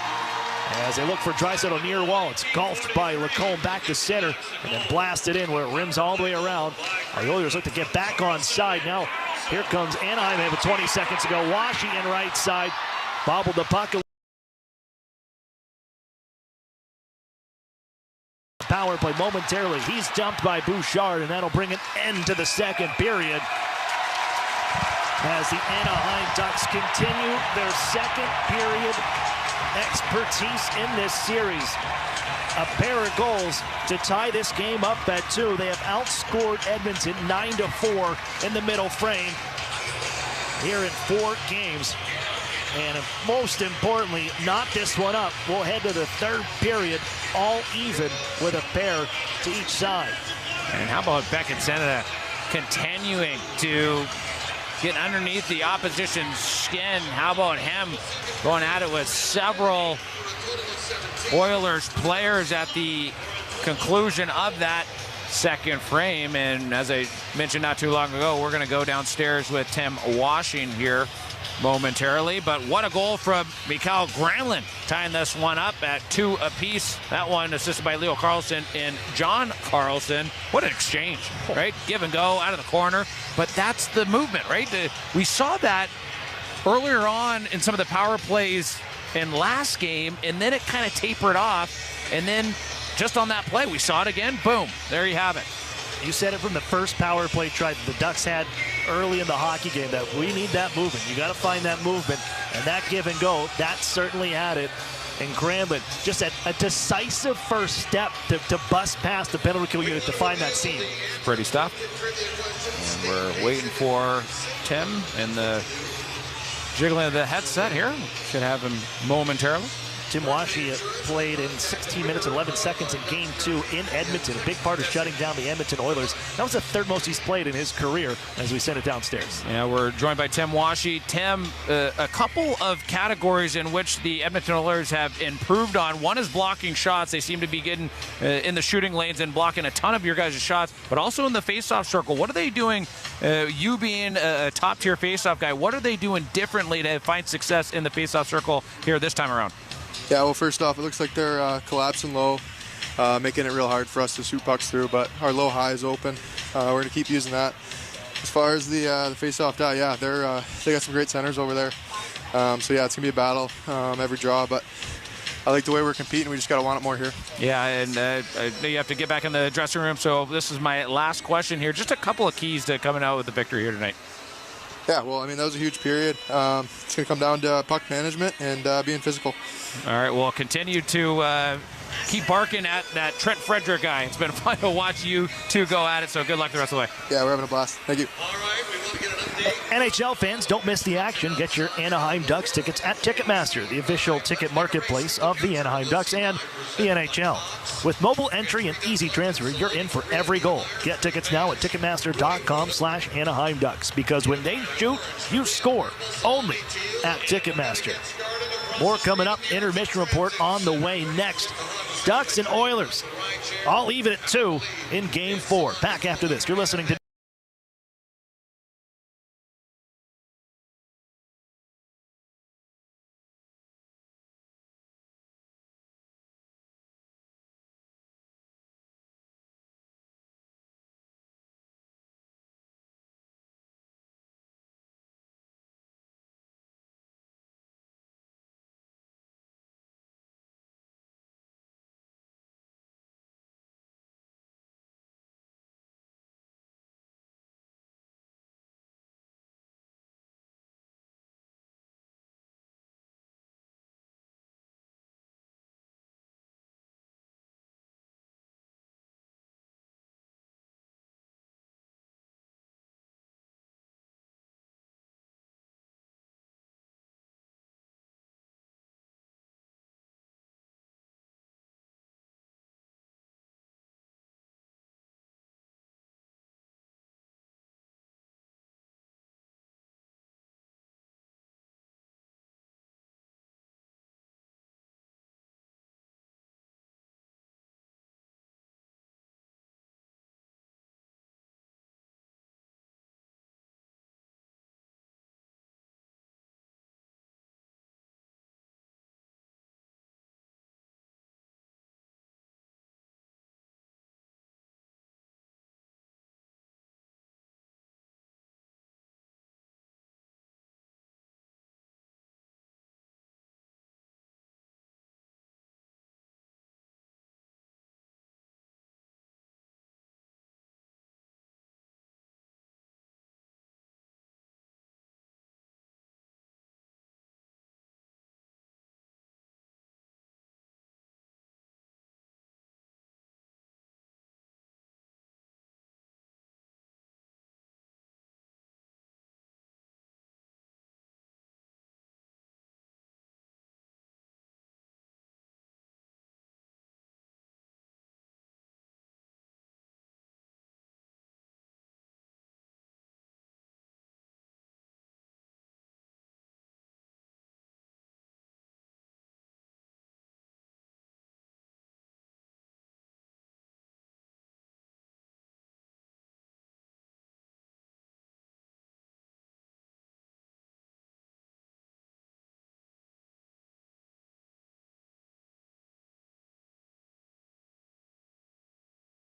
Speaker 16: As they look for Draisaitl near wall, it's golfed by Lacombe back to center and then blasted in where it rims all the way around. The Oilers look to get back on side. Now here comes Anaheim. They have 20 seconds to go. Washy in right side. Bobbled the puck. Power play momentarily. He's dumped by Bouchard, and that'll bring an end to the second period. As the Anaheim Ducks continue their second period expertise in this series. A pair of goals to tie this game up at 2. They have outscored Edmonton 9-4 in the middle frame here in 4 games. And most importantly, not this one up. We'll head to the third period, all even with a pair to each side.
Speaker 17: And how about Beckett Seneca continuing to get underneath the opposition's skin? How about him going at it with several Oilers players at the conclusion of that second frame? And as I mentioned not too long ago, we're going to go downstairs with Tim Washing here momentarily. But what a goal from Mikael Granlund, tying this one up at 2 apiece. That one assisted by Leo Carlson and John Carlson. What an exchange, right? Give and go out of the corner. But that's the movement, right? We saw that earlier on in some of the power plays in last game, and then it kind of tapered off. And then just on that play, we saw it again. Boom. There you have it.
Speaker 16: You said it from the first power play try that the Ducks had early in the hockey game, that we need that movement. You got to find that movement, and that give and go, that certainly had it. And Granlund, just a decisive first step to bust past the penalty kill unit to find that seam.
Speaker 17: Pretty stuff. And we're waiting for Tim and the jiggling of the headset here. Should have him momentarily.
Speaker 16: Tim Washy played in 16 minutes and 11 seconds in Game 2 in Edmonton. A big part of shutting down the Edmonton Oilers. That was the third most he's played in his career as we send it downstairs.
Speaker 17: Yeah, we're joined by Tim Washy. Tim, a couple of categories in which the Edmonton Oilers have improved on. One is blocking shots. They seem to be getting in the shooting lanes and blocking a ton of your guys' shots, but also in the faceoff circle. What are they doing, you being a top-tier faceoff guy, what are they doing differently to find success in the faceoff circle here this time around?
Speaker 21: Yeah, well, first off, it looks like they're collapsing low, making it real hard for us to shoot pucks through, but our low high is open. We're going to keep using that. As far as the face-off die, yeah, they got some great centers over there. So, yeah, it's going to be a battle every draw, but I like the way we're competing. We just got to want it more here.
Speaker 17: Yeah, and you have to get back in the dressing room, so this is my last question here. Just a couple of keys to coming out with the victory here tonight.
Speaker 21: Yeah, well, I mean, that was a huge period. It's going to come down to puck management and being physical.
Speaker 17: All right, we'll continue to keep barking at that Trent Frederick guy. It's been fun to watch you two go at it, so good luck the rest of the way.
Speaker 21: Yeah, we're having a blast. Thank you.
Speaker 16: NHL fans, don't miss the action. Get your Anaheim Ducks tickets at Ticketmaster, the official ticket marketplace of the Anaheim Ducks and the NHL. With mobile entry and easy transfer, you're in for every goal. Get tickets now at Ticketmaster.com/Anaheim Ducks, because when they shoot, you score. Only at Ticketmaster. More coming up. Intermission report on the way next. Ducks and Oilers all even at 2 in Game 4. Back after this. You're listening to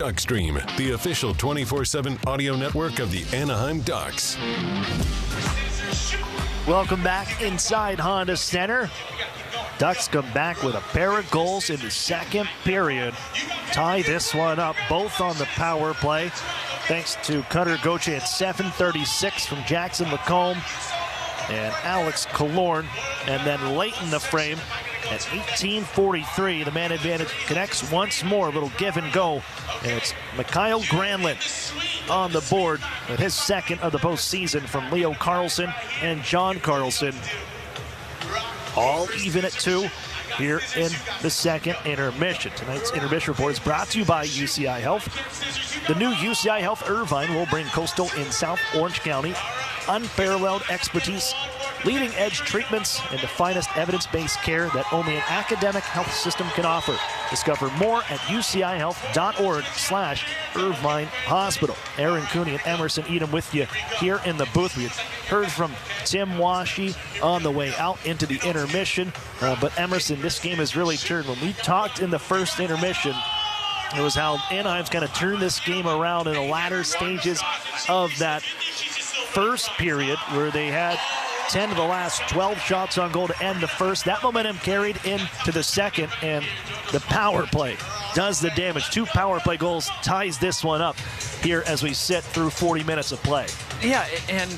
Speaker 19: Duckstream, the official 24/7 audio network of the Anaheim Ducks.
Speaker 16: Welcome back inside Honda Center. Ducks come back with a pair of goals in the second period. Tie this one up, both on the power play. Thanks to Cutter Gauthier at 7:36 from Jackson Lacombe and Alex Killorn. And then late in the frame at 18:43, the man advantage connects once more. A little give and go. And it's Mikael Granlund on the board with his second of the postseason from Leo Carlson and John Carlson. All even at 2 here in the second intermission. Tonight's intermission report is brought to you by UCI Health. The new UCI Health Irvine will bring Coastal in South Orange County unparalleled expertise, leading-edge treatments, and the finest evidence-based care that only an academic health system can offer. Discover more at ucihealth.org/Irvine Hospital. Aaron Cooney and Emerson Edom with you here in the booth. We heard from Tim Washy on the way out into the intermission, but Emerson, this game has really turned. When we talked in the first intermission, it was how Anaheim's going to turn this game around in the latter stages of that first period, where they had 10 of the last 12 shots on goal to end the first. That momentum carried into the second, and the power play does the damage. 2 power play goals ties this one up here as we sit through 40 minutes of play.
Speaker 17: Yeah, and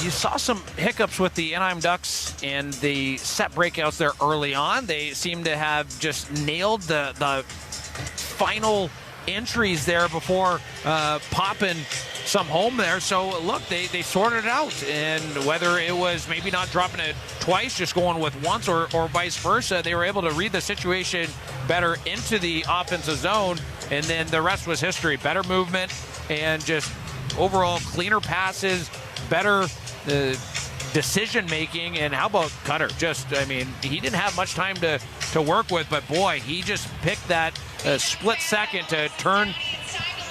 Speaker 17: you saw some hiccups with the Anaheim Ducks and the set breakouts there early on. They seem to have just nailed the final entries there before popping some home there. So look, they sorted it out, and whether it was maybe not dropping it twice, just going with once, or vice versa, they were able to read the situation better into the offensive zone, and then the rest was history. Better movement and just overall cleaner passes, better decision making. And how about Cutter? I mean, he didn't have much time to work with, but boy, he just picked that split second to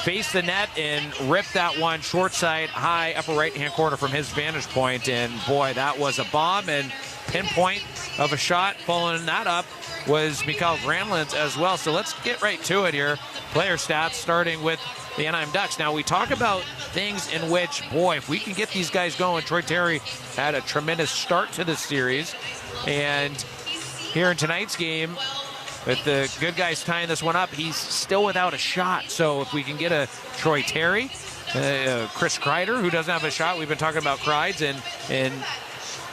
Speaker 17: face the net and rip that one short side high upper right hand corner from his vantage point. And boy, that was a bomb, and pinpoint of a shot. Following that up was Mikael Granlund as well. So let's get right to it here. Player stats starting with the Anaheim Ducks. Now we talk about things in which, boy, if we can get these guys going. Troy Terry had a tremendous start to the series, and here in tonight's game, with the good guys tying this one up, he's still without a shot. So if we can get a Troy Terry, Chris Kreider, who doesn't have a shot, we've been talking about Kreids and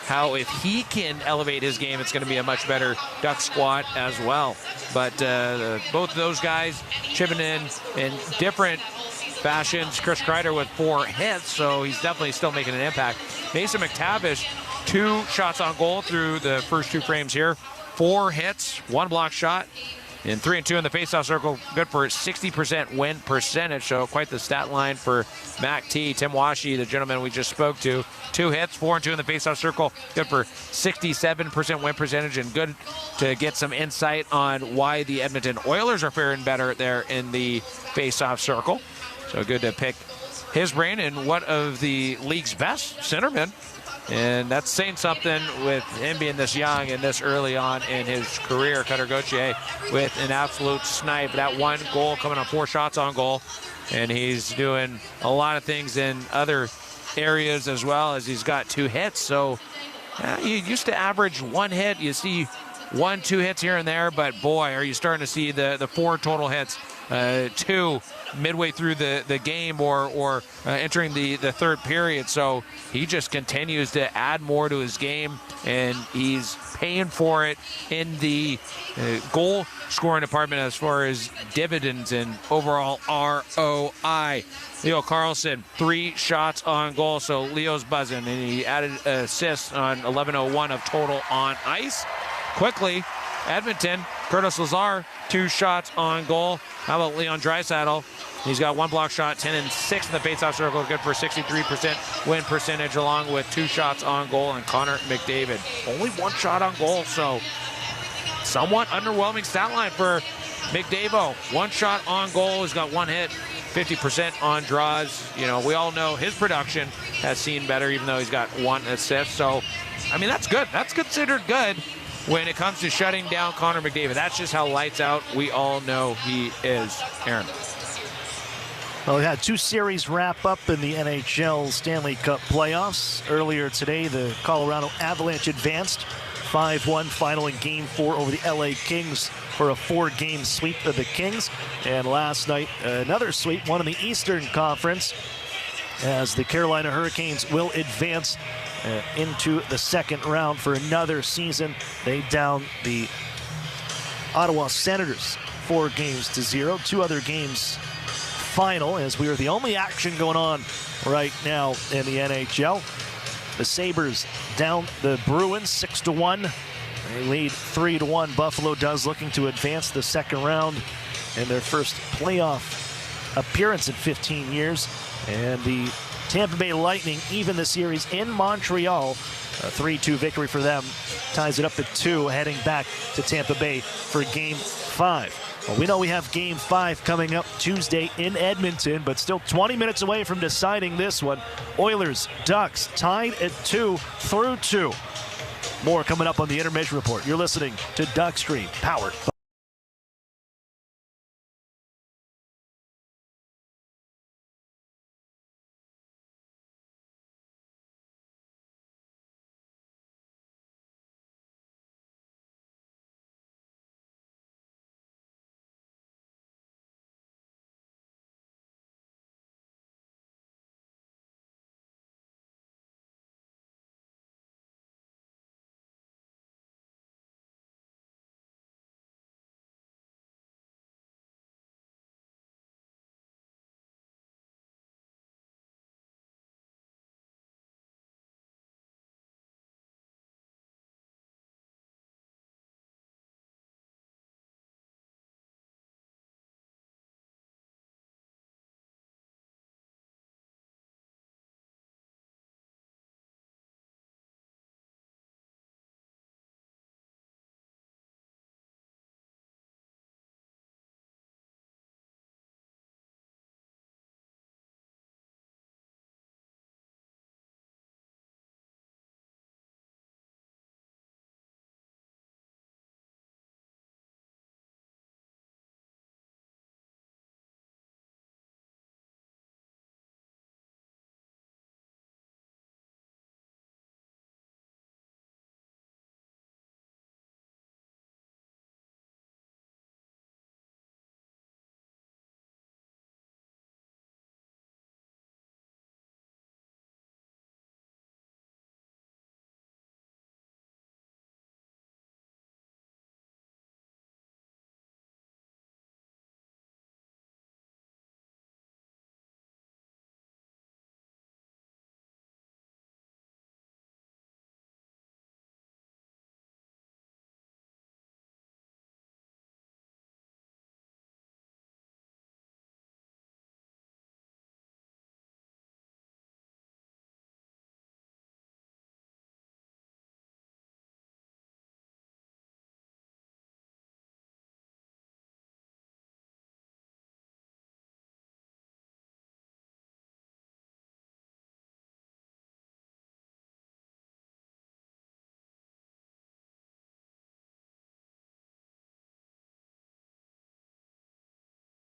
Speaker 17: how if he can elevate his game, it's going to be a much better Duck squad as well. But both of those guys chipping in different fashions. Chris Kreider with 4 hits, so he's definitely still making an impact. Mason McTavish, 2 shots on goal through the first 2 frames here. 4 hits, 1 block shot, and 3 and 2 in the faceoff circle. Good for 60% win percentage. So quite the stat line for Mac T. Tim Washy, the gentleman we just spoke to, 2 hits, 4 and 2 in the faceoff circle. Good for 67% win percentage, and good to get some insight on why the Edmonton Oilers are faring better there in the faceoff circle. So good to pick his brain in one of the league's best centermen. And that's saying something with him being this young and this early on in his career. Cutter Gauthier with an absolute snipe. That 1 goal coming on 4 shots on goal. And he's doing a lot of things in other areas as well, as he's got 2 hits. So you used to average 1 hit. You see 1, 2 hits here and there, but boy, are you starting to see the 4 total hits. 2 midway through the game or entering the third period. So he just continues to add more to his game, and he's paying for it in the goal scoring department as far as dividends and overall ROI. Leo Carlson, 3 shots on goal, so Leo's buzzing, and he added assists on 11:01 of total on ice. Quickly, Edmonton, Curtis Lazar, 2 shots on goal. How about Leon Draisaitl? He's got 1 block shot, 10 and 6 in the faceoff circle, good for 63% win percentage, along with 2 shots on goal. And Connor McDavid, only 1 shot on goal, so somewhat underwhelming stat line for McDavid. 1 shot on goal, he's got 1 hit, 50% on draws. You know, we all know his production has seen better, even though he's got 1 assist. So, I mean, that's good. That's considered good. when it comes to shutting down Connor McDavid. That's just how lights out we all know he is. Aaron.
Speaker 16: Well, we had 2 series wrap up in the NHL Stanley Cup playoffs. Earlier today, the Colorado Avalanche advanced 5-1 final in Game 4 over the LA Kings for a 4-game sweep of the Kings. And last night, another sweep, one in the Eastern Conference, as the Carolina Hurricanes will advance into the second round for another season. They down the Ottawa Senators 4-0. 2 other games final, as we are the only action going on right now in the NHL. The Sabres down the Bruins 6-1. They lead 3-1. Buffalo does, looking to advance the second round in their first playoff appearance in 15 years. And the Tampa Bay Lightning even the series in Montreal. A 3-2 victory for them. Ties it up at 2, heading back to Tampa Bay for Game 5. Well, we know we have Game 5 coming up Tuesday in Edmonton, but still 20 minutes away from deciding this one. Oilers, Ducks tied at 2 through 2. More coming up on the Intermission Report. You're listening to Duck Stream, powered by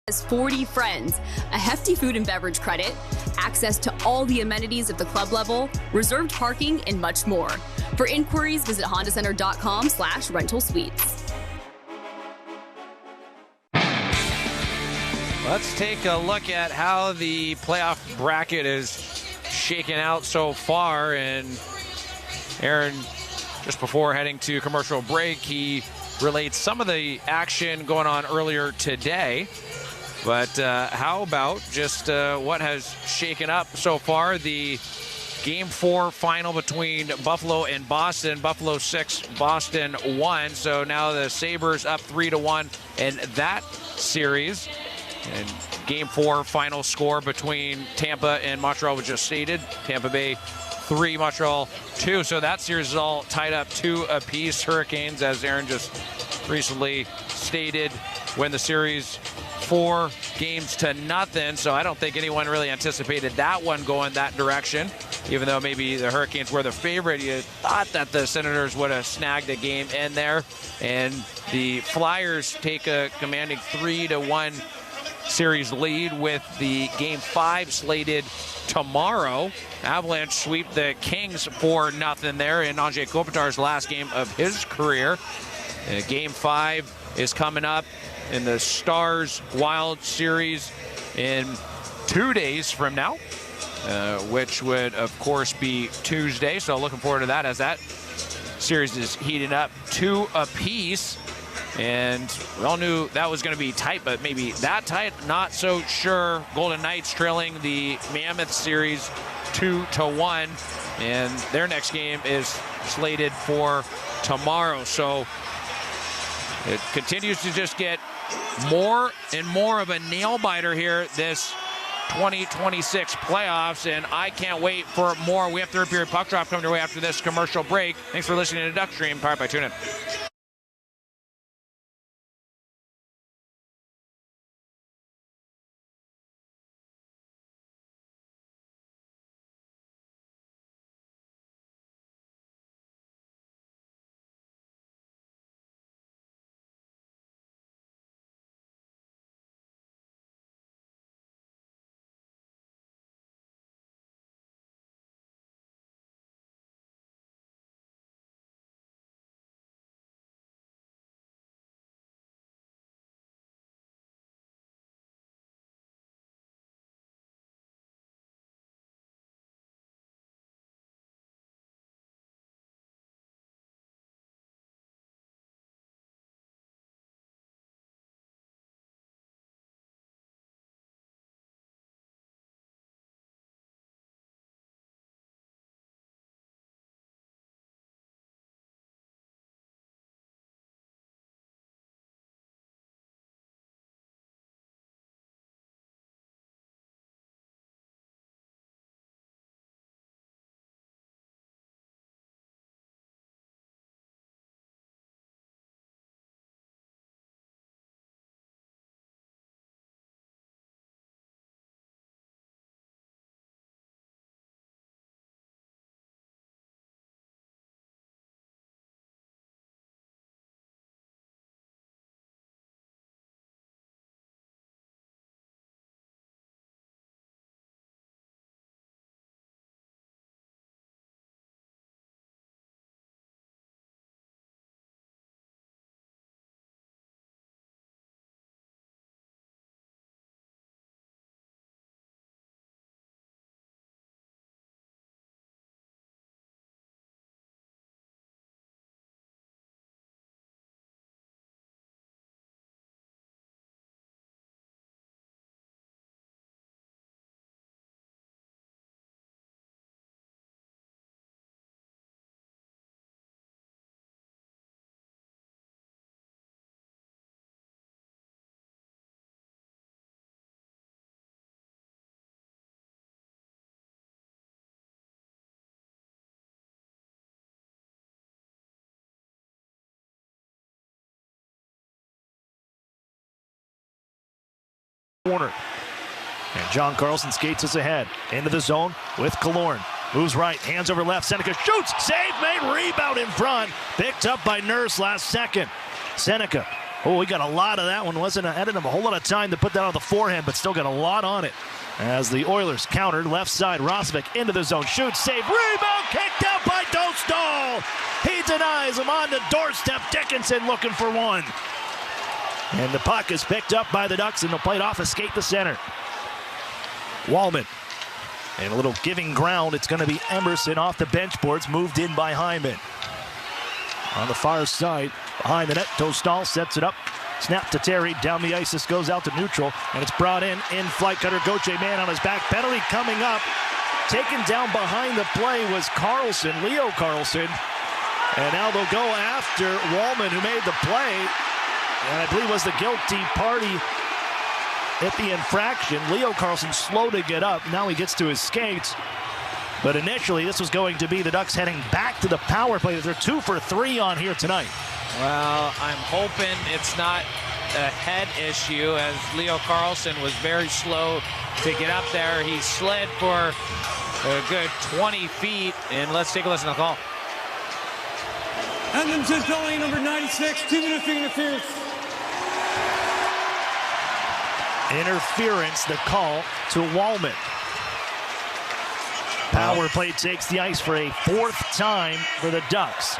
Speaker 7: Has 40 friends, a hefty food and beverage credit, access to all the amenities at the club level, reserved parking, and much more. For inquiries, visit hondacenter.com/rental suites.
Speaker 17: Let's take a look at how the playoff bracket is shaken out so far. And Aaron, just before heading to commercial break, he relates some of the action going on earlier today. But how about just what has shaken up so far? The Game 4 final between Buffalo and Boston. Buffalo 6, Boston 1. So now the Sabres up 3-1 in that series. And Game 4 final score between Tampa and Montreal was just stated. Tampa Bay 3, Montreal 2. So that series is all tied up 2 apiece. Hurricanes, as Aaron just recently stated, win the series 4-0. So I don't think anyone really anticipated that one going that direction. even though maybe the Hurricanes were the favorite, you thought that the Senators would have snagged a game in there. And the Flyers take a commanding 3-1 series lead with the Game 5 slated tomorrow. Avalanche sweep the Kings 4-0 there in Anze Kopitar's last game of his career. Game 5 is coming up in the Stars Wild series in 2 days from now, which would, of course, be Tuesday. So looking forward to that as that series is heating up 2 apiece. And we all knew that was going to be tight, but maybe that tight, not so sure. Golden Knights trailing the Mammoth series 2-1, and their next game is slated for tomorrow. So it continues to just get more and more of a nail-biter here this 2026 playoffs, and I can't wait for more. We have third period puck drop coming your way after this commercial break. Thanks for listening to Duckstream, powered by TuneIn.
Speaker 16: Corner. And John Carlson skates us ahead into the zone with Killorn. Moves right, hands over left. Seneca shoots, save made, rebound in front. Picked up by Nurse last second. Seneca, oh, he got a lot of that one. Hadn't him a whole lot of time to put that on the forehand, but still got a lot on it. As the Oilers countered, left side, Rosvik into the zone, shoots, save, rebound, kicked out by Dostal. He denies him on the doorstep. Dickinson looking for one. And the puck is picked up by the Ducks, and they'll play it off a skate to center. Wallman. And a little giving ground. It's going to be Emerson off the bench boards, moved in by Hyman. On the far side, behind the net, Dostal sets it up. Snap to Terry, down the ice, this goes out to neutral, and it's brought in flight cutter, Gauthier, man on his back, penalty coming up. Taken down behind the play was Carlson, Leo Carlson. And now they'll go after Wallman, who made the play. And I believe was the guilty party at the infraction. Leo Carlson slow to get up. Now he gets to his skates. But initially, this was going to be the Ducks heading back to the power play. They're 2 for 3 on here tonight.
Speaker 17: Well, I'm hoping it's not a head issue, as Leo Carlson was very slow to get up there. He slid for a good 20 feet. And let's take a listen to the call.
Speaker 3: Edmonton penalty number 96, 2-minute interference.
Speaker 16: Interference, the call to Wallman. Power play takes the ice for a 4th time for the Ducks.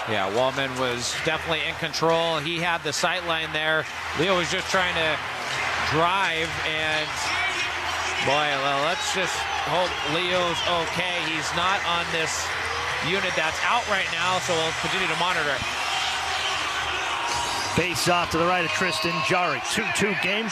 Speaker 17: Yeah, Wallman was definitely in control. He had the sight line there. Leo was just trying to drive, and boy, well, let's just hope Leo's okay. He's not on this unit that's out right now, so we'll continue to monitor it.
Speaker 16: Face off to the right of Tristan Jarry. 2-2 game.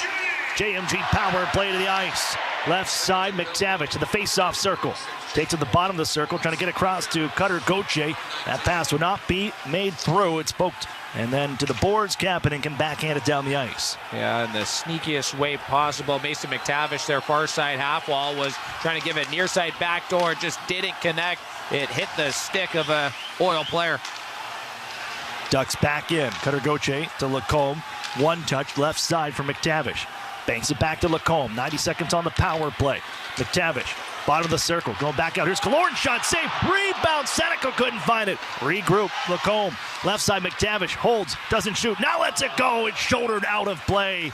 Speaker 16: JMG power play to the ice. Left side, McTavish to the face-off circle. Takes to the bottom of the circle, trying to get across to Cutter Gauthier. That pass would not be made through. It's poked. And then to the boards, Kapanen can backhand it down the ice.
Speaker 17: Yeah, in the sneakiest way possible. Mason McTavish, their far side half wall, was trying to give it near side backdoor. Just didn't connect. It hit the stick of a Oil player.
Speaker 16: Ducks back in. Cutter Gauthier to Lacombe. One touch left side for McTavish. Banks it back to Lacombe. 90 seconds on the power play. McTavish, bottom of the circle, going back out. Here's Killorn, shot saved. Rebound. Seneca couldn't find it. Regroup. Lacombe. Left side, McTavish holds, doesn't shoot. Now lets it go. It's shouldered out of play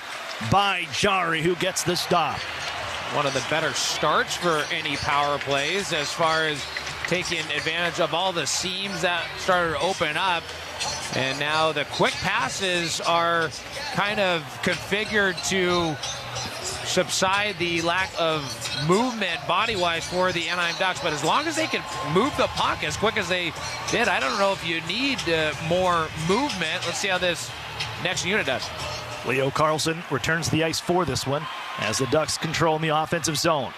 Speaker 16: by Jarry, who gets the stop.
Speaker 17: One of the better starts for any power plays as far as taking advantage of all the seams that started to open up. And now the quick passes are kind of configured to subside the lack of movement body-wise for the Anaheim Ducks. But as long as they can move the puck as quick as they did, I don't know if you need more movement. Let's see how this next unit does.
Speaker 16: Leo Carlsson returns to the ice for this one as the Ducks control in the offensive zone.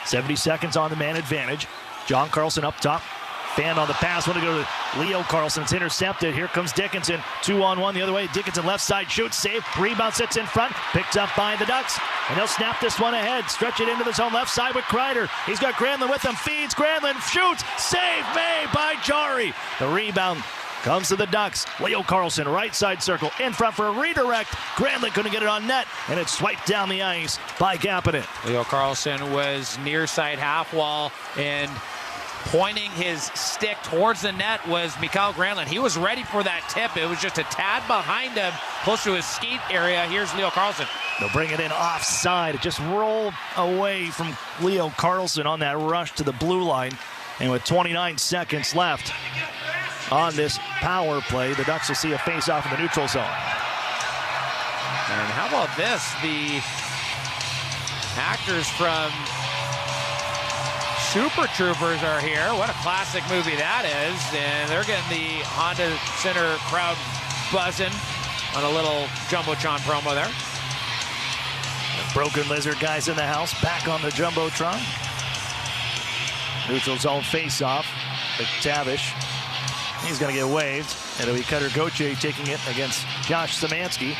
Speaker 16: 70 seconds on the man advantage. John Carlson up top. Fan on the pass. Want to go to Leo Carlson. It's intercepted. Here comes Dickinson. 2-on-1 the other way. Dickinson left side shoots. Save. Rebound sits in front. Picked up by the Ducks. And they'll snap this one ahead. Stretch it into the zone left side with Kreider. He's got Granlund with him. Feeds. Granlund shoots. Save made by Jarry. The rebound comes to the Ducks. Leo Carlson, right side circle, in front for a redirect. Granlund couldn't get it on net, and it's swiped down the ice by Kapanen.
Speaker 17: Leo Carlson was near side half wall, and pointing his stick towards the net was Mikael Granlund. He was ready for that tip. It was just a tad behind him, close to his skate area. Here's Leo Carlson.
Speaker 16: They'll bring it in offside. It just rolled away from Leo Carlson on that rush to the blue line. And with 29 seconds left on this power play, the Ducks will see a face-off in the neutral zone.
Speaker 17: And how about this? The actors from Super Troopers are here. What a classic movie that is. And they're getting the Honda Center crowd buzzing on a little Jumbotron promo there.
Speaker 16: The Broken Lizard guys in the house, back on the Jumbotron. Neutral zone face-off. McTavish, he's going to get waved. It'll be Cutter Gauthier taking it against Josh Szymanski.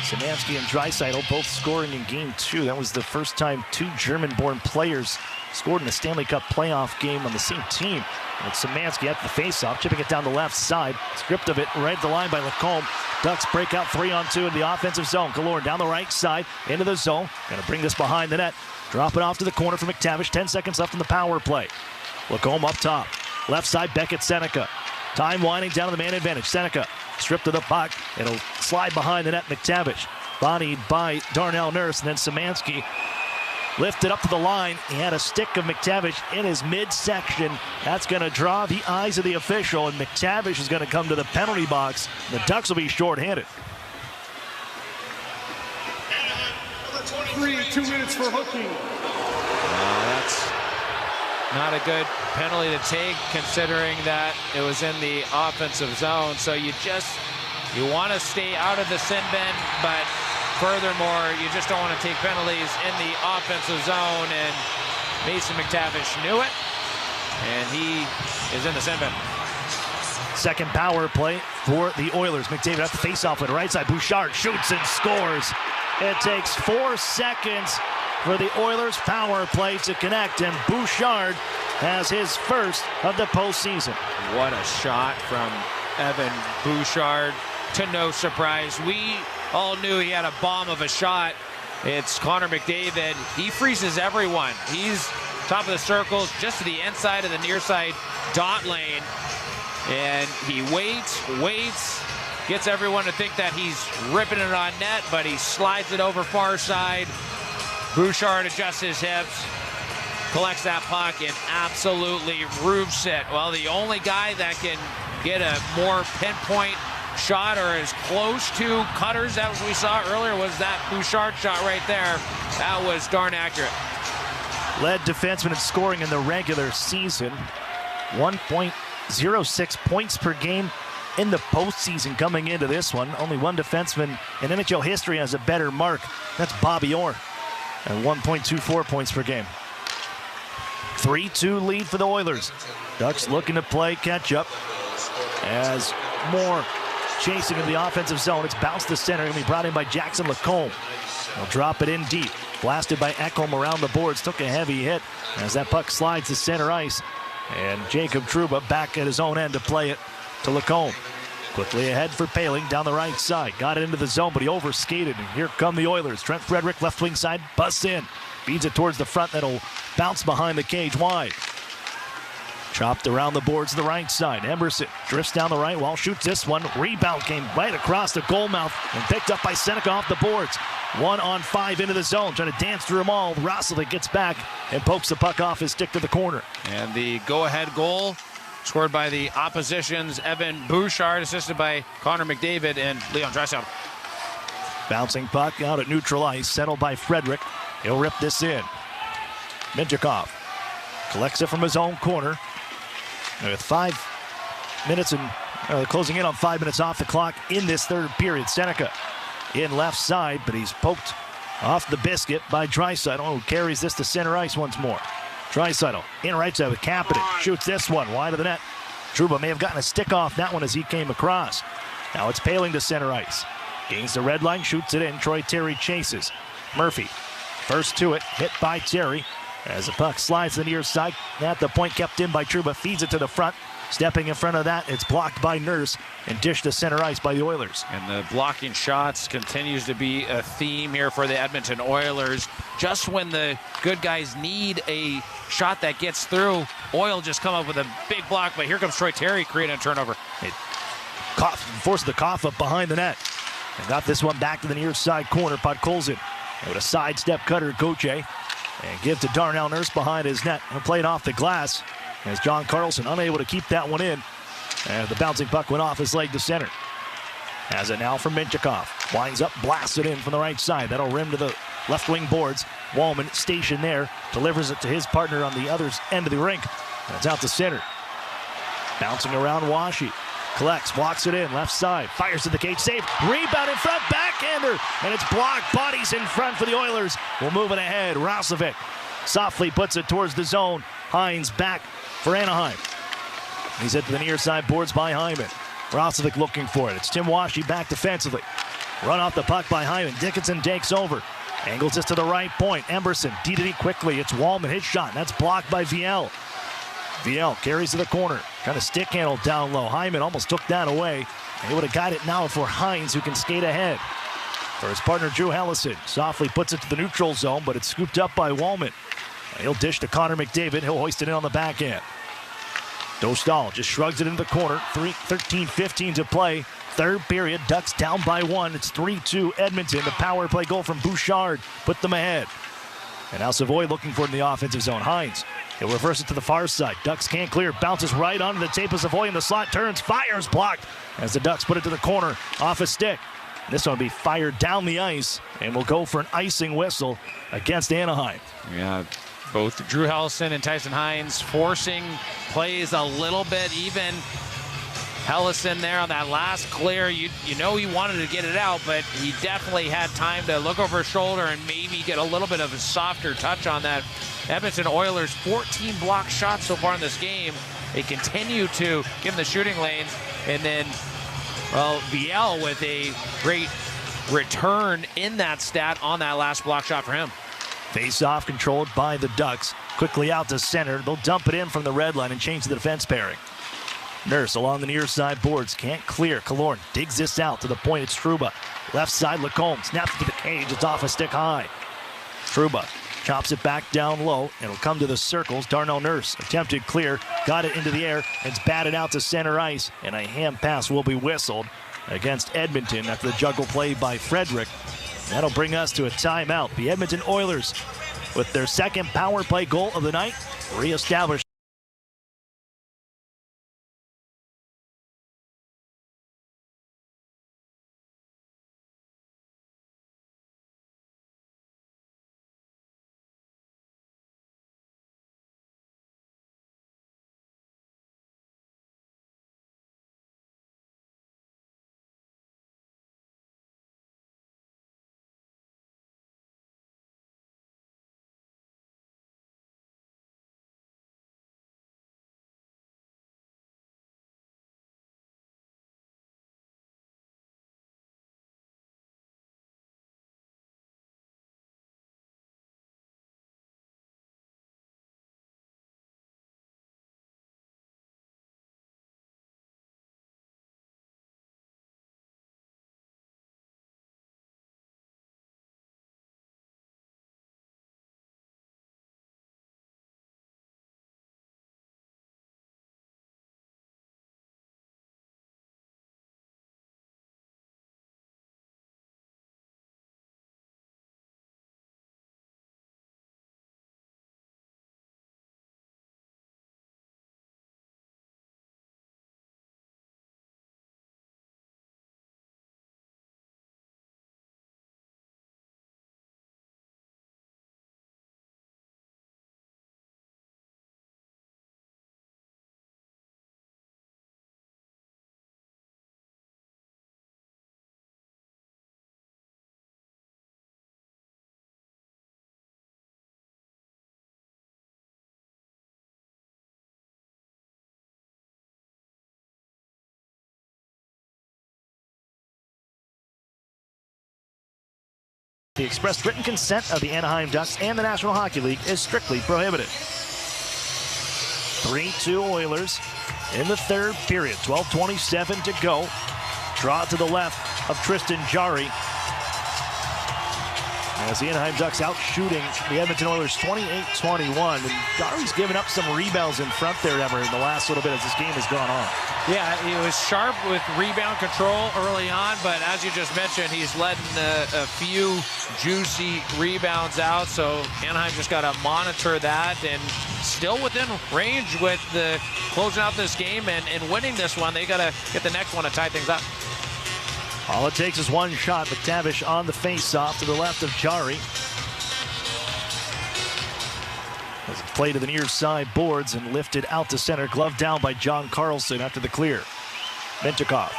Speaker 16: Szymanski and Draisaitl both scoring in Game 2. That was the first time two German-born players scored in a Stanley Cup playoff game on the same team. And Szymanski at the face-off, chipping it down the left side. Script of it right at the line by Lacombe. Ducks break out 3-on-2 in the offensive zone. Killorn down the right side into the zone. Going to bring this behind the net. Drop it off to the corner for McTavish. 10 seconds left in the power play. Lacombe up top. Left side, Beckett Seneca. Time winding down to the man advantage. Seneca stripped to the puck. It'll slide behind the net. McTavish bodied by Darnell Nurse. And then Szymanski lifted up to the line. He had a stick of McTavish in his midsection. That's going to draw the eyes of the official. And McTavish is going to come to the penalty box. The Ducks will be shorthanded.
Speaker 3: 2 minutes for hooking.
Speaker 17: That's not a good penalty to take, considering that it was in the offensive zone. So you want to stay out of the sin bin, but furthermore, you just don't want to take penalties in the offensive zone. And Mason McTavish knew it, and he is in the sin bin.
Speaker 16: Second power play for the Oilers. McDavid at the faceoff on the right side. Bouchard shoots and scores. It takes 4 seconds for the Oilers power play to connect, and Bouchard has his first of the postseason.
Speaker 17: What a shot from Evan Bouchard. To no surprise, we all knew he had a bomb of a shot. It's Connor McDavid. He freezes everyone. He's top of the circles, just to the inside of the near side dot lane. And he waits, gets everyone to think that he's ripping it on net, but he slides it over far side. Bouchard adjusts his hips, collects that puck, and absolutely roofs it. Well, the only guy that can get a more pinpoint shot or as close to Cutters as we saw earlier was that Bouchard shot right there. That was darn accurate.
Speaker 16: Led defenseman in scoring in the regular season. 1.06 points per game in the postseason coming into this one. Only one defenseman in NHL history has a better mark. That's Bobby Orr at 1.24 points per game. 3-2 lead for the Oilers. Ducks looking to play catch up as Moore chasing in the offensive zone. It's bounced to center. Going to be brought in by Jackson Lacombe. He'll drop it in deep. Blasted by Ekholm around the boards. Took a heavy hit as that puck slides to center ice. And Jacob Trouba back at his own end to play it to Lacombe. Quickly ahead for Poehling down the right side. Got it into the zone, but he overskated. And here come the Oilers. Trent Frederick, left wing side, busts in. Feeds it towards the front. That'll bounce behind the cage wide. Chopped around the boards to the right side. Emerson drifts down the right wall, shoots this one. Rebound came right across the goal mouth and picked up by Seneca off the boards. 1-on-5 into the zone, trying to dance through them all. Roslovic gets back and pokes the puck off his stick to the corner.
Speaker 17: And the go-ahead goal scored by the opposition's Evan Bouchard, assisted by Connor McDavid and Leon Draisaitl.
Speaker 16: Bouncing puck out at neutral ice, settled by Frederick. He'll rip this in. Mintyukov collects it from his own corner. And with 5 minutes and closing in on 5 minutes off the clock in this third period, Seneca in left side, but he's poked off the biscuit by Draisaitl, who carries this to center ice once more. Draisaitl in right side with Kapanen. Shoots this one wide of the net. Trouba may have gotten a stick off that one as he came across. Now it's Poehling to center ice. Gains the red line, shoots it in. Troy Terry chases. Murphy first to it, hit by Terry. As the puck slides to the near side, at the point kept in by Trouba, feeds it to the front. Stepping in front of that, it's blocked by Nurse and dished to center ice by the Oilers.
Speaker 17: And the blocking shots continues to be a theme here for the Edmonton Oilers. Just when the good guys need a shot that gets through, Oil just come up with a big block, but here comes Troy Terry creating a turnover.
Speaker 16: It forced the cough up behind the net. And got this one back to the near side corner. Podkolzin with a sidestep cutter, Gauthier. And give to Darnell Nurse behind his net. And played off the glass as John Carlson unable to keep that one in. And the bouncing puck went off his leg to center. Has it now from Mintyukov. Winds up, blasts it in from the right side. That'll rim to the left wing boards. Wallman stationed there. Delivers it to his partner on the other end of the rink. And it's out to center. Bouncing around Washi. Collects, walks it in, left side, fires to the cage, save, rebound in front, backhander, and it's blocked. Bodies in front for the Oilers. We'll move it ahead. Roslovic softly puts it towards the zone. Hines back for Anaheim. He's hit to the near side boards by Hyman. Roslovic looking for it. It's Tim Washi back defensively. Run off the puck by Hyman. Dickinson takes over. Angles this to the right point. Emberson, D quickly. It's Wallman, his shot. That's blocked by Viel. Viel carries to the corner. Trying to stick handle down low. Hyman almost took that away. And he would have got it now for Hines, who can skate ahead. For his partner, Drew Hellison. Softly puts it to the neutral zone, but it's scooped up by Wallman. He'll dish to Connor McDavid. He'll hoist it in on the backhand. Dostal just shrugs it into the corner. 13-15 to play. Third period, Ducks down by 1. It's 3-2 Edmonton. The power play goal from Bouchard put them ahead. And now Savoy looking for it in the offensive zone. Hines, he'll reverse it to the far side. Ducks can't clear. Bounces right onto the tape of Savoy in the slot. Turns, fires, blocked as the Ducks put it to the corner off a stick. This one will be fired down the ice and will go for an icing whistle against Anaheim.
Speaker 17: Yeah, both Drew Hellison and Tyson Hines forcing plays a little bit even. Hellison there on that last clear, you know he wanted to get it out, but he definitely had time to look over his shoulder and maybe get a little bit of a softer touch on that. Edmonton Oilers 14 block shots so far in this game. They continue to give them the shooting lanes, and then, well, Viel with a great return in that stat on that last block shot for him.
Speaker 16: Face-off controlled by the Ducks. Quickly out to center. They'll dump it in from the red line and change the defense pairing. Nurse along the near side boards. Can't clear. Killorn digs this out to the point. It's Trouba. Left side, Lacombe. Snaps to the cage. It's off a stick high. Trouba Chops it back down low. It'll come to the circles. Darnell Nurse attempted clear. Got it into the air. It's batted out to center ice. And a hand pass will be whistled against Edmonton after the juggle play by Frederick. That'll bring us to a timeout. The Edmonton Oilers, with their second power play goal of the night, reestablished. The express written consent of the Anaheim Ducks and the National Hockey League is strictly prohibited. 3-2 Oilers in the third period. 12:27 to go. Draw to the left of Tristan Jarry. As the Anaheim Ducks out shooting the Edmonton Oilers 28-21. And Jarry's given up some rebounds in front there, Emmer, in the last little bit as this game has gone on.
Speaker 17: Yeah, he was sharp with rebound control early on, but as you just mentioned, he's letting a few juicy rebounds out, so Anaheim just got to monitor that, and still within range with the closing out this game and winning this one. They got to get the next one to tie things up.
Speaker 16: All it takes is one shot. McTavish on the face-off to the left of Jarry. As it's played to the near side boards and lifted out to center. Glove down by John Carlson after the clear. Mintyukov.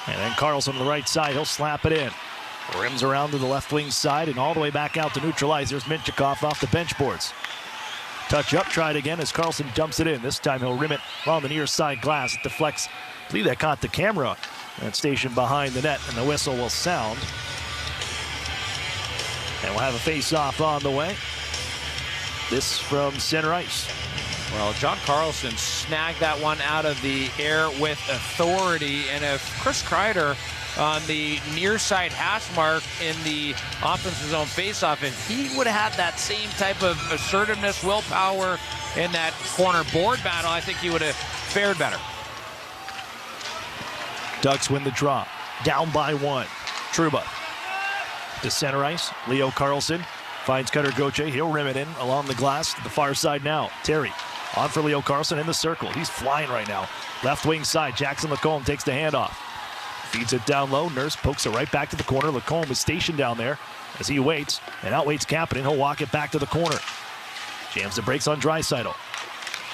Speaker 16: And then Carlson on the right side. He'll slap it in. Rims around to the left wing side and all the way back out to neutralize. There's Mintyukov off the bench boards. Touch up, tried again as Carlson dumps it in. This time he'll rim it along the near side glass. It deflects. I believe that caught the camera. That station behind the net, and the whistle will sound. And we'll have a face-off on the way. This from center ice.
Speaker 17: Well, John Carlson snagged that one out of the air with authority, and if Chris Kreider on the near side hash mark in the offensive zone face-off, if he would have had that same type of assertiveness, willpower in that corner board battle, I think he would have fared better.
Speaker 16: Ducks win the draw. Down by one. Trouba to center ice. Leo Carlson finds Cutter Gauthier. He'll rim it in along the glass to the far side now. Terry on for Leo Carlson in the circle. He's flying right now. Left wing side. Jackson Lacombe takes the handoff. Feeds it down low. Nurse pokes it right back to the corner. Lacombe is stationed down there as he waits and outwaits Kapanen. He'll walk it back to the corner. Jams the brakes on Draisaitl.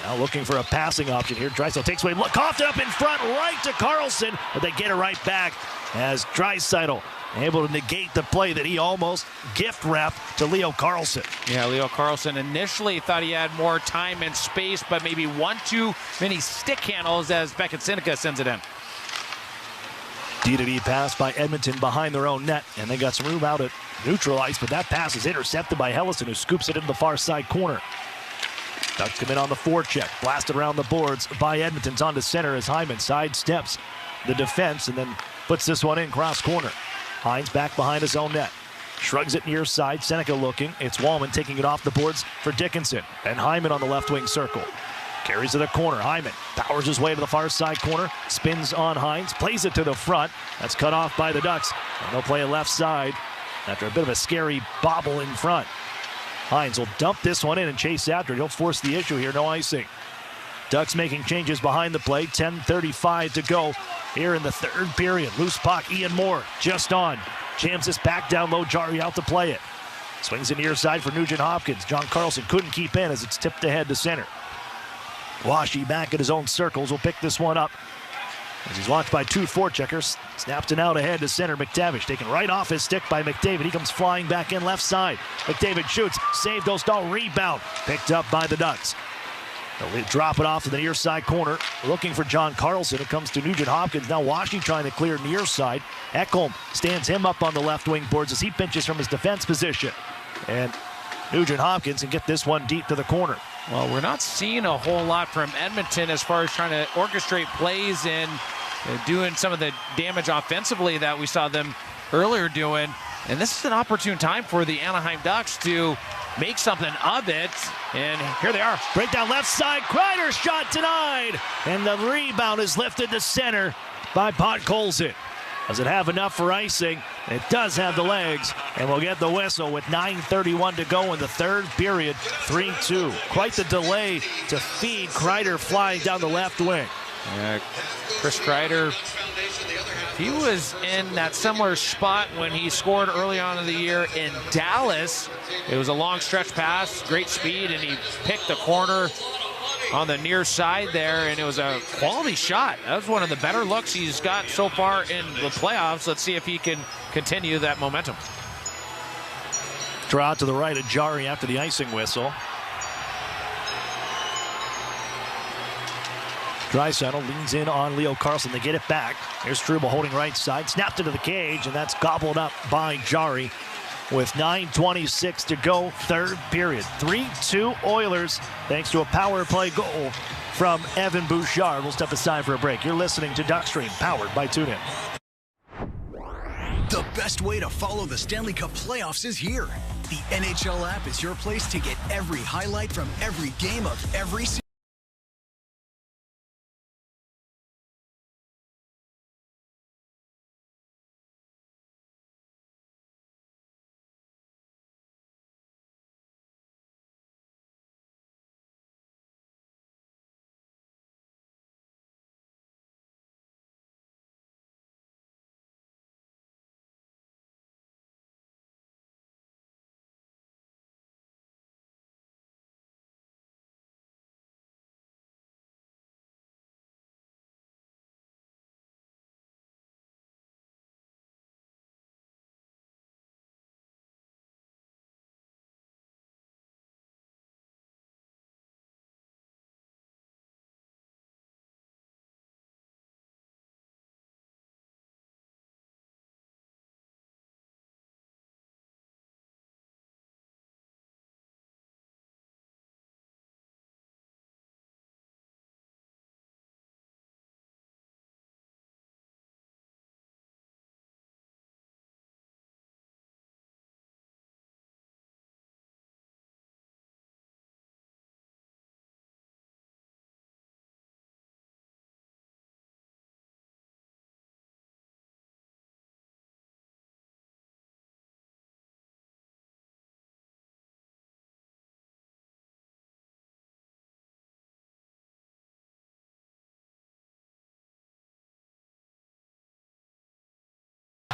Speaker 16: Now looking for a passing option here. Draisaitl takes away. Coughed it up in front, right to Carlson, but they get it right back as Draisaitl able to negate the play that he almost gift wrapped to Leo Carlson.
Speaker 17: Yeah, Leo Carlson initially thought he had more time and space, but maybe one too many stick handles as Beckett Seneca sends it in.
Speaker 16: D-to-D pass by Edmonton behind their own net, and they got some room out at neutral ice, but that pass is intercepted by Helleson, who scoops it into the far side corner. Ducks come in on the forecheck, blasted around the boards by Edmonton's onto center as Hyman sidesteps the defense and then puts this one in cross corner. Hines back behind his own net. Shrugs it near side. Seneca looking. It's Wallman taking it off the boards for Dickinson. And Hyman on the left wing circle. Carries to the corner. Hyman powers his way to the far side corner. Spins on Hines. Plays it to the front. That's cut off by the Ducks. And they'll play it left side after a bit of a scary bobble in front. Hines will dump this one in and chase after it. He'll force the issue here. No icing. Ducks making changes behind the play. 10:35 to go here in the third period. Loose puck. Ian Moore just on. Jams this back down low. Jari out to play it. Swings it near side for Nugent Hopkins. John Carlson couldn't keep in as it's tipped ahead to center. Washi back at his own circles will pick this one up as he's watched by two forecheckers. Snaps it out ahead to center. McTavish taken right off his stick by McDavid. He comes flying back in left side. McDavid shoots. Saved Dostal. Rebound. Picked up by the Ducks. They'll drop it off to the near side corner. Looking for John Carlson. It comes to Nugent Hopkins. Now Washi trying to clear near side. Ekholm stands him up on the left wing boards as he pinches from his defense position. And Nugent Hopkins can get this one deep to the corner.
Speaker 17: Well, we're not seeing a whole lot from Edmonton as far as trying to orchestrate plays and doing some of the damage offensively that we saw them earlier doing. And this is an opportune time for the Anaheim Ducks to make something of it. And here they are.
Speaker 16: Breakdown left side. Kreider's shot denied. And the rebound is lifted to center by Podkolzin. Does it have enough for icing? It does have the legs, and we'll get the whistle with 9:31 to go in the third period. 3-2. Quite the delay to feed Kreider flying down the left wing.
Speaker 17: Yeah, Chris Kreider, he was in that similar spot when he scored early on in the year in Dallas. It was a long stretch pass, great speed, and he picked the corner on the near side there, and it was a quality shot. That was one of the better looks he's got so far in the playoffs. Let's see if he can continue that momentum.
Speaker 16: Draw out to the right of Jari after the icing whistle. Draisaitl leans in on Leo Carlson to get it back. Here's Trouba holding right side. Snapped into the cage, and that's gobbled up by Jari. With 9:26 to go, third period. 3-2 Oilers, thanks to a power play goal from Evan Bouchard. We'll step aside for a break. You're listening to Duckstream, powered by TuneIn.
Speaker 8: The best way to follow the Stanley Cup playoffs is here. The NHL app is your place to get every highlight from every game of every season.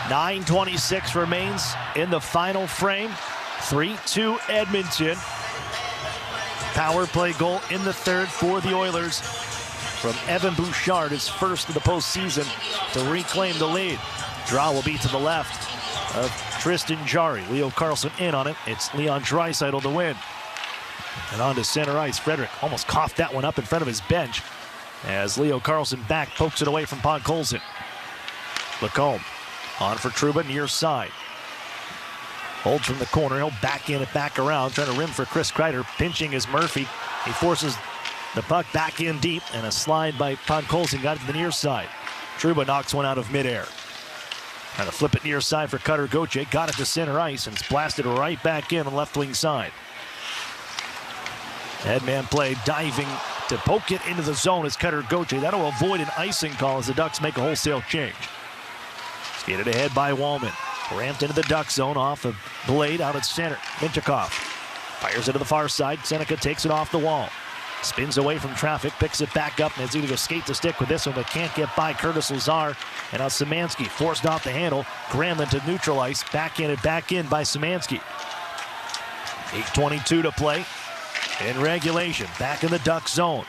Speaker 16: .26 remains in the final frame. 3-2 Edmonton. Power play goal in the third for the Oilers from Evan Bouchard, his first of the postseason, to reclaim the lead. Draw will be to the left of Tristan Jari. Leo Carlson in on it. It's Leon Draisaitl to win. And on to center ice. Frederick almost coughed that one up in front of his bench as Leo Carlson back pokes it away from Podkolzin. Lacombe on for Trouba near side. Holds from the corner. He'll back in it, back around, trying to rim for Chris Kreider. Pinching is Murphy. He forces the puck back in deep, and a slide by Podkolzin got it to the near side. Trouba knocks one out of midair. Trying to flip it near side for Cutter Gauthier. Got it to center ice, and it's blasted right back in on the left wing side. Headman play, diving to poke it into the zone as Cutter Gauthier. That'll avoid an icing call as the Ducks make a wholesale change. Skated ahead by Wallman. Ramped into the Duck zone off of Blade out at center. Minchikov fires it to the far side. Seneca takes it off the wall. Spins away from traffic, picks it back up, and is either to skate the stick with this one, but can't get by Curtis Lazar. And now Szymanski forced off the handle. Granlund to neutral ice. Backhanded back in by Szymanski. 8:22 to play in regulation. Back in the Duck zone.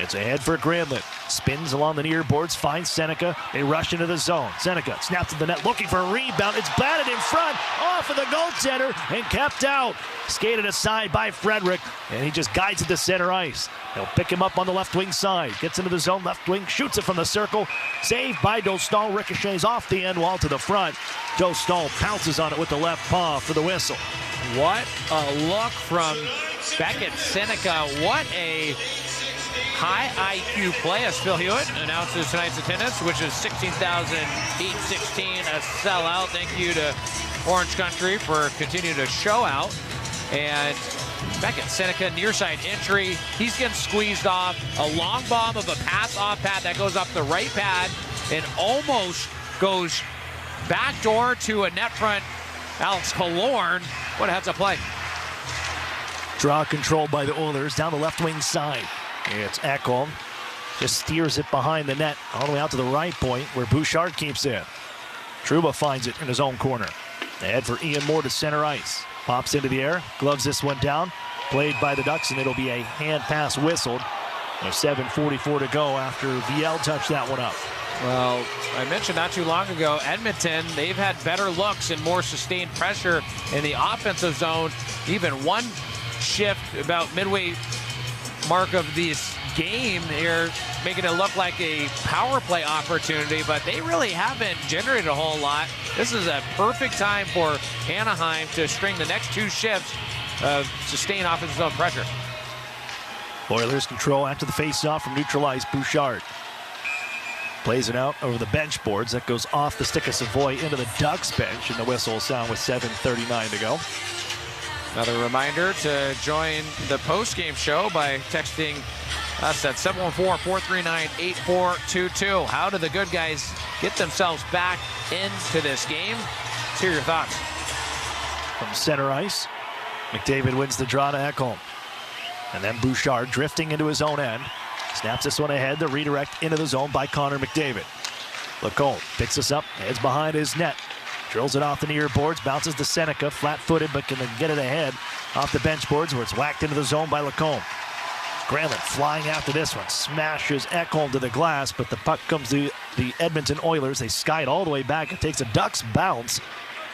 Speaker 16: It's ahead for Granlund. Spins along the near boards, finds Seneca. They rush into the zone. Seneca snaps to the net, looking for a rebound. It's batted in front, off of the goaltender, and kept out. Skated aside by Frederick, and he just guides it to center ice. They'll pick him up on the left wing side. Gets into the zone, left wing, shoots it from the circle. Saved by Dostal, ricochets off the end wall to the front. Dostal pounces on it with the left paw for the whistle.
Speaker 17: What a look from Beckett Seneca. What a high IQ play as Phil Hewitt announces tonight's attendance, which is 16,816, a sellout. Thank you to Orange Country for continuing to show out. And Beckett Seneca, near side entry. He's getting squeezed off. A long bomb of a pass off pad that goes up the right pad and almost goes backdoor to a net front. Alex Killorn. What a heads up play.
Speaker 16: Draw controlled by the Oilers down the left wing side. It's Ekholm. Just steers it behind the net all the way out to the right point where Bouchard keeps it. Trouba finds it in his own corner. Ahead for Ian Moore to center ice. Pops into the air, gloves this one down. Played by the Ducks, and it'll be a hand pass whistled. There's 7:44 to go after VL touched that one up.
Speaker 17: Well, I mentioned not too long ago, Edmonton, they've had better looks and more sustained pressure in the offensive zone. Even one shift about midway mark of this game here, making it look like a power play opportunity, but they really haven't generated a whole lot. This is a perfect time for Anaheim to string the next two shifts of sustained offensive zone pressure.
Speaker 16: Oilers control after the faceoff from neutral ice. Bouchard plays it out over the bench boards. That goes off the stick of Savoy into the Ducks bench, and the whistle will sound with 7:39 to go.
Speaker 17: Another reminder to join the post-game show by texting us at 714-439-8422. How do the good guys get themselves back into this game? Let's hear your thoughts.
Speaker 16: From center ice, McDavid wins the draw to Ekholm. And then Bouchard drifting into his own end. Snaps this one ahead, the redirect into the zone by Connor McDavid. Lacombe picks this up, heads behind his net. Drills it off the near boards, bounces to Seneca, flat-footed, but can get it ahead off the bench boards where it's whacked into the zone by Lacombe. Granlund flying after this one, smashes Ekholm to the glass, but the puck comes to the Edmonton Oilers. They sky it all the way back. It takes a Ducks bounce.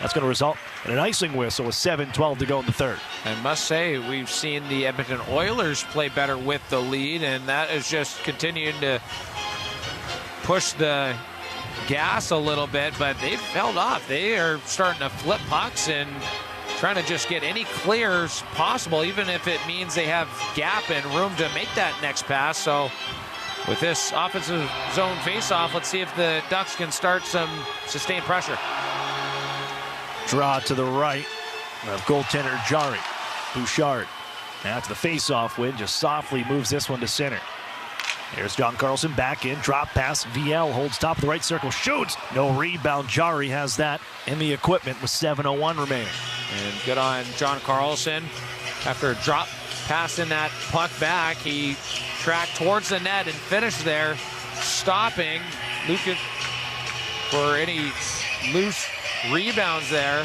Speaker 16: That's going to result in an icing whistle with 7:12 to go in the third.
Speaker 17: I must say, we've seen the Edmonton Oilers play better with the lead, and that is just continuing to push the gas a little bit, but they've held off. They are starting to flip pucks and trying to just get any clears possible, even if it means they have gap and room to make that next pass. So with this offensive zone face-off, let's see if the Ducks can start some sustained pressure.
Speaker 16: Draw to the right of goaltender Jari. Bouchard. Now to the face-off win, just softly moves this one to center. Here's John Carlson back in, drop pass. VL holds top of the right circle, shoots. No rebound. Jari has that in the equipment with 7:01 remaining.
Speaker 17: And good on John Carlson. After a drop pass in that puck back, he tracked towards the net and finished there, stopping Lucan for any loose rebounds there.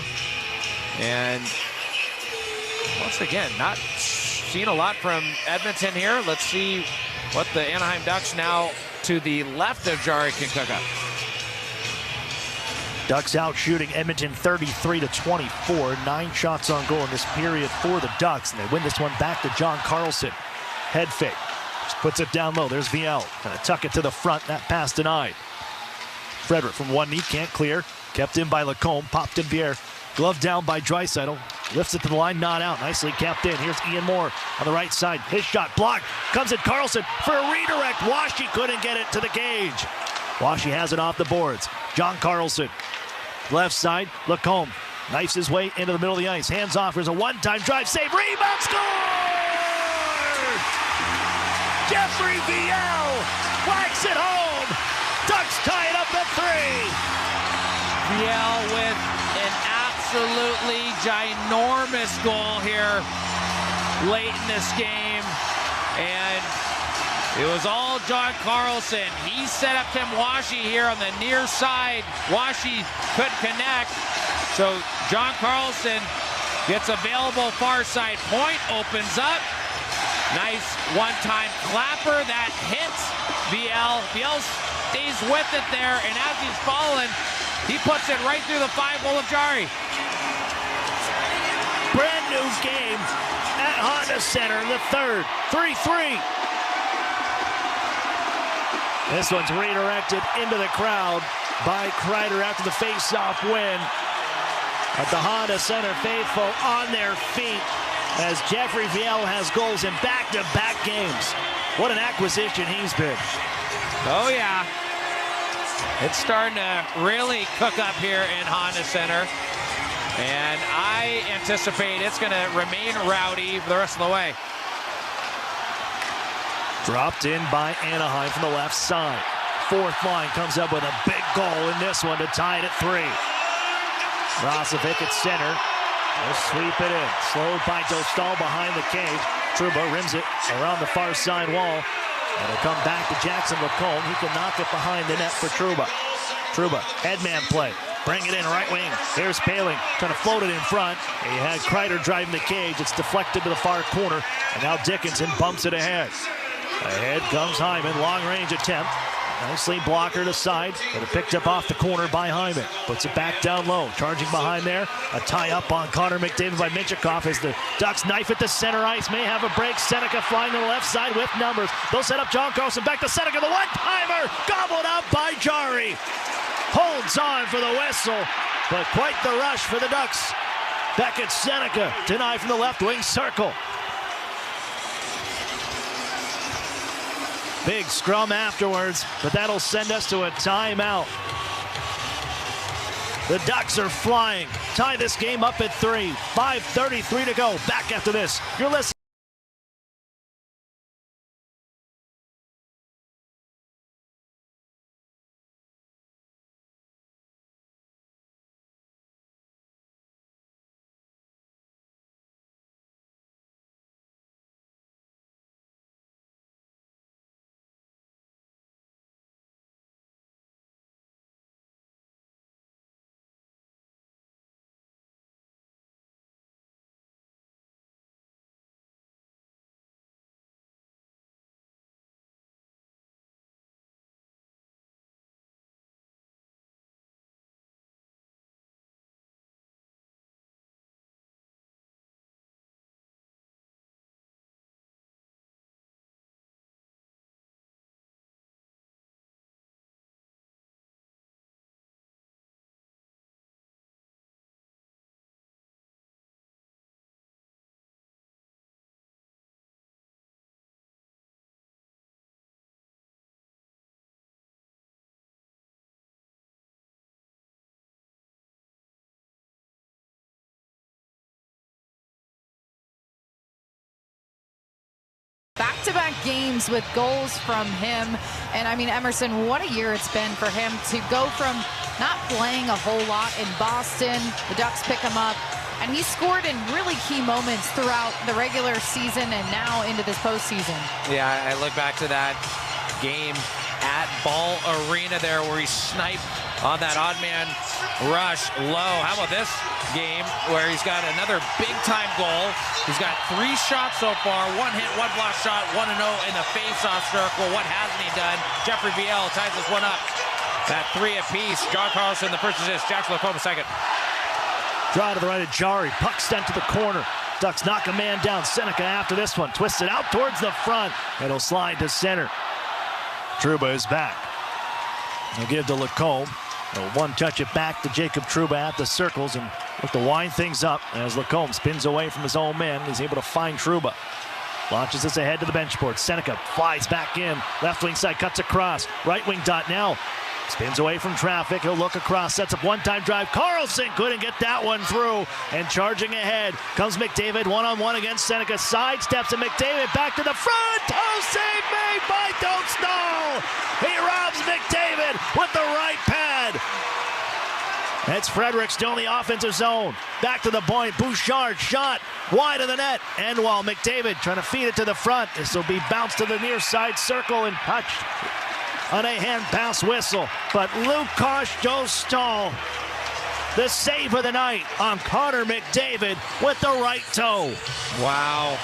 Speaker 17: And once again, not seen a lot from Edmonton here. Let's see what the Anaheim Ducks now to the left of Jari can cook up.
Speaker 16: Ducks out shooting Edmonton 33-24. 9 shots on goal in this period for the Ducks, and they win this one back to John Carlson. Head fake. Just puts it down low. There's VL. Gonna tuck it to the front. That pass denied. Frederick from one knee, can't clear. Kept in by Lacombe. Popped in the air. Glove down by Draisaitl. Lifts it to the line, not out. Nicely kept in. Here's Ian Moore on the right side. His shot blocked. Comes at Carlson for a redirect. Washi couldn't get it to the cage. Washi has it off the boards. John Carlson Left side, Lacombe knifes his way into the middle of the ice. Hands off. There's a one-time drive, save, rebound, score! Jeffrey Viel whacks it home. Ducks tie it up at 3.
Speaker 17: Viel with an absolutely ginormous goal here late in this game. And it was all John Carlson. He set up Tim Washi here on the near side. Washi couldn't connect. So John Carlson gets available far side point, opens up. Nice one-time clapper that hits Viel. Viel stays with it there, and as he's falling, he puts it right through the 5-hole of Jari.
Speaker 16: Brand new game at Honda Center in the third. 3-3. This one's redirected into the crowd by Kreider after the face-off win. But the Honda Center faithful on their feet as Jeffrey Viel has goals in back-to-back games. What an acquisition he's been.
Speaker 17: Oh, yeah. It's starting to really cook up here in Honda Center. And I anticipate it's going to remain rowdy for the rest of the way.
Speaker 16: Dropped in by Anaheim from the left side. Fourth line comes up with a big goal in this one to tie it at 3. Rozovic at center. They'll sweep it in. Slowed by Dostal behind the cage. Trouba rims it around the far side wall. And it'll come back to Jackson Lacombe. He can knock it behind the net for Trouba. Trouba, headman play. Bring it in right wing. Here's Poehling trying to float it in front. He had Kreider driving the cage. It's deflected to the far corner. And now Dickinson bumps it ahead. Ahead comes Hyman. Long range attempt. Nicely blockered aside, but it picked up off the corner by Hyman. Puts it back down low. Charging behind there. A tie-up on Connor McDavid by Minchikov as the Ducks knife at the center ice. May have a break. Seneca flying to the left side with numbers. They'll set up John Carlson. Back to Seneca. The one-timer gobbled up by Jari. Holds on for the whistle, but quite the rush for the Ducks. Back at Seneca. Denied from the left wing circle. Big scrum afterwards, but that'll send us to a timeout. The Ducks are flying. Tie this game up at 3. 5:33 to go. Back after this. You're listening.
Speaker 18: Back-to-back games with goals from him. And I mean, Emerson, what a year it's been for him to go from not playing a whole lot in Boston. The Ducks pick him up, and he scored in really key moments throughout the regular season and now into this postseason.
Speaker 17: Yeah, I look back to that game at Ball Arena there where he sniped on that odd man rush low. How about this game where he's got another big-time goal? He's got 3 shots so far, 1 hit, 1 block shot, 1-0 in the face-off circle. What hasn't he done? Jeffrey Viel ties this one up. That 3 apiece. John Carlson, the first assist. Jackson Lacombe, second.
Speaker 16: Draw to the right of Jari. Puck sent to the corner. Ducks knock a man down. Seneca after this one. Twisted out towards the front. It'll slide to center. Trouba is back. He'll give to Lacombe. He'll one-touch it back to Jacob Trouba at the circles and look to wind things up as Lacombe spins away from his own man. He's able to find Trouba. Launches this ahead to the bench board. Seneca flies back in. Left wing side, cuts across. Right wing dot now. Spins away from traffic. He'll look across. Sets up one-time drive. Carlson couldn't get that one through. And charging ahead comes McDavid one-on-one against Seneca. Sidesteps and McDavid back to the front. Toe save made by Dostal. He robs McDavid with the right pad. It's Frederick still in the offensive zone. Back to the point. Bouchard shot wide of the net. And while McDavid trying to feed it to the front, this will be bounced to the near side circle and touched on a hand pass whistle. But Lukas Dostal, the save of the night on Connor McDavid with the right toe.
Speaker 17: Wow.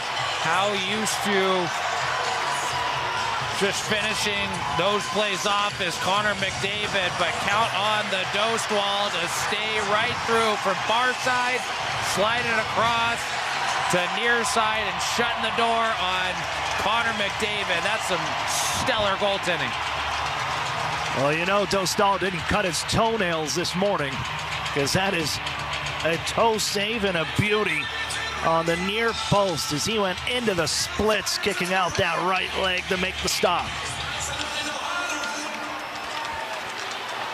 Speaker 17: How used to just finishing those plays off is Connor McDavid, but count on the Dostal to stay right through from far side, sliding it across to near side and shutting the door on Connor McDavid. That's some stellar goaltending.
Speaker 16: Well, you know, Dostal didn't cut his toenails this morning, because that is a toe save and a beauty on the near post as he went into the splits, kicking out that right leg to make the stop.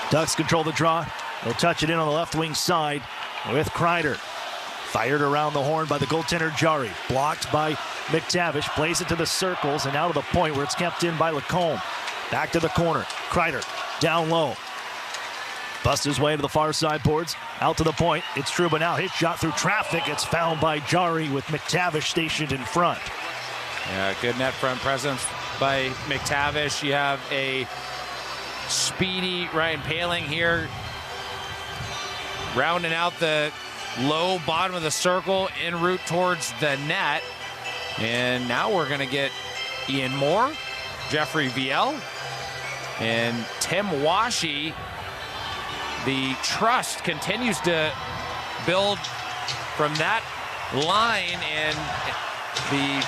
Speaker 16: Ducks control the draw. They'll touch it in on the left wing side with Kreider. Fired around the horn by the goaltender Jari. Blocked by McTavish. Plays it to the circles and out of the point where it's kept in by Lacombe. Back to the corner. Kreider down low. Busts his way to the far side boards. Out to the point. It's Trouba now. His shot through traffic. It's fouled by Jari with McTavish stationed in front.
Speaker 17: Yeah, good net front presence by McTavish. You have a speedy Ryan Poehling here, rounding out the low bottom of the circle en route towards the net. And now we're going to get Ian Moore, Jeffrey Viel, and Tim Washy. The trust continues to build from that line, and the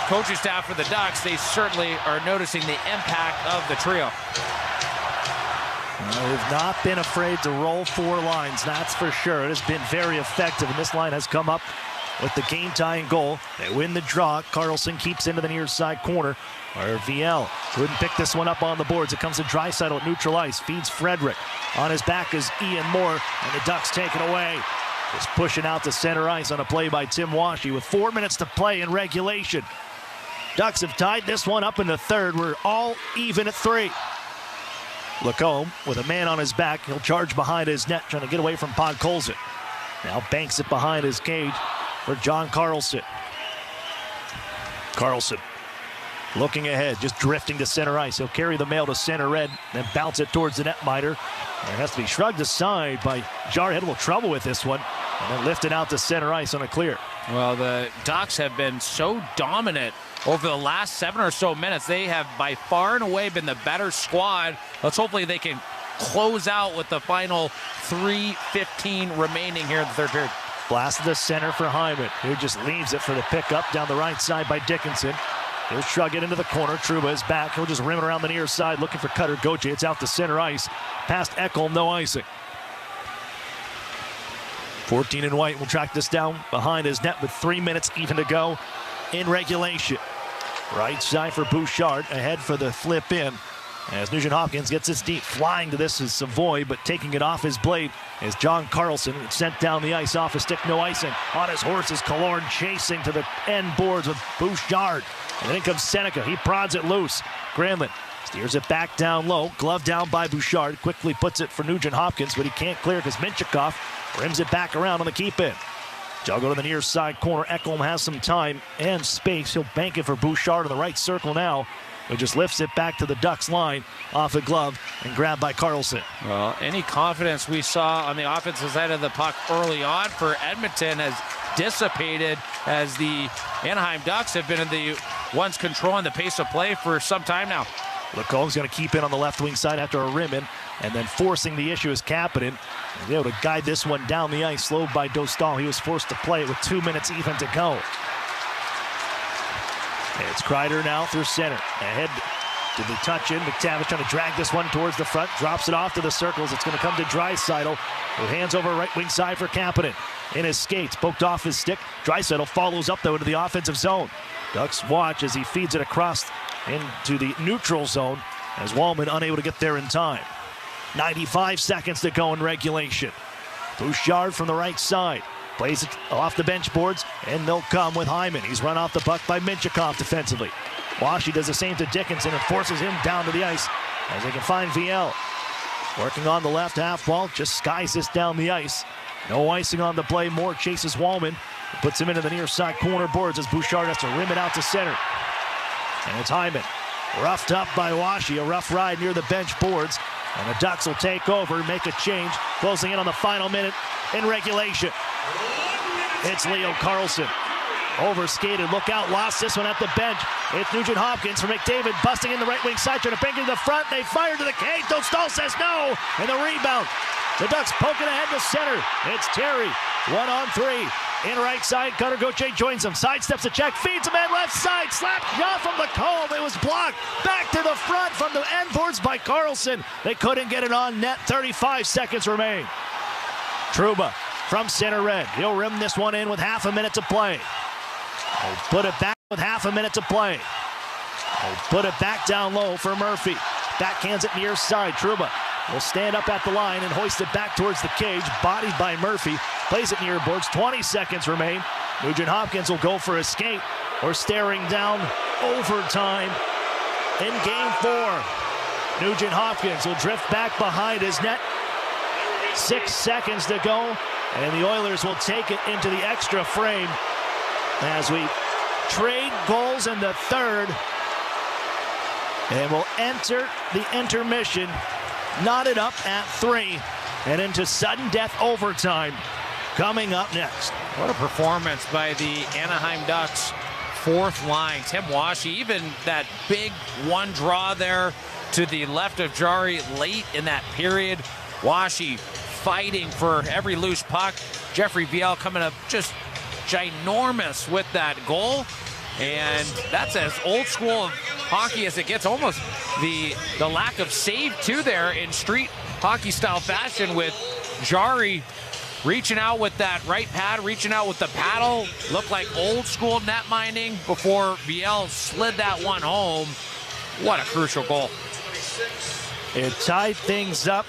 Speaker 17: coaching staff for the Ducks, they certainly are noticing the impact of the trio.
Speaker 16: They've not been afraid to roll four lines, that's for sure. It has been very effective, and this line has come up with the game-tying goal. They win the draw. Carlson keeps into the near side corner. Or Viel couldn't pick this one up on the boards. It comes to Draisaitl at neutral ice. Feeds Frederick. On his back is Ian Moore, and the Ducks take it away. Just pushing out to center ice on a play by Tim Washy with 4 minutes to play in regulation. Ducks have tied this one up in the third. We're all even at 3. Lacombe with a man on his back. He'll charge behind his net, trying to get away from Podkolzin. Now banks it behind his cage for John Carlson. Carlson looking ahead, just drifting to center ice. He'll carry the mail to center red, then bounce it towards the netminder. It has to be shrugged aside by Jari. Had a little trouble with this one, and then lifted out to center ice on a clear.
Speaker 17: Well, the Ducks have been so dominant over the last 7 or so minutes. They have by far and away been the better squad. Let's hopefully they can close out with the final 3:15 remaining here in the third period.
Speaker 16: Blast to the center for Hyman, who just leaves it for the pickup down the right side by Dickinson. He'll shrug it into the corner. Trouba is back. He'll just rim it around the near side looking for Cutter Gauthier. It's out to center ice. Past Ekholm, no icing. 14 and White will track this down behind his net with 3 minutes even to go in regulation. Right side for Bouchard. Ahead for the flip in. As Nugent Hopkins gets this deep. Flying to this is Savoy, but taking it off his blade is John Carlson. It's sent down the ice off a stick, no icing. On his horse is Killorn chasing to the end boards with Bouchard. And then comes Seneca. He prods it loose. Granlund steers it back down low. Glove down by Bouchard. Quickly puts it for Nugent Hopkins, but he can't clear because Minchikov rims it back around on the keep-in. Juggle to the near side corner. Ekholm has some time and space. He'll bank it for Bouchard in the right circle now. He just lifts it back to the Ducks line off a glove and grabbed by Carlson.
Speaker 17: Well, any confidence we saw on the offensive side of the puck early on for Edmonton has dissipated as the Anaheim Ducks have been in the ones controlling the pace of play for some time now.
Speaker 16: Lacombe's going to keep in on the left wing side after a rim in, and then forcing the issue is Kapanen. He's able to guide this one down the ice, slowed by Dostal. He was forced to play it with 2 minutes even to go. It's Kreider now through center. Ahead to the touch in. McTavish trying to drag this one towards the front. Drops it off to the circles. It's going to come to Draisaitl, who hands over right wing side for Kapanen. In his skates, poked off his stick. Draisaitl follows up, though, into the offensive zone. Ducks watch as he feeds it across into the neutral zone as Wallman unable to get there in time. 95 seconds to go in regulation. Bouchard from the right side. Plays it off the bench boards, and they'll come with Hyman. He's run off the puck by Minchikov defensively. Washy does the same to Dickinson and forces him down to the ice as they can find VL. Working on the left half wall, just skies this down the ice. No icing on the play. Moore chases Wallman. Puts him into the near side corner boards as Bouchard has to rim it out to center. And it's Hyman. Roughed up by Washy. A rough ride near the bench boards. And the Ducks will take over, make a change, closing in on the final minute in regulation. It's Leo Carlson. Overskated, look out, lost this one at the bench. It's Nugent Hopkins for McDavid, busting in the right wing side, trying to bring it to the front. They fire to the cage. Dostal says no, and the rebound. The Ducks poking ahead to center. It's Terry, 1-on-3. In right side, Cutter Gauthier joins him. Sidesteps the check, feeds him in left side, slapped off from the comb. It was blocked. Back to the front from the end boards by Carlson. They couldn't get it on net. 35 seconds remain. Trouba from center red. He'll rim this one in with half a minute to play. They put it back with half a minute to play. They put it back down low for Murphy. Backhands it near side. Trouba will stand up at the line and hoist it back towards the cage. Bodied by Murphy. Plays it near boards. 20 seconds remain. Nugent Hopkins will go for a skate. We're staring down overtime in game 4. Nugent Hopkins will drift back behind his net. 6 seconds to go. And the Oilers will take it into the extra frame as we trade goals in the third. And we'll enter the intermission knotted up at 3 and into sudden death overtime coming up next.
Speaker 17: What a performance by the Anaheim Ducks fourth line. Tim Washy, even that big one draw there to the left of Jari late in that period. Washy fighting for every loose puck. Jeffrey Viel coming up just ginormous with that goal. And that's as old school of hockey as it gets. Almost the lack of save too there in street hockey style fashion, with Jari reaching out with that right pad, reaching out with the paddle. Looked like old school net minding before Viel slid that one home. What a crucial goal.
Speaker 16: It tied things up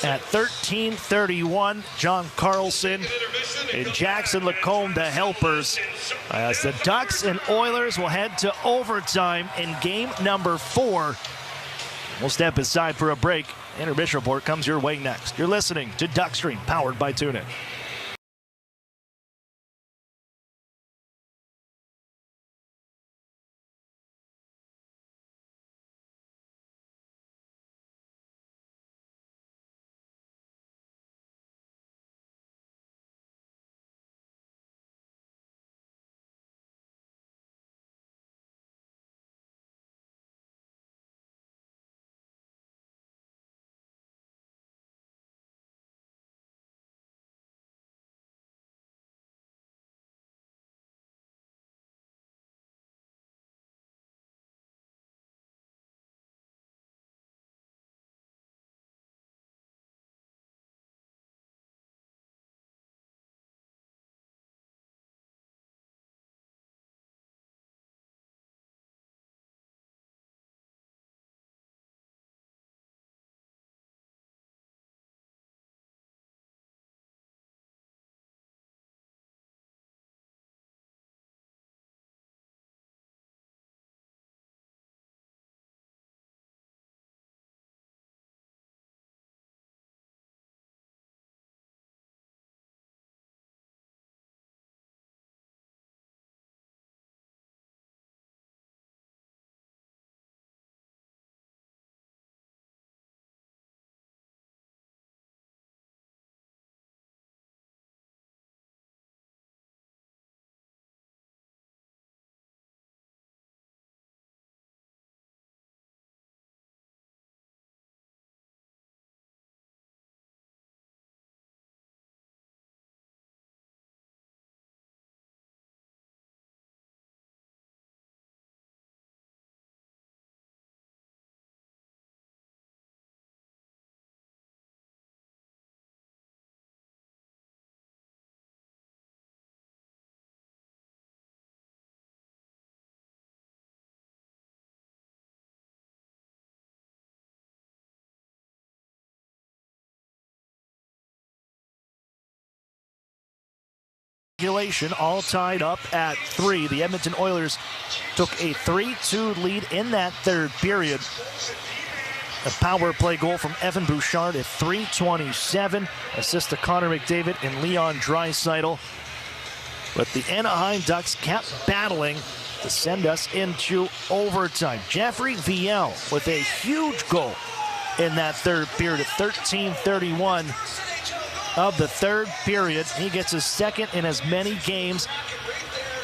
Speaker 16: at 13:31. John Carlson and Jackson Lacombe, the helpers, as the Ducks and Oilers will head to overtime in game number 4. We'll step aside for a break. Intermission report comes your way next. You're listening to Duckstream, powered by TuneIn. regulation, all tied up at 3. The Edmonton Oilers took a 3-2 lead in that third period. A power play goal from Evan Bouchard at 3:27. Assist to Connor McDavid and Leon Draisaitl. But the Anaheim Ducks kept battling to send us into overtime. Jeffrey Viel with a huge goal in that third period at 13:31 of the third period. He gets his second in as many games,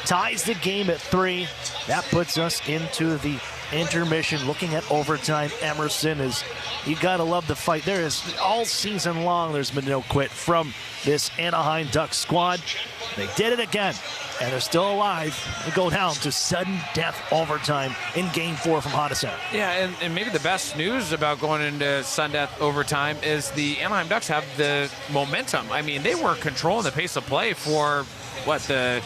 Speaker 16: ties the game at 3. That puts us into the intermission. Looking at overtime, Emerson, is you gotta love the fight. There is all season long, there's been no quit from this Anaheim Ducks squad. They did it again, and they're still alive. They go down to sudden death overtime in Game 4 from Honda Center.
Speaker 17: Yeah, and maybe the best news about going into sudden death overtime is the Anaheim Ducks have the momentum. I mean, they were controlling the pace of play for, the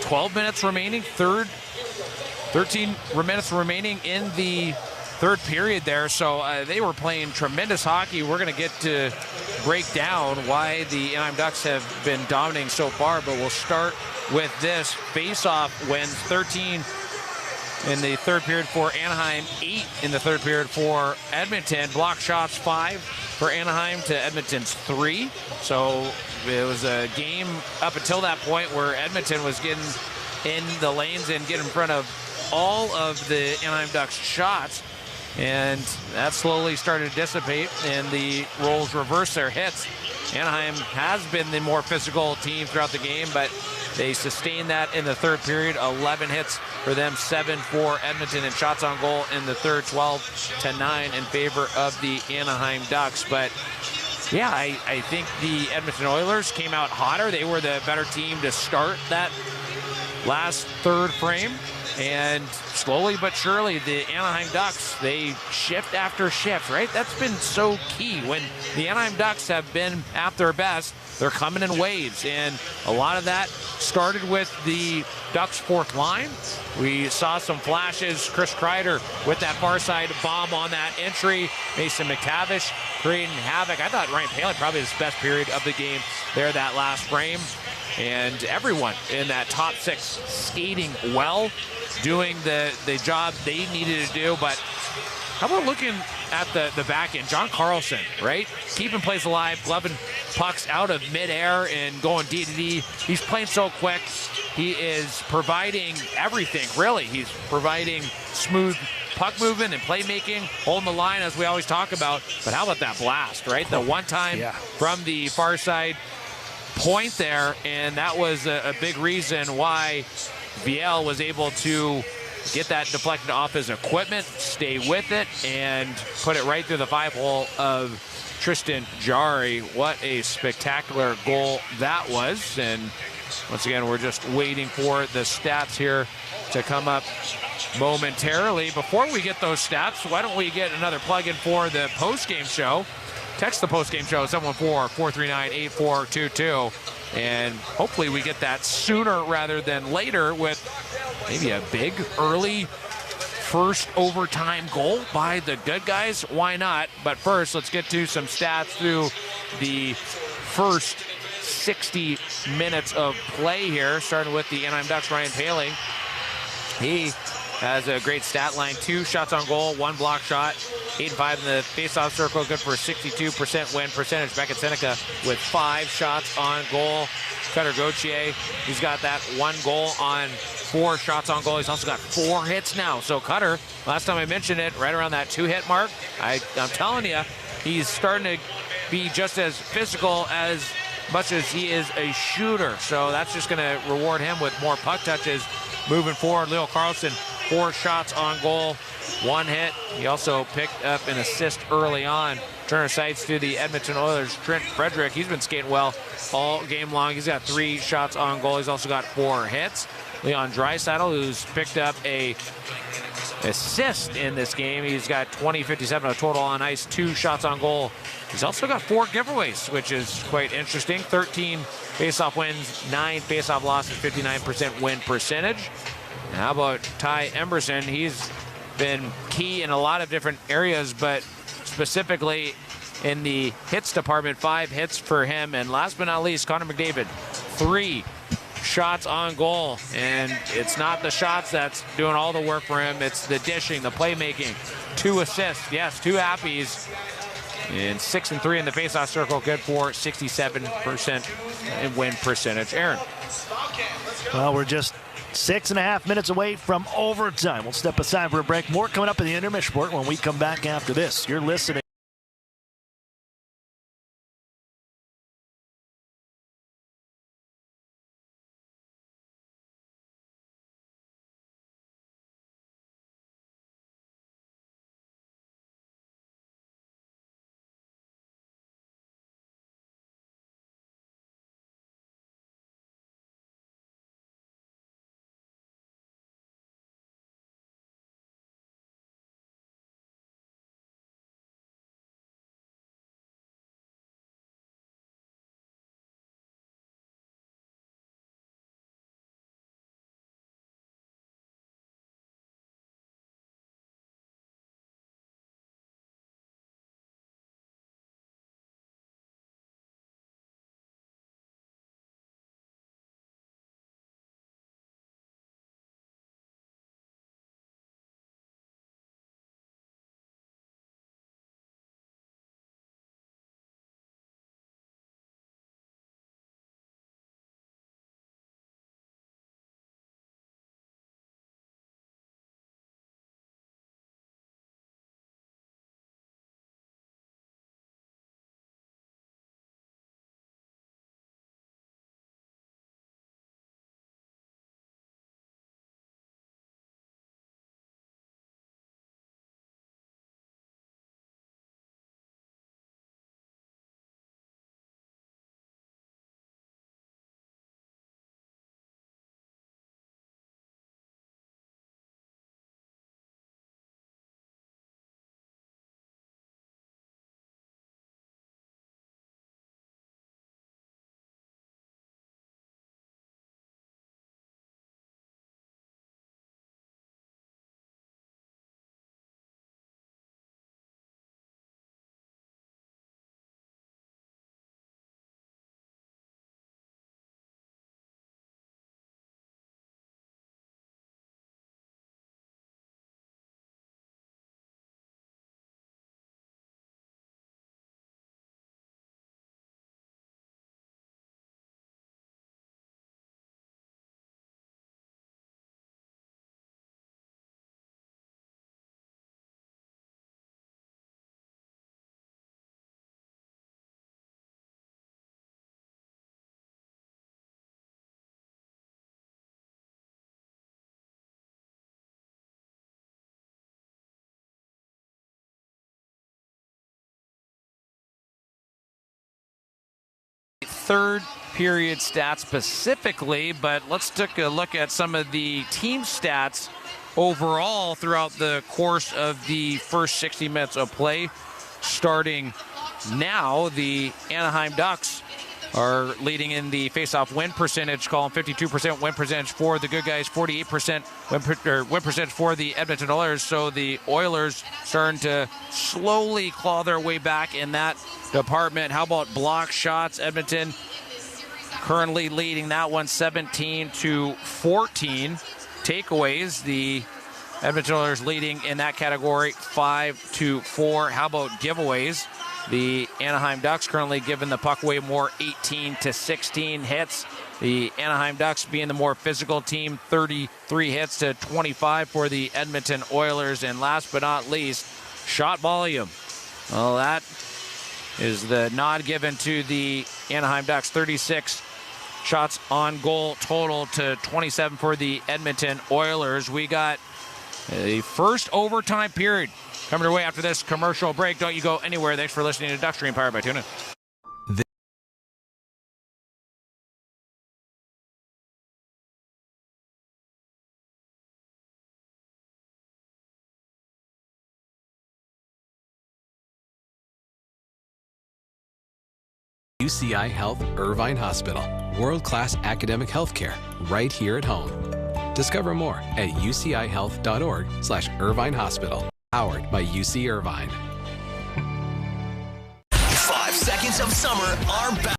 Speaker 17: 12 minutes remaining, 13 minutes remaining in the third period there. So they were playing tremendous hockey. We're going to get to break down why the Anaheim Ducks have been dominating so far, but we'll start with this face-off wins. 13 in the third period for Anaheim, 8 in the third period for Edmonton. Block shots 5 for Anaheim to Edmonton's 3. So it was a game up until that point where Edmonton was getting in the lanes and getting in front of all of the Anaheim Ducks shots, and that slowly started to dissipate, and the roles reversed their hits. Anaheim has been the more physical team throughout the game, but they sustained that in the third period. 11 hits for them, 7 for Edmonton, and shots on goal in the third, 12-9 in favor of the Anaheim Ducks. But yeah, I think the Edmonton Oilers came out hotter. They were the better team to start that last third frame. And slowly but surely, the Anaheim Ducks, they shift after shift, right? That's been so key. When the Anaheim Ducks have been at their best, they're coming in waves. And a lot of that started with the Ducks' fourth line. We saw some flashes. Chris Kreider with that far side bomb on that entry. Mason McTavish creating havoc. I thought Ryan Poehling probably his best period of the game there, that last frame. And everyone in that top 6 skating well, doing the job they needed to do. But how about looking at the back end? John Carlson, right? Keeping plays alive, gloving pucks out of midair and going D to D. He's playing so quick. He is providing everything, really. He's providing smooth puck movement and playmaking, holding the line, as we always talk about. But how about that blast, right? The one time from the far side point there, and that was a big reason why Viel was able to get that deflected off his equipment, stay with it, and put it right through the 5-hole of Tristan Jarry. What a spectacular goal that was. And once again, we're just waiting for the stats here to come up momentarily. Before we get those stats, why don't we get another plug-in for the post-game show? Text the post-game show, 714-439-8422. And hopefully we get that sooner rather than later with maybe a big early first overtime goal by the good guys. Why not? But first, let's get to some stats through the first 60 minutes of play here, starting with the Anaheim Ducks, Ryan Poehling. He has a great stat line: 2 shots on goal, 1 block shot, 8-5 in the faceoff circle, good for 62% win percentage. Beckett Seneca with 5 shots on goal. Cutter Gauthier, he's got that 1 goal on 4 shots on goal. He's also got 4 hits now. So Cutter, last time I mentioned it, right around that 2-hit mark. I'm telling you, he's starting to be just as physical as much as he is a shooter. So that's just going to reward him with more puck touches moving forward. Leo Carlson, 4 shots on goal, 1 hit. He also picked up an assist early on. Turner sights to the Edmonton Oilers. Trent Frederick, he's been skating well all game long. He's got 3 shots on goal. He's also got 4 hits. Leon Draisaitl, who's picked up a assist in this game. He's got 20-57 of total on ice, 2 shots on goal. He's also got 4 giveaways, which is quite interesting. 13 faceoff wins, 9 faceoff losses, 59% win percentage. And how about Ty Emberson? He's been key in a lot of different areas, but specifically in the hits department, 5 hits for him. And last but not least, Connor McDavid, 3 shots on goal, and it's not the shots that's doing all the work for him. It's the dishing, the playmaking. 2 assists, yes, 2 happies, and 6 and 3 in the faceoff circle. Good for 67% in win percentage. Aaron.
Speaker 16: Well, we're just 6.5 minutes away from overtime. We'll step aside for a break. More coming up in the intermission report when we come back after this. You're listening.
Speaker 17: Third period stats specifically, but let's take a look at some of the team stats overall throughout the course of the first 60 minutes of play. Starting now, the Anaheim Ducks are leading in the face-off win percentage column, 52% win percentage for the good guys, 48% win percentage for the Edmonton Oilers. So the Oilers starting to slowly claw their way back in that department. How about block shots? Edmonton currently leading that one 17-14. Takeaways, the Edmonton Oilers leading in that category 5-4. How about giveaways? The Anaheim Ducks currently giving the puck away more, 18-16 hits. The Anaheim Ducks being the more physical team, 33 hits to 25 for the Edmonton Oilers. And last but not least, shot volume. Well, that is the nod given to the Anaheim Ducks. 36 shots on goal total to 27 for the Edmonton Oilers. We got a first overtime period coming your way after this commercial break. Don't you go anywhere. Thanks for listening to Duck Stream, powered by Tuna.
Speaker 9: UCI Health Irvine Hospital. World-class academic healthcare right here at home. Discover more at ucihealth.org/Irvine Hospital. Powered by UC Irvine.
Speaker 14: 5 seconds of summer are back.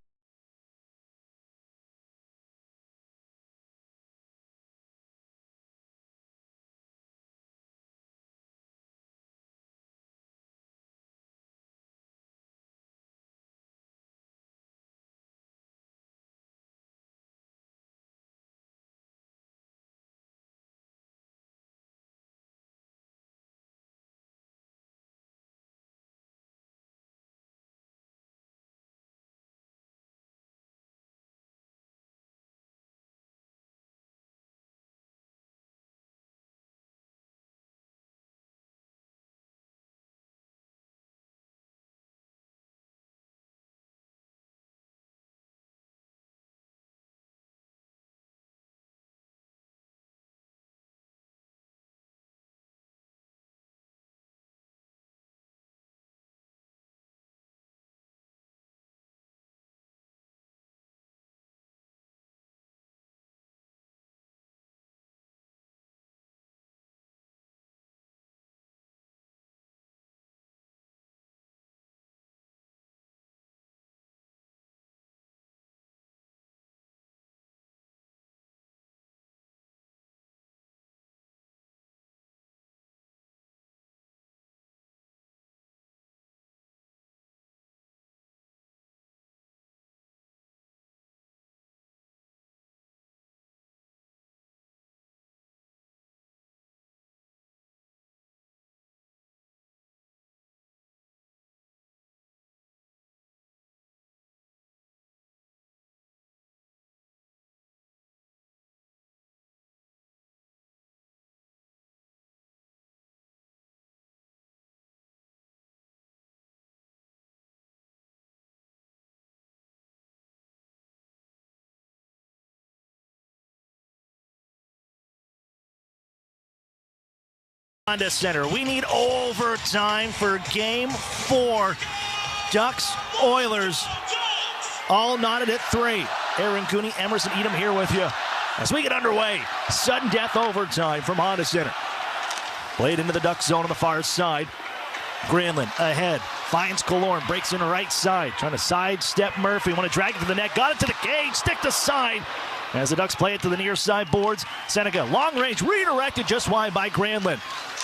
Speaker 16: Honda Center. We need overtime for Game 4. Ducks, Oilers, all knotted at 3. Aaron Cooney, Emerson Edom here with you as we get underway. Sudden death overtime from Honda Center. Played into the Duck zone on the far side. Granlund ahead, finds Killorn, breaks in the right side, trying to sidestep Murphy, want to drag it to the net, got it to the cage, stick to side. As the Ducks play it to the near side boards, Seneca, long range, redirected just wide by Granlund.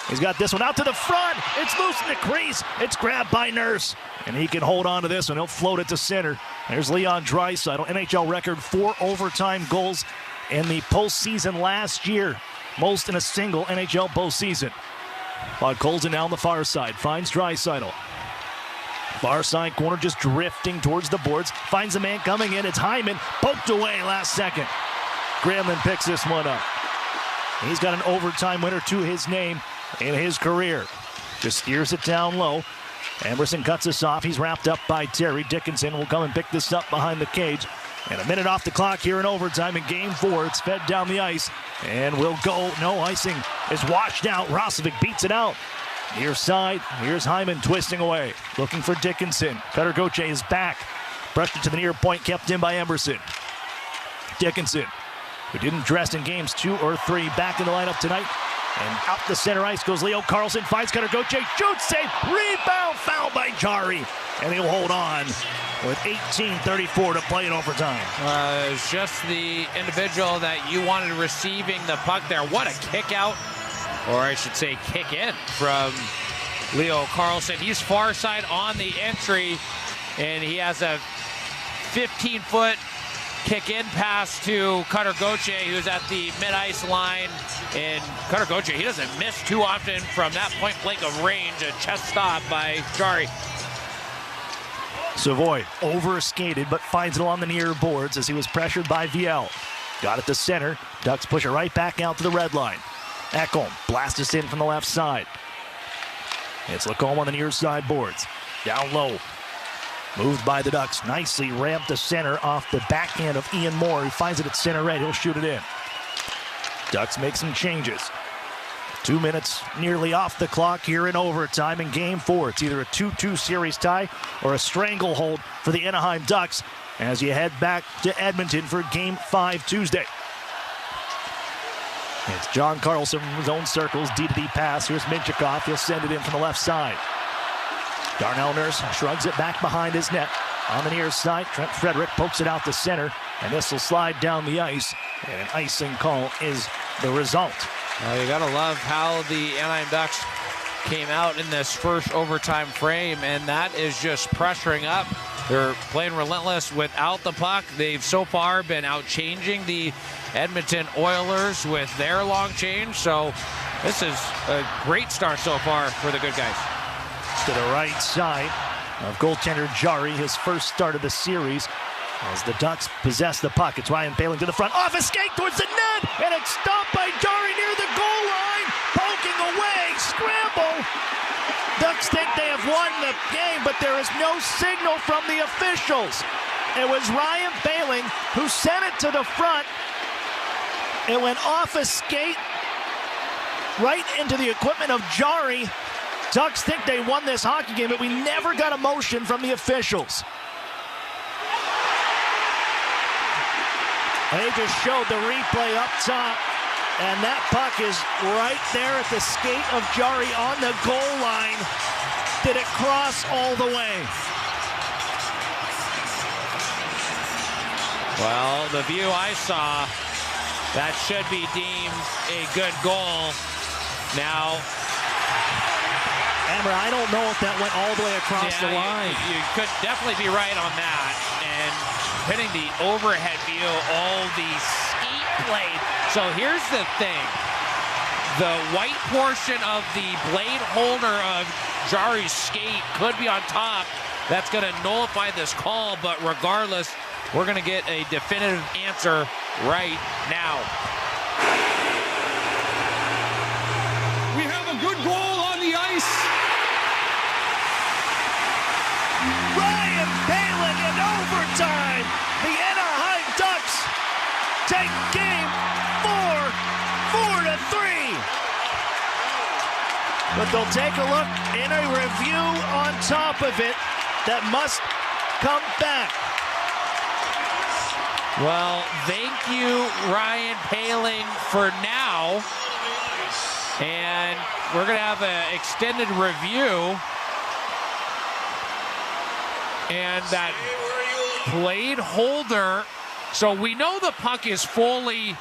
Speaker 16: He's got this one out to the front. It's loose in the crease. It's grabbed by Nurse. And he can hold on to this one. He'll float it to center. There's Leon Draisaitl, NHL record 4 overtime goals in the postseason last year. Most in a single NHL postseason. But Colson down the far side. Finds Draisaitl. Far side corner just drifting towards the boards. Finds a man coming in. It's Hyman. Poked away last second. Granlund picks this one up. He's got an overtime winner to his name in his career. Just steers it down low. Emerson cuts this off. He's wrapped up by Terry. Dickinson will come and pick this up behind the cage. And a minute off the clock here in overtime in Game 4. It's fed down the ice and will go. No icing is washed out. Rosovic beats it out. Near side, here's Hyman twisting away. Looking for Dickinson. Cutter Gauthier is back. Brushed it to the near point, kept in by Emerson. Dickinson, who didn't dress in games 2 or 3, back in the lineup tonight. And up the center ice goes Leo Carlson, finds Cutter Gauthier, shoots, save, rebound, foul by Jari. And he'll hold on with 18:34 to play in overtime.
Speaker 17: It's just the individual that you wanted receiving the puck there. What a kick out, or I should say kick in from Leo Carlson. He's far side on the entry, and he has a 15-foot kick-in pass to Cutter Gauthier, who's at the mid-ice line. And Cutter Gauthier, he doesn't miss too often from that point blank of range. A chest stop by Jari.
Speaker 16: Savoy over-skated, but finds it along the near boards as he was pressured by Viel. Got it to center. Ducks push it right back out to the red line. Ekholm blasts us in from the left side. It's Lacombe on the near side boards. Down low. Moved by the Ducks. Nicely ramped to center off the backhand of Ian Moore. He finds it at center red. He'll shoot it in. Ducks make some changes. 2 minutes nearly off the clock here in overtime in Game 4. It's either a 2-2 series tie or a stranglehold for the Anaheim Ducks as you head back to Edmonton for Game 5 Tuesday. It's John Carlson from his own circles. D-to-D pass. Here's Minchikov. He'll send it in from the left side. Darnell Nurse shrugs it back behind his net. On the near side, Trent Frederick pokes it out to center, and this will slide down the ice, and an icing call is the result.
Speaker 17: You gotta love how the Anaheim Ducks came out in this first overtime frame, and that is just pressuring up. They're playing relentless without the puck. They've so far been out-changing the Edmonton Oilers with their long change, so this is a great start so far for the good guys.
Speaker 16: To the right side of goaltender Jari, his first start of the series. As the Ducks possess the puck, it's Ryan Poehling to the front, off a skate towards the net, and it's stopped by Jari near the goal line, poking away, scramble. Ducks think they have won the game, but there is no signal from the officials. It was Ryan Poehling who sent it to the front. It went off a skate right into the equipment of Jari. Ducks think they won this hockey game, but we never got a motion from the officials. They just showed the replay up top, and that puck is right there at the skate of Jari on the goal line. Did it cross all the way?
Speaker 17: Well, the view I saw, that should be deemed a good goal. Now,
Speaker 16: Amber, I don't know if that went all the way across the line.
Speaker 17: You could definitely be right on that. And hitting the overhead view, all the skate blade. So here's the thing. The white portion of the blade holder of Jari's skate could be on top. That's going to nullify this call, but regardless, we're going to get a definitive answer right now.
Speaker 3: We have a good goal on the ice.
Speaker 16: Ryan Poehling in overtime. The Anaheim Ducks take Game 4, 4-3. but they'll take a look in a review on top of it that must come back.
Speaker 17: Well, thank you, Ryan Poehling, for now. And we're going to have an extended review. And that blade holder, so we know the puck is fully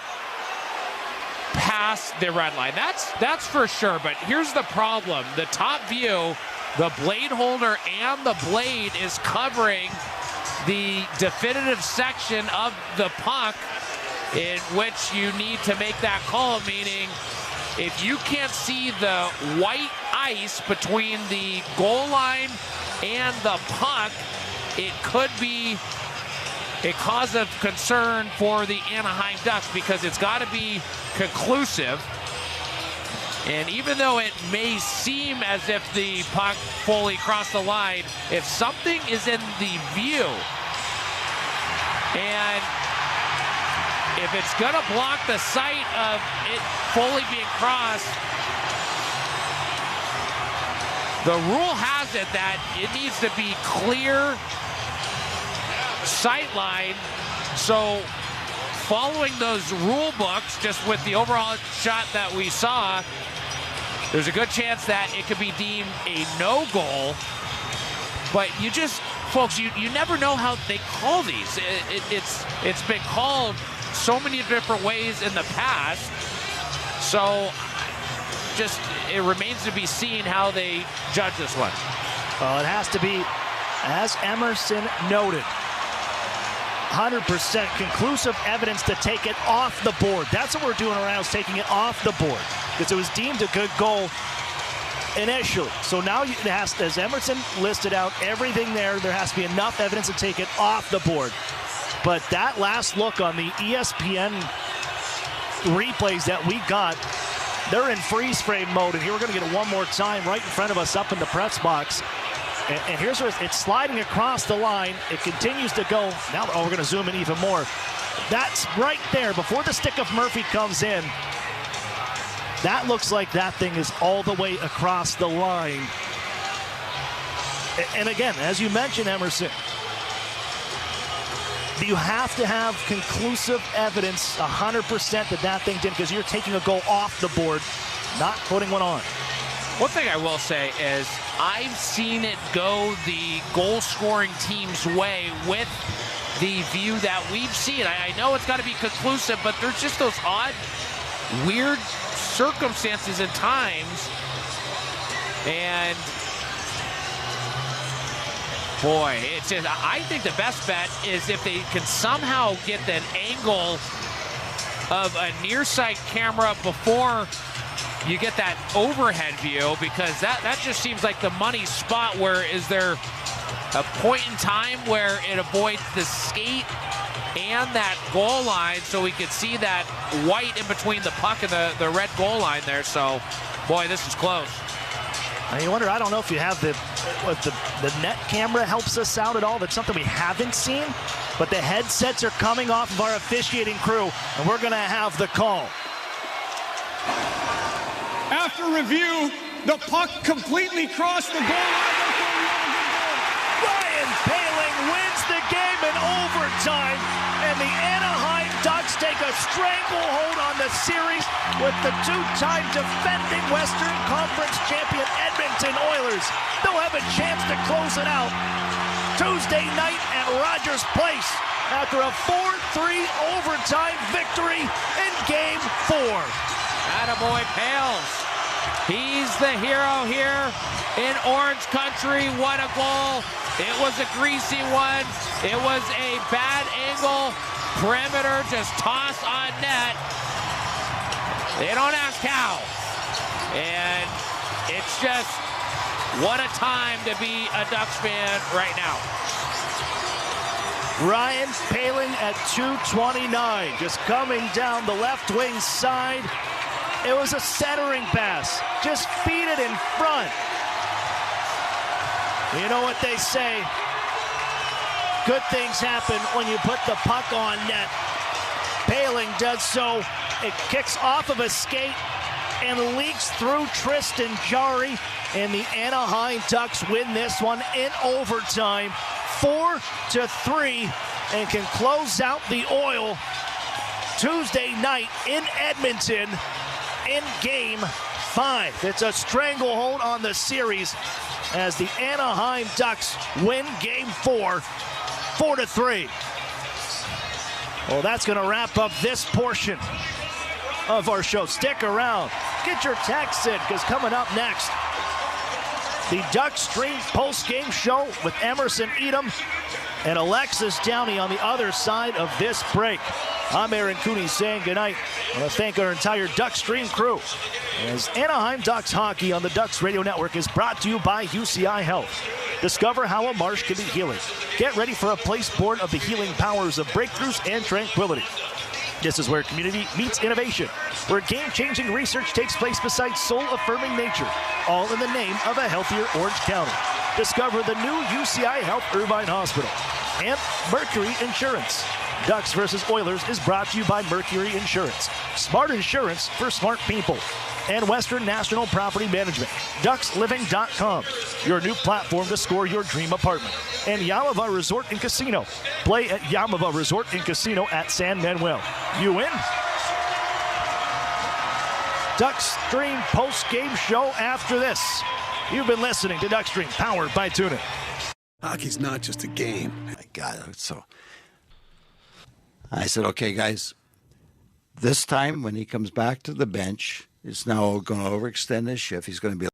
Speaker 17: past the red line. That's for sure, but here's the problem. The top view, the blade holder and the blade is covering the definitive section of the puck in which you need to make that call, meaning if you can't see the white ice between the goal line and the puck, it could be a cause of concern for the Anaheim Ducks because it's got to be conclusive. And even though it may seem as if the puck fully crossed the line, if something is in the view and if it's going to block the sight of it fully being crossed, the rule has it that it needs to be clear sight line. So following those rule books, just with the overall shot that we saw, there's a good chance that it could be deemed a no goal. But you just, folks, you never know how they call these. It's been called so many different ways in the past. So just, it remains to be seen how they judge this one.
Speaker 16: Well, it has to be, as Emerson noted, 100% conclusive evidence to take it off the board. That's what we're doing around, is taking it off the board, because it was deemed a good goal initially. So now it has to, as Emerson listed out everything there has to be enough evidence to take it off the board. But that last look on the ESPN replays that we got, they're in freeze frame mode, and here we're going to get it one more time right in front of us up in the press box. And here's where it's sliding across the line. It continues to go. Now, we're going to zoom in even more. That's right there before the stick of Murphy comes in. That looks like that thing is all the way across the line. And again, as you mentioned, Emerson, you have to have conclusive evidence, 100% that thing didn't, because you're taking a goal off the board, not putting one on.
Speaker 17: One thing I will say is I've seen it go the goal-scoring team's way with the view that we've seen. I know it's got to be conclusive, but there's just those odd, weird circumstances and times. And boy, it's just, I think the best bet is if they can somehow get that angle of a near sight camera before you get that overhead view, because that just seems like the money spot. Where is there a point in time where it avoids the skate and that goal line, so we could see that white in between the puck and the red goal line there. So, boy, this is close.
Speaker 16: And you wonder, I don't know if you have the net camera helps us out at all. That's something we haven't seen, but the headsets are coming off of our officiating crew, and we're going to have the call.
Speaker 3: After review, the puck completely crossed the goal line.
Speaker 16: Ryan Poehling wins the game in overtime, and the Anaheim Ducks take a stranglehold on the series with the two-time defending Western Conference champion Edmonton Oilers. They'll have a chance to close it out Tuesday night at Rogers Place after a 4-3 overtime victory in Game 4.
Speaker 17: Attaboy Pales. He's the hero here in Orange Country. What a goal. It was a greasy one. It was a bad angle. Perimeter just tossed on net. They don't ask how. And it's just, what a time to be a Ducks fan right now.
Speaker 16: Ryan Poehling at 2:29, just coming down the left wing side. It was a centering pass. Just feed it in front. You know what they say. Good things happen when you put the puck on net. Poehling does so. It kicks off of a skate and leaks through Tristan Jarry, and the Anaheim Ducks win this one in overtime, 4-3, and can close out the Oil Tuesday night in Edmonton in Game 5. It's a stranglehold on the series as the Anaheim Ducks win Game 4, 4-3. Well, that's going to wrap up this portion of our show. Stick around. Get your texts in, because coming up next, the Ducks Stream post-game show with Emerson Edom and Alexis Downey on the other side of this break. I'm Aaron Cooney saying goodnight. I want to thank our entire Ducks Stream crew, as Anaheim Ducks hockey on the Ducks Radio Network is brought to you by UCI Health. Discover how a marsh can be healing. Get ready for a place born of the healing powers of breakthroughs and tranquility. This is where community meets innovation, where game-changing research takes place beside soul-affirming nature, all in the name of a healthier Orange County. Discover the new UCI Health Irvine Hospital and Mercury Insurance. Ducks versus Oilers is brought to you by Mercury Insurance. Smart insurance for smart people. And Western National Property Management. DucksLiving.com, your new platform to score your dream apartment. And Yamava Resort and Casino. Play at Yamava Resort and Casino at San Manuel. You win. Ducks Stream post-game show after this. You've been listening to Ducks Stream, powered by TuneIn.
Speaker 10: Hockey's not just a game. My God, so I said, okay, guys, this time when he comes back to the bench, he's now going to overextend his shift. He's going to be